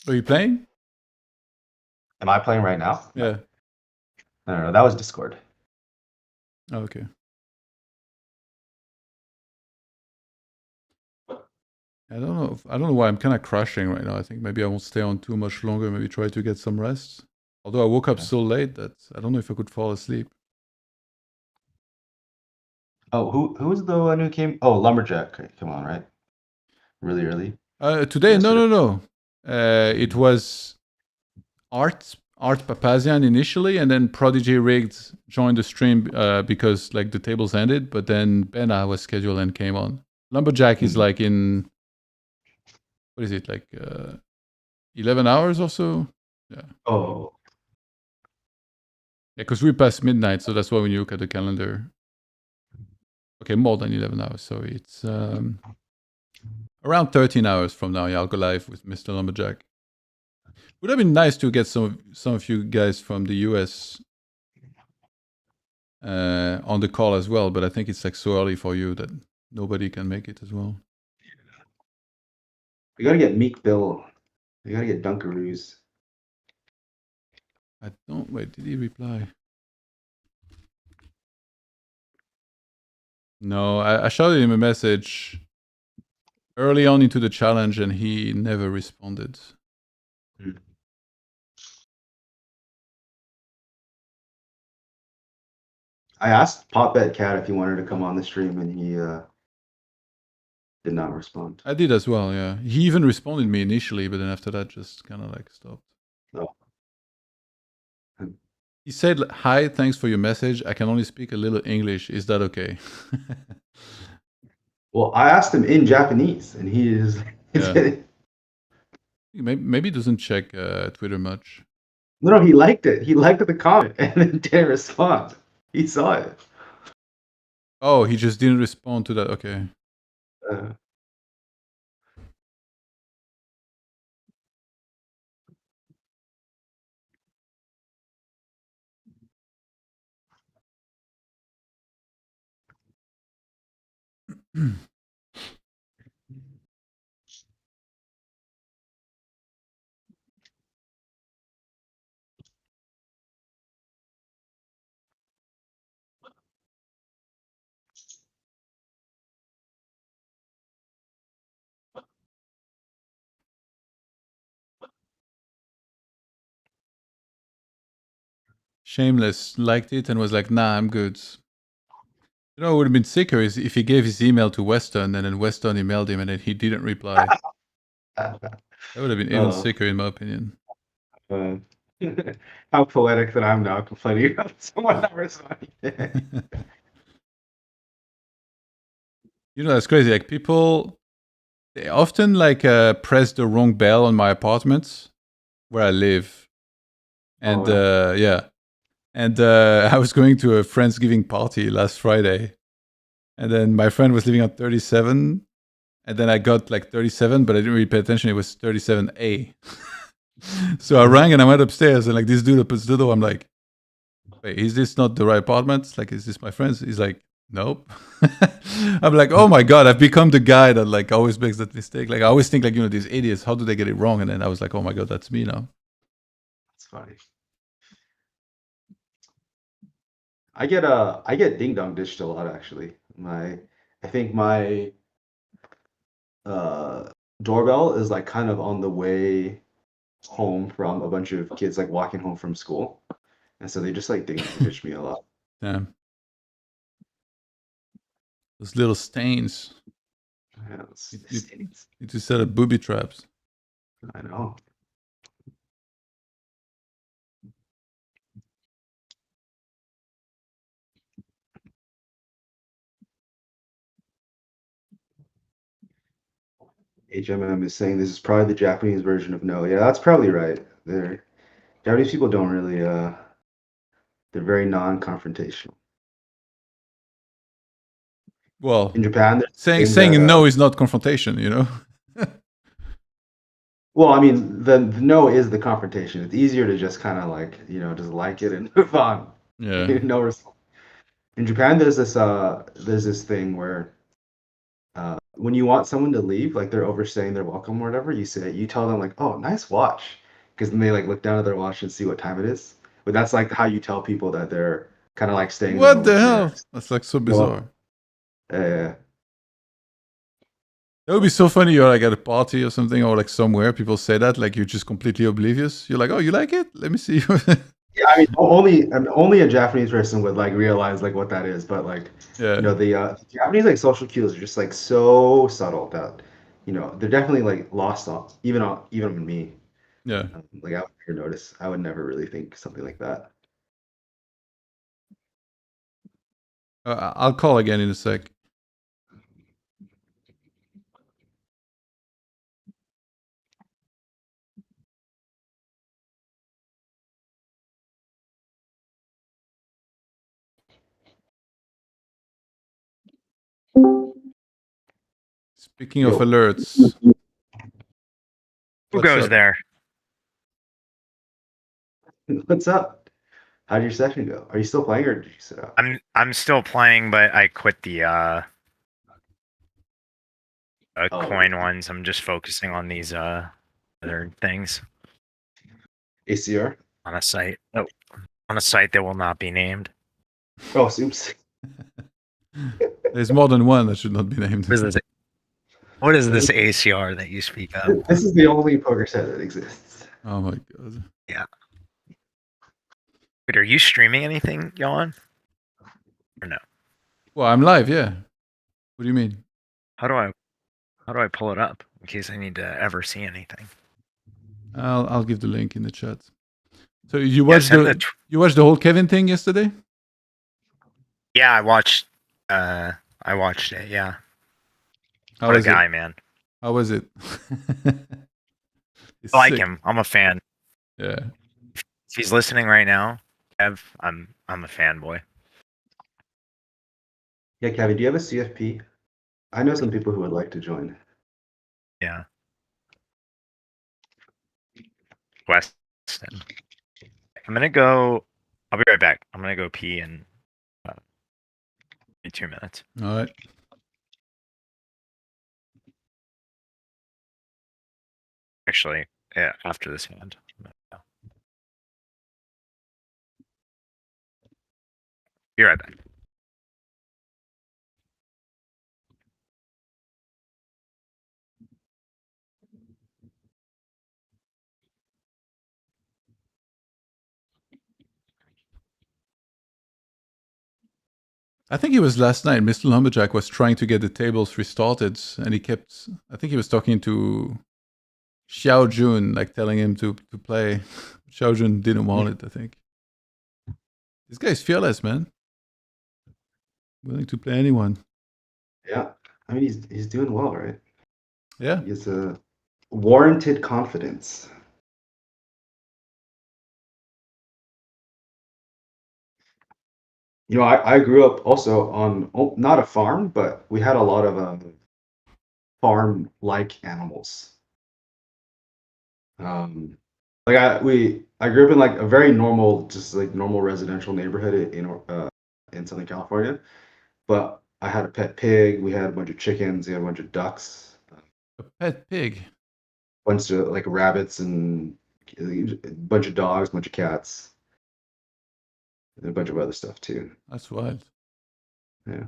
Are you playing? Am I playing right now? Yeah. No, that was Discord. Oh, okay. I don't know why I'm kind of crashing right now. I think maybe I won't stay on too much longer. Maybe try to get some rest. Although I woke up so late that I don't know if I could fall asleep. Oh, who was the one who came? Oh, Lumberjack. Come on, right? Really early. Today, no. It was Art Papazyan initially, and then Prodigy Rigged joined the stream because like the tables ended, but then Bena was scheduled and came on. Lumberjack is like in, what is it, like 11 hours or so? Yeah. Oh. Yeah, because we passed midnight, so that's why when you look at the calendar. Okay, more than 11 hours, sorry. It's around 13 hours from now. Yeah, I'll go live with Mr. Lumberjack. Would have been nice to get some of you guys from the US on the call as well, but I think it's like so early for you that nobody can make it as well. We gotta get Meek Bill. We gotta get Dunkaroos. I don't wait. Did he reply? No, I shot him a message early on into the challenge, and he never responded. I asked Popbet Cat if he wanted to come on the stream, and he did not respond. I did as well, yeah. He even responded me initially, but then after that, just kind of like stopped. Oh. He said, "Hi, thanks for your message. I can only speak a little English. Is that okay?" Well, I asked him in Japanese, and he is. Yeah. Maybe he doesn't check Twitter much. No, he liked it. He liked the comment and then didn't respond. He saw it. Oh, he just didn't respond to that. Okay. Shameless liked it and was like, "Nah, I'm good." You know, it would have been sicker is if he gave his email to Weston and then Weston emailed him and then he didn't reply. That would have been even sicker, in my opinion. How poetic that I'm now complaining about someone not responding. You know, that's crazy. Like people, they often like press the wrong bell on my apartment where I live. And yeah. And I was going to a Friendsgiving party last Friday. And then my friend was living on 37. And then I got like 37, but I didn't really pay attention. It was 37A. So I rang and I went upstairs and like this dude opens the door. I'm like, wait, is this not the right apartment? Like, is this my friend's? He's like, nope. I'm like, oh my God, I've become the guy that like always makes that mistake. Like I always think like, you know, these idiots, how do they get it wrong? And then I was like, oh my God, that's me now. That's funny. I get ding dong dished a lot actually. I think my doorbell is like kind of on the way home from a bunch of kids like walking home from school, and so they just like ding dong dish me a lot. Damn. Those little stains. Yeah, You just set up booby traps. I know. HMM is saying this is probably the Japanese version of no. Yeah, that's probably right. Japanese people don't really they're very non-confrontational. Well, in Japan, saying no is not confrontation, you know. Well, I mean, the no is the confrontation. It's easier to just kind of like, just like it and move on. Yeah. No response. In Japan, there's this thing where when you want someone to leave, like they're overstaying their welcome or whatever, you tell them like, "Oh, nice watch," because then they like look down at their watch and see what time it is. But that's like how you tell people that they're kind of like staying there What the over hell? there. That's like so Well, bizarre. uh, That would be so funny. You're like at a party or something, or like somewhere. People say that, like you're just completely oblivious. You're like, oh, you like it? Let me see. yeah, I mean, only a Japanese person would like realize like what that is. But like, Yeah. the Japanese like social cues are just like so subtle that they're definitely like lost on even me. Yeah. Like I would never notice. I would never really think something like that. I'll call again in a sec. Speaking of Yo. alerts, Who what's goes up? there? What's up? How did your session go? Are you still playing or did you sit out? I'm still playing, but I quit the Oh. coin ones. I'm just focusing on these other things ACR? on a site. Oh, on a site that will not be named. Oh, oops. There's more than one that should not be named. What is this ACR that you speak of? This is the only poker set that exists. Oh my god. Yeah. Wait, are you streaming anything, Jan? Or no? Well, I'm live. Yeah. What do you mean? How do I pull it up in case I need to ever see anything? I'll give the link in the chat. So you Yeah, watched send you watched the whole Kevin thing yesterday? Yeah, I watched it. Yeah. How What a was guy, it? man. How was it? He's I like sick. him. I'm a fan. Yeah. If he's listening right now, Kev, I'm a fanboy. Yeah, Kevin, do you have a CFP? I know some people who would like to join. Yeah. Weston. I'm gonna go. I'll be right back. I'm gonna go pee in 2 minutes. All right. Actually, yeah, after this hand. Be right back. I think it was last night. Mr. Lumberjack was trying to get the tables restarted, and he kept. I think he was talking to Xiao Jun, like telling him to play. Xiao Jun didn't want it. I think this guy's fearless, man. Willing to play anyone. Yeah. I mean, he's doing well, right? Yeah. He has a warranted confidence. I grew up also on not a farm, but we had a lot of farm-like animals. Like I grew up in like a very normal, just like normal residential neighborhood in Southern California, but I had a pet pig. We had a bunch of chickens. We had a bunch of ducks. A pet pig. Bunch of like rabbits and a bunch of dogs, a bunch of cats, and a bunch of other stuff too. That's wild. Yeah.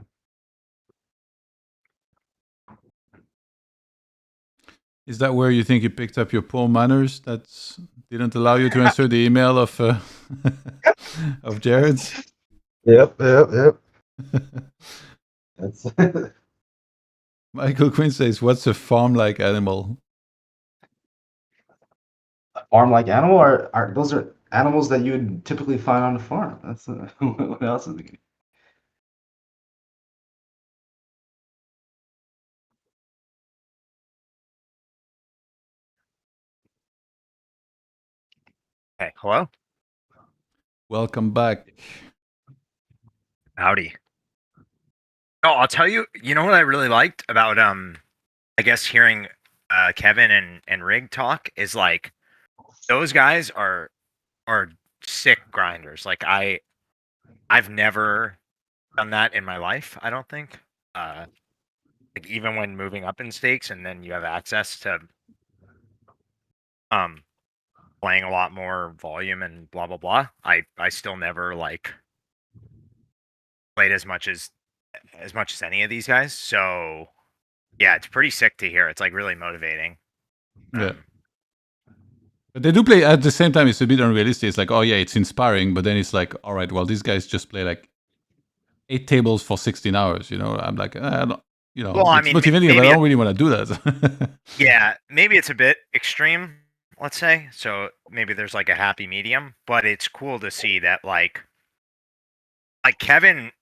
Is that where you think you picked up your poor manners that didn't allow you to answer the email of of Jared's? Yep. That's Michael Quinn says, "What's a farm-like animal?" a farm-like animal, are those are animals that you would typically find on a farm. That's what else is it? Hey, hello? Welcome back. Howdy. Oh, I'll tell you, you know what I really liked about I guess hearing Kevin and Rig talk is like those guys are sick grinders. Like I've never done that in my life, I don't think. Like even when moving up in stakes and then you have access to playing a lot more volume and blah blah blah, I still never like played as much as any of these guys. So yeah, it's pretty sick to hear. It's like really motivating. Yeah. But they do play at the same time. It's a bit unrealistic. It's like, oh yeah, it's inspiring, but then it's like, all right, well, these guys just play like 8 tables for 16 hours. You know, I'm like, I don't, you know, Well, I it's mean, motivating, but I maybe don't really want to do that. Yeah, maybe it's a bit extreme, let's say. So maybe there's like a happy medium, but it's cool to see that like Kevin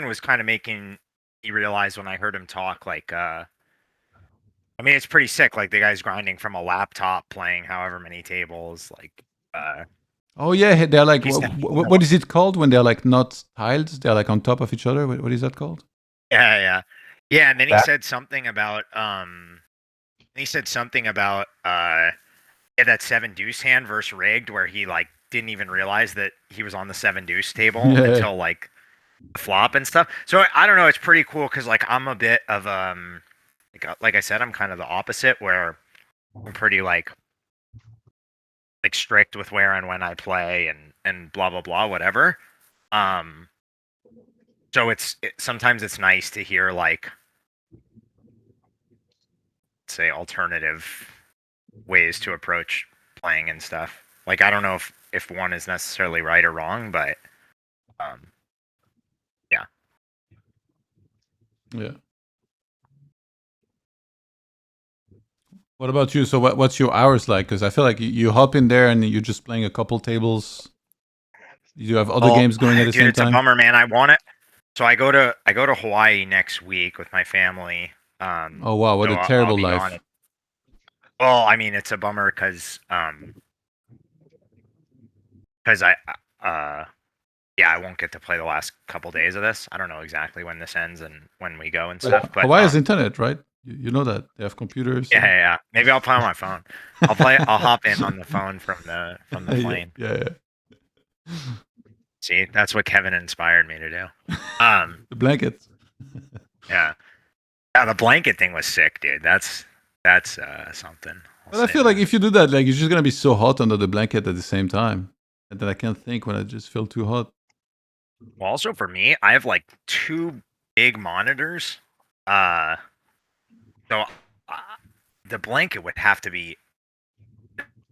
was kind of making me realize when I heard him talk, like I mean, it's pretty sick. Like the guy's grinding from a laptop, playing however many tables. Like, Oh yeah, they're like, He's what is it called when they're like not tiled? They're like on top of each other. What is that called? yeah. And then he said something about that 7 deuce hand versus rigged, where he like didn't even realize that he was on the 7 deuce table until like the flop and stuff. So I don't know. It's pretty cool because like I'm a bit of like I said, I'm kind of the opposite, where I'm pretty like strict with where and when I play and blah blah blah whatever. So sometimes it's nice to hear like, say, alternative ways to approach playing and stuff. Like I don't know if one is necessarily right or wrong, but yeah. What about you? So what's your hours like? Because I feel like you hop in there and you're just playing a couple tables. You have other games going at the same it's time. It's a bummer, man. I want it. So I go to Hawaii next week with my family. Oh wow, what a terrible life. Well, I mean, it's a bummer because I won't get to play the last couple days of this. I don't know exactly when this ends and when we go and stuff. But Hawaii has internet, right? You know that they have computers. Yeah. Maybe I'll play on my phone. I'll hop in on the phone from the plane. Yeah. See, that's what Kevin inspired me to do. The blankets. Yeah, the blanket thing was sick, dude. That's something. But I feel like if you do that, like you're just gonna be so hot under the blanket at the same time, and then I can't think when I just feel too hot. Well, also for me, I have like 2 big monitors. So the blanket would have to be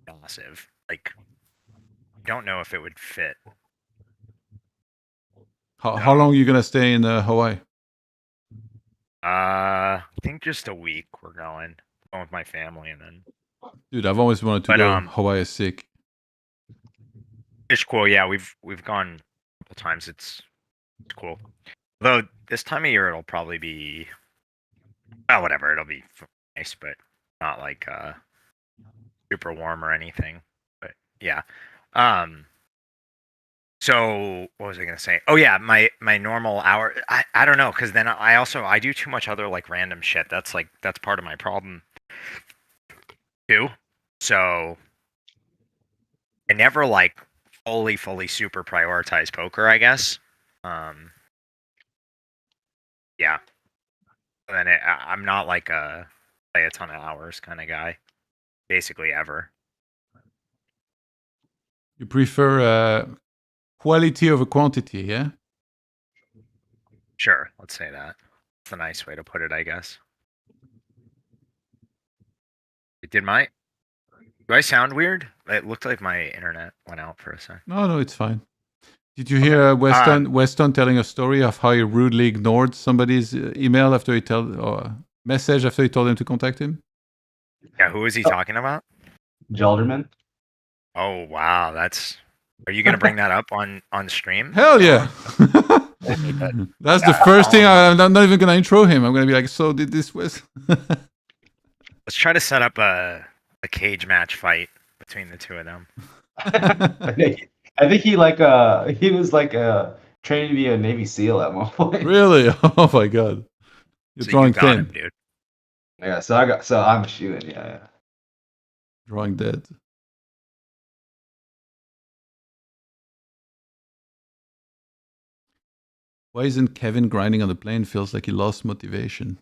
massive. Like, I don't know if it would fit. How long are you gonna stay in Hawaii? I think just a week. We're going with my family, and then. Dude, I've always wanted to go. Hawaii is sick. It's cool. Yeah, we've gone a couple times. It's cool. Though this time of year it'll probably be, whatever. It'll be nice, but not like super warm or anything. But yeah. So what was I gonna say? Oh yeah, my normal hour. I don't know, because then I do too much other like random shit. That's part of my problem too. So I never like fully super prioritize poker, I guess. Yeah. And then I'm not like a play a ton of hours kind of guy, basically ever. You prefer quality over quantity, yeah? Sure, let's say that. That's a nice way to put it, I guess. Do I sound weird? It looked like my internet went out for a second. No, it's fine. Did you hear Weston telling a story of how he rudely ignored somebody's email after he message after he told him to contact him? Yeah, who is he talking about? Jalderman. Oh wow, are you gonna bring that up on stream? Hell yeah! That's the first thing. I'm not even gonna intro him. I'm gonna be like, so did this West? Let's try to set up a cage match fight between the two of them. I think he was trained to be a Navy SEAL at one point. Really? Oh my god! You're drawing thin, dude. Yeah, so I'm shooting. Yeah. Drawing dead. Why isn't Kevin grinding on the plane? Feels like he lost motivation.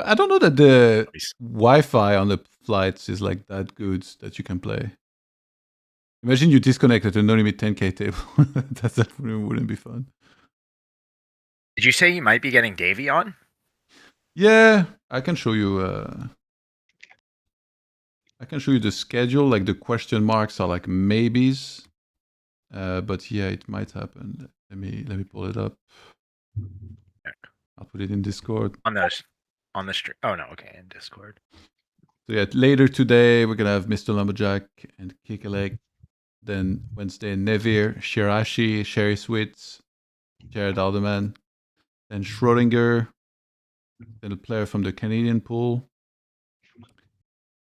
I don't know that the Wi-Fi on the flights is like that good that you can play. Imagine you disconnected a no limit 10k table. That wouldn't be fun. Did you say you might be getting Davey on? Yeah, I can show you. I can show you the schedule. Like the question marks are like maybes, but yeah, it might happen. Let me pull it up. I'll put it in Discord. On the stream. Oh no, okay, in Discord. So yeah, later today we're gonna have Mr. Lumberjack and Kikalek. Then Wednesday, Nevir, Shirashi, Sherry Sweets, Jared Alderman, then Schrodinger, then a player from the Canadian pool.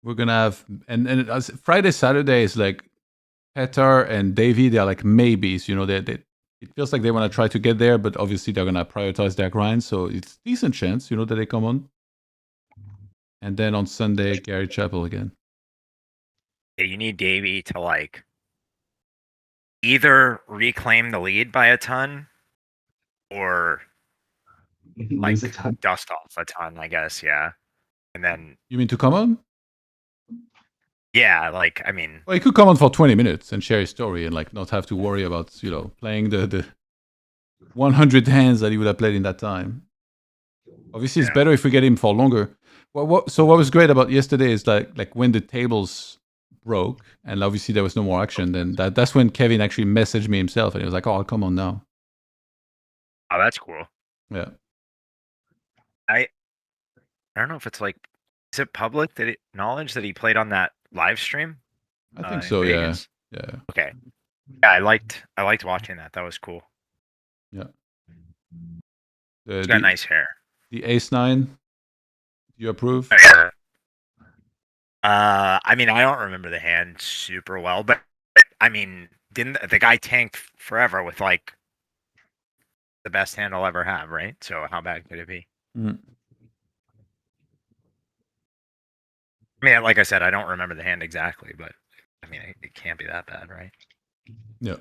We're gonna have and Friday, Saturday is like Petar and Davey. They're like maybes, you know. They it feels like they want to try to get there, but obviously they're gonna prioritize their grind. So it's decent chance, you know, that they come on. And then on Sunday, Gary Chappell again. Yeah, you need Davey to like either reclaim the lead by a ton or like Lose a ton. dust off a ton, I guess, yeah. And then You mean to come on? yeah, like I mean, Well, he could come on for 20 minutes and share his story and like not have to worry about, you know, playing the 100 hands that he would have played in that time. Obviously, it's better if we get him for longer. So what was great about yesterday is like when the tables broke and obviously there was no more action, then that's when Kevin actually messaged me himself and he was like, "Oh, I'll come on now." oh, that's cool. Yeah. I don't know if it's like, is it public knowledge that he played on that live stream? I think so. Yeah. Vegas? Yeah. Okay. Yeah, I liked watching that. That was cool. Yeah. He's got nice hair. The ace nine. You approve? I mean, I don't remember the hand super well, but I mean, didn't the guy tanked forever with like the best hand I'll ever have, right? So how bad could it be? Mm. I mean, like I said, I don't remember the hand exactly, but I mean, it can't be that bad, right? Yeah.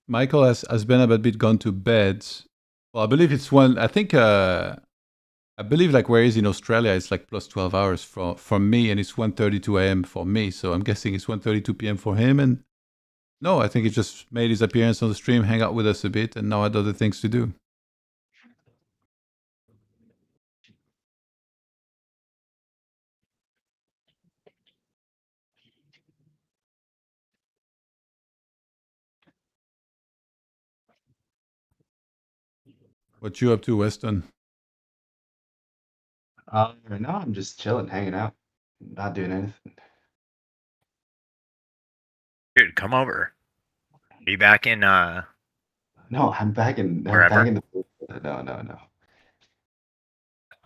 Michael has BenaBadBeat gone to bed? Well, I believe it's one. I think. I believe like where he's in Australia, it's like plus 12 hours from me, and it's 1:32 a.m. for me. So I'm guessing it's 1:32 p.m. for him. And no, I think he just made his appearance on the stream, hang out with us a bit, and now had other things to do. What you up to, Weston? Right now I'm just chilling, hanging out, not doing anything. Dude, come over. Be back in No, I'm back in. Wherever? I'm back in the. No.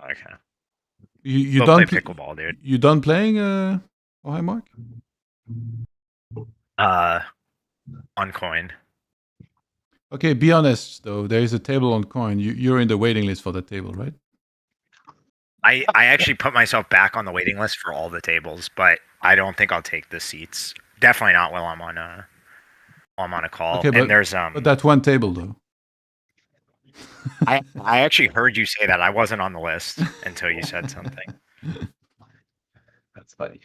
Okay. You Go done play pickleball, dude. You done playing? Oh, hi, Mark. On coin. Okay, be honest though. There is a table on coin. You're in the waiting list for that table, right? I actually put myself back on the waiting list for all the tables, but I don't think I'll take the seats. Definitely not while I'm on a call. Okay, and there's but that one table though. I actually heard you say that. I wasn't on the list until you said something. That's funny.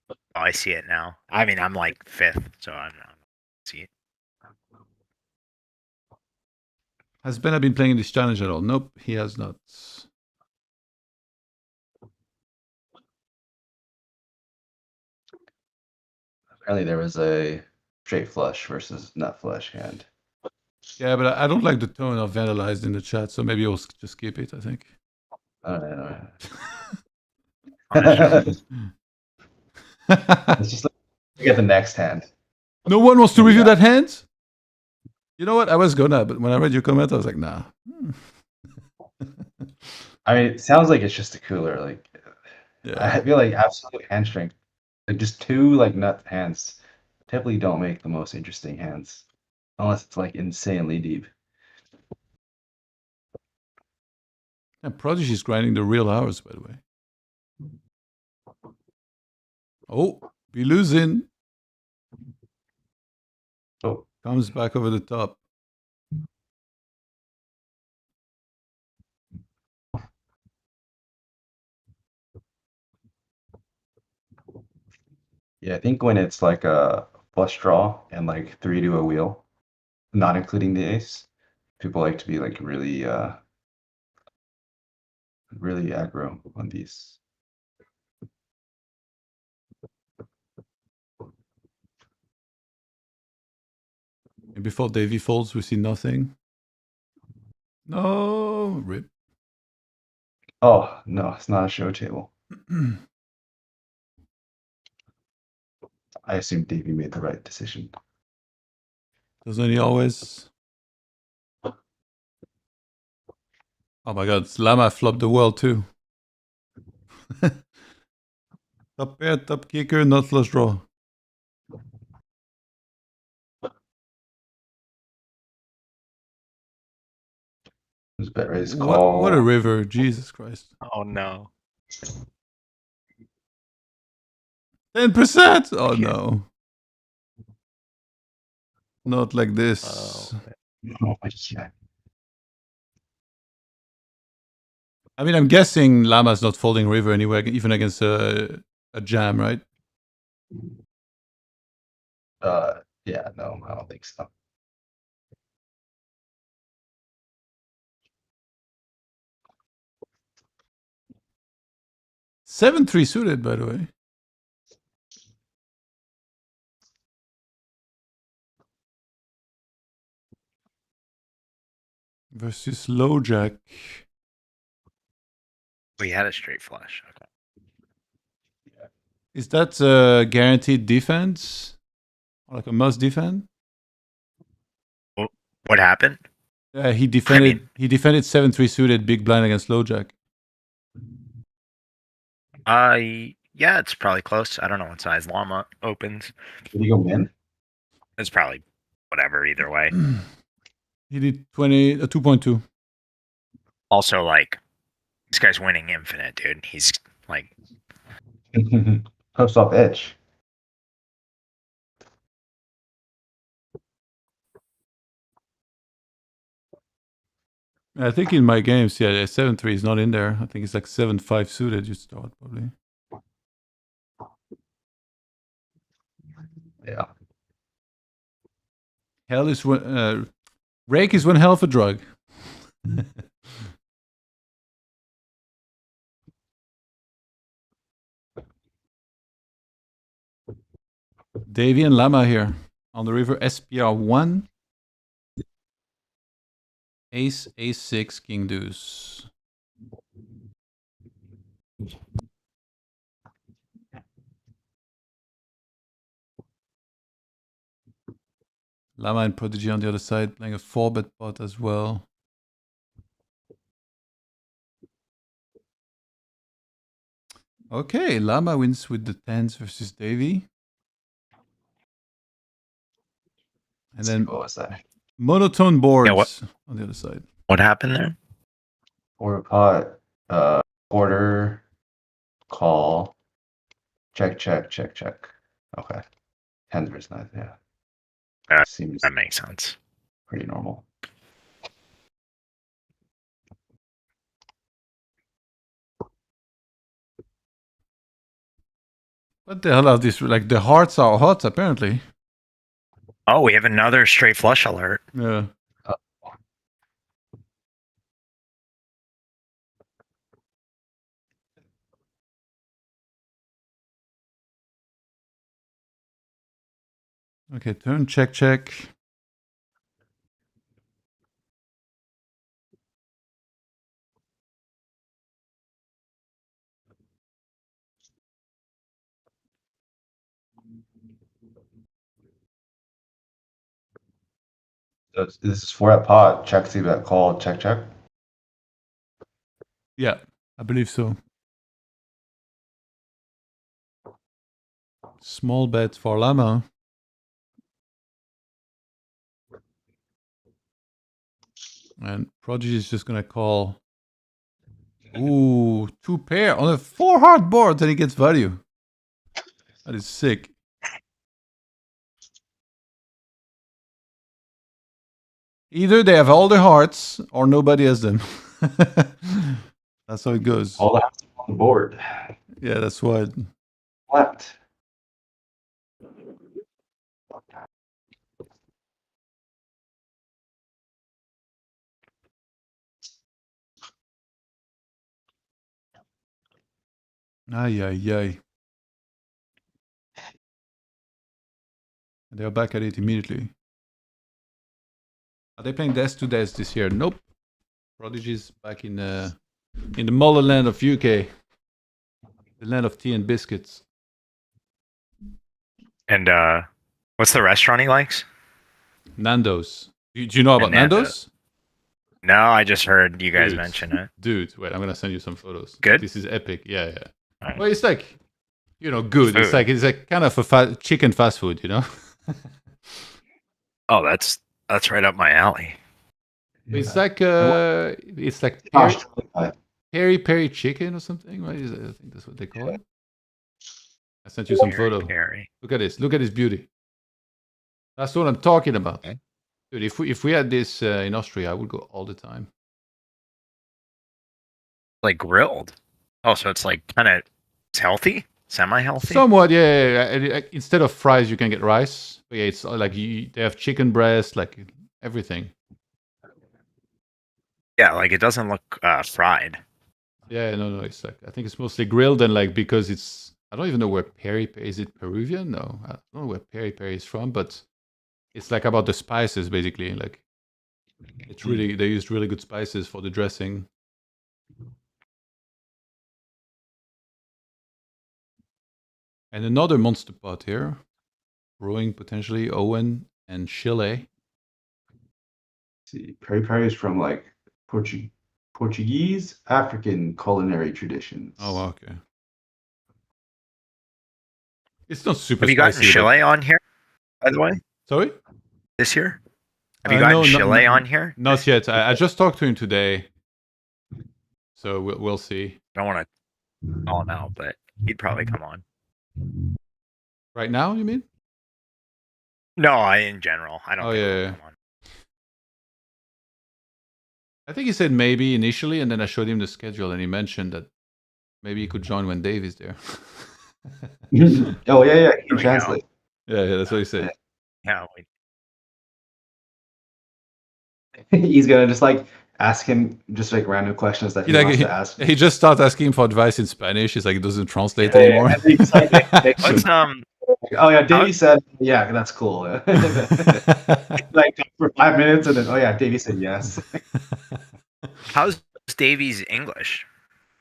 Oh, I see it now. I mean, I'm like 5th, so I'm not see it. Has Bena been playing this challenge at all? Nope, he has not. Apparently there was a straight flush versus nut flush hand. Yeah, but I don't like the tone of vandalized in the chat, so maybe we'll just keep it, I think. I don't know. No It's just like, get the next hand. one wants to review that hand? You know what? I was gonna, but when I read your comment, I was like, nah. I mean, it sounds like it's just a cooler. Like, Yeah. I feel like absolute hand strength. Like, just two like nut hands typically don't make the most interesting hands, unless it's like insanely deep. And Prodigy is grinding the real hours, by the way. Oh, Biluzin. Oh. Comes back over the top. Yeah, I think when it's like a flush draw and like 3 to a wheel, not including the ace, people like to be like really really aggro on these. And before Davey folds, we see nothing. No, rip. Oh, no, it's not a show table. I assume Davey made the right decision. Doesn't he always? Oh my god, Llama flopped the world too. Top pair, top kicker, not flush draw. Who's bet raise call? What a river, Jesus Christ. Oh no. 10%! Oh no. Not like this. Oh my god. I mean, I'm guessing Llama's not folding river anywhere, even against a jam, right? Yeah, no, I don't think so. Seven three suited, by the way. Versus low jack. We had a straight flush. Okay. Is that a guaranteed defense? Or like a must defend? What happened? He defended. He defended 7-3 suited big blind against low jack. Yeah, it's probably close. I don't know what size Llama opens. Did he go win? It's probably whatever either way. He did 2.2. Also, like, this guy's winning infinite, dude. He's like, Post off edge. I think in my games, yeah, 7-3 is not in there. I think it's like 7-5 suited. You start probably. Yeah. Hell is when rake is one hell of a drug. Davey and Llama here on the river SPR1. Ace, Ace6, King Deuce. Llama and Prodigy on the other side, playing a 4-bet pot as well. Okay, Llama wins with the 10s versus Davey. And then What was that? monotone boards Yeah, on the other side. what happened there? Or pot, quarter, call, check, check, check, check. Okay. 10s versus 9s, yeah. Seems That makes sense. pretty normal. What the hell are these? Like the hearts are hot, apparently. Oh, we have another straight flush alert. Yeah. Okay, turn, check, check. So this is 4 at pot, check, see bet, call, check, check. Yeah, I believe so. Small bet for Llama. And Prodigy is just going to call Ooh, 2 pair on a 4 hard board, then he gets value. That is sick. Either they have all the hearts or nobody has them. That's how it goes. All the houses on the board. Yeah, that's what. What? Ay, ay, ay. They're back at it immediately. Are they playing Death to Death this year? Nope. Prodigy's back in the motherland of UK. The land of tea and biscuits. And what's the restaurant he likes? Nando's. Do you know about Nando's? No, I just heard you guys mention it. Dude, wait, I'm gonna send you some photos. Good? This is epic. Yeah, yeah. Right. Well, it's like, good. Food. It's like kind of a chicken fast food, Oh, that's right up my alley. Yeah. It's like Gosh, peri chicken or something. What is it? I think that's what they call it. I sent you some photo. Peri. Look at this. Look at this beauty. That's what I'm talking about. Okay. Dude, if we had this in Austria, I would go all the time. Like grilled. Oh, so it's like it's healthy, semi-healthy. Somewhat, yeah. Instead of fries, you can get rice. But yeah, it's like they have chicken breast, like everything. Yeah, like it doesn't look fried. Yeah, no, it's like I think it's mostly grilled and like because it's I don't even know where peri is it Peruvian? No, I don't know where peri is from, but it's like about the spices basically. Like it's really they used really good spices for the dressing. And another monster pot here, brewing potentially Owen and Chile. See, peri is from like Portuguese African culinary traditions. Oh, okay. It's not super Have you spicy. gotten Chile on here, by the way, Sorry? this year? Have you gotten No, Chile on here? Not yet. I just talked to him today, so we'll see. I don't want to call him out, but he'd probably come on. Right now, you mean? No, in general, I don't. Oh, think yeah, he'll yeah. come on. I think he said maybe initially, and then I showed him the schedule, and he mentioned that maybe he could join when Dave is there. Oh yeah, he There can we translate. Yeah, that's what he said. Yeah, He's gonna just like ask him just like random questions that he wants to ask. He just started asking for advice in Spanish. He's like, it doesn't translate Yeah, anymore. and he's like, let's oh yeah, Davey said, yeah, that's cool. Like for 5 minutes, and then oh yeah, Davey said yes. How's Davey's English?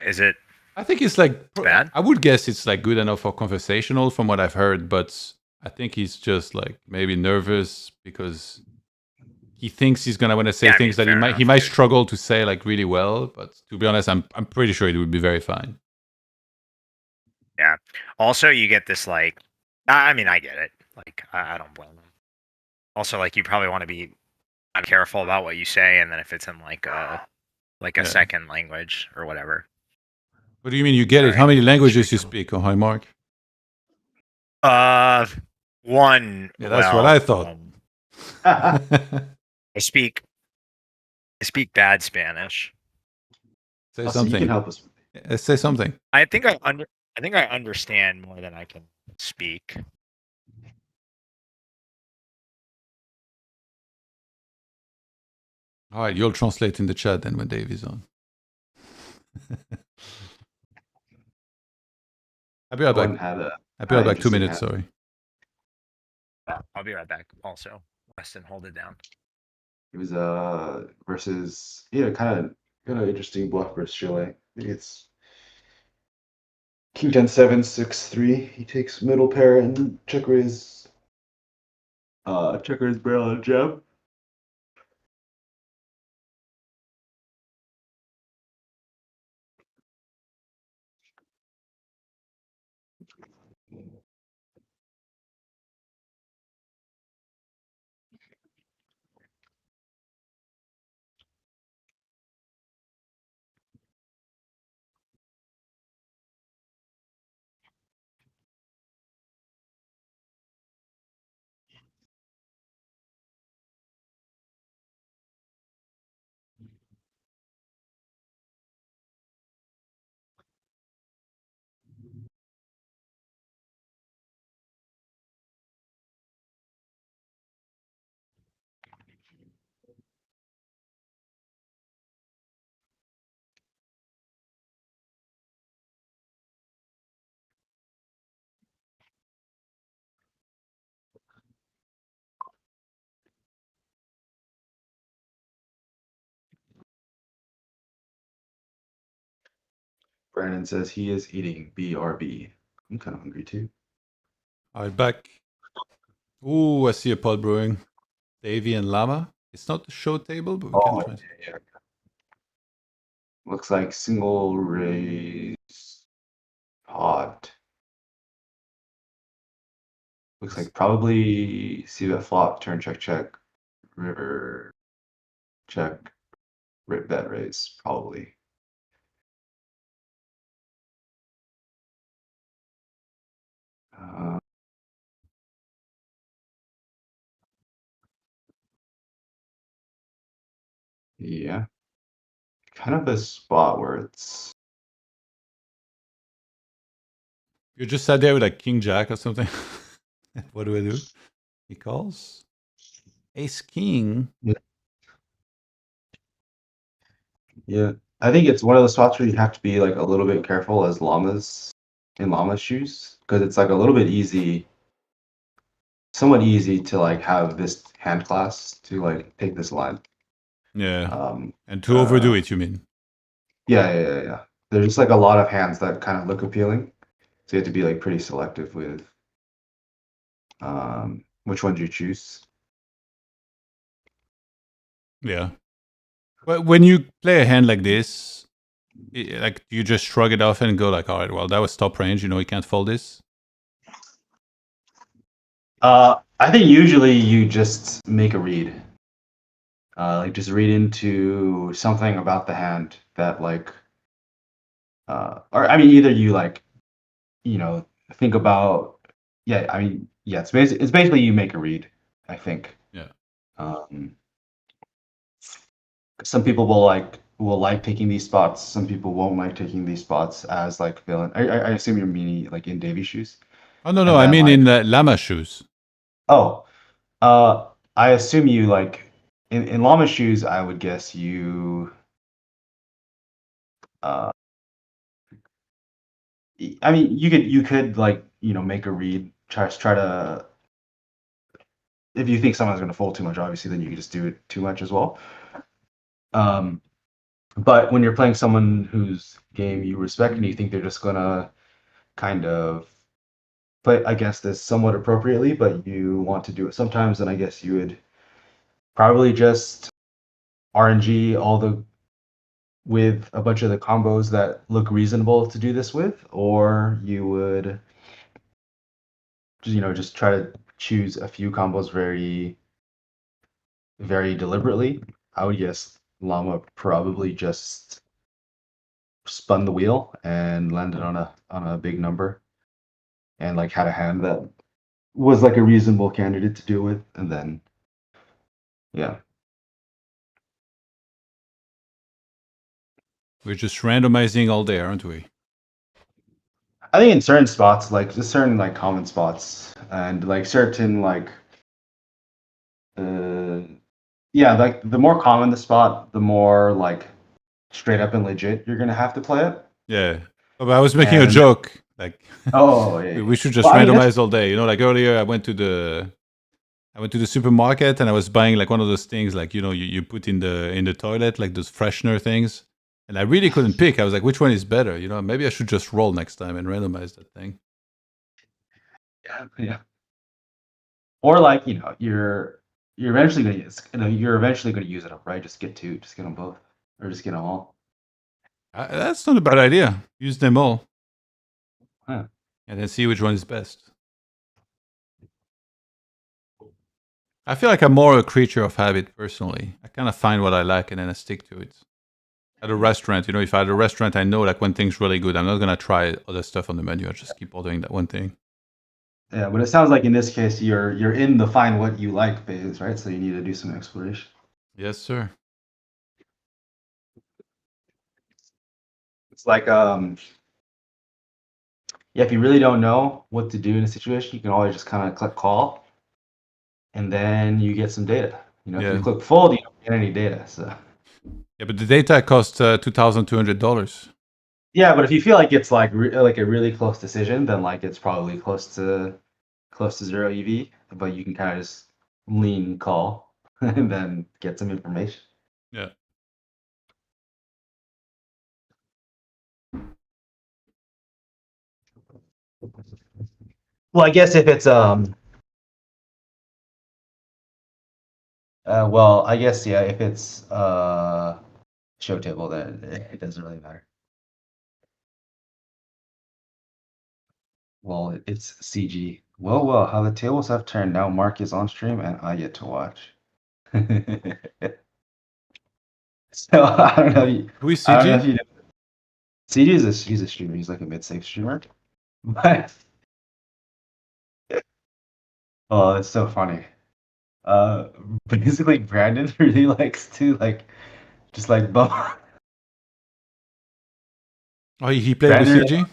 Is it? I think it's like bad? I would guess it's like good enough for conversational from what I've heard, but I think he's just like maybe nervous because he thinks he's gonna want to say things that he might struggle to say like really well. But to be honest, I'm pretty sure it would be very fine. Yeah. Also, you get this like, I mean, I get it. Like, I don't blame him. Also, like, you probably want to be careful about what you say, and then if it's in like a second language or whatever. What do you mean you get it? How many languages you speak? Oh, hi, Mark. One. Yeah, that's what I thought. I speak bad Spanish. Say Also, something. you can help us. Say something. I think I understand more than I can speak. All right, you'll translate in the chat then when Dave is on. I'll be right back. I'll be right back. 2 minutes, sorry. I'll be right back. Also, Weston, hold it down. It was versus kind of interesting bluff versus Chile. I think it's King 10-7, 6-3. He takes middle pair and check raise barrel and jab. Brandon says he is eating BRB. I'm kind of hungry too. All right, back. Ooh, I see a pot brewing. Davy and Llama. It's not the show table, but we can try. Yeah. Looks like single raise pot. Looks like probably see that flop, turn check check, river check, rip bet raise, probably. Yeah. Kind of a spot where it's You just sat there with like King Jack or something. What do I do? He calls. Ace King. yeah. I think it's one of those spots where you have to be like a little bit careful as llamas in llama shoes because it's like a little bit easy, somewhat easy to like have this hand class to like take this line. Yeah. And to overdo it, you mean? Yeah. There's just like a lot of hands that kind of look appealing, so you have to be like pretty selective with which ones you choose. Yeah. But when you play a hand like this, like you just shrug it off and go like, all right, well, that was top range. You know, you can't fold this. I think usually you just make a read. Like just read into something about the hand that like, or I mean, either you like, you know, think about, yeah. I mean, yeah. It's basically you make a read. I think. Yeah. Some people will like taking these spots. Some people won't like taking these spots as like villain. I assume you're meaning like in Davy shoes. Oh no, I mean in llama shoes. Oh, I assume you like in llama shoes. I would guess you. I mean, you could like make a read. Try to. If you think someone's going to fold too much, obviously, then you can just do it too much as well. But when you're playing someone whose game you respect and you think they're just gonna kind of play, I guess, this somewhat appropriately, but you want to do it sometimes, then I guess you would probably just RNG with a bunch of the combos that look reasonable to do this with, or you would just try to choose a few combos very, very deliberately. I would guess Llama probably just spun the wheel and landed on a big number and like had a hand that was like a reasonable candidate to do with, and then yeah. We're just randomizing all day, aren't we? I think in certain spots, like just certain like common spots and like certain like yeah, like the more common the spot, the more like straight up and legit you're gonna have to play it. Yeah. But I was making a joke. Like we should just randomize all day. You know, like earlier I went to the supermarket and I was buying like one of those things like, you put in the toilet, like those freshener things. And I really couldn't pick. I was like, which one is better? Maybe I should just roll next time and randomize that thing. Yeah. Or like, you're eventually gonna use it up, right? Just get them both, or just get them all. That's not a bad idea. Use them all. Huh. And then see which one is best. I feel like I'm more a creature of habit personally. I kind of find what I like and then I stick to it. At a restaurant, if at a restaurant I know like when things really good, I'm not gonna try other stuff on the menu. I just keep ordering that one thing. Yeah, but it sounds like in this case you're in the find what you like phase, right? So you need to do some exploration. Yes, sir. It's like if you really don't know what to do in a situation, you can always just kind of click call, and then you get some data. If you click fold, you don't get any data. So. Yeah, but the data costs $2,200. Yeah, but if you feel like it's like a really close decision, then like it's probably close to 0 EV. But you can kind of just lean call and then get some information. Yeah. Well, I guess if it's well, I guess yeah, if it's show table, then it doesn't really matter. Well, it's CG. Well, how the tables have turned. Now Mark is on stream and I get to watch. So I don't know. Who is I don't know if CG? you know. CG he's a streamer. He's like a mid-safe streamer. But oh, it's so funny. Basically, Brandon really likes to like just like bump. Oh, he played with Brandon, CG?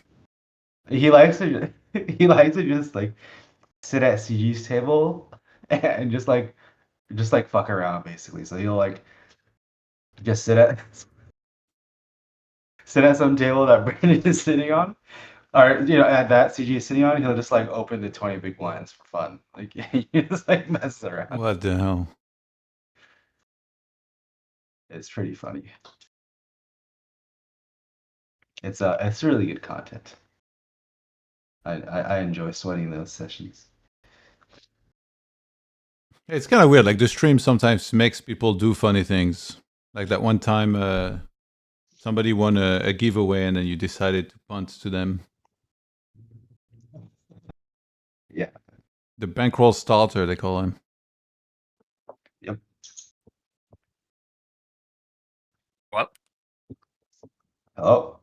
he likes to he likes to just like sit at CG's table and just like fuck around basically. So he'll like just sit at some table that Brandon is sitting on, or at that CG is sitting on. He'll just like open the 20 big blinds for fun. Like he just like messes around. What the hell? It's pretty funny. It's really good content. I enjoy sweating those sessions. It's kind of weird. Like the stream sometimes makes people do funny things. Like that one time, somebody won a giveaway, and then you decided to punt to them. Yeah. The bankroll starter, they call him. Yep. What? Oh.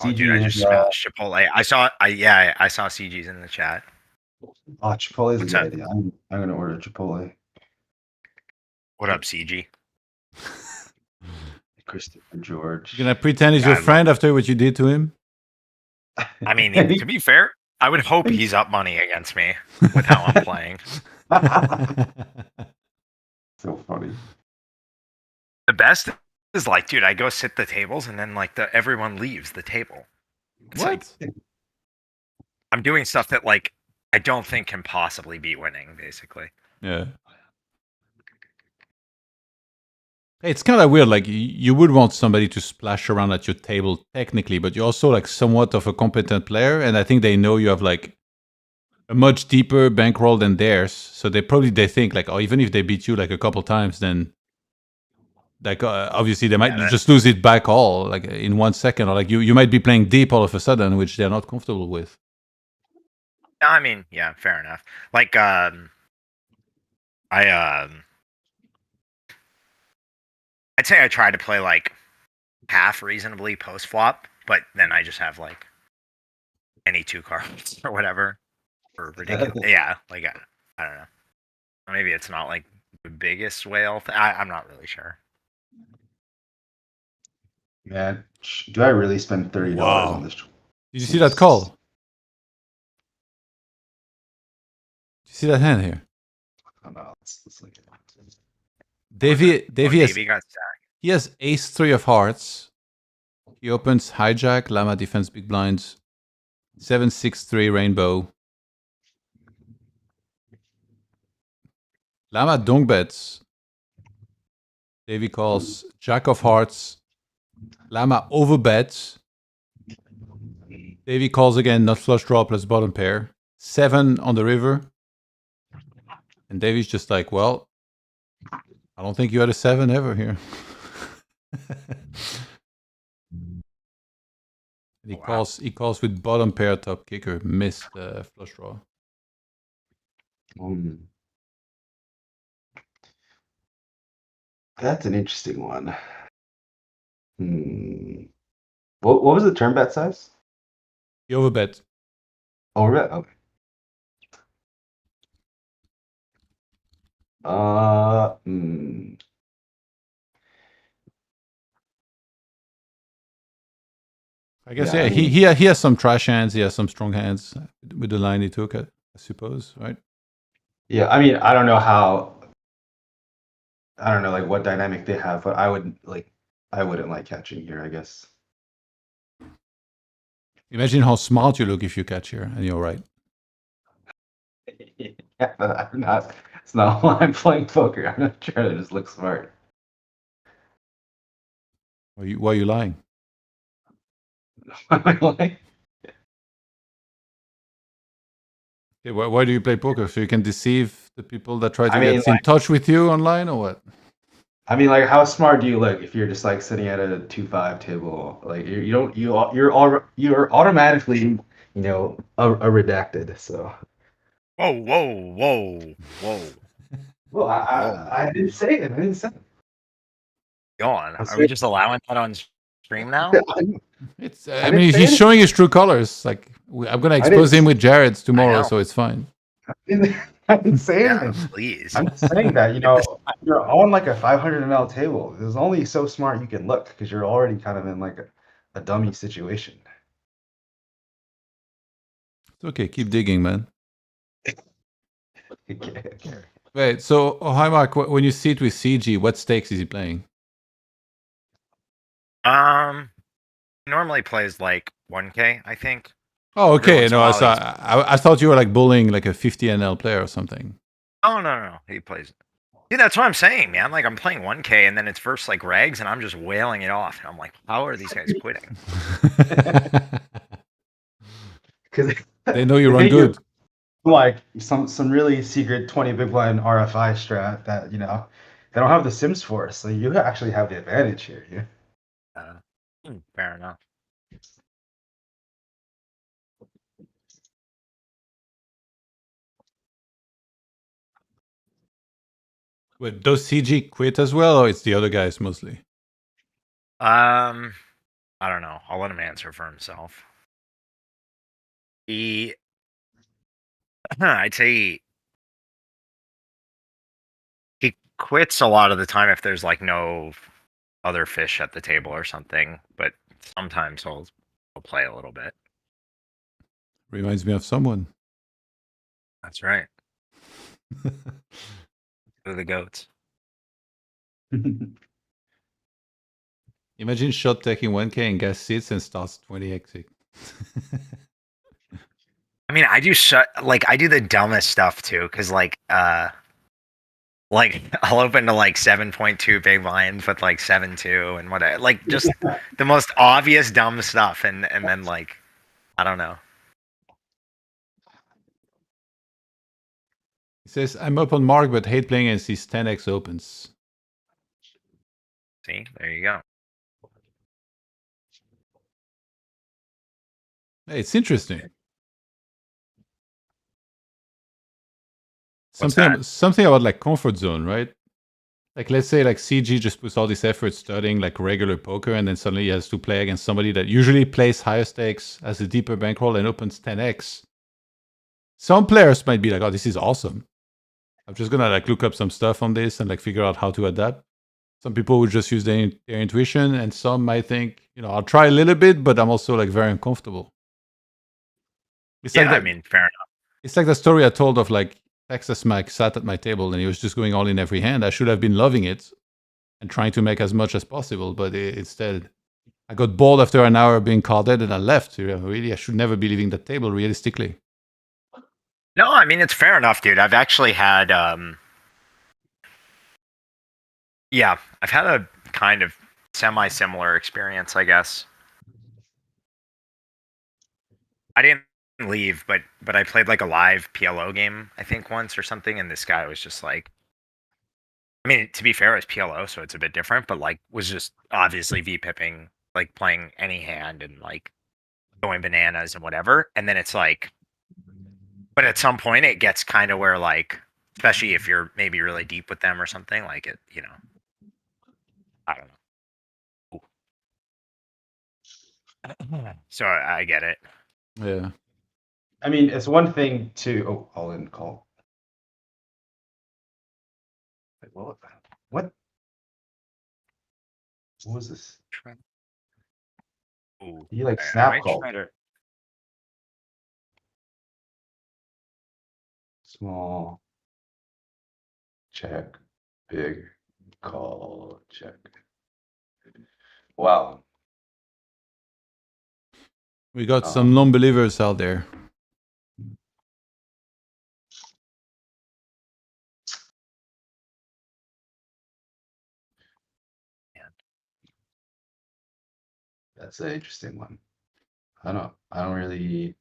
Oh, dude, I just smelled Chipotle. I saw CG's in the chat. Oh, Chipotle is a What's good up? idea. I'm gonna order Chipotle. What up, CG? Christopher George. You gonna pretend he's your friend after what you did to him? I mean, to be fair, I would hope he's up money against me with how I'm playing. So funny. The best is like, dude, I go sit the tables and then like everyone leaves the table. It's What? like, I'm doing stuff that like I don't think can possibly be winning, basically. Yeah. It's kind of weird. Like you would want somebody to splash around at your table technically, but you're also like somewhat of a competent player, and I think they know you have like a much deeper bankroll than theirs. So they think like, oh, even if they beat you like a couple times, then like obviously they might just lose it back all like in 1 second, or like you might be playing deep all of a sudden, which they're not comfortable with. I mean, yeah, fair enough. Like, I'd say I try to play like half reasonably post flop, but then I just have like any 2 cards or whatever, or ridiculous. Yeah, like I don't know. Maybe it's not like the biggest whale. I'm not really sure. Man, do I really spend $30 on this? Did you see that call? Did you see that hand here? Oh, no, let's look at it. Davey got sacked. He has ace 3 of hearts. He opens hijack, llama defense big blinds, 7-6-3 rainbow. Llama donk bets. Davey calls jack of hearts. Llama overbets. Davey calls again, nut flush draw plus bottom pair. 7 on the river. And Davey's just like, well, I don't think you had a 7 ever here. He calls with bottom pair top kicker, missed flush draw. That's an interesting one. What was the turn bet size? He overbet. Overbet? Okay. I guess he has some trash hands. He has some strong hands with the line he took, I suppose, right? Yeah, I mean, I don't know like what dynamic they have, but I wouldn't like catching here, I guess. Imagine how smart you look if you catch here, and you're right. Yeah, but it's not why I'm playing poker. I'm not trying to just look smart. Why are you lying? Why am I lying? Okay, why do you play poker? So you can deceive the people that try to I mean, get in touch with you online, or what? I mean, like, how smart do you look if you're just like sitting at a 2-5 table? Like, you don't you're automatically, a redacted. So, Whoa, whoa, whoa, whoa, well, whoa. I didn't say it. I didn't say it. Go on. I Are we said, just allowing that on stream now? It's. I I didn't mean, say he's it. showing his true colors. Like I'm gonna I expose him didn't. with Jared's I tomorrow, know. so it's fine. I didn't say Yeah, anything. please. I'm just saying that, Get this. you're on like a 500 ml table. There's only so smart you can look because you're already kind of in like a dummy situation. It's okay. Keep digging, man. Okay. Wait. So, hi, Mark. When you sit with CG, what stakes is he playing? Normally plays like 1K, I think. Oh, Every okay. once in No, a I while saw. he's. I thought you were like bullying like a 50 NL player or something. Oh no, he plays. Dude, that's what I'm saying, man. Like I'm playing 1K and then it's versus like Rags and I'm just wailing it off. And I'm like, how are these guys quitting? Because They know you they run make you good. like some really secret 20 big blind RFI strat that they don't have the Sims for, so you actually have the advantage here. Yeah. Fair enough. Wait, does CG quit as well, or it's the other guys mostly? I don't know. I'll let him answer for himself. I'd say he quits a lot of the time if there's like no other fish at the table or something, but sometimes he'll play a little bit. Reminds me of someone. That's right. They're the goats. Imagine shot taking 1K and gas sits and starts 20xing. I mean, I do I do the dumbest stuff too, because like I'll open to like 7.2 big blinds with like 7-2 and whatever, like just the most obvious dumb stuff, and then like I don't know. He says, I'm up on Mark, but hate playing against these 10x opens. See, there you go. Hey, it's interesting. What's Something about like comfort zone, right? Like let's say like CG just puts all this effort studying like regular poker, and then suddenly he has to play against somebody that usually plays higher stakes, has a deeper bankroll, and opens 10x. Some players might be like, "Oh, this is awesome. I'm just gonna like look up some stuff on this and like figure out how to adapt." Some people would just use their intuition, and some might think, I'll try a little bit, but I'm also like very uncomfortable. It's Yeah, like that. I mean, fair enough. It's like the story I told of like Texas Mac sat at my table and he was just going all in every hand. I should have been loving it and trying to make as much as possible, but instead I got bored after an hour being carded and I left. Really, I should never be leaving that table realistically. No, I mean it's fair enough, dude. I've actually had yeah, I've had a kind of semi-similar experience, I guess. I didn't leave, but I played like a live PLO game, I think once or something, and this guy was just like, I mean, to be fair, it's PLO, so it's a bit different, but like was just obviously V-pipping, like playing any hand and like going bananas and whatever. And then it's like, but at some point it gets kind of where like, especially if you're maybe really deep with them or something, like it, I don't know. So I get it. Yeah. I mean, it's one thing to all in call. Like, what was this? Ooh, You like I snap might call. try to. Small check, big call, check. Wow. We got some non-believers out there. That's an interesting one. I don't really.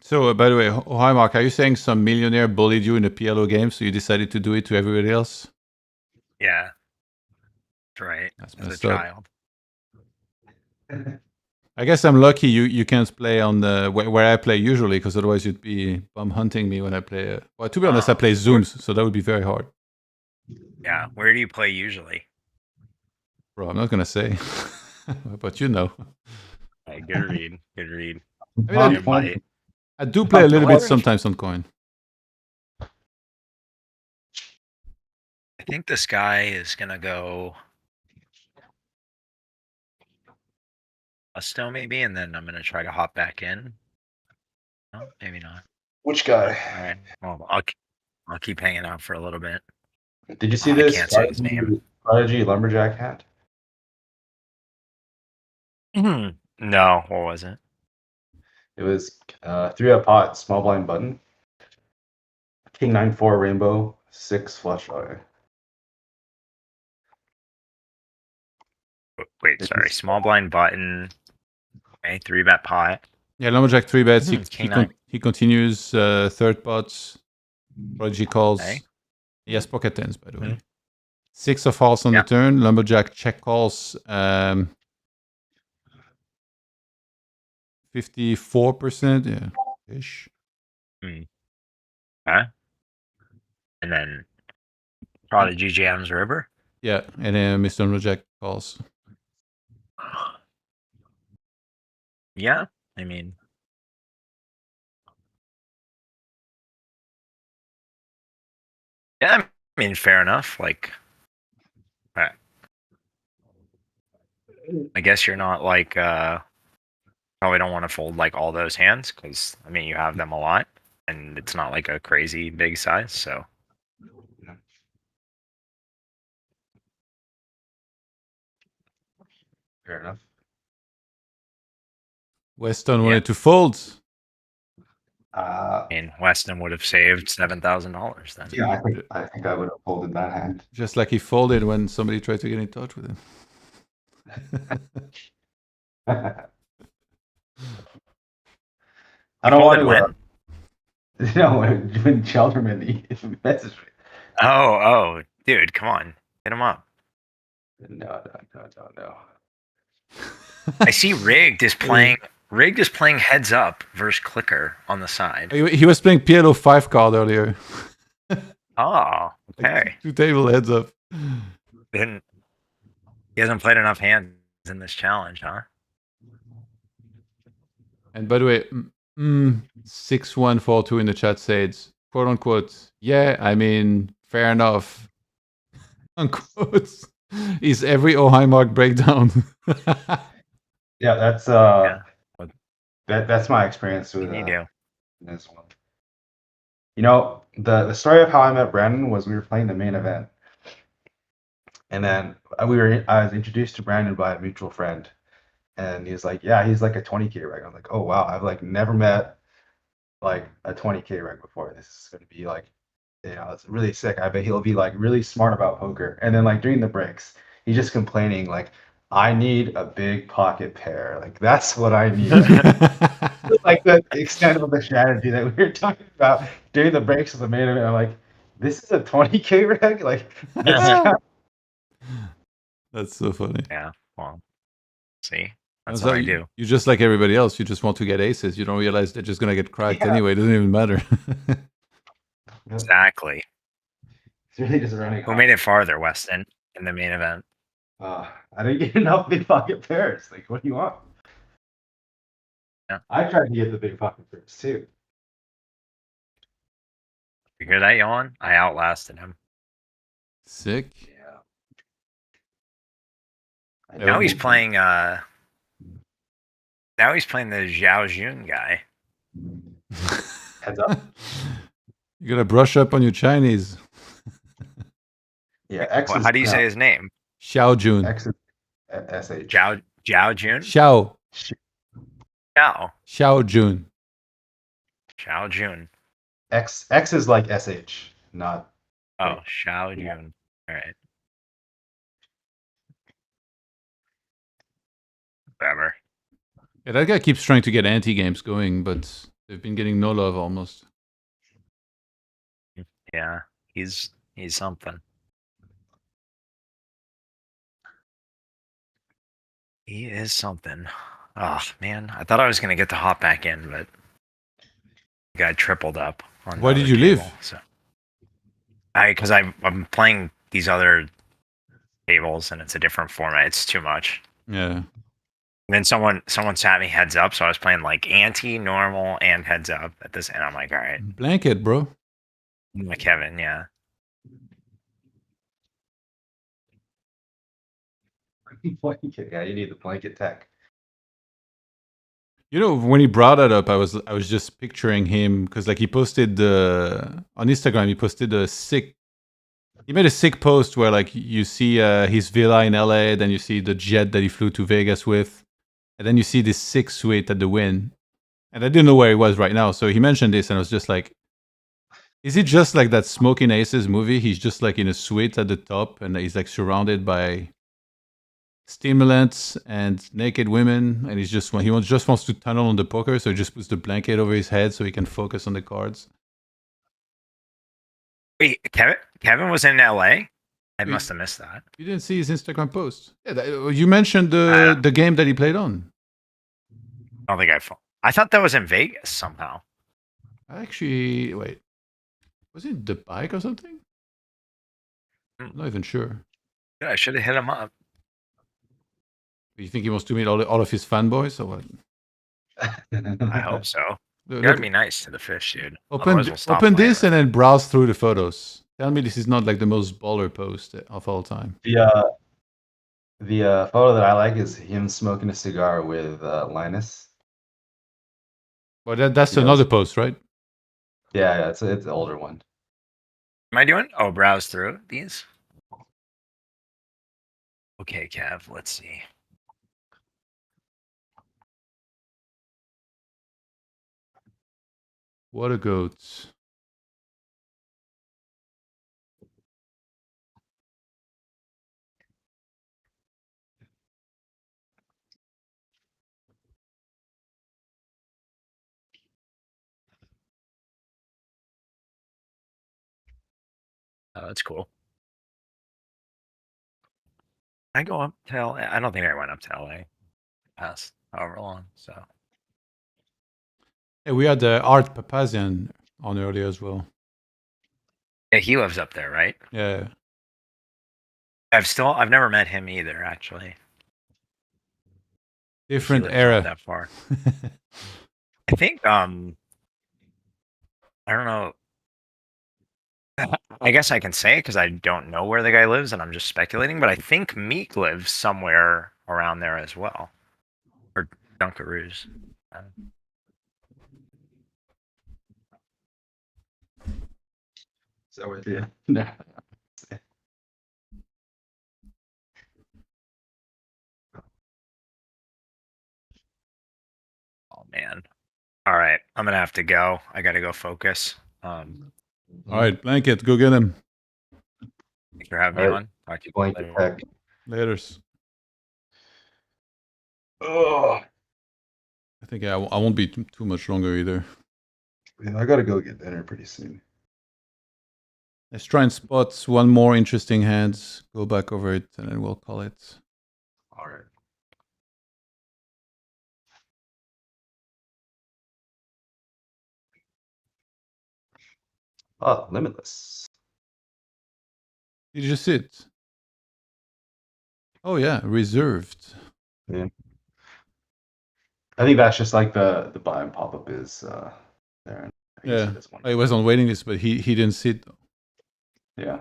So, by the way, hi Mark, are you saying some millionaire bullied you in a PLO game, so you decided to do it to everybody else? Yeah. That's right. That's As a messed up. child. I guess I'm lucky you can't play on the where I play usually, because otherwise you'd be bum hunting me when I play. Well, to be honest, I play Zooms, so that would be very hard. Yeah. Where do you play usually? Bro, I'm not gonna say, but you know. Hey, good read. Good read. I mean, I do play a little bit sometimes on Coin. I think this guy is gonna go Musto maybe, and then I'm gonna try to hop back in. No, maybe not. Which guy? All right. Well, I'll keep hanging out for a little bit. Did you see I this can't say his name. Prodigy Lumberjack hat? No, what was it? It was 3-up pot, small blind button, King 9-4 rainbow, 6 flush draw. Wait, sorry. Small blind button. Okay, 3-bet pot. Yeah, Lumberjack 3 bets. King He continues third pots. Prodigy calls. Okay. He has pocket tens, by the way. 6 of hearts on the turn. Lumberjack check calls. 54%, yeah, ish. Okay. And then Prodigy jams river. Yeah, and then Mr. Lumberjack calls. Yeah, I mean, yeah, I mean, fair enough. Like, I guess you're not like probably don't want to fold like all those hands because I mean you have them a lot and it's not like a crazy big size. So fair enough. Weston wanted to fold. I mean, Weston would have saved $7,000 then. Yeah, I think I would have folded that hand. Just like he folded when somebody tried to get in touch with him. I don't want to. When Chelderman messaged me. Oh, dude, come on, hit him up. No. I see Rigged is playing heads up versus clicker on the side. He was playing PLO 5 card earlier. Oh, okay. Two table heads up. He hasn't played enough hands in this challenge, huh? And by the way, 6142 in the chat says, quote unquote, yeah, I mean, fair enough. Unquote. Is every Highmark breakdown. Yeah, that's my experience with this one. You know, the story of how I met Brandon was we were playing the main event. And then I was introduced to Brandon by a mutual friend. And he's like, yeah, he's like a 20K reg. I'm like, oh wow, I've like never met like a 20K reg before. This is gonna be like, you know, it's really sick. I bet he'll be like really smart about poker. And then like during the breaks, he's just complaining like, I need a big pocket pair. Like that's what I need. Like the extent of the strategy that we were talking about during the breaks of the main event. I'm like, this is a 20K reg? Like that's so funny. Yeah. Well, see. That's what I do. You're just like everybody else. You just want to get aces. You don't realize they're just going to get cracked anyway. It doesn't even matter. Exactly. It's really just running. Who made it farther, Weston, in the main event? I didn't get enough big pocket pairs. Like, what do you want? Yeah. I tried to get the big pocket pairs too. You hear that, Yohan? I outlasted him. Sick. Yeah. Now he's playing the Zhao Jun guy. Heads up. You gotta brush up on your Chinese. Yeah, X. How do you say his name? Xiao Jun. X is SH. Zhao Jun? Xiao. Xiao Jun. Xiao Jun. X is like SH, not. Oh, Xiao Jun. All right. Whatever. Yeah, that guy keeps trying to get anti-games going, but They've been getting no love almost. Yeah, he's something. He is something. Oh man, I thought I was gonna get to hop back in, but the guy tripled up on. Why the did other you table, leave? So because I'm playing these other tables and it's a different format. It's too much. Yeah. And then someone sat me heads up, so I was playing like ante, normal, and heads up at this, and I'm like, all right, Blanket, bro. Kevin, yeah. Blanket. Yeah, you need the blanket tech. You know, when he brought that up, I was just picturing him because like he posted on Instagram, he posted he made a sick post where like you see his villa in LA, then you see the jet that he flew to Vegas with, and then you see this sick suite at the Wynn. And I didn't know where he was right now, so he mentioned this, and I was just like, is it just like that Smoking Aces movie? He's just like in a suite at the top, and he's like surrounded by stimulants and naked women, and just wants to tunnel on the poker, so he just puts the blanket over his head so he can focus on the cards. Wait, Kevin was in LA? I must have missed that. You didn't see his Instagram post? Yeah, you mentioned the game that he played on. I don't think I thought that was in Vegas somehow. Actually, wait, was it the bike or something? I'm not even sure. Yeah, I should have hit him up. You think he wants to meet all of his fanboys or what? I hope so. You gotta be nice to the fish, dude. Open this and then browse through the photos. Tell me this is not like the most baller post of all time. The photo that I like is him smoking a cigar with Linus. Well, that's another post, right? Yeah, it's an older one. Am I doing? Oh, browse through these. Okay, Kev. Let's see. What a goat. Oh, that's cool. I go up to LA. I don't think I went up to LA past however long. So Yeah, we had Art Papazyan on earlier as well. yeah, he lives up there, right? Yeah. I've never met him either, actually. Different He lives era. not that far. I think I don't know. I guess I can say it because I don't know where the guy lives and I'm just speculating, but I think Meek lives somewhere around there as well. Or Dunkaroos. So with you. No. Oh man. All right. I'm gonna have to go. I gotta go focus. All right, Blanket, go get him. Thanks for having me on. Talk to you Blanket later. tech. Laters. Oh, I think I won't be too much longer either. yeah, I gotta go get dinner pretty soon. Let's try and spot one more interesting hand. Go back over it, and then we'll call it. All right. Oh, limitless. Did you see it? Oh yeah, reserved. Yeah. I think that's just like the buy and pop up is there. I guess Yeah, he does one. I was on waiting list, but he didn't see it. Yeah.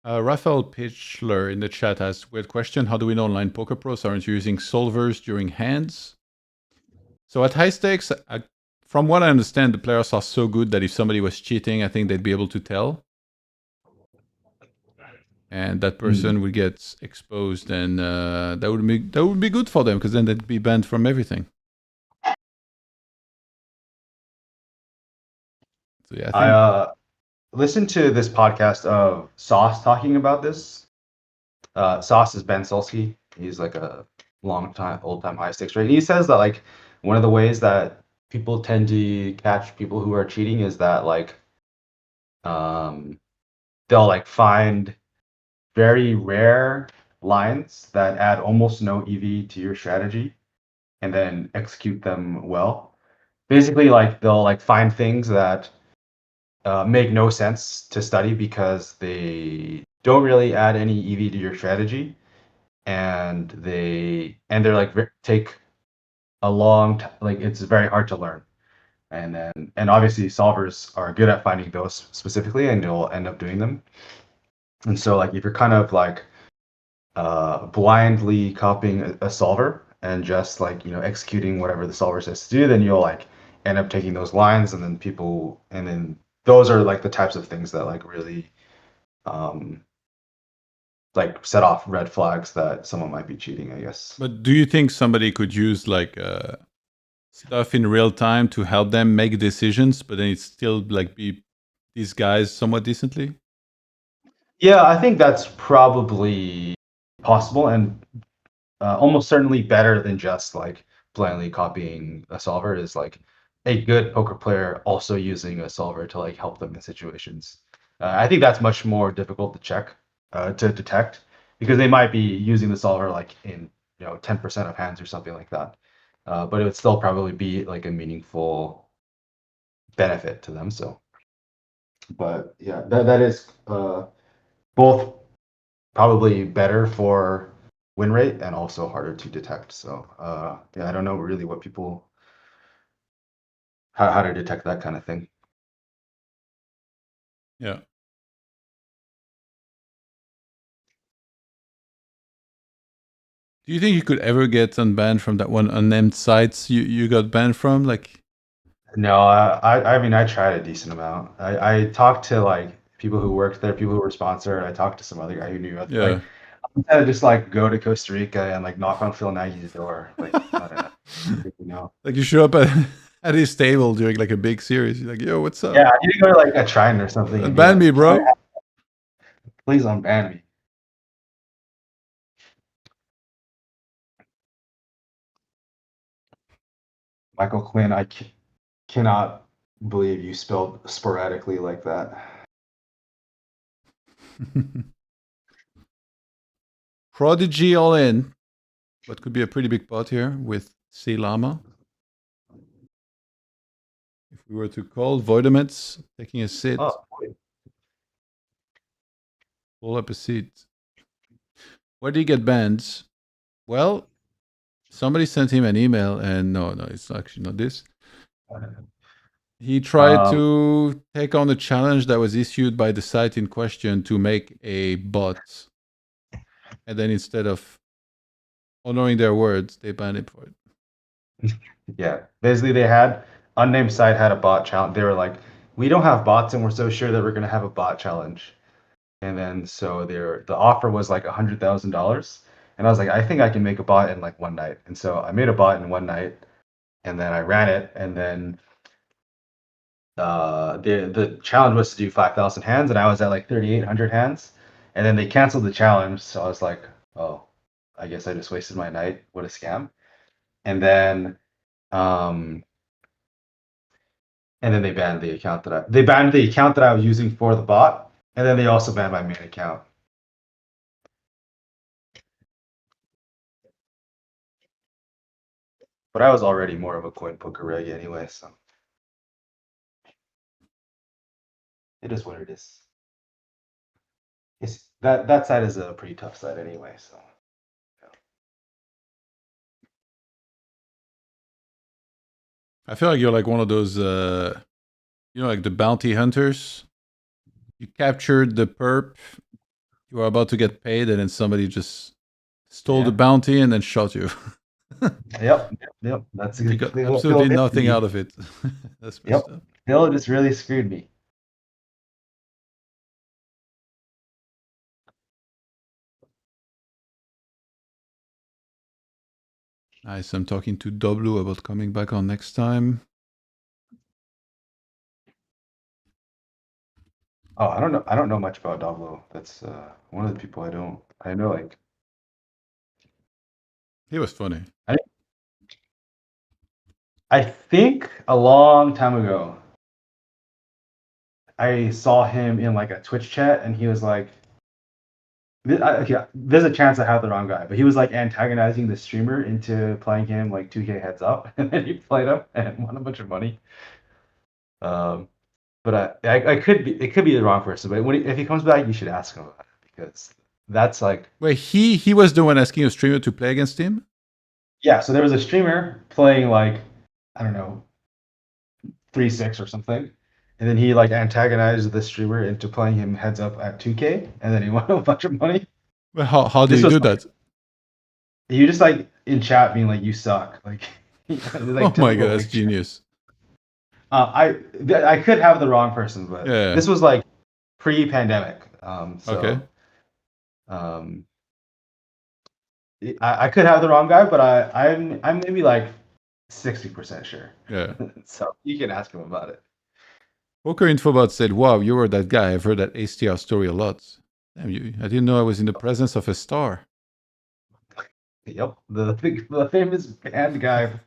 Raphael Pitchler in the chat asks, weird question, how do we know online poker pros aren't using solvers during hands? So at high stakes, from what I understand, the players are so good that if somebody was cheating, I think they'd be able to tell. And that person would get exposed, and that would be good for them, because then they'd be banned from everything. So yeah, I listened to this podcast of Sauce talking about this. Sauce is Ben Solsky. He's like a old time high stakes trader. He says that like one of the ways that people tend to catch people who are cheating is that like they'll like find very rare lines that add almost no EV to your strategy and then execute them well. Basically, like they'll like find things that make no sense to study because they don't really add any EV to your strategy, and they're like take a long like it's very hard to learn. And obviously solvers are good at finding those specifically, and you'll end up doing them. And so like if you're kind of like blindly copying a solver and just like executing whatever the solver says to do, then you'll like end up taking those lines, and then those are like the types of things that like really like set off red flags that someone might be cheating, I guess. But do you think somebody could use like stuff in real time to help them make decisions, but then it still like be these guys somewhat decently? Yeah, I think that's probably possible, and almost certainly better than just like blindly copying a solver. Is like a good poker player also using a solver to like help them in situations. I think that's much more difficult to check, to detect, because they might be using the solver like in 10% of hands or something like that. But it would still probably be like a meaningful benefit to them. So, but yeah, that is both probably better for win rate and also harder to detect. So yeah, I don't know really what people how to detect that kind of thing. Yeah. Do you think you could ever get unbanned from that one unnamed sites you got banned from? Like, no, I mean I tried a decent amount. I talked to like people who worked there, people who were sponsored. I talked to some other guy who knew. yeah. Like, I'm trying to just like go to Costa Rica and like knock on Phil Nagy's door. Like, I don't know. Like you show up at his table during like a big series. You're like, yo, what's up? Yeah, I need to go to like a shrine or something. and be Unban like, me, bro. Please unban me. Michael Quinn, I cannot believe you spelled sporadically like that. Prodigy all in. What could be a pretty big pot here with C Llama. If we were to call Voidemets taking a sit, Oh, pull up a seat. Where did he get banned? Well, somebody sent him an email, and no, it's actually not this. He tried to take on a challenge that was issued by the site in question to make a bot. And then instead of honoring their words, they banned him for it. Yeah, basically they had unnamed site had a bot challenge. They were like, we don't have bots, and we're so sure that we're gonna have a bot challenge. And then so the offer was like $100,000, and I was like, I think I can make a bot in like one night. And so I made a bot in one night, and then I ran it, and then the challenge was to do 5,000 hands, and I was at like 3,800 hands, and then they canceled the challenge. So I was like, oh, I guess I just wasted my night. What a scam! And then they banned the account that I was using for the bot, and then they also banned my main account. But I was already more of a CoinPoker reg anyway, so it is what it is. It's that side is a pretty tough side anyway, so. I feel like you're like one of those, like the bounty hunters. You captured the perp, you are about to get paid, and then somebody just stole the bounty and then shot you. Yep. That's You got exactly what Phil absolutely did to nothing me. out of it. That's Yep. messed up. Phil just really screwed me. Nice. I'm talking to W about coming back on next time. Oh, I don't know. I don't know much about Doblo. That's one of the people I don't. I know like He was funny. I think a long time ago, I saw him in like a Twitch chat, and he was like, yeah, there's a chance I have the wrong guy, but he was like antagonizing the streamer into playing him like 2K heads up, and then he played him and won a bunch of money. But I could be, it could be the wrong person. But if he comes back, you should ask him about it, because that's like, Wait, he was the one asking a streamer to play against him? yeah. So there was a streamer playing like, I don't know, 3-6 or something, and then he like antagonized the streamer into playing him heads up at 2K, and then he won a bunch of money. Well, how did This he was do that? You just like in chat being like, "You suck." Like, Oh my god, that's genius. I could have the wrong person, but Yeah. this was like pre-pandemic. So, Okay. I could have the wrong guy, but I'm maybe like 60% sure. Yeah. So you can ask him about it. Poker Infobot said, "Wow, you were that guy. I've heard that ASTR story a lot. Damn, I didn't know I was in the presence of a star." Yep, the famous band guy.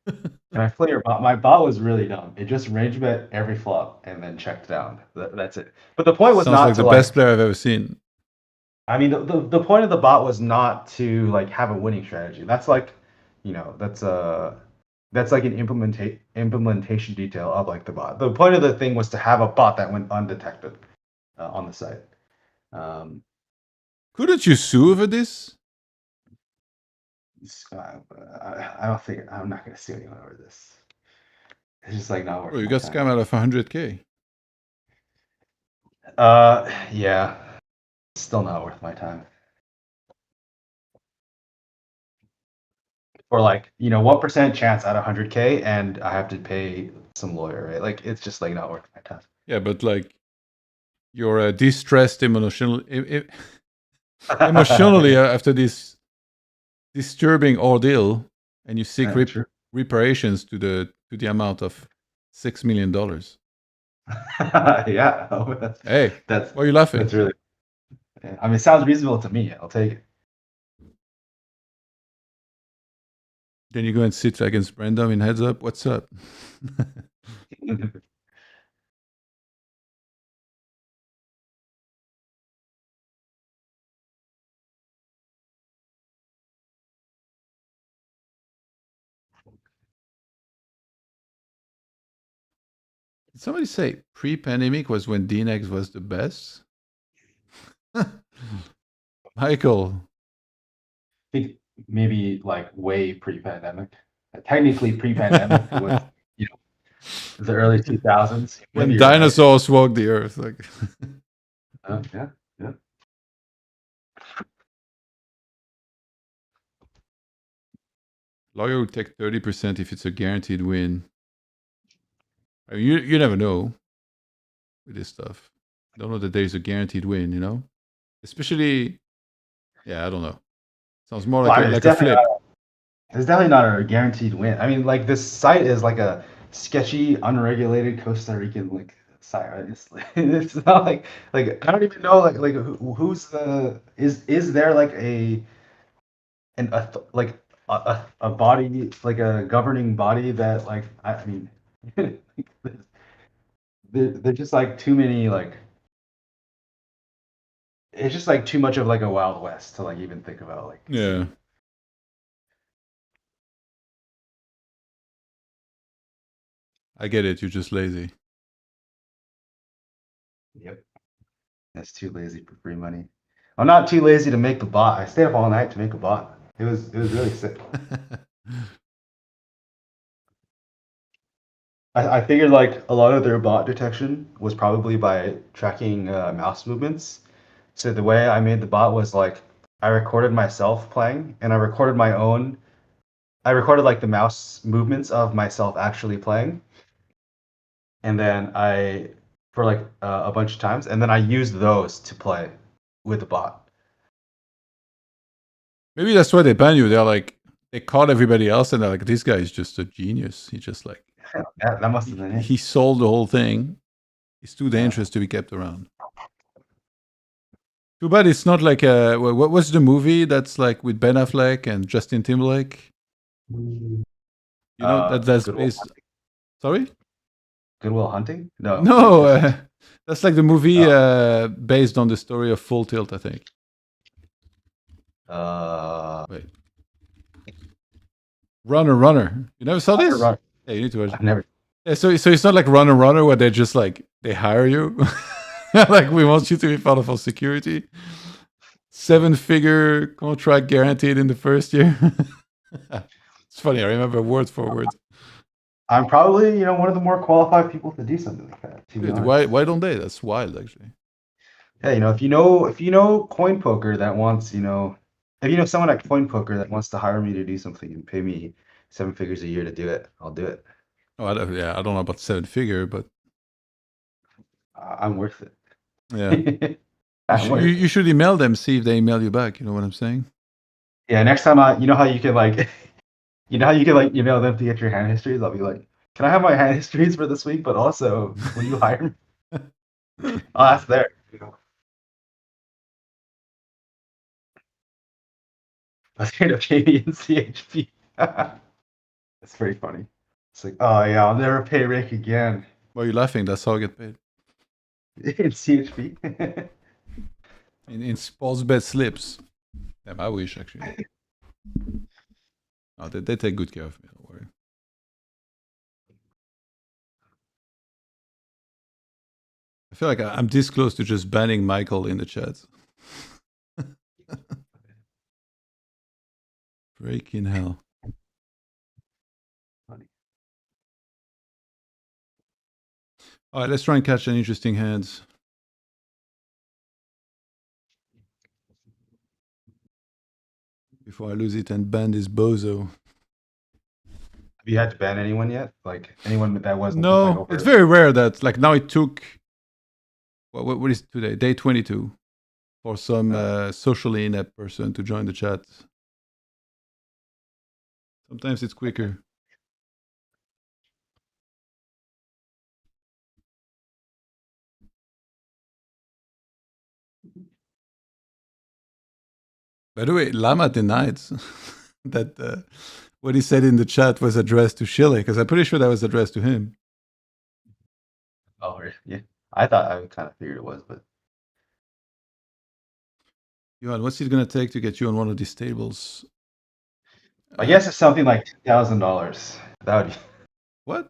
Can I play your bot? My bot was really dumb. It just range bet every flop and then checked down. That's it. But the point was Sounds not like to the best player I've ever seen. I mean, the point of the bot was not to like have a winning strategy. That's like, that's like an implementation detail of like the bot. The point of the thing was to have a bot that went undetected on the site. Couldn't you sue over this? I don't think I'm not gonna sue anyone over this. It's just like not worth. Oh, you my got time. scammed out of 100K. Yeah, still not worth my time. Or like, 1% chance out of 100K, and I have to pay some lawyer, right? Like, it's just like not worth my time. Yeah, but like you're distressed emotionally after this disturbing ordeal, and you seek reparations to the amount of $6 million. Yeah. Hey, that's why are you laughing? That's really. I mean, it sounds reasonable to me. I'll take it. Then you go and sit against Brandon in heads up. What's up? Did somebody say pre-pandemic was when DNX was the best? Michael. I think maybe like way pre-pandemic. Technically, pre-pandemic was the early 2000s. When dinosaurs walked the earth, like. Yeah. Lawyer would take 30% if it's a guaranteed win. I mean, you never know with this stuff. Don't know that there's a guaranteed win, Especially, yeah, I don't know. Sounds more like a flip. It's definitely not a guaranteed win. I mean, like this site is like a sketchy, unregulated Costa Rican like site. Right? It's not like I don't even know like who's the is there like a body, like a governing body that like I mean they're just like too many like it's just like too much of like a Wild West to like even think about like Yeah. I get it. You're just lazy. Yep. That's too lazy for free money. I'm not too lazy to make the bot. I stayed up all night to make a bot. It was really sick. I figured like a lot of their bot detection was probably by tracking mouse movements. So the way I made the bot was like I recorded myself playing, and I recorded my own. I recorded like the mouse movements of myself actually playing, and then for like a bunch of times, and then I used those to play with the bot. Maybe that's why they ban you. They're like, they caught everybody else, and they're like, this guy is just a genius. He just like That must have been it. he sold the whole thing. It's too dangerous to be kept around. Too bad it's not like what was the movie that's like with Ben Affleck and Justin Timberlake? You know that's Good Will based. Hunting? Sorry, Good Will Hunting? No. no, that's like the movie based on the story of Full Tilt, I think. Wait, Runner. You never saw this? Runner. Yeah, you need to watch it. I've never. Yeah, so it's not like Runner where they just like they hire you. Like we want you to be part of our security. 7-figure contract guaranteed in the first year. It's funny, I remember word for word. I'm probably one of the more qualified people to do something like that. To be Dude, honest. why don't they? That's wild, actually. Yeah, if you know CoinPoker that wants, if you know someone at CoinPoker that wants to hire me to do something and pay me 7 figures a year to do it, I'll do it. Oh, I don't know about 7-figure, but I'm worth it. yeah. I'm worth it. You should email them, see if they email you back. You know what I'm saying? Yeah, next time you know how you can like email them to get your hand histories. I'll be like, can I have my hand histories for this week? But also, will you hire me? I'll ask there. That's going to pay me in CHP. That's pretty funny. It's like, oh yeah, I'll never pay Rick again. Why are you laughing? That's how I get paid. In CHP. In sports bet slips. Damn, I wish actually. Oh, they take good care of me. Don't worry. I feel like I'm this close to just banning Michael in the chat. Freaking hell. All right, let's try and catch an interesting hand. Before I lose it and ban this bozo. Have you had to ban anyone yet? Like anyone that wasn't No, it's very rare that like now it took what is it today? Day 22 for some socially inept person to join the chat. Sometimes it's quicker. By the way, Lama denied that what he said in the chat was addressed to Chile, because I'm pretty sure that was addressed to him. Oh, yeah. I kind of figured it was, but. Johan, what's it going to take to get you on one of these tables? I guess it's something like $10,000. That would be. What?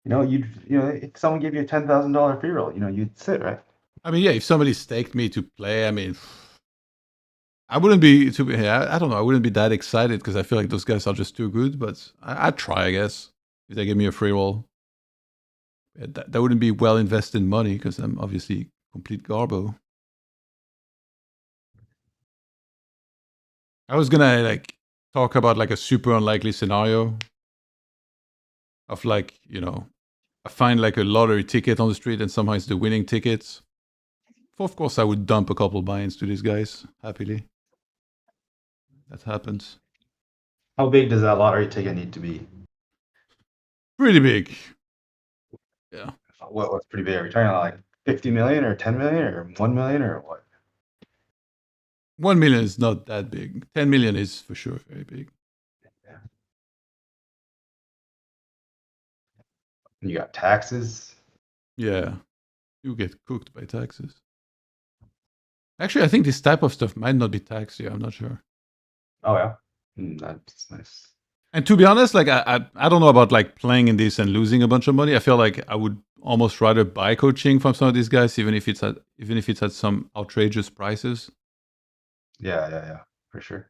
If someone gave you a $10,000 free roll, you'd sit, right? I mean, yeah, if somebody staked me to play, I mean, I wouldn't be I don't know. I wouldn't be that excited because I feel like those guys are just too good. But I'd try, I guess, if they give me a free roll. That wouldn't be well invested money because I'm obviously complete garbo. I was gonna like talk about like a super unlikely scenario of like I find like a lottery ticket on the street and somehow it's the winning ticket. Of course, I would dump a couple buy-ins to these guys happily. That happens. How big does that lottery ticket need to be? Pretty big. Yeah. What's pretty big? Are we talking about like 50 million or 10 million or 1 million or what? 1 million is not that big. 10 million is for sure very big. Yeah. You got taxes. Yeah. You get cooked by taxes. Actually, I think this type of stuff might not be taxed here. I'm not sure. Oh, yeah. That's nice. And to be honest, like I don't know about like playing in this and losing a bunch of money. I feel like I would almost rather buy coaching from some of these guys, even if it's at some outrageous prices. Yeah, for sure.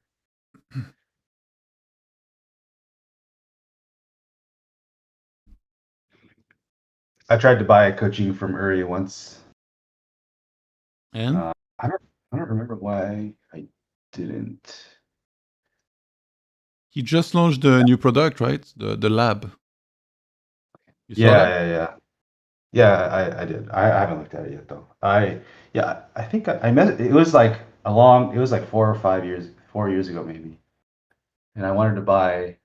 I tried to buy coaching from Uri once. And I I don't remember why I didn't. He just launched the new product, right? The lab. You saw that? Yeah, I did. I haven't looked at it yet though. I think I met it was like it was like 4 years ago maybe. And I wanted to buy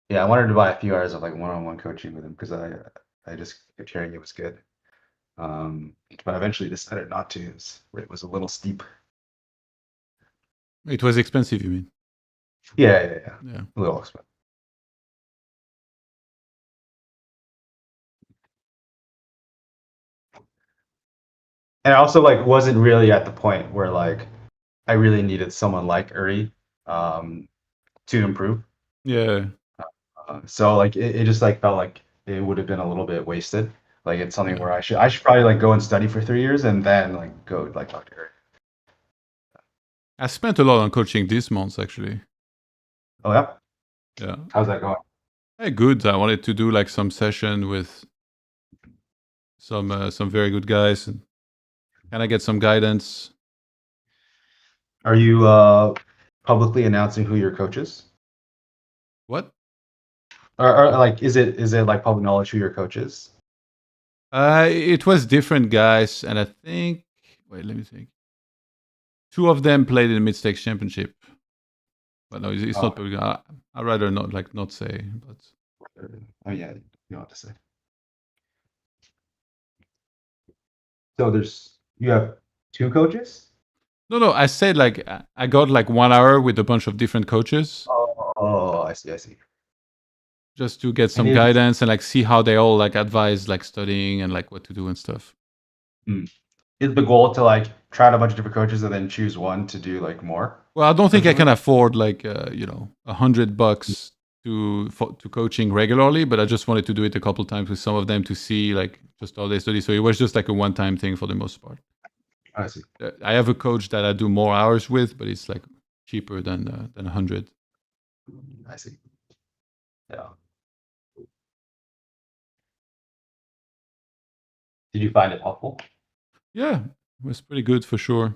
a few hours of like one-on-one coaching with him because I just kept hearing it was good. But eventually decided not to. It was a little steep. It was expensive, you mean? Yeah. Yeah. A little expensive. And I also like wasn't really at the point where like I really needed someone like Uri to improve. Yeah. So like it just like felt like it would have been a little bit wasted. Like it's something where I should probably like go and study for 3 years and then like go like talk to Uri. I spent a lot on coaching this month actually. Oh yeah? Yeah. How's that going? Hey, good. I wanted to do like some session with some very good guys and kind of get some guidance. Are you publicly announcing who your coach is? What? Or like is it like public knowledge who your coach is? It was different guys, and I think wait, let me think. 2 of them played in the Mid-Stakes Championship, but no, it's not public. I'd rather not say. But Oh yeah, you don't have to say. So you have 2 coaches? no, I said like I got like 1 hour with a bunch of different coaches. Oh, I see. Just to get some And guidance and like see how they all like advise like studying and like what to do and stuff. Is the goal to like try out a bunch of different coaches and then choose one to do like more? Well, I don't think I can afford like $100 to coaching regularly, but I just wanted to do it a couple times with some of them to see like just how they study. So it was just like a one-time thing for the most part. I see. I have a coach that I do more hours with, but it's like cheaper than 100. I see. Yeah. Did you find it helpful? Yeah, it was pretty good for sure.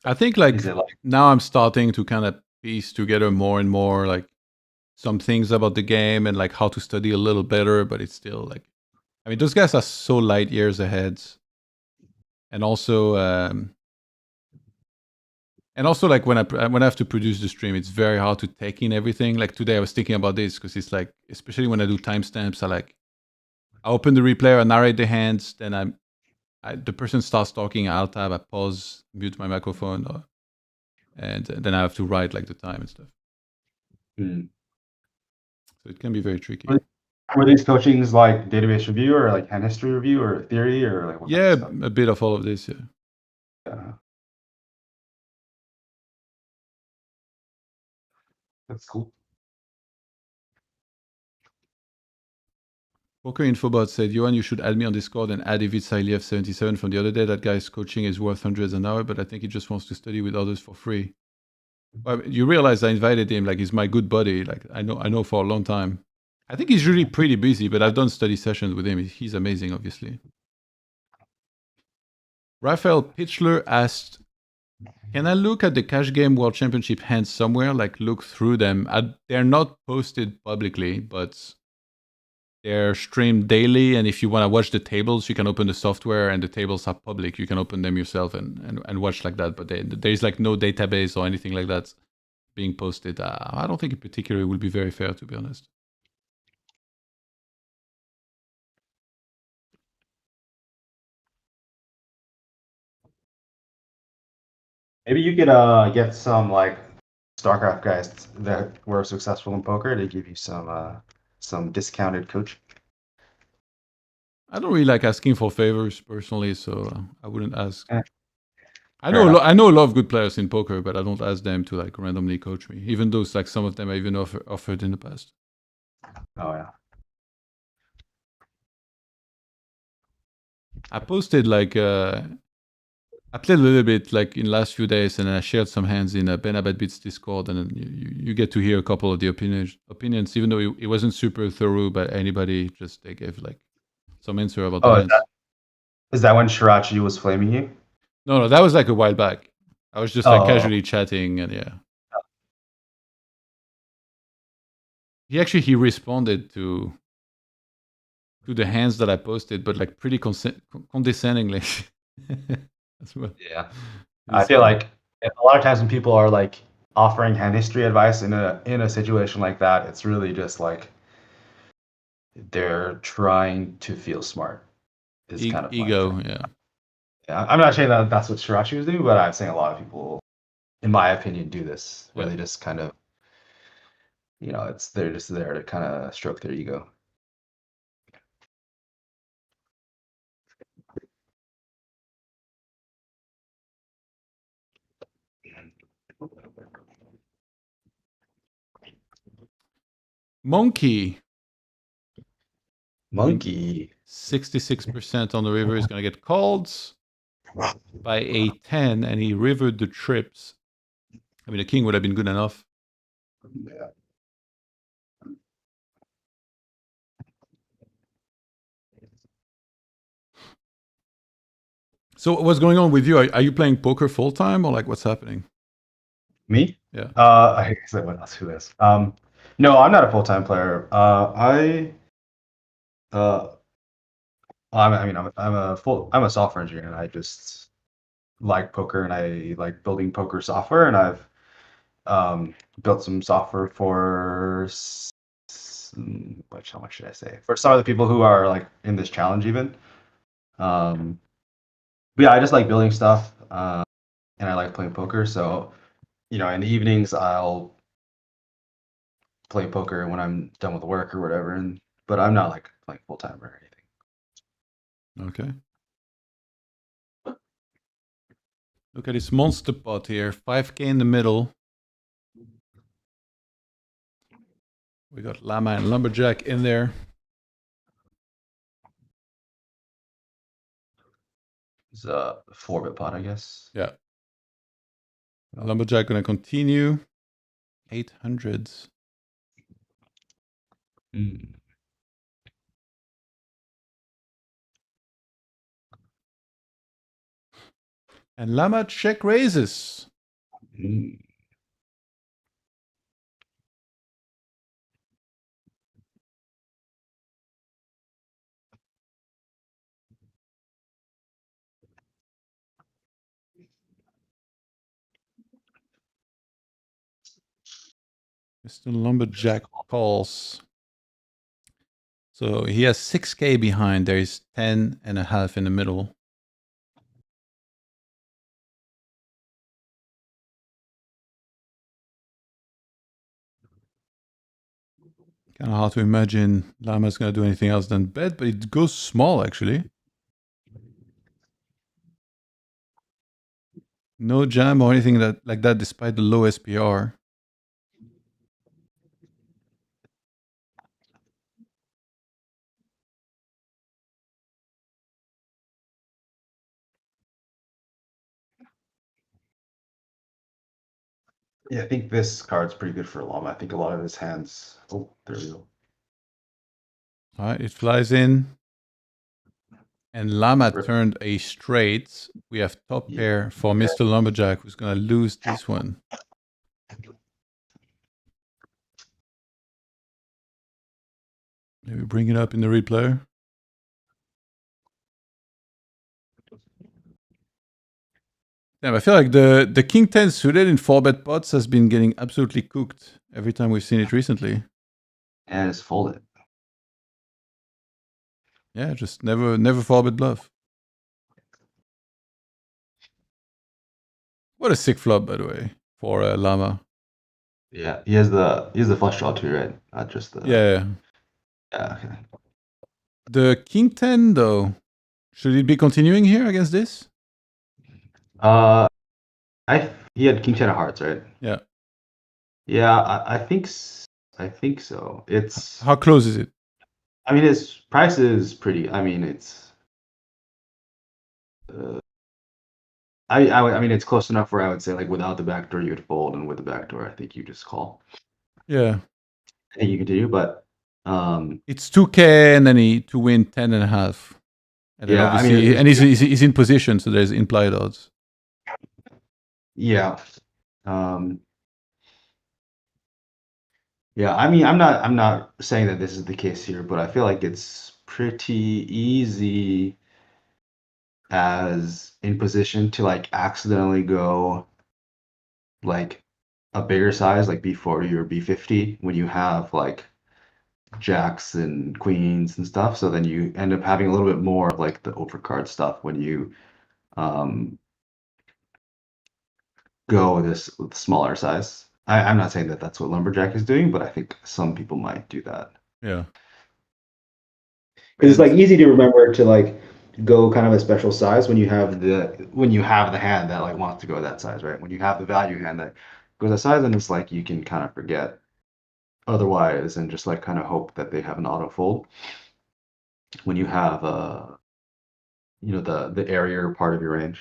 I think like Is it like now I'm starting to kind of piece together more and more like some things about the game and like how to study a little better, but it's still like, I mean, those guys are so light years ahead. And also like when I have to produce the stream, it's very hard to take in everything. Like today I was thinking about this because it's like, especially when I do timestamps, I open the replay, I narrate the hands, then the person starts talking, I'll tab, I pause, mute my microphone, and then I have to write like the time and stuff. So it can be very tricky. Were these coachings like database review or like hand history review or theory or like what Yeah, kind of stuff? a bit of all of this, yeah. Yeah. That's cool. Poker Infobot said, Johan, you should add me on Discord and add Ivid Sailiev 77 from the other day. That guy's coaching is worth hundreds an hour, but I think he just wants to study with others for free. Well, you realize I invited him, like he's my good buddy. Like I know for a long time. I think he's really pretty busy, but I've done study sessions with him. He's amazing, obviously. Raphael Pitchler asked, can I look at the Cash Game World Championship hands somewhere? Like look through them. They're not posted publicly, but they're streamed daily, and if you want to watch the tables, you can open the software, and the tables are public. You can open them yourself and watch like that. But there's like no database or anything like that being posted. I don't think in particular it will be very fair, to be honest. Maybe you could get some like StarCraft guys that were successful in poker to give you some discounted coaching. I don't really like asking for favors personally, so I wouldn't ask. I Fair know a lot of good players in poker, but I don't ask them to like randomly coach me. Even though it's like some of them I even offered in the past. Oh yeah. I posted like I played a little bit like in the last few days, and I shared some hands in BenaBadBeat's Discord, and you get to hear a couple of the opinions, even though it wasn't super thorough by anybody. Just they gave like some answer about the hands. Is that when Shirachi was flaming you? No, that was like a while back. I was just like casually chatting, and yeah. He responded to the hands that I posted, but like pretty condescendingly. That's what. Yeah, I feel like a lot of times when people are like offering hand history advice in a situation like that, it's really just like they're trying to feel smart. Is kind of my ego, thing. yeah. Yeah, I'm not saying that that's what Shirachi was doing, but I'm saying a lot of people, in my opinion, do this where they just kind of, they're just there to kind of stroke their ego. Monkey. 66% on the river is going to get called by a 10, and he rivered the trips. I mean, the king would have been good enough. Yeah. So what's going on with you? Are you playing poker full time, or like what's happening? Me? Yeah. I guess what else? Who is? No, I'm not a full-time player. I'm a software engineer, and I just like poker, and I like building poker software, and I've built some software for how much should I say? For some of the people who are like in this challenge even. But yeah, I just like building stuff, and I like playing poker. So, in the evenings I'll play poker when I'm done with work or whatever. But I'm not like playing full time or anything. Okay. Look at this monster pot here. 5K in the middle. We got Llama and Lumberjack in there. It's a 4-bit pot, I guess. Yeah. Lumberjack gonna continue. 800s. Mm. And Llama check raises. Mm. Mr. Lumberjack calls. So he has 6K behind. There's 10.5 in the middle. Kind of hard to imagine Llama's going to do anything else than bet, but it goes small actually. No jam or anything like that despite the low SPR. Yeah, I think this card's pretty good for Llama. I think a lot of his hands. Oh, there we go. All right, it flies in. And Llama turned a straight. We have top pair for Mr. Lumberjack, who's going to lose this one. Maybe bring it up in the replay. Damn, I feel like the King 10 suited in 4-bet pots has been getting absolutely cooked every time we've seen it recently. And it's folded. Yeah, just never 4-bet bluff. What a sick flop, by the way, for Llama. Yeah, he has the flush draw too, right? Not just the. Yeah. Yeah. Okay. The King 10 though, should it be continuing here against this? He had King 10 of hearts, right? Yeah. Yeah, I think so. It's how close is it? I mean, his price is pretty. I mean, it's. I mean, it's close enough where I would say like without the backdoor you would fold, and with the backdoor I think you just call. Yeah. I think you continue, but it's 2K and then to win 10.5. And then yeah, obviously, I mean, and he's in position, so there's implied odds. Yeah. Yeah, I mean, I'm not saying that this is the case here, but I feel like it's pretty easy as in position to like accidentally go like a bigger size, like B40 or B50, when you have like jacks and queens and stuff. So then you end up having a little bit more of like the overcard stuff when you um, go with smaller size. I'm not saying that that's what Lumberjack is doing, but I think some people might do that. Yeah. Because it's like easy to remember to like go kind of a special size when you have the hand that like wants to go that size, right? When you have the value hand that goes that size, and it's like you can kind of forget otherwise and just like kind of hope that they have an auto fold when you have the area part of your range.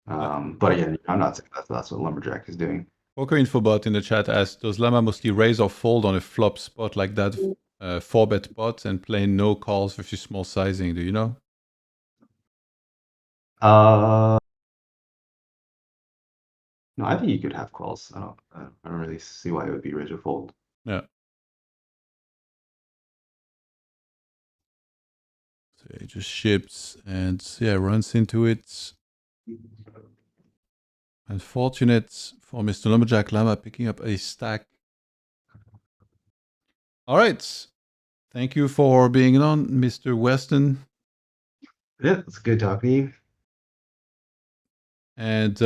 But again, I'm not saying that's what Lumberjack is doing. Poker Infobot in the chat asks, does Llama mostly raise or fold on a flop spot like that 4-bet pot and play no calls versus small sizing? Do you know? No, I think you could have calls. I don't really see why it would be raise or fold. Yeah. So he just ships and yeah, runs into it. Unfortunate for Mr. Lumberjack Llama picking up a stack. All right. Thank you for being on, Mr. Weston. Yeah, it's good talking to you. And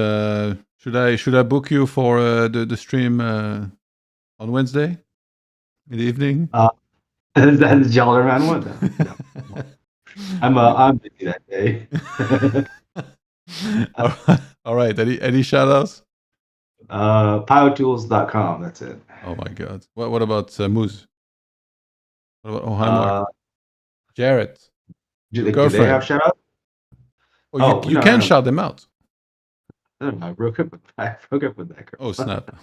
should I book you for the stream on Wednesday in the evening? Is that the Jollerman one? No. I'm busy that day. All right. Any shout outs? PioTools.com. That's it. Oh my God. What about Moose? What about Ohio? Jared. Do they have shout outs? Oh, you can shout them out. I don't know. I broke up with that girl. Oh, snap.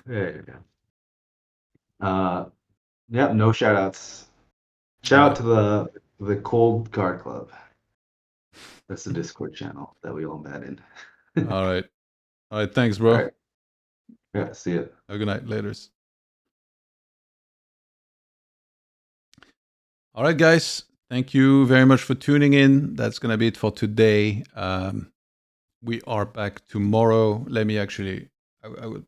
There you go. Yeah, no shout outs. Shout out to the Cold Card Club. That's the Discord channel that we all met in. All right. Thanks, bro. All right. Yeah, see you. Have a good night. Laters. All right, guys. Thank you very much for tuning in. That's going to be it for today. We are back tomorrow. Let me actually, let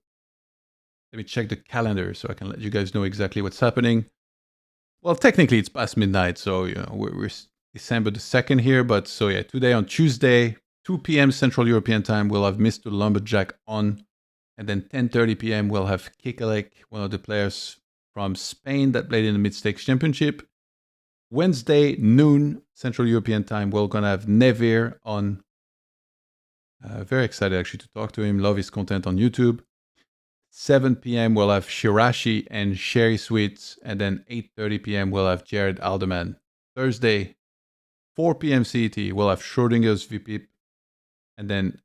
me check the calendar so I can let you guys know exactly what's happening. Well, technically it's past midnight, so we're December the 2nd here. But so yeah, today on Tuesday, 2 p.m. Central European time, we'll have Mr. Lumberjack on, and then 10:30 p.m. we'll have Kikalek, one of the players from Spain that played in the Mid-Stakes Championship. Wednesday, noon Central European time, we're gonna have Nevir on. Very excited actually to talk to him. Love his content on YouTube. 7 p.m. we'll have Shirashi and Sherry Sweets, and then 8:30 p.m. we'll have Jared Alderman. Thursday, 4 p.m. CET, we'll have Schrodinger's VP, and then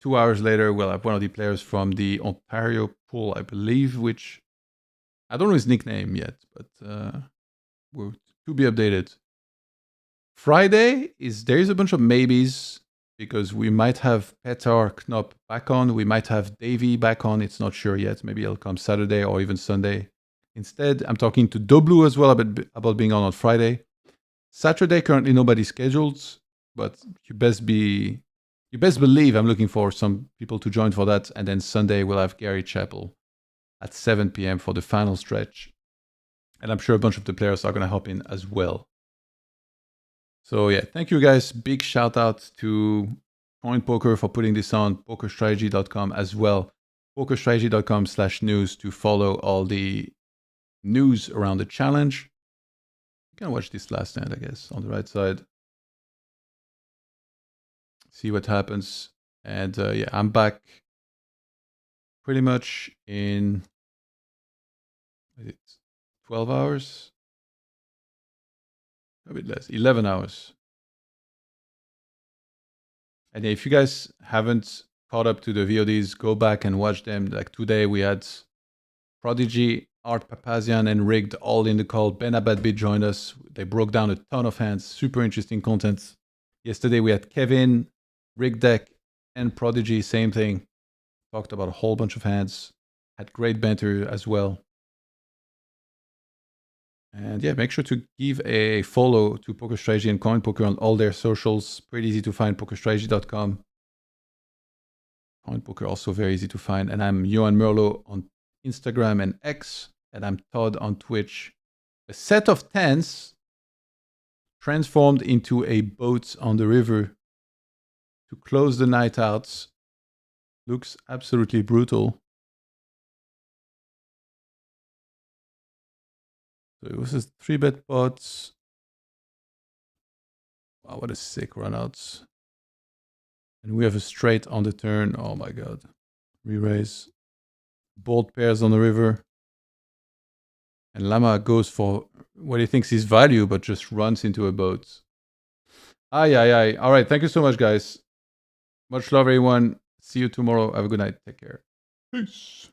2 hours later we'll have one of the players from the Ontario pool, I believe, which I don't know his nickname yet, but we're to be updated. Friday there is a bunch of maybes, because we might have Petar Knop back on. We might have Davey back on. It's not sure yet. Maybe it'll come Saturday or even Sunday. Instead, I'm talking to Doblu as well about being on Friday. Saturday, currently nobody scheduled, but you best believe I'm looking for some people to join for that. And then Sunday, we'll have Gary Chappell at 7 p.m. for the final stretch. And I'm sure a bunch of the players are going to hop in as well. So yeah, thank you guys. Big shout out to CoinPoker for putting this on, PokerStrategy.com as well. PokerStrategy.com/news to follow all the news around the challenge. You can watch this last hand, I guess, on the right side. See what happens. And yeah, I'm back pretty much in 12 hours. A bit less, 11 hours. And if you guys haven't caught up to the VODs, go back and watch them. Like today we had Prodigy, Art Papazyan, and Rigged all in the call. BenaBadBeat joined us. They broke down a ton of hands. Super interesting content. Yesterday we had Kevin, Rigged Deck, and Prodigy, same thing. Talked about a whole bunch of hands. Had great banter as well. And yeah, make sure to give a follow to PokerStrategy and CoinPoker on all their socials. Pretty easy to find, PokerStrategy.com. CoinPoker also very easy to find. And I'm Johan Merlo on Instagram and X. And I'm Todd on Twitch. A set of tents transformed into a boat on the river to close the night out. Looks absolutely brutal. So it was a 3-bet pot. Wow, what a sick runouts. And we have a straight on the turn. Oh my god. Re-raise. Bold pairs on the river. And Lama goes for what he thinks is value, but just runs into a boat. Aye, aye, aye. All right, thank you so much, guys. Much love, everyone. See you tomorrow. Have a good night. Take care. Peace.